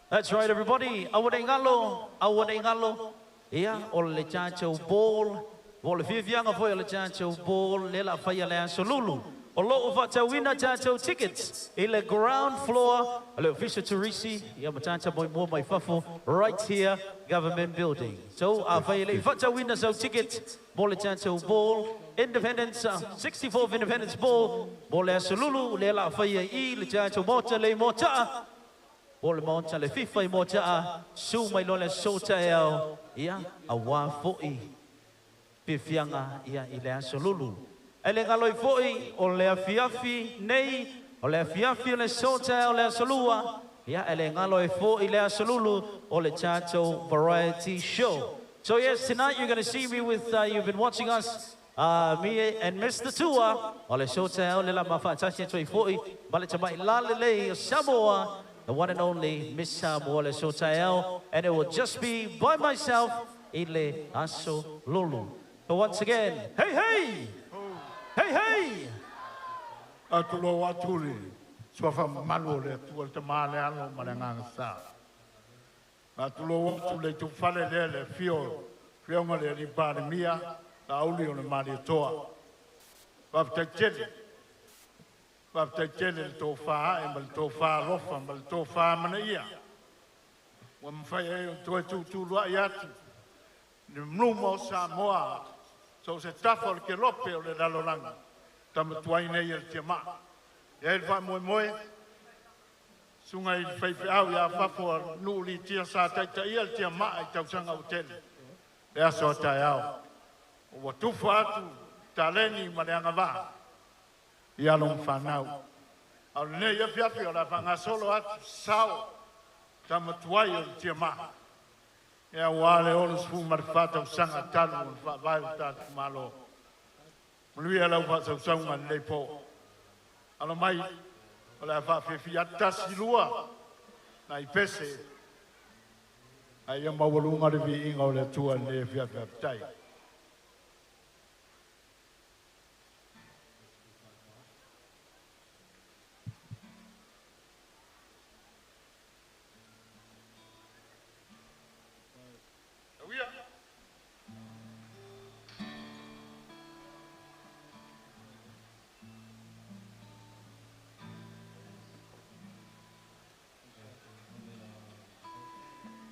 That's right, everybody. Awade ngalo. Ia, ole chacho ball. Ole fifianga foi ole chacho ball. Lela faya le solulu. Olo ufata winner chacho tickets. Ile ground floor. Ole official Turisi. Ia matancha boy more my fafo. Right here, government building. So, faya le ufata winner so tickets. Ole chacho ball. Independence, 64th Independence Ball. Ole solulu. Lela faya le chacho mota le mota. o le maonta le fifa I mo taa su mai lo le sota eo ia a wā fo'i pifianga ia I le asolulu. E le ngaloi fo'i o le afiafi nei, o le afiafi o le sota o le asolua, ia e le ngaloi fo'i le asolulu o le Tato Variety Show. So yes, tonight you're going to see me with, you've been watching us, me and Mr. Tua, o le sota o le la Fautasi toi fo'i, bale tamai lalele o Samoa, the one and only Miss Samoa le sota and it will just be by myself, ile asolulu. So once again, hey, hey! Hey, hey! Atulo waturi, swafa malu le tuol te male alo malanga sa. Atulo watule tu fale le fio ngale ni pare mia, la uli o le mali toa. Bafta chele to fa e mal to fa rofa mal to fa mania. Wam fa e tu lo ayat. Ni mlumo Samoa. So se tafo ke lope o le lalolanga. Tama tuai nei el te maa. E el wha moe. Sunga I whaiwhi au ia whafua nuli tia sa taita I el te maa I tausanga o tele. E aso a tai au. O wa tufu atu taleni ma le anga waha. I along whanau. Au nei e whiawhi o la whanga solo atu sao. Tama tuai el te maa. Ea wale olu sfu marifata usanga talu vai tatu malo. Mului ala ufasa usanga leipo. Alo mai ola fa fi atasi lua na ipese. Ai ma wolunga de vi inga ole tua le fi tai.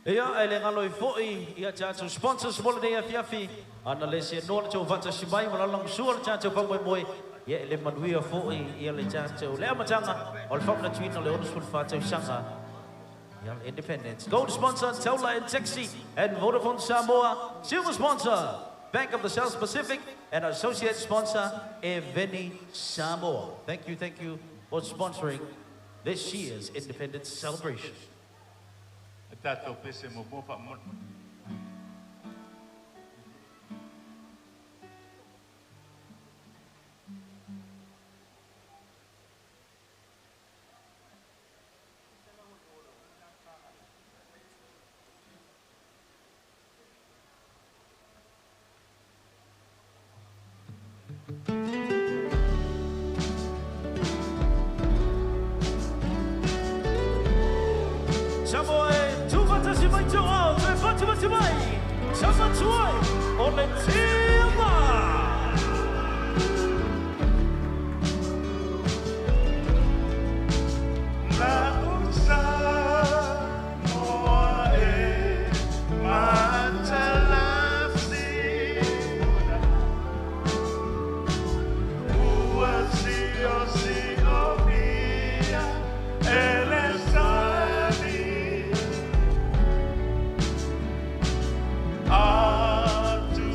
Ia e le ngaloi fo'i ia tātou sponsors mo le nei afiafi ana le se noa le Tuugafautasi mai ma lalang sua le tātou pangmoemoe ia e le manuia fo'i ia le tātou le amatanga o le whamna tuina le onusful whātou sanga ia le Independence. Gold sponsor Taula and Taxi and Vodafone Samoa. Silver sponsor Bank of the South Pacific and associate sponsor Eveni Samoa. Thank you for sponsoring this year's Independence celebration. Tato pese mo bopa mo. Samoa Tuugafautasi mai toa, te Fautasi mai, sama tuai, o le tima. La unsa moa e matalasi. Ua si o mia, ele atu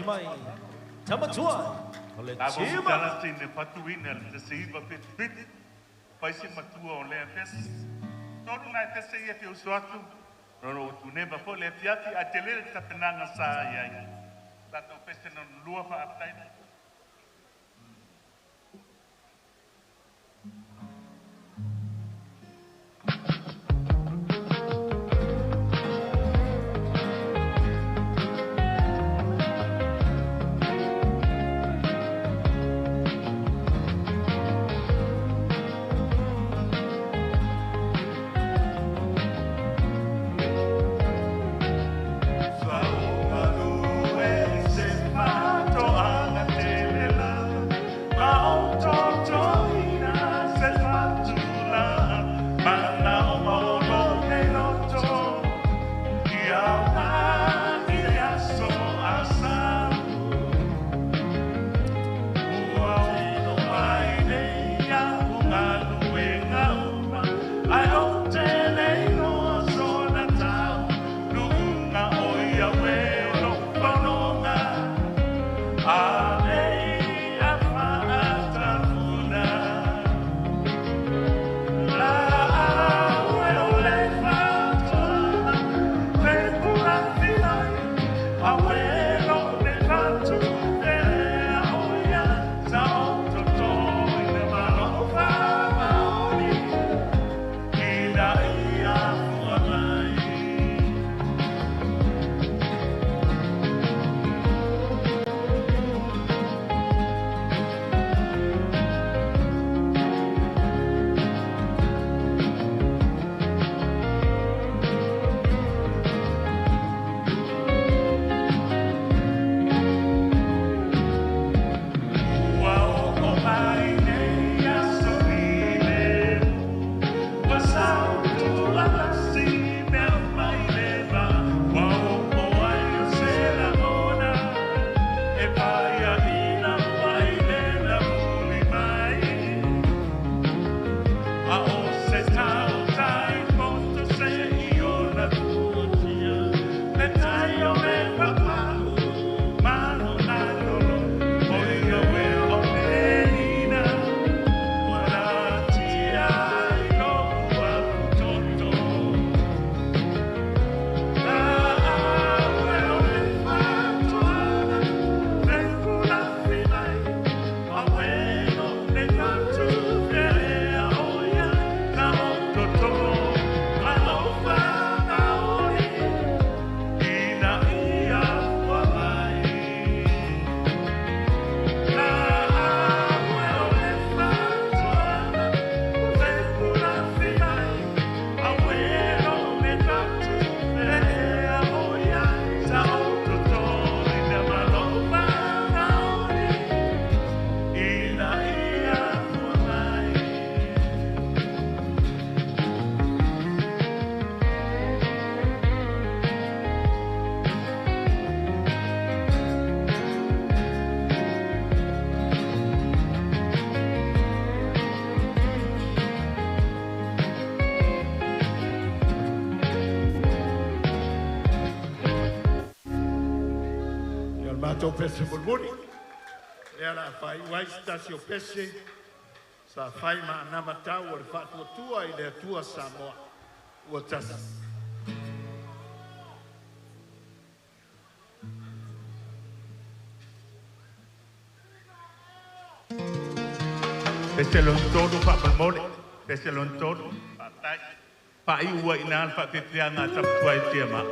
Mai. Tama tua. Ole chima. Dala tine patuina te seiva pit. Paisi matua o lea pes. Todo na te sei te usuatu. Roro tu neba po le fiati a te lele tapenanga sa ia. Tato peste non lua fa aptai. Matou pese bulbuli. Era fai waista si o pese. Sa fai ma nama tau o le whātua tua I le tua Samoa. Ua tasi. Pese lon todo whapamole. Pese lon todo. Patai. Pai ua ina alfa pepeanga taputua I tia maa.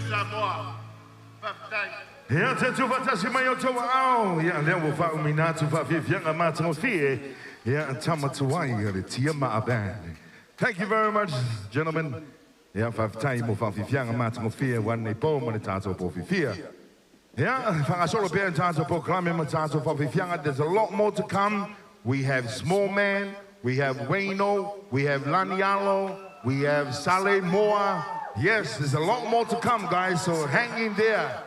Samoa. Fautasi. Yeah, tuto'atasi mai o tau au. Yeah, lea wo whau mina tu whawhiwhianga mātango fie. Yeah, tamatuai o le tia maa band. Thank you very much, gentlemen. Yeah, whawhitai mo whawhiwhianga mātango fie. Wane po mo le tātou po whiwhia. Yeah, whangasolo pēr tātou po klame mo tātou whawhiwhianga. There's a lot more to come. We have Small Man, we have Waino, we have Lanialo, we have Samoa. Yes, there's a lot more to come, guys, so hang in there.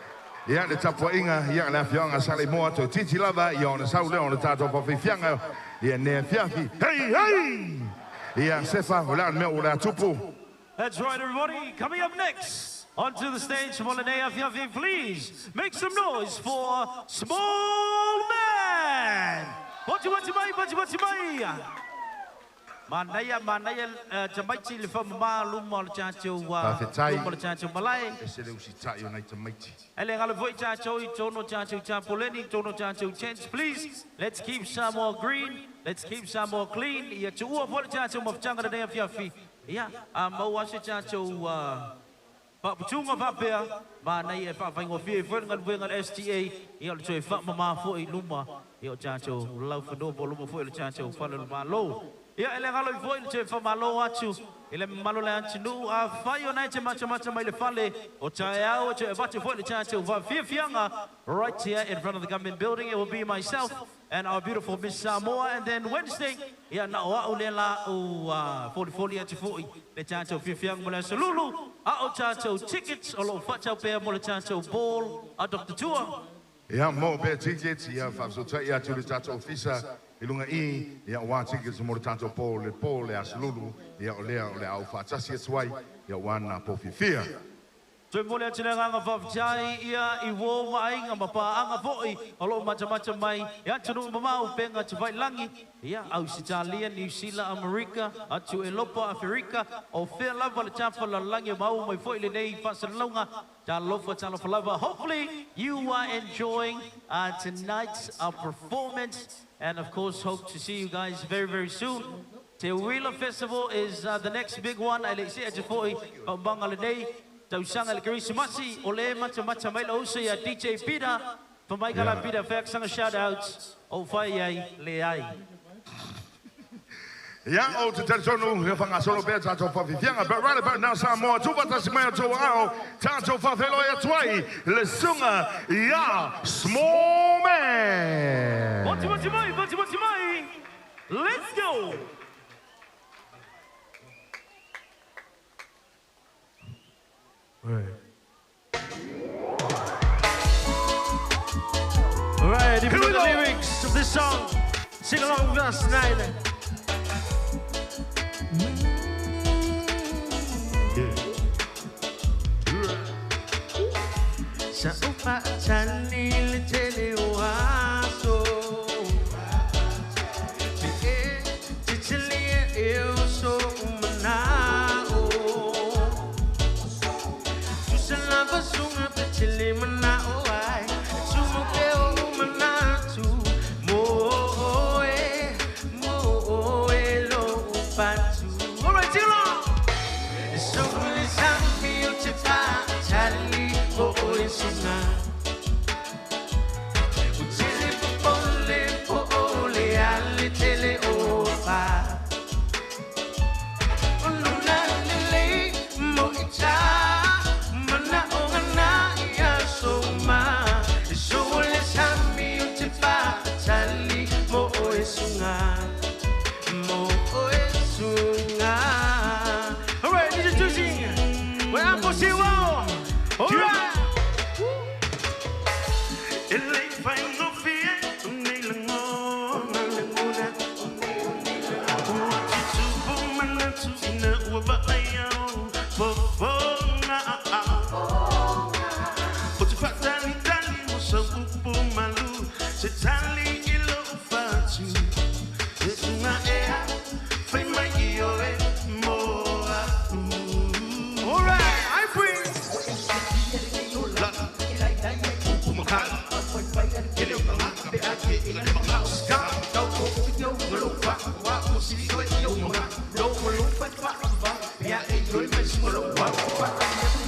Yeah, le tapo inga, yeah, le fianga Samoa to titi lava, yeah, on the south on the tato of fianga, yeah, ne fiaki. Hey, hey! Yeah, Sefa, wala me wala tupu. That's right, everybody. Coming up next, onto the stage from Olanea Fiafi, please make some noise for Small Man. What you mai? Manaya jamaiti le fama luma le chacho luma le chacho malai. Ele ngalo voi chacho I tono chacho champoleni tono chacho change please. Let's keep Samoa green. Let's keep Samoa clean. Ia chua po le chacho mafchanga de fiafi. Ia mau wase chacho pa putunga papea manaya fa fango fie fengan vengan STA. Ia le choi fa mama fo I luma. Ia chacho lau fado po luma fo le chacho fa le malo. Yeah, ele ngalo foi le fa malo atu. Ele malo le antinu a fai ona te macha mai le fale o tae o te vate foi le chance va fianga right here in front of the government building. It will be myself and our beautiful Miss Samoa, and then Wednesday yeah na o le la o 40 atu foi le chance fianga mo le salulu a o chance tickets o lo facha pe mo le chance ball a Dr. Tour. Yeah, mo be tickets yeah fa so tai atu le tato officer. Ilunga I ya wa tickets mo tanto po le aslulu ya ole au Fautasi swai ya wana po fifia. Toi mole atinanga nga Fautasi ia I wo mai nga mapa anga foi olo macam mai ya tunu mama upenga te vai langi ia Australia, New Zealand, America atu Elopa, Africa o fe lava le chafa la langi mau mai foi le nei fasalonga ta lofa lava. Hopefully you are enjoying tonight's performance. And of course, hope to see you guys very, very soon. Te Wheeler Festival is the next big one. I see at Jafoi, Bangalade, Tausanga, Christmasi, Ole, Macha Maila, also ya DJ Peter, from my Gala Peter Fax, and shout outs, O Faya Leai. Yeah, oh, to tell you, you're from a solo bed, Tato Fafianga, but right about now, Samoa, Tuugafautasi mai o tau au, Tato Fafeloia Twai, Le Sunga, ya, Small Man. What mai? Let's go. All right, if you know the lyrics of this song, sing along with us tonight. Sa chani le tele oaso te chile eu so manao tu se lava sunga pe chile manao ai sumo ke o manatu mo e lo patu. All right, sing along. So le sangi o te pa chali mo e sunga.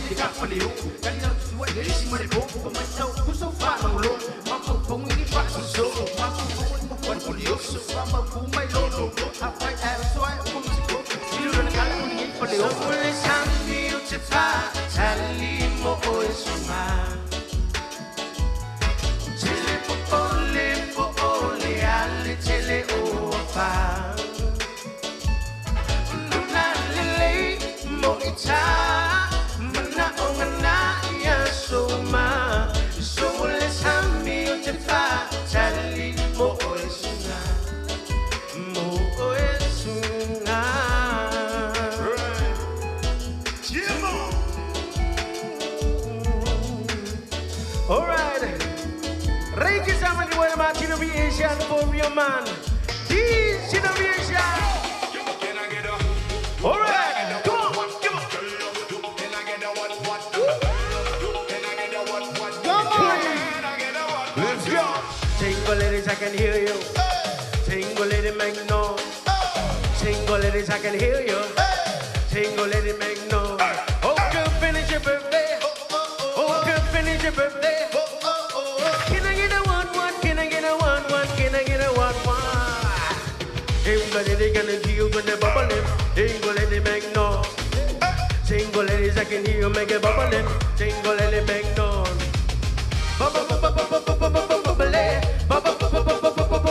di kapaliu kali na suwa dari si maribo pemantau kusau fana ulo mampu pengungi fasa solo mampu pengungi bukan polioso mampu kumai lolo apa air soai musiko siluran kala ungi paleo mulai sambil cepat tali mo oesuma chile po ole ale chile opa luna lele mo ita mana ongana ya soma so mulai sambil cepat tali mo oesuma mo oesuma. Alright, Reiki sama di mana mati nabi Asia for your man. Di sini nabi Asia. Alright, come on, come on. Let's go. Single ladies, I can hear you. Single lady, make noise. Single ladies, I can hear you. Single lady, make noise. Oh, good finish your birthday. Oh, good finish your birthday. Can I get a one? Can I get a one? Can I get a one? Single lady, gonna do you gonna bubble him. Single lady, make noise. Single ladies, I can hear you make a bubble him. Single lady, make noise. Bubble, bubble, bubble, bubble, bubble, bubble, bubble, bubble, bubble,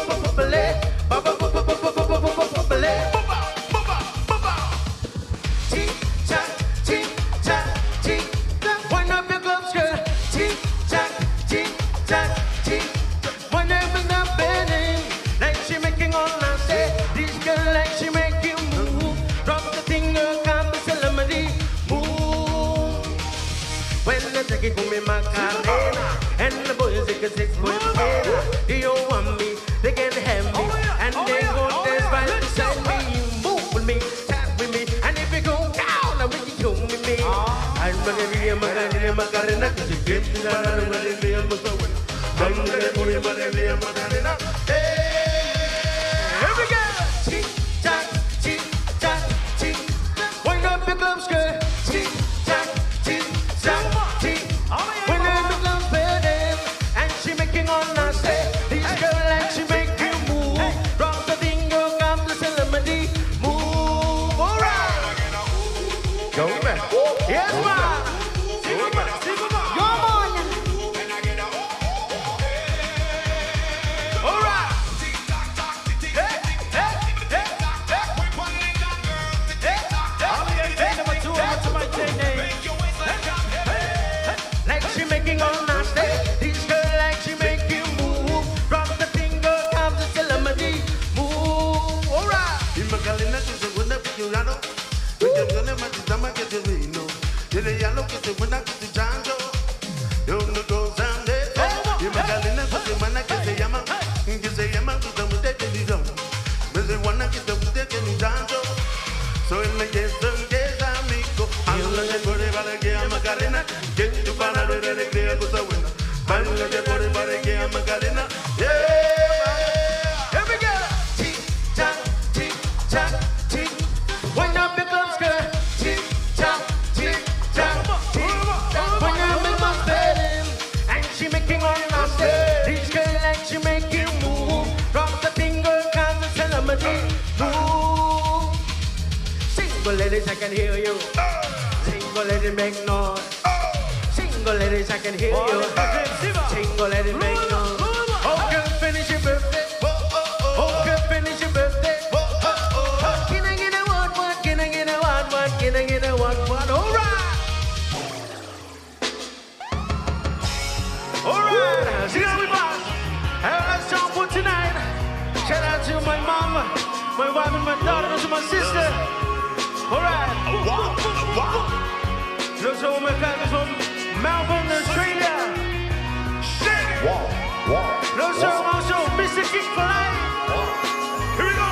take me Macarena, and the boys they can 6 foot 10. Do you want me? They can have me, and they go dance right beside me. Move with me, tap with me, and if you go down, I will you with me. I'm Macarena, cause you get me down, I'm gonna be a Muslim. I'm gonna be a Macarena. Here we go! Tick tock, tick tock, tick. Wind up your glove skirt. Tick tock, tick tock, tick. When the glove bed and she making all nasty. This girl like she make you move. Drop the thing, girl, come to celebrity. Move, alright. Go back. Yes, ma. So in the case amigo, I'm looking for the Balagia Macarena. Get to Panama, the clear was a winner. I'm looking for the Balagia Macarena. Yeah, here we go. Tick tock, tick tock, tick. Wind up your glove skirt. Tick tock, tick tock, tick. Wind up your glove bed, and she making all nasty. This girl like she make you move. Drop the finger, come to celebrity. Single ladies, I can hear you. Single lady, make noise. Single ladies, I can hear you. Single lady, make noise. Oh, girl, finish your birthday. Oh, girl, finish your birthday. Can I get a one? Can I get a one? Can I get a one? All right. All right. See how we boss. Have a nice song for tonight. Shout out to my mama, my wife, and my daughter, and to my sister. Alright, those are my cousins from Melbourne, Australia. Those are also Mr. Kick for life. Here we go.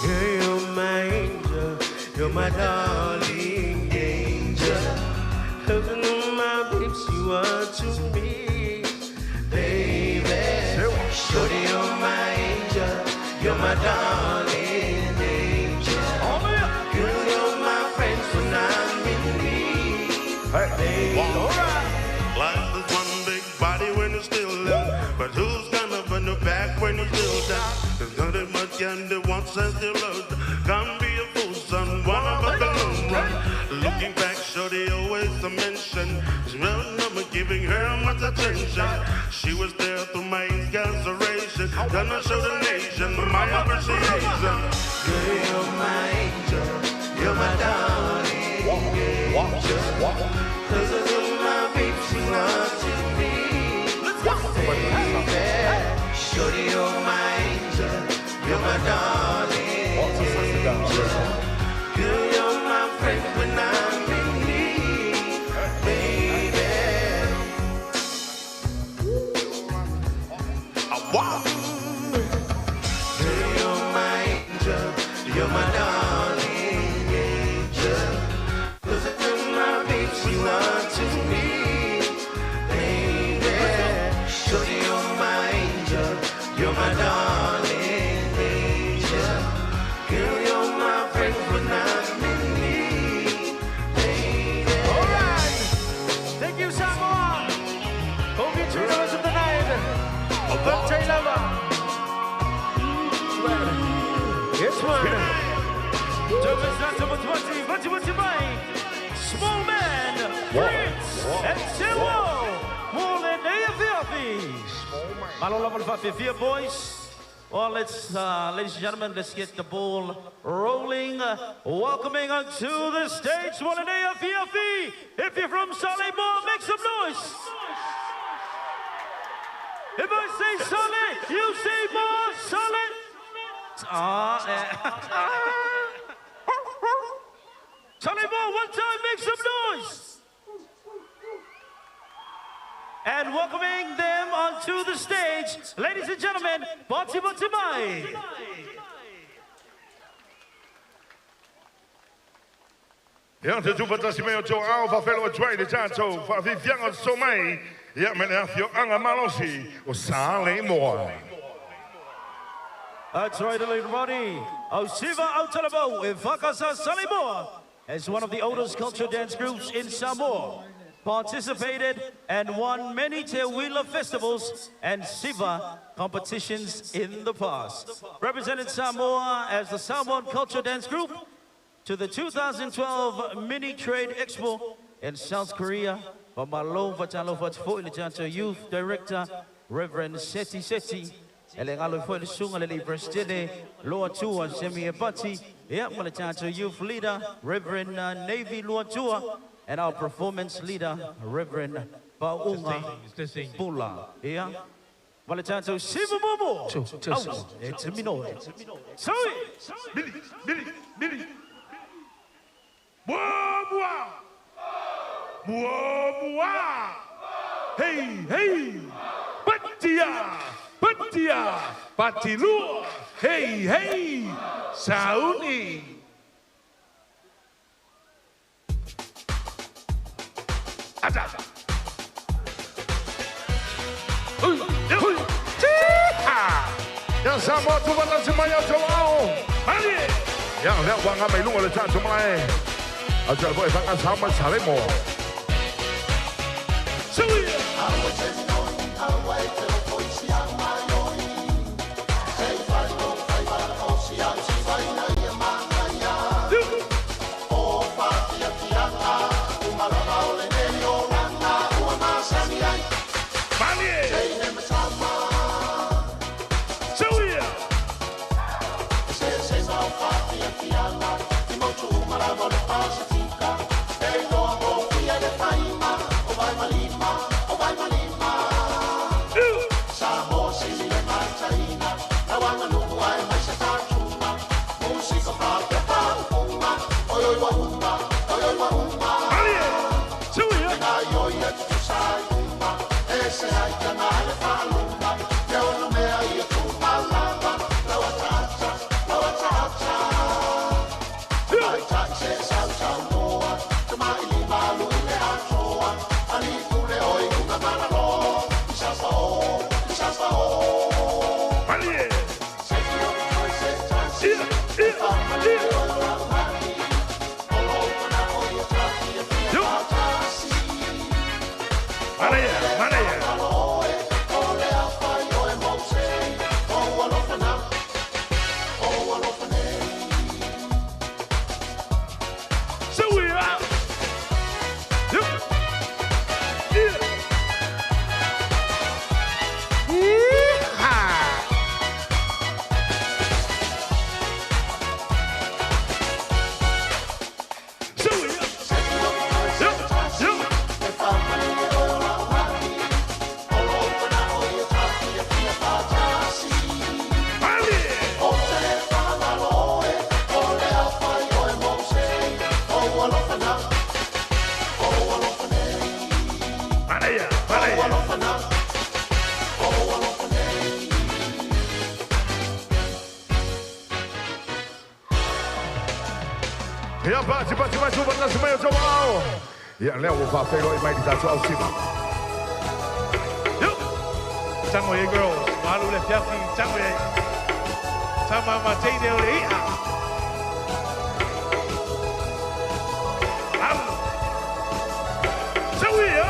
Hey, you're my angel, you're my darling angel. Heaven on my lips, you are to me, baby. Shorty, you're my angel, you're my darling angel. Girl, you're my friend when I'm in need. Hey, Life is one big body when it's still young, but who's gonna run the back when it's still down? There's nothing much can do once and still loved. Can't be a fool, son, one of a balloon run. Looking back, shorty always a mention. It's real number giving her much attention. She was there through my incarceration. Gonna show the nation my appreciation. Girl, you're my angel, you're my darling angel. Cause I know my baby, she's not to me. Baby, shorty, you're my angel, you're my darling angel. Girl, you're my friend when I'm in need, baby. Wow. Girl, you're my angel, you're my darling angel. Cause I know my baby, she's not to me, baby. Shorty, you're my angel, you're my darling angel. Girl, you're my friend when I'm in need, baby. Alright, thank you, Samoa. Hope you enjoy the rest of the night. Birthday lover. Yes, man. Small man, Prince, and Samoa. More than AFLP. Boys. Well, let's, ladies and gentlemen, let's get the ball rolling. Welcoming onto the stage, more than AFLP. If you're from Samoa, make some noise. If I say solid, you say more solid. Solid more, one time, make some noise. And welcoming them onto the stage, ladies and gentlemen, Bati Mai. Ja, de Tuugafautasi me o tō ao whawhelo o tuai de tātou, whawhiwhianga so mai, ia mene awhio anga malosi o Samoa. That's right, everybody. Osiva Autalabo in Fakasa Samoa as one of the oldest cultural dance groups in Samoa. Participated and won many Te Wheeler festivals and Siva competitions in the past. Represented Samoa as the Samoan Cultural Dance Group to the 2012 Mini Trade Expo in South Korea. Pamalo Vatalo Vatfo Ilijanto Youth Director, Reverend Seti Seti. Elengalo Fo Sunga Lili Brestile, Loa Tua Semi Ebati, Malajanto Youth Leader, Reverend Navy Loa Tua. And our performance leader, Reverend Baunga Pula. Yeah? Valatanto Siva Momo. It's a minor. Sorry. Billy. Boa. Hey. Patia. Patilua. Hey. Sauni. Yang Samoa Tuugafautasi mai o tō ao. Mani! Yang lea wanga mai lunga le tātou mai. Au tēra koe whakasama Samoa. Sui! Bate, Fautasi mai o tau ao. Ia leo o whawhero I mai di tātou au sima. Tango ye girls, malu le fiafi, tango ye. Tama mateine o le ia. Alu. Sawi ya.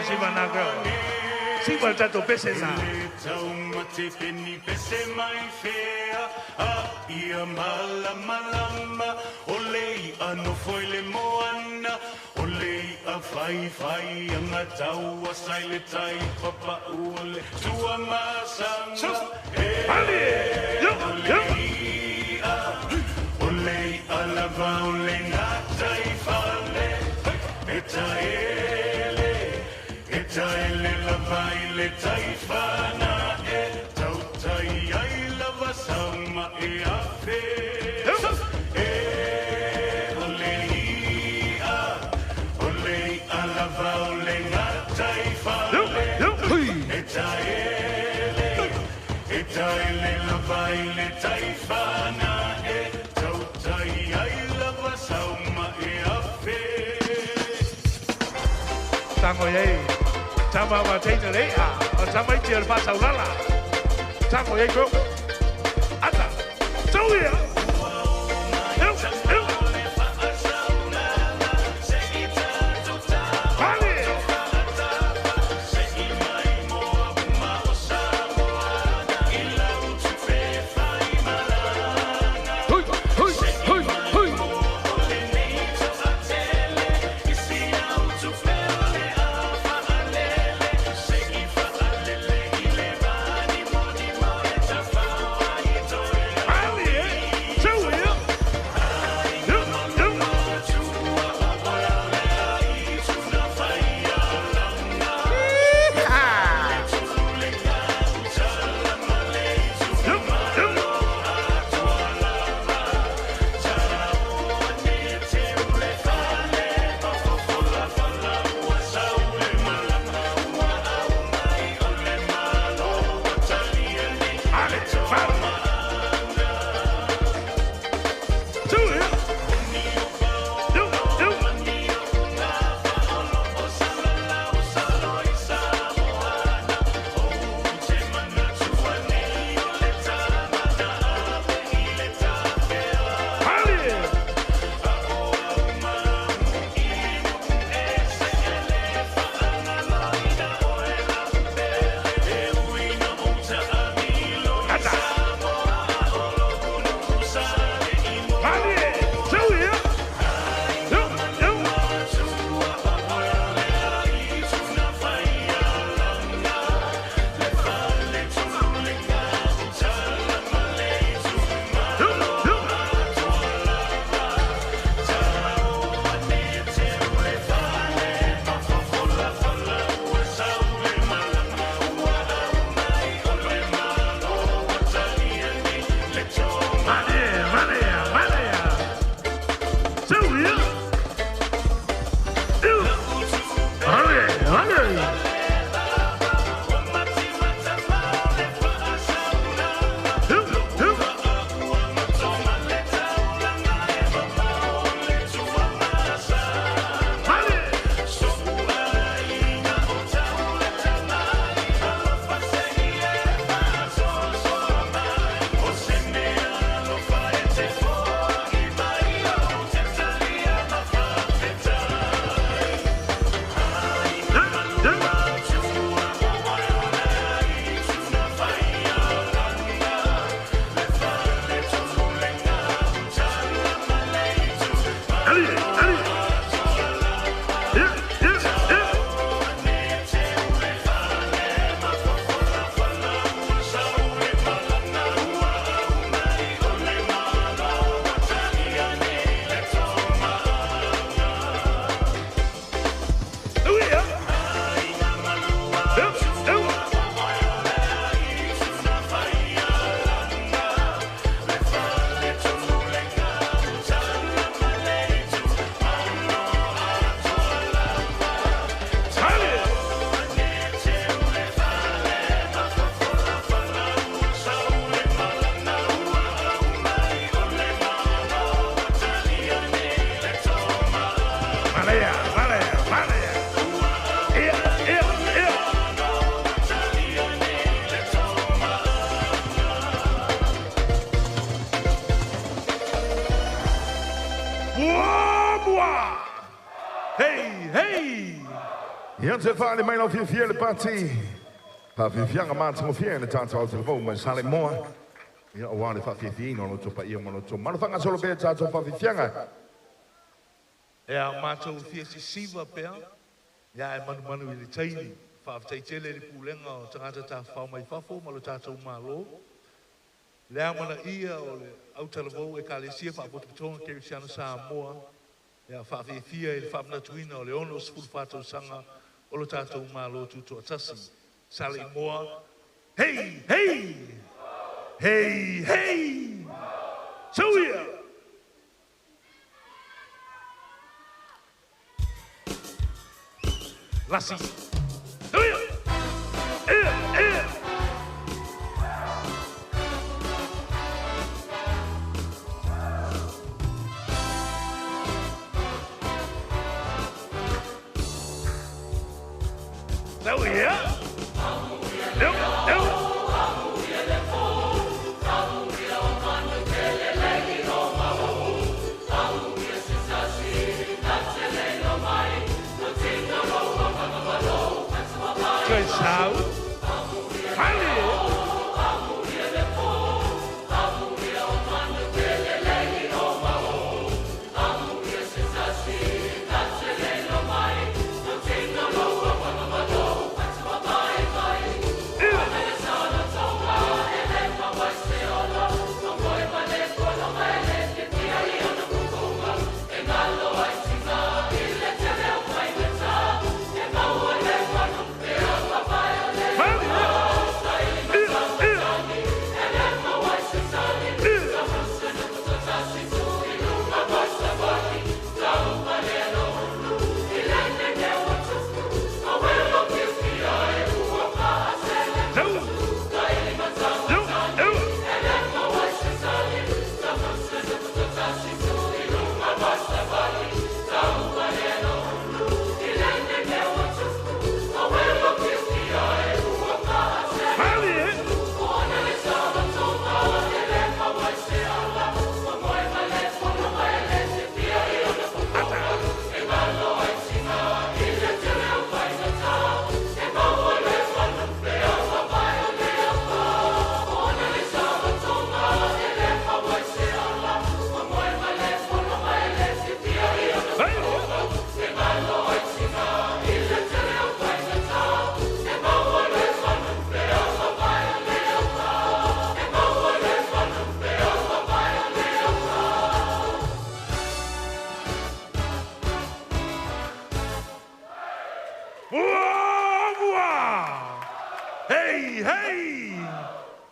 Siva na girl. Siva tato pese na. Tau mate peni pese mai fea. A ia malama. Olei ano foi le moana. Olei a fai anga tau a saile tai papa ule. Tua masanga. Olei a lava olei na tai fale. Ele lava ele taifana tau tai ai lava sama afe olei alava olei na taifana ele lava ele taifana tau tai ai lava sama afe Tango ye. Tama mateine le ia. O tama I tira pasa ulala. Tango ye girl. Ata. Sawi ya. Tafadhali hey. Ja, te fale mai no fie le party. Pa fianga mātingo fie na tātou au te lefou mai Samoa. Ia o wāne whawhia no to pa ia mono to. Mana whanga solo pēr tātou whawhianga. Ea mātou fia si siva pēr. Ia e manu i le taini. Whawhitai tele le pūlenga o tangata tā whao mai whafo malo tātou mālo. Lea mana ia o le au talavou e ka le sia whapotu pitonga Kerisiano Samoa. Ea whawhia e le whamanatuina o le ono sfuru whātou sanga o lo tātou mālo tuto'atasi. Sale moa. Hey, hey! Hey, hey! So here! Lassie. So here! So here!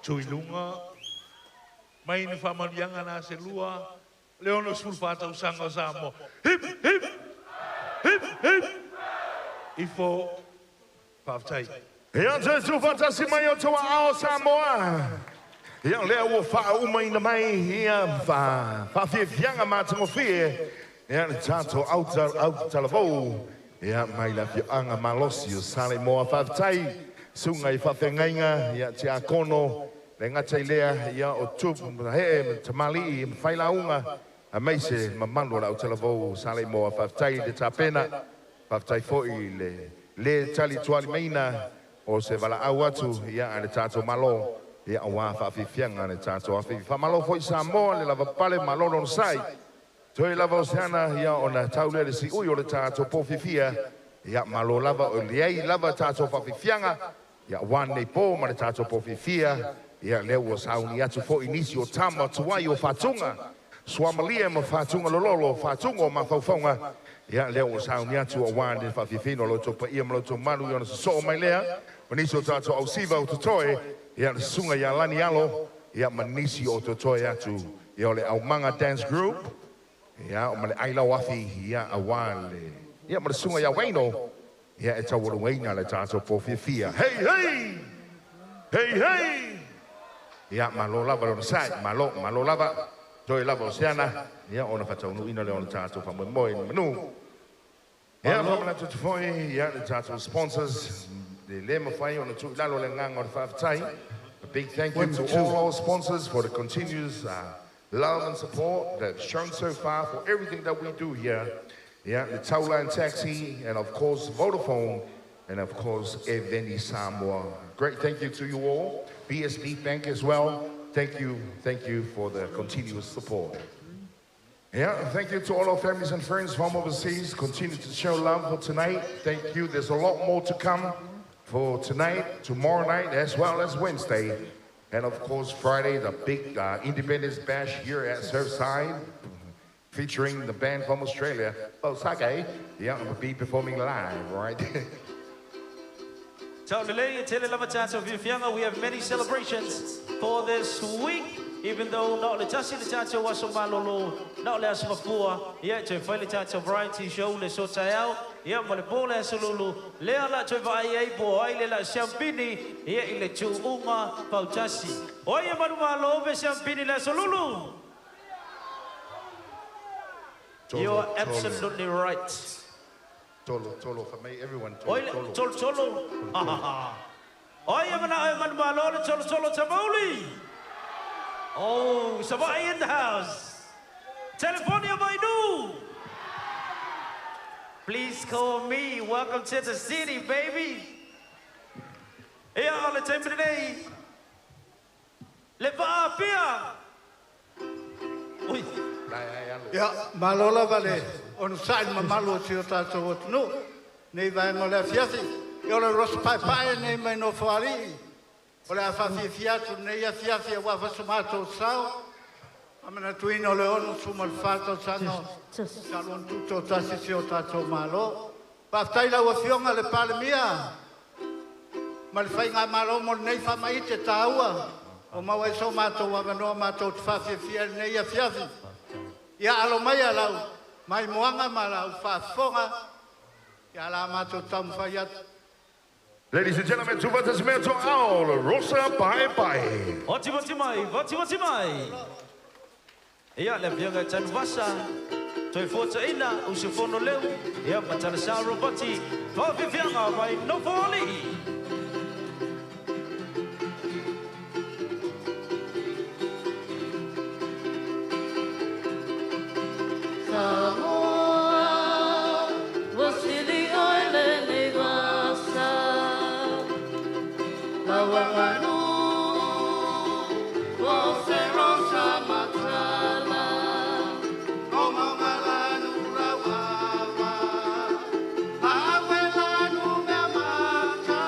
Tuilunga. Mai ni whamarianga nā se lua. Leono sulfata usanga o Samoa. Hip, hip, hip, hip. Ifo Fautasi. Ia te Tuugafautasi mai o toa ao Samoa. Ia lea ua wha umai na mai. Ia whawhianga mātango fie. Ia ni tātou au talavou. Ia mai la whianga malosi o Samoa Fautasi. Sunga I whawhengainga. Ia te akono. Le ngatai lea ia o tupu he tamali I whailaunga a meise mamano la o talavou Samoa Fautasi de tapena Fautasi foi le tali tuali meina o se vala au atu ia ane tātou malo ia o wā whawhiwhianga ane tātou awhi whamalo foi Samoa le lava pale malono no sai toi lava o seana ia o na taulele si ui o le tātou pōwhiwhia ia malo lava o liei lava tātou whawhiwhianga ia wane pō ma le tātou pōwhiwhia ia leo o sauni atu fo inisi o tama tuai o whatunga. Swamalia ma whatunga lololo, whatunga o mawhauwhaunga. Ia leo o sauni atu o wāne whawhiwhino lo topa ia maloto manu i ona so mai lea. Manisi o tātou au siva o totoe. Ia sunga ia lani alo. Ia manisi o totoe atu. Ia ole au manga dance group. Ia o male aila wafi. Ia a wāle. Ia male sunga ia waino. Ia e tawuru waina le tātou pōwhiwhia. Hey, hey! Hey, hey! Ia malo lava lo sai, malo lava. Toi lava oceana. Ia ona whataunu ina le ona tātou whamoe manu. Ia whamana tutu foi, ia le tātou sponsors. Le lema whai ona tu lalo le nganga o le Fautasi. A big thank you to all our sponsors for the continuous love and support that's shown so far for everything that we do here. Yeah, the Taulan Taxi, and of course Vodafone, and of course Eveni Samoa. Great, thank you to you all. BSB Bank as well. Thank you for the continuous support. Yeah, thank you to all our families and friends from overseas. Continue to show love for tonight. Thank you. There's a lot more to come for tonight, tomorrow night, as well as Wednesday. And of course, Friday, the big Independence Bash here at Surfside, featuring the band from Australia, Fautasi. Yeah, will be performing live, right? We have many celebrations for this week. Even though not the Tassi the Tato was so malolo, not less before, yet to find the Tato variety show, the Sotayao, yet when the ball has a lulu, Leala to Vaye boy, Lela Champini, yet in the Tuugafautasi. Oye Manualo, Champini La Solulu. You are absolutely right. Tolo, for me, everyone. Tolo. Oye Manualo, Tolo Tamoli. Oh, somebody in the house. California Baidu. Please call me. Welcome to the city, baby. Here all the time today. Lepa Pia. Ya, malola vale. On side mamalo siota so no. Nei vai ngola fiasi. Yo le ros pai nei mai no fari. Ora fa fiatu nei fiasi wa fa sumato sao. Amena tuino le ono sumal fato sano. Salon tutto tasi siota to malo. Pa taila wa fionga le palmia. Mal fai nga malo mo nei fa mai te taua. O mau e so mato wa no mato fa fia nei fiasi. Ya alo mai alau. Mai moanga malau fa fonga. Ya la mato tam fayat. Ladies and gentlemen, Tuugafautasi to all Rosa Bye Bye. Vati mai. Ia le vianga tan vasa. Toi fota ina usifono leu. Ia matala sa roboti. Va vianga vai no voli. Samoa, você de olha negócio, lawanganu, você rosa matala, Omamalanu rawawa, awelanu memata,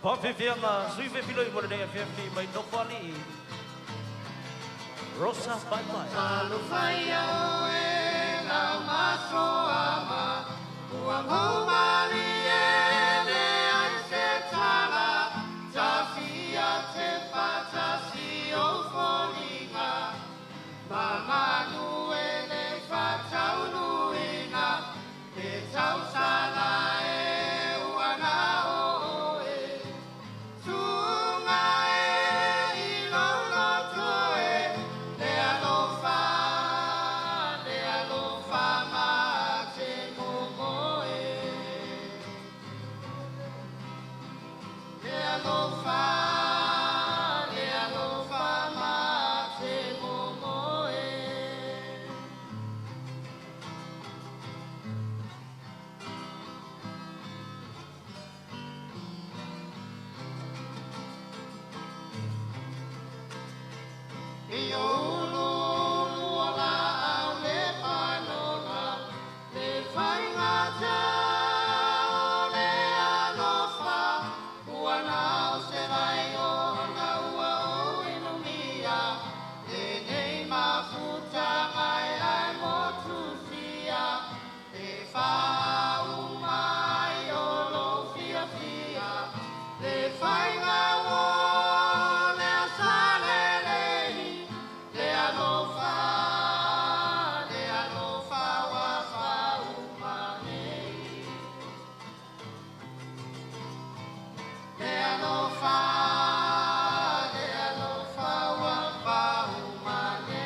Pafifianga, Suive Piloi, Morena, Fifi, by Nopali. Rosa, bye bye. Alufaya, na maso ama, uangomali, ele, aisetala, tafia, tepa, tasi, ofolinga, mama, nuele, fatau, nuina, petau, sala, wana, oe, tunga, ilolo, toe, le alofa, ma, te momoe. Le alofa, ma, te momoe. Iyo ulu ola au le panola, le whaingata o le alofa, ua nao se vai o na ua o inumia, e nei mafuta mai ai motusia, e whau mai o lo fia fia, le whainga o le asalelehi, le alofa wa whaumane. Le alofa wa whaumane.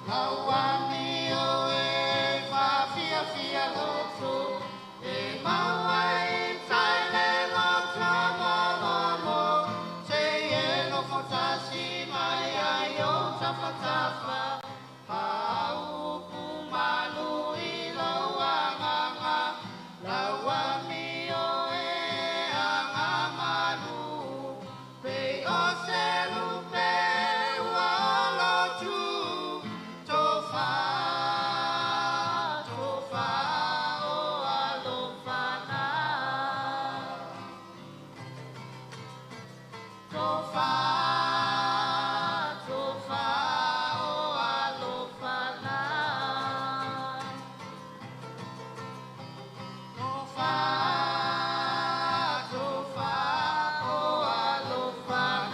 Lauami o e whawhia whia loto, e maua i taile loto molomo, te e no Fautasi mai ai o tawhatafa, haupu manu i lauanganga, lauami o e anga manu, pe o se lupe ua lotu, tofa, o alofana. Tofa, o alofana. Tofa, o alofana.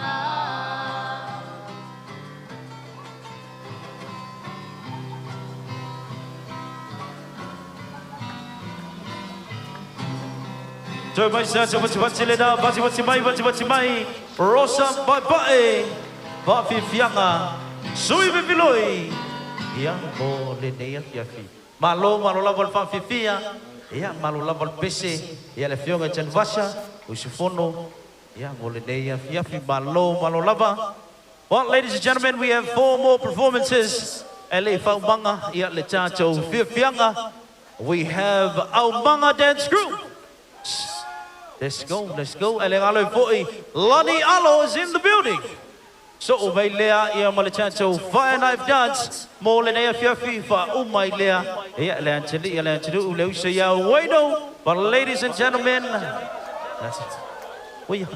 Joy mai sa sa baci leda baci mai Rosa bye bye ba fi fianga sui be piloi yang bo le ne ya fi malo la vol fa fi fia ya malo la vol pese ya le fionga chen vasha usifono ya bo le ne ya fi malo la ba. Well, ladies and gentlemen, we have 4 more performances. LA Faumanga ya le chacho fi fianga. We have Aumanga dance group. Let's go. Elengalo foi. Lani Alo is in the building. So umailea ia malechancho fire knife dance. Molenea fiafifa umailea. Ia lancheli uleusa ya waido. But ladies and gentlemen, that's it. We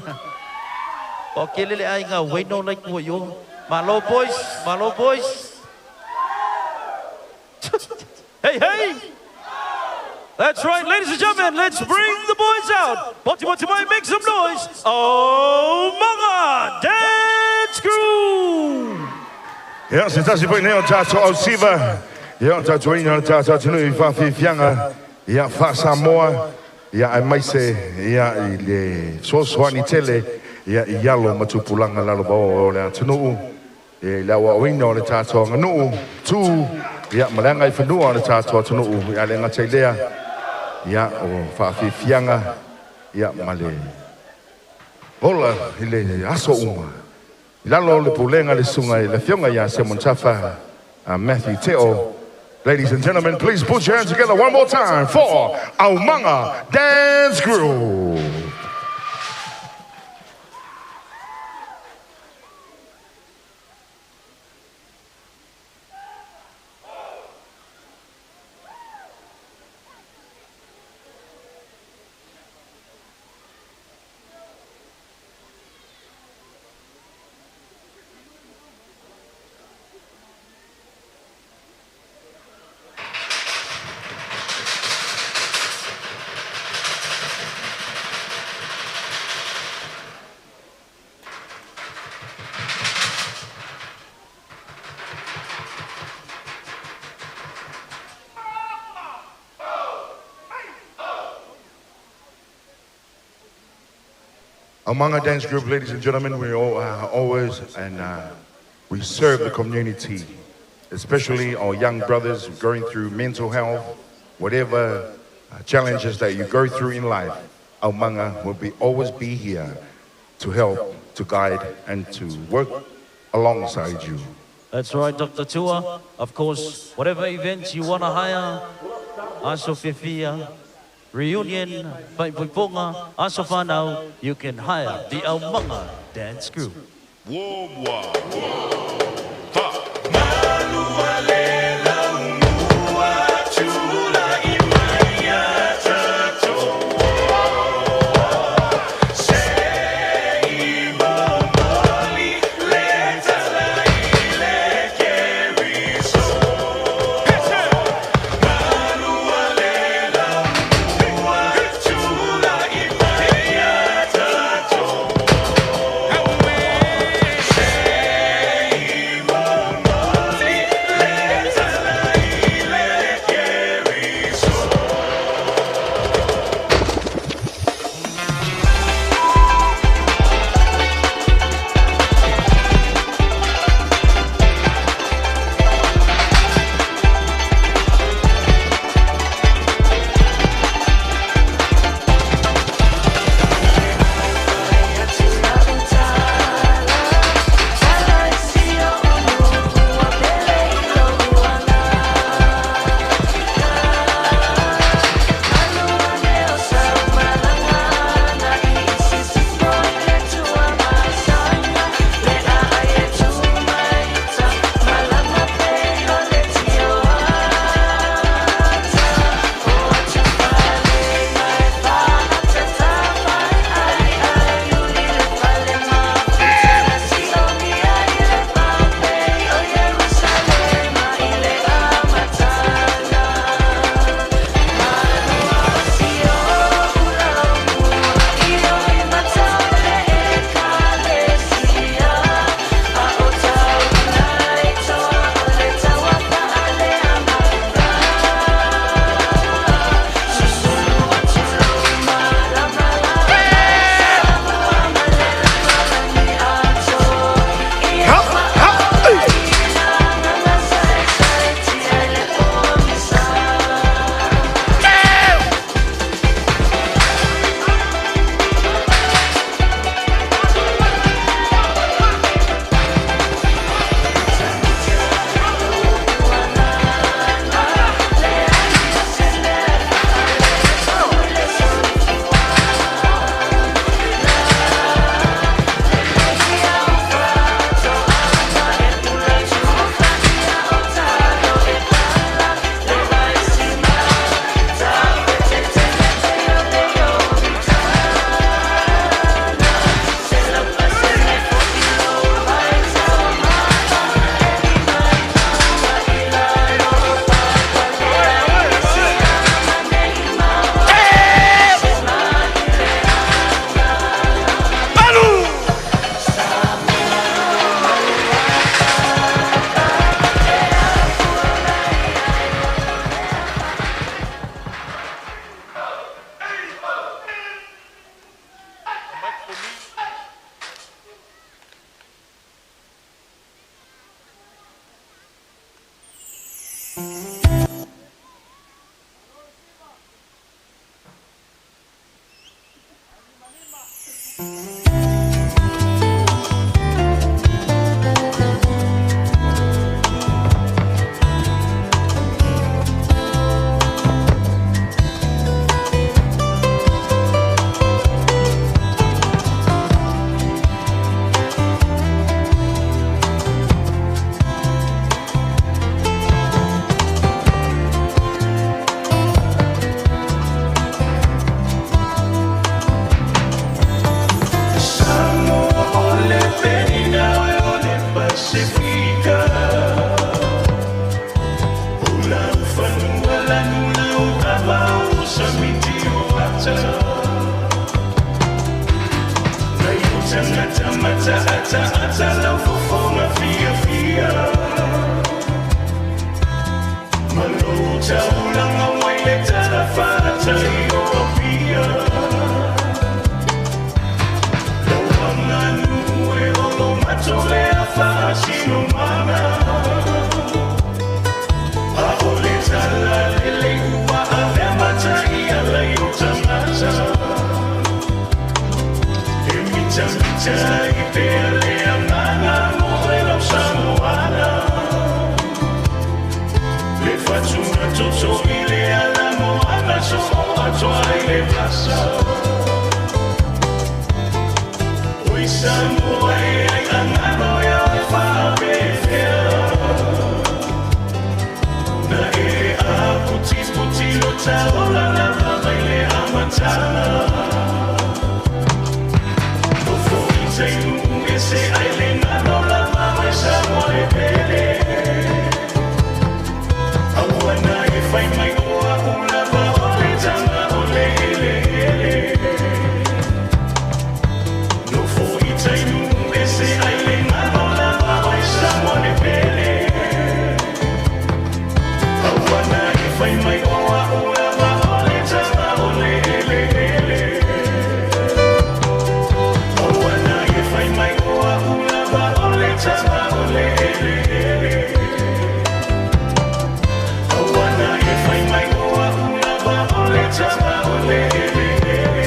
okay, lele ainga waido like yo. Malo boys. Hey. That's right, ladies and gentlemen, let's bring the boys out. Boti, make some noise. Oh, Manga Dance Crew! Ja, se tasi poi neo tato au siva. Ja, tato ina tato tunu fa fianga. Ja, fa Samoa. Ja, ai mai se ja le soani tele. Ja, yalo matupulanga lalo bao le tunu. E la wa wino le tato nganu. Tu ja, malanga I whanua le tato tunu. Ja, le ngatailea. Ja, o whaafianga, ja, male. Ola, ile aso uma. Lalo le pulenga le sunga le fionga ya se montafa. Matthew Teo. Ladies and gentlemen, please put your hands together one more time for Aumanga Dance Group. Among our dance group, ladies and gentlemen, we all always and we serve the community, especially our young brothers going through mental health, whatever challenges that you go through in life. Our manga will always be here to help, to guide, and to work alongside you. That's right, Dr. Tua. Of course, whatever events you want to hire, Aso Fifia, reunion, Paipuponga, Aso Fanau, you can hire the Aumanga Dance Group. Whoa, whoa, pasa. Ui Samoa ai angano ya whawewhea. Na a puti o taola lava mai le amatana. O fōi teinu e se ai le ngano lava mai Samoa e pele. Awana e whai mai oa ulava o le tanga o le ele ele. No fōi teinu e se ai le ngano lava mai Samoa e pele. Awana e whai mai oa ulava o le tanga o le ele ele. Awana e whai mai oa ulava o le tanga o le ele ele. Awana e whai mai oa ulava o le tanga o le ele ele.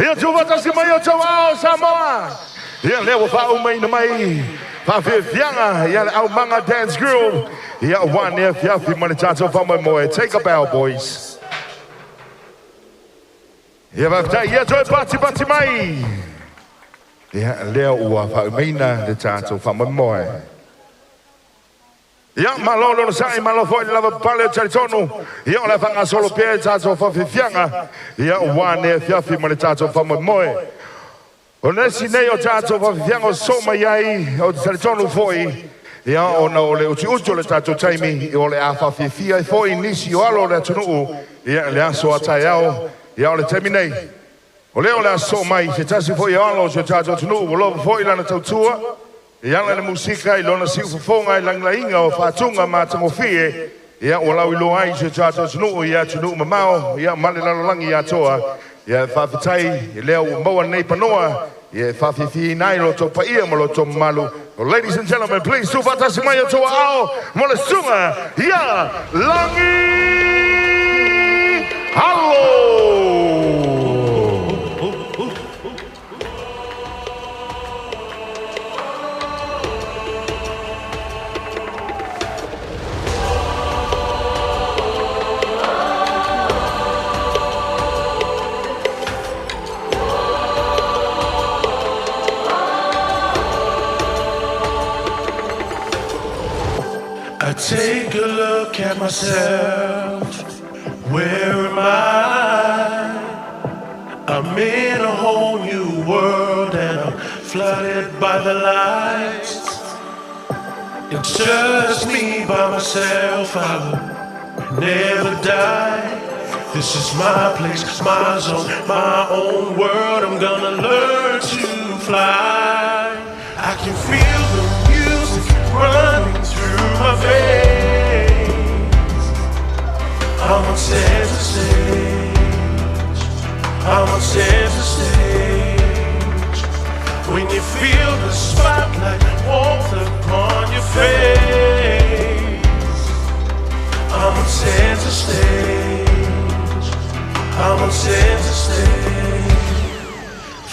Ia Tuugafautasi mai o tau ao Samoa. Ia lewa whau mai na mai. Whawhianga, ia le au manga dance group. Ia wane whiawhi mani tātou whamai moe. Take a bow, boys. Ia whaftai, ia toi pati mai. Ia lea ua whau mai na le tātou whamai moe. Ia malolo no sai malo foi lava pale charitonu. Ia le fanga solo pe tātou whawhianga. Ia wane whiawhi mani tātou whamai moe. O nesi nei o tātou whawhianga o soma iai o charitonu foi. Ia ona o le uti uto le tātou taimi. O le a whawhia foi nisi o alo le tunuu. Ia le aso atai au. Ia o le taimi nei. O leo le aso mai se tasi foi alo se tātou tunuu. O lopo foi lana tautua. Ia le musika I lona siu fofonga I langlainga o whatunga mātango fie. Ia o lau ilo ai se tātou tunuu. Ia tunuu mamao. Ia male lalolangi ia toa. Ia whawhitai, leo maua nei panoa. Ia whawhiwhi nai lo tō paia mo lo tō malu. Well, ladies and gentlemen, please tuugafautasi mai o tō ao. Mo le sunga, ia langi halo. I take a look at myself. Where am I? I'm in a whole new world and I'm flooded by the lights. It's just me by myself. I will never die. This is my place, my zone, my own world. I'm gonna learn to fly. I can feel the music running through my veins. I'm on center stage. I'm on center stage. When you you feel the spotlight warmth upon your face. I'm on center stage. I'm on center stage.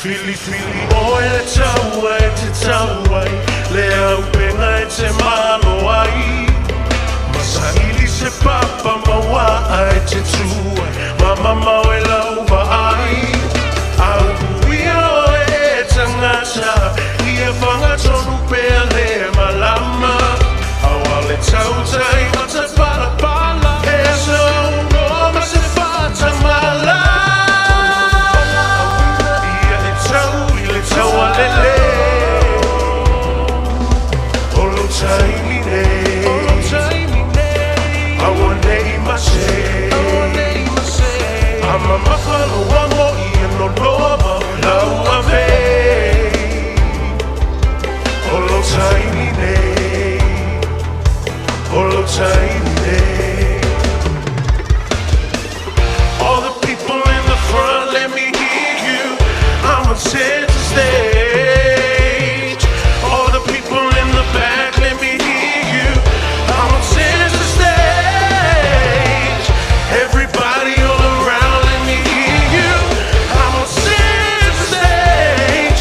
Fili fili oi le tauai te tauai. Le au penga e te malo ai. Masahili se papa mawa ai te tuai. Mama mau e lauva ai. Au kuia o e tangata. Ia whanga tonu pea le malama. Au ale tautai ma te pala pala. E so no ma se whata mala. Ia e tau i le tau alele. Olo taimi nei. Awa nei mase. I'm a mafalo wamo I no loba lau ave. Olo taimi nei. Olo taimi nei. All the people in the front, let me hear you. I'm on center stage. All the people in the back, let me hear you. I'm on center stage. Everybody all around, let me hear you. I'm on center stage.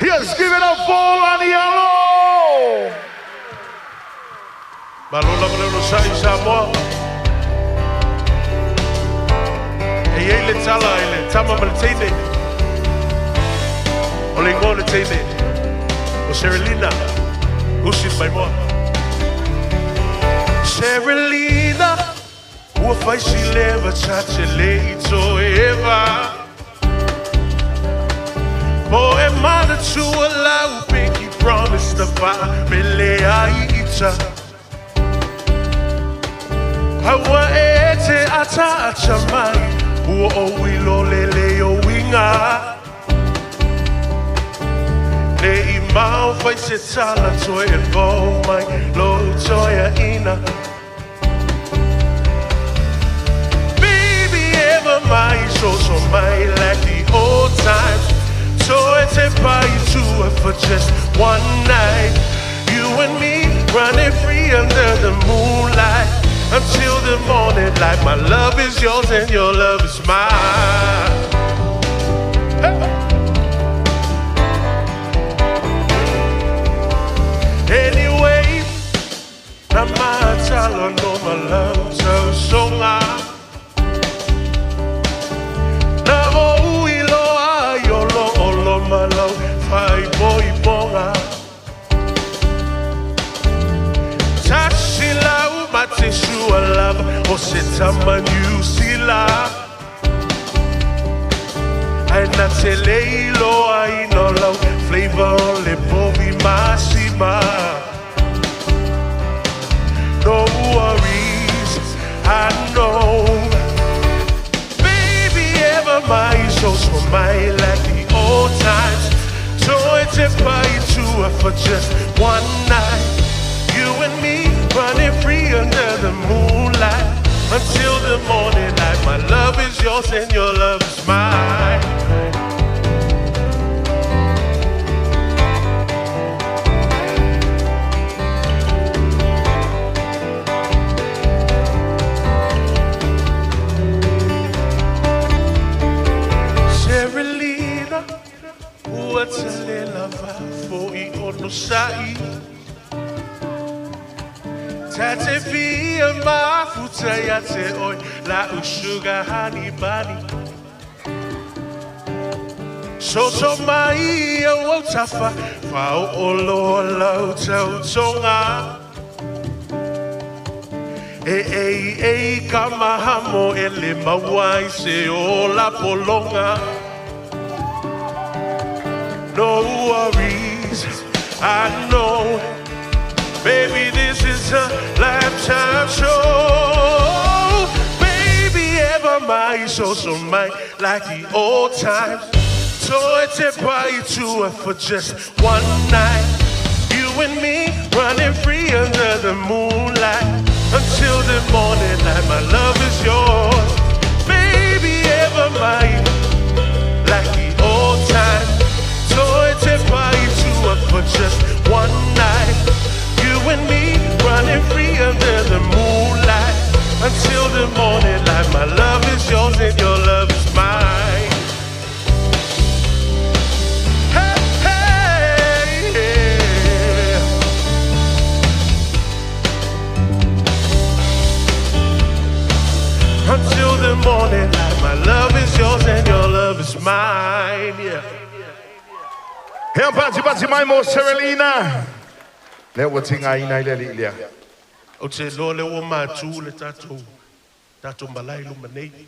Yes, give it up for Lanialo. Malona malona sai Samoa. E ele tala ele tama mal teine. Ole ngone teine. O Serelina. Usit mai mo. Serelina. Ua fai si leva chache leito eva. Mo e mana tua lau pinky promise to find mele aita. Hawa e te ata acha mai. Ua o wilo lele o winga. Ne I mau fai se tala toi e vo mai. Lo toia ina. Baby ever mai so mai like the old times. So it's a party to it for just one night. You and me running free under the moonlight until the morning light. My love is yours and your love is mine. Anyway, namatalo no my love so long. Malo, fai boy bonga. Tashi lau mate shua love, o se tamanyu sila. Ai na te leilo ai no lau, flavor le povi masima. No worries, I know. Baby, ever my soul's for my like the old times. So it's a party to it for just one night. You and me running free under the moonlight until the morning light. My love is yours and your love is mine. Cheryl no sai. Tate fia mafuta ya te oi la sugar honey bunny. So mai o tafa fa o lo lo tau tonga. Kamahamo ele mawai se o la polonga. No worries, I know. Baby, this is a lifetime show. Baby, ever my so mine like the old times. So it's a party to it for just one night. You and me running free under the moonlight. Until the morning light, my love is yours. Baby, ever mine like the old times. So it's a party to it for just one night. You and me running free under the moonlight. Until the morning light, my love is yours and your love is mine. Hey, hey, yeah. Until the morning light, my love is yours and your love is mine. Yeah. Hey, Pati mai mo Serelina. Le watinga ina ile lilia. O te lo le o matu le tatou malai lumanei.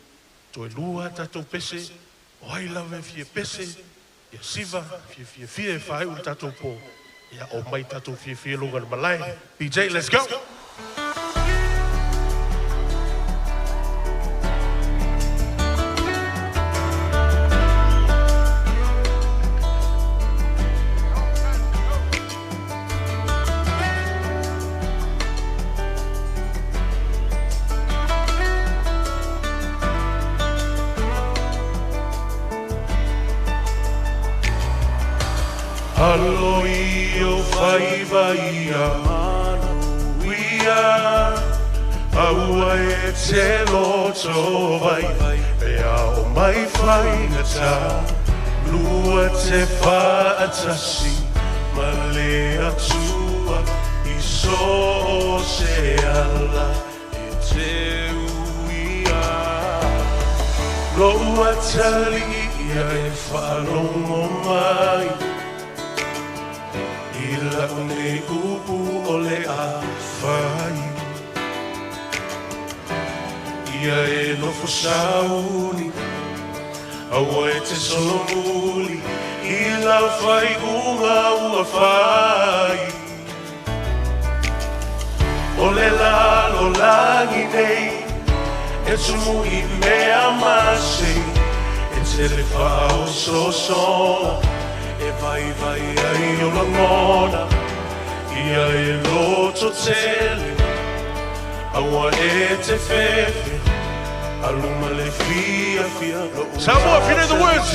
To lua tatou pese. O ai lava fie pese. Ya siva fie fai u tatou po. Ya o mai tatou fie lunga le malai. DJ, let's go. Aloi o fai vai a manuia. Aua e te loto vai. E ao mai fai ngata. Lua te Fautasi. Ma le atua I so se ala e te uia. Loa tali e whalongo mai. Ila ne upu ole a whai. Ia e nofo sauni. Aua e te solo muli. Ila whai unga ua whai. Ole la lo langi nei. E tumu I mea masi. E te le whao so. E vai ai o langona. Ia e loto tele. Aua e te fefe. Aluma le fia. Samoa, if you know the words.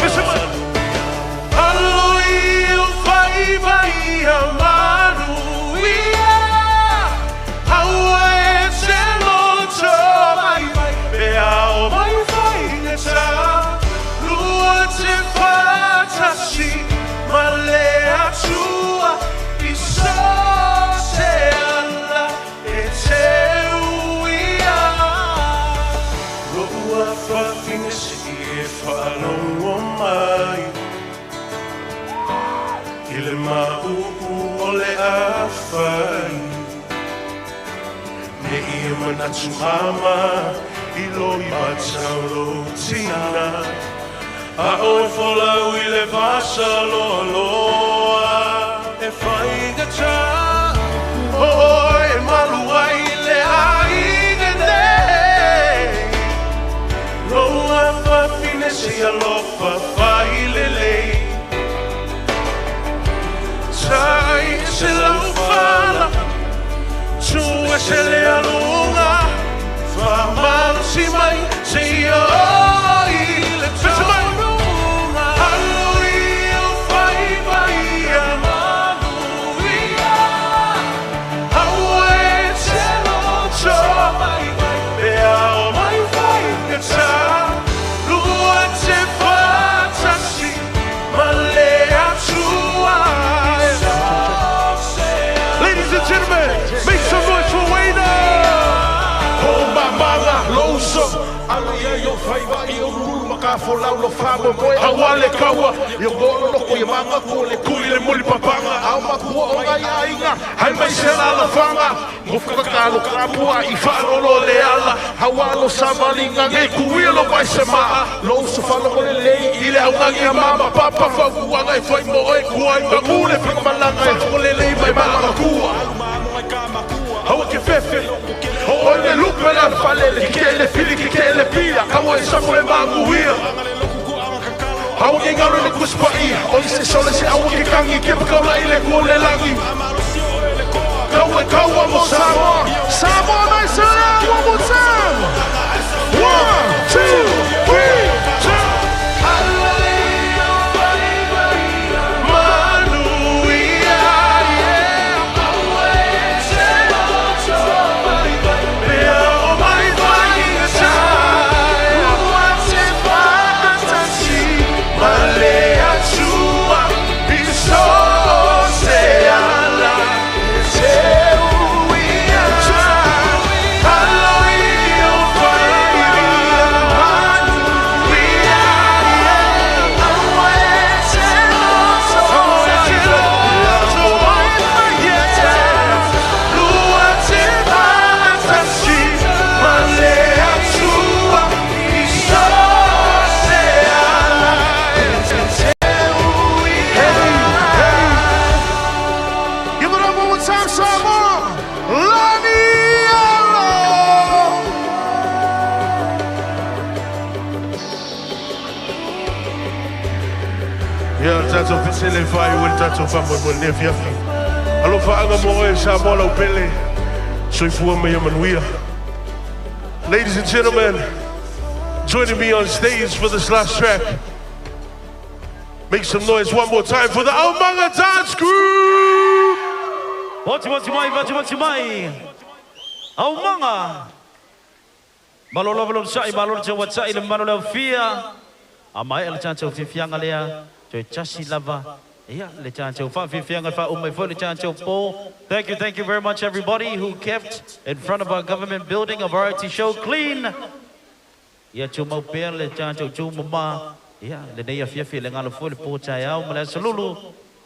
Listen man. Aloi o vai a manuia. Aua e te loto vai. Pea o mai vai ngata. Lua te Fautasi. Ma le atua I so se ala e te uia. Loa whawhingasi e whalongo mai. I le maupu o le awhai. Ne ia manatu ama I loi matau tina. A o folau I le vasa loa loa. E whai ngata. O e malu ai le ainga nei. Loa whawhine se alofa whai le lei. Tai se lau whala. Tu e se le alunga. Whamana si mai se ioi le tau. Aloi o whai vai a manuia. fo lau lo famo moe awale kaua Ia golo loko ia manga ko le kui le muli papanga Au makua o ngai ainga Hai mai se la fanga Mofka kakalo kapua I whanolo le ala Hawalo samalinga ngai kuia lo mai se maa Lo usa whala mo le lei I le au ngangi a mama Papa whakuanga I whai mo e kuai Mangule whakamalanga I whako le lei mai mama makua Hawa ke fefe O le lupe la falele Ki le fili ki le pia Hawa e samu le manguia Hawa ke ngaro le kuspa ia O I se sole se awa ke kangi Ke pakaula I le kua le langi Kaua kaua mo Samoa Samoa mai se lea one more time 1, 2, 3, Tato pisele fai win tato famo mo ne fiafi. Alo faanga mo e sa mo la pele. So ifua me manuia. Ladies and gentlemen, joining me on stage for this last track. Make some noise one more time for the Aumanga Dance Crew. What's mai. Aumanga. Malolo belum sai malolo je watsai le malolo fia. Amai el chancho fifianga lea. Chasi lava. Yeah, le chancho fa fifianga fa umai fo le chancho po. Thank you very much everybody who kept in front of our government building a variety show clean. Yeah, chuma per le chancho chuma. Yeah, le day fifi le ngalo fo le po chayao mala salulu.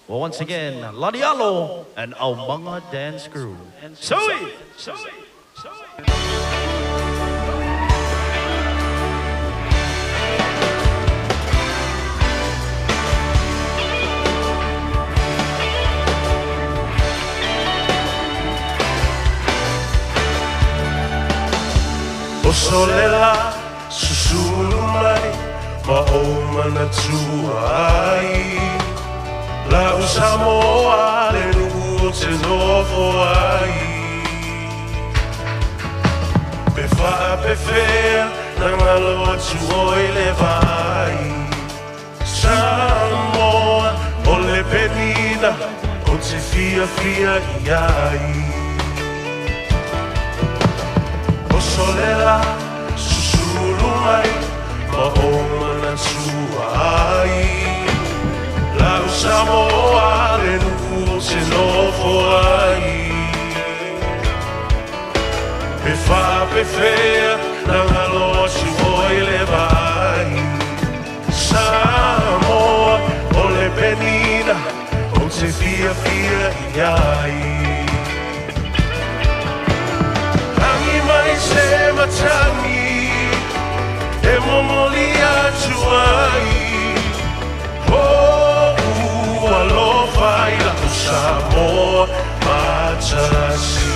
Once again, Lanialo and Aumanga Dance Crew. Soi. O solela susulu mai ma o mana tuai la Samoa le nugu te novo ai pe fa pe fe na malo tu oi le vai Samoa o le penina o te fia iai Solela susulu mai ma o mana suai la Samoa le nuku se novo ai pe fa pe fe na ngalo si voi le vai Samoa o le penina o te fia iai Se matani e momoli atu ai o alo fai la Samoa Fautasi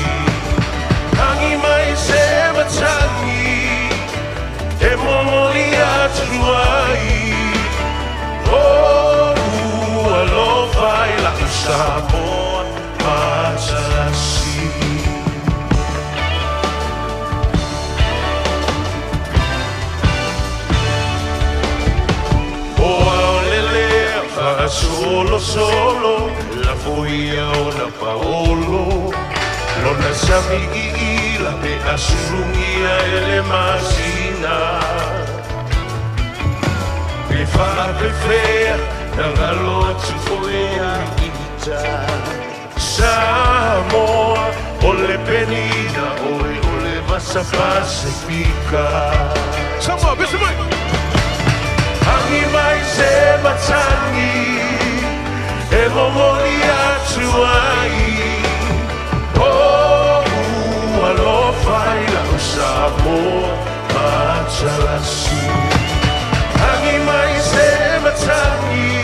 Hangi mai se matani e momoli atu ai o alo fai la Samoa Fautasi Solo la foia o la paolo Lona sami la pe asurungia ele masina Pe fa pe fea na galo tu foia ita Samoa o le penina o le vasa pacifica Samoa, bese mai momoli atuai. Oh, alofai la Samoa matalasi. Hangi mai se matangi,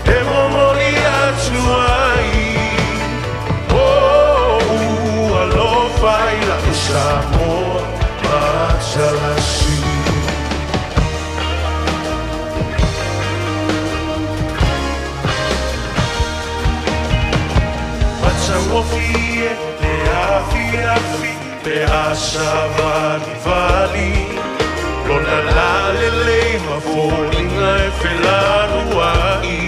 e momoli atuai. Oh, alofai la Samoa matalasi. Matawofie, le afi, le asavani vali. Lona la lele mafolinga e felanu ai.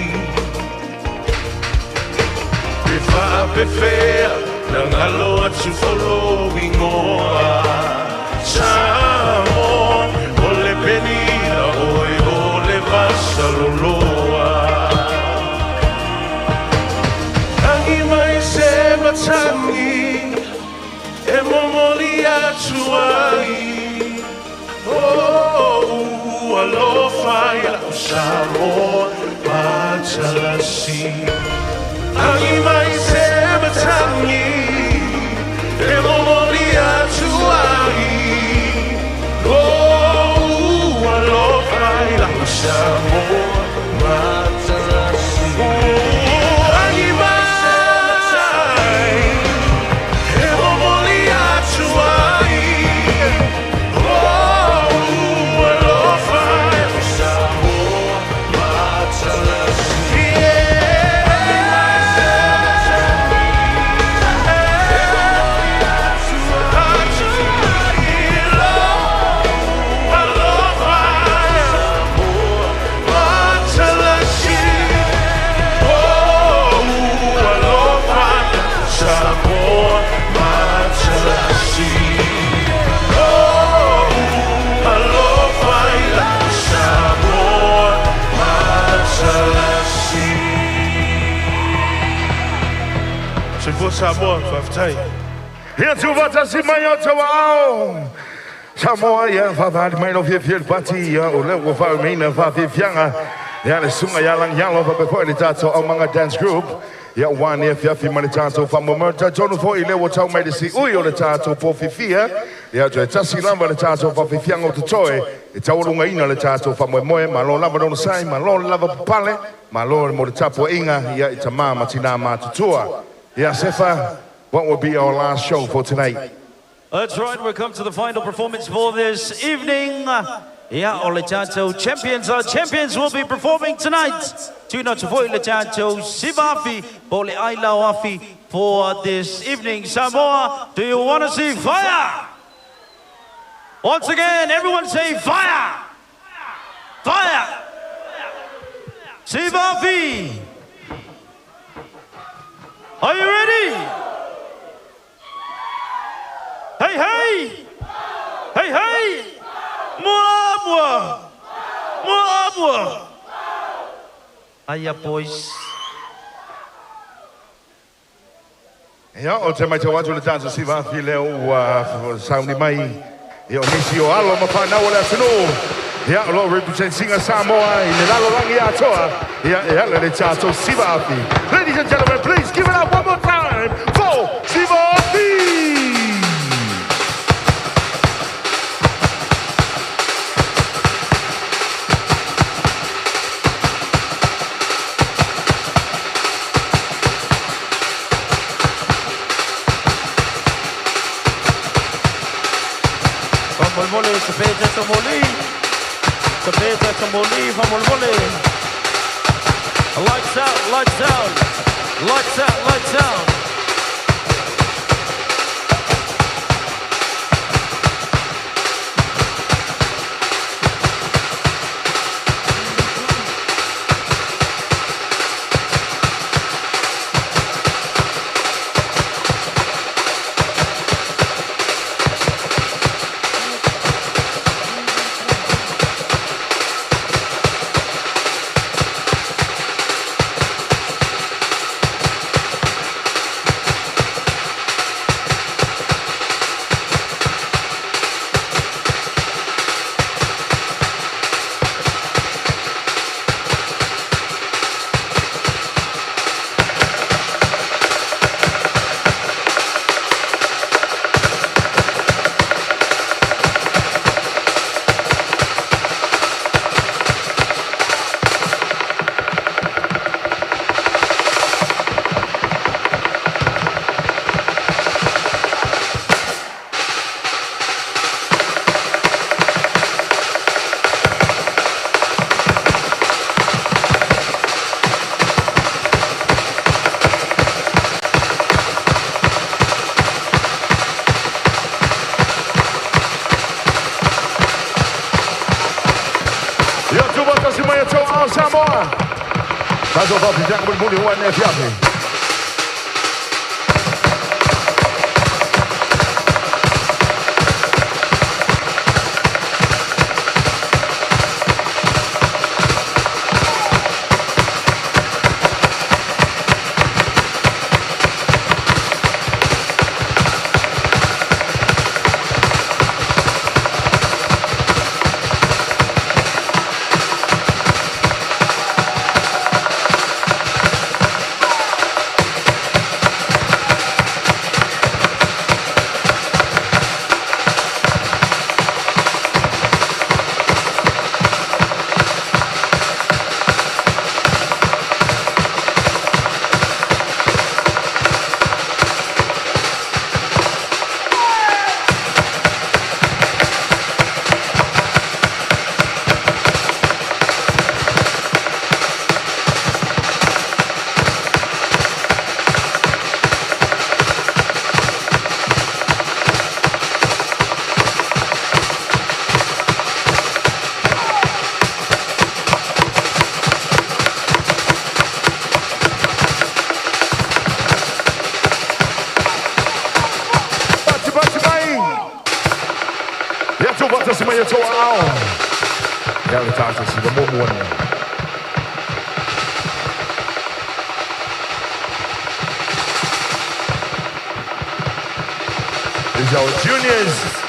Pefa pefea, nangalo atu following oa. Samoa, ole penina oi ole vasaloloa. Angi mai se matangi, e momoli atuai. Oh, alofai la Samoa matalasi. Angi mai se matangi, e momoli atuai. Oh, alofai la Samoa matalasi. Angi mai, e momoli atuai. Samoa, Fautasi. Here Tuugafautasi mayoto wao. Samoa ya Fautasi maino fiel party ya ole wo fa mina fa fianga. Ya le sunga ya lang yalo fa before the tato among a dance group. Ya one if ya fi mani tato fa momenta jono fo ile wo tau mai si uyo le tato po fifia. Ya jo tasi lamba le tato fa fianga o totoe. E tau lunga ina le tato fa moe malo lava no sai malo lava pale. Malo mo le tapo inga ya itama matina matutua. Yeah, Sefa, what will be our last show for tonight? That's right, we've come to the final performance for this evening. Yeah, Oletato champions. Our champions will be performing tonight. Tuna Tufoi Letato Sivafi, Bole Aila Wafi for this evening. Samoa, do you want to see fire? Once again, everyone say fire! Fire! Sivafi! Are you ready? Hey, hey! Hey, hey! Moabwa! Moabwa! Aya, boys. Ja, o te mai te watu le tātou siwa leo sauni mai. Ia o nisi o alo ma whanau le atunu. Ia o lo representing Samoa i le lalo langi atoa. Ia le tātou siwa afi. Ladies and gentlemen, please give it up one more time for Siva Afi. Vole, sapete Samoli, sapete Samoli, vole. Lights out, lights out, lights out, lights out. ao Samoa. Tato Fautasi yang berbunyi warna siapa? Tuugafautasi mai toa ao. Ya le tata si le momo ni. These are our juniors.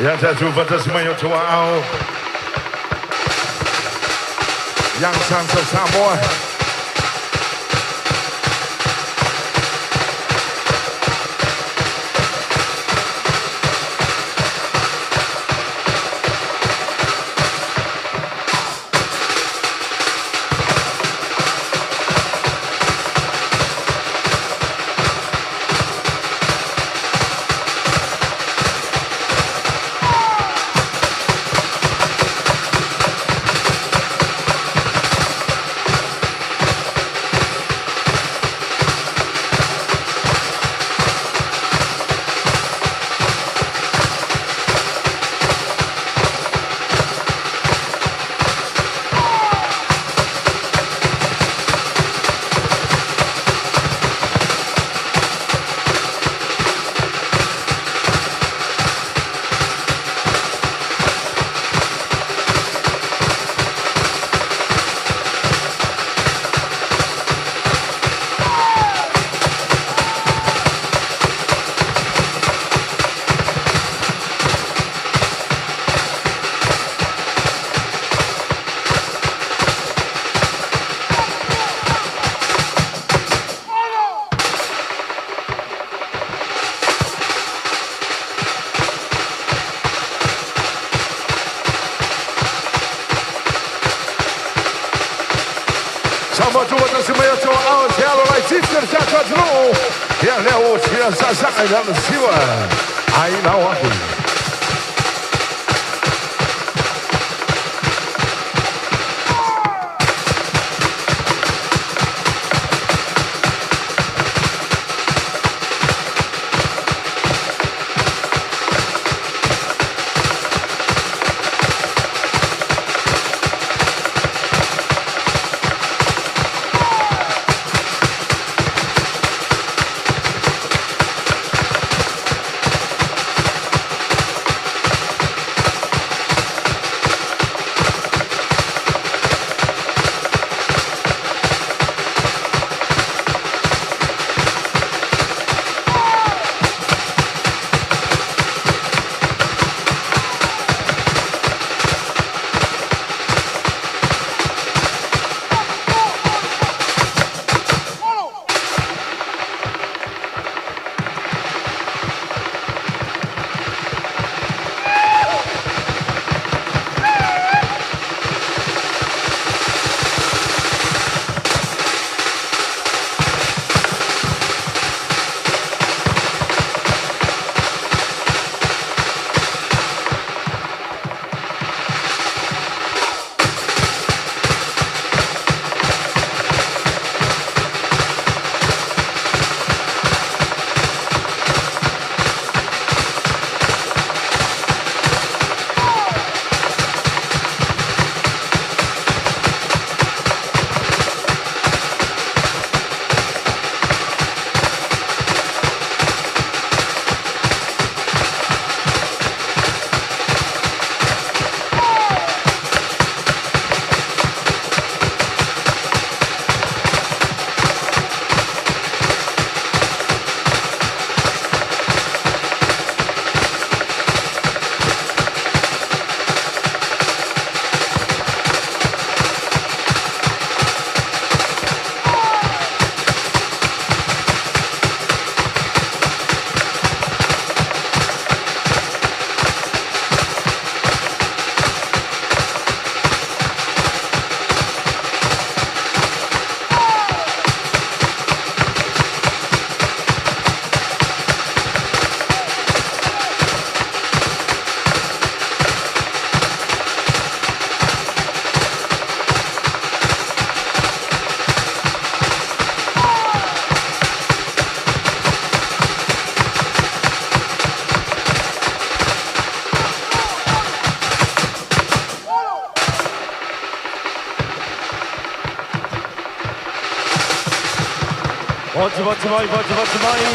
Ya Tuugafautasi mai toa ao. Young sons of Samoa. Samoa tuto'atasi mai atua au te alo lai tifia te atua tunu. Ia leo o tia sasai lana siwa. Ai nao aku. 버츠 마이.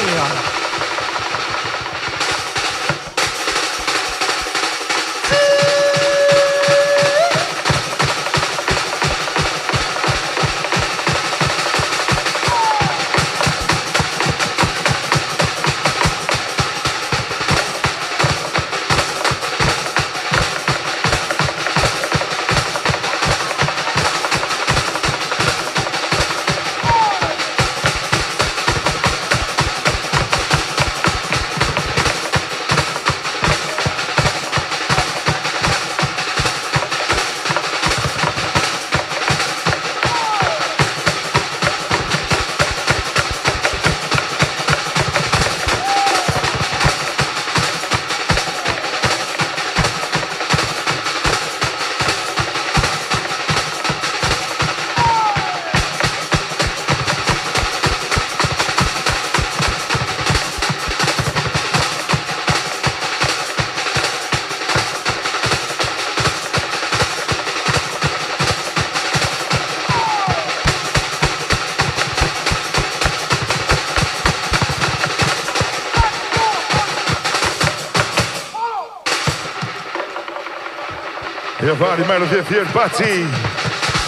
Everybody, man, if you're party,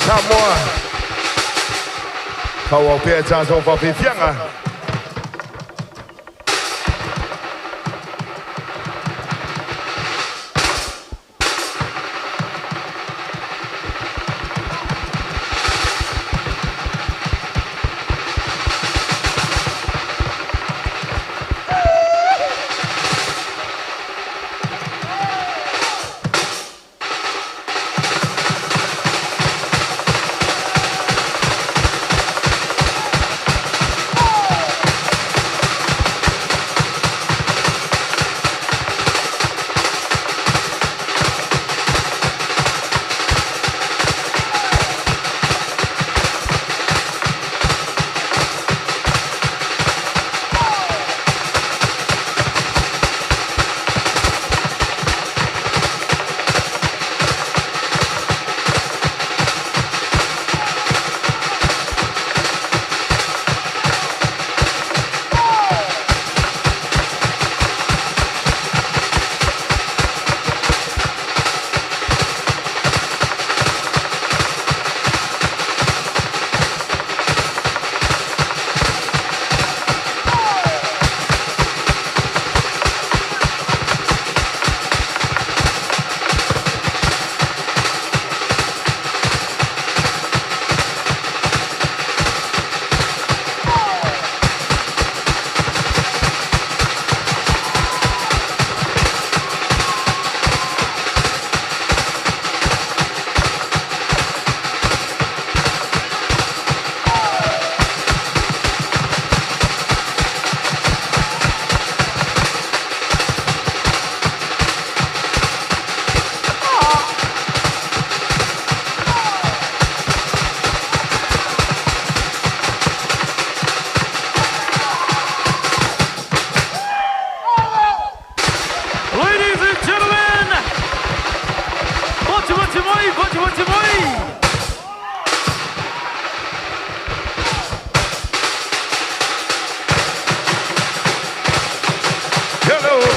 Samoa, kau au pia chance of a fianga.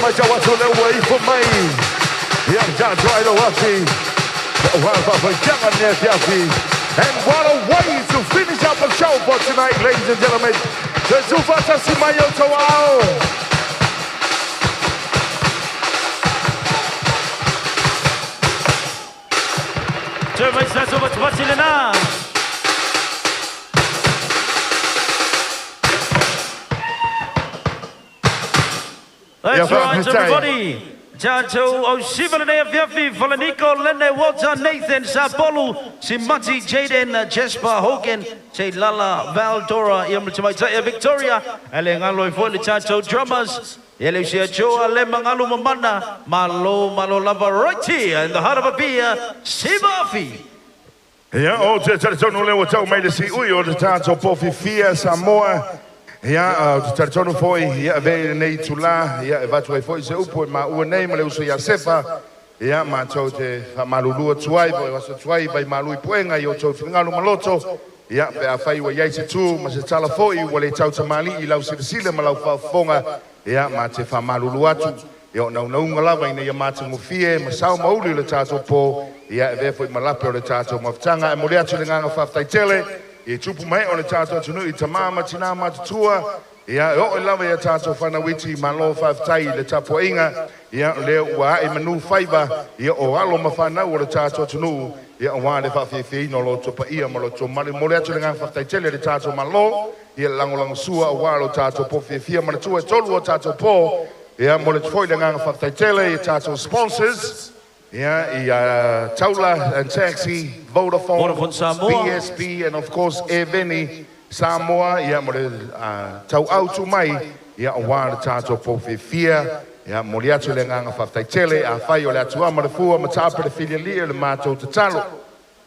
mai jawa tu le wai for mai. Ya ja dry the wati. And what a way to finish up the show for tonight, ladies and gentlemen. The Tuugafautasi Mayo Toao. That's right, everybody. Janto Oshivalene Fiafi, Falaniko, Lene Walter, Nathan, Sapolu, Simati, Jaden, Jesper, Hogan, Say Lala, Valdora, Yamatamaya, Victoria, Alengalo for the Chacho drummers, Elusia Joa, Lemangalu Mamana, Malo, Malo Lavaroti, and the heart of a beer, Sibafi. Yeah, oh, Tatono Lewa Tau made the sea, Uyo, the Tato Pofi Fia, Samoa. Ja, Tatono foi, ja, we nee tula, ja, wat wij voor ze op, maar uw neem, le uso ja sefa, ja, maar zo te malulu tuai, was het tuai bij malui puenga, jo zo fingalu maloto, ja, we afai we jij ze toe, maar ze tala foi, wale tau te mali, ilau se sile malau fa fonga, ja, maar te fa malulu atu, jo nou ngala wij ne ja te mofie, maar sau maulu le tato po, ja, we foi malapo le tato maftanga, en molia te nganga fa taitele. E tupu mai o le tātou tunu I tamama tina matutua. Ia o e lawa ia tātou whanawiti malo whaftai le tapo inga. Ia leo ua e manu whaiva. Ia o alo mawhanau o le tātou tunu. Ia o wāne whawhiwhi no lo topa ia malo to mari. Mole atu le ngang whaftai tele le tātou malo. Ia langolango sua o wālo tātou po whiwhia manatua e tolu o tātou po. Ia mole tfoi le ngang whaftai tele. Ia tātou sponsors. Yeah, Taula and Taxi, Vodafone Samoa, BSB, and of course Eveni Samoa. Yeah, tau autu mai. Yeah, one tato po fia. Yeah, moliatu le nganga faftai tele. A fai o le atua marafua matapa le filia lia le mato te talo.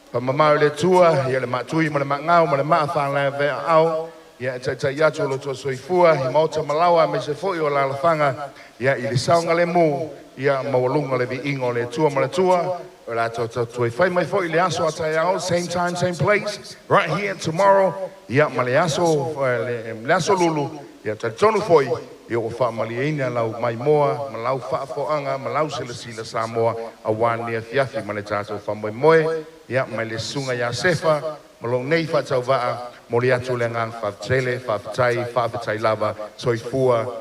Pa mamau le tua. Yeah, le matui ma le mangau ma le maafan le vea au. Yeah, tai yatu lo to soifua. Hi mauta malawa me se foi o la lafanga. Yeah, I le saunga le mu. Ia mawalunga le ingo le tua ma le tua. La to fai mai foi le aso atayao, same time, same place. Right here tomorrow. Ia ma le aso lulu. Ia tonu foi. Ia o fa maliina lau mai moa, ma lau fa foanga, ma lau sila Samoa awan nia fiafi ma le tato fa moi moe. Ia ma le sunga ya sefa. Malong nei fa tau vaa. Mori atu le ngang fa tele, fa tai lava, soifua.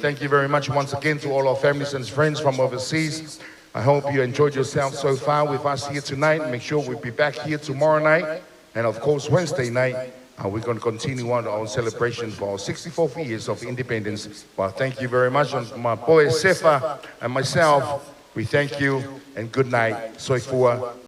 Thank you very much once again to all our families and friends from overseas. I hope you enjoyed yourself so far with us here tonight. Make sure we'll be back here tomorrow night. And of course, Wednesday night, we're going to continue on our celebration for our 64th years of independence. Well, thank you very much. On my boy Sefa and myself, we thank you and good night. Soifua.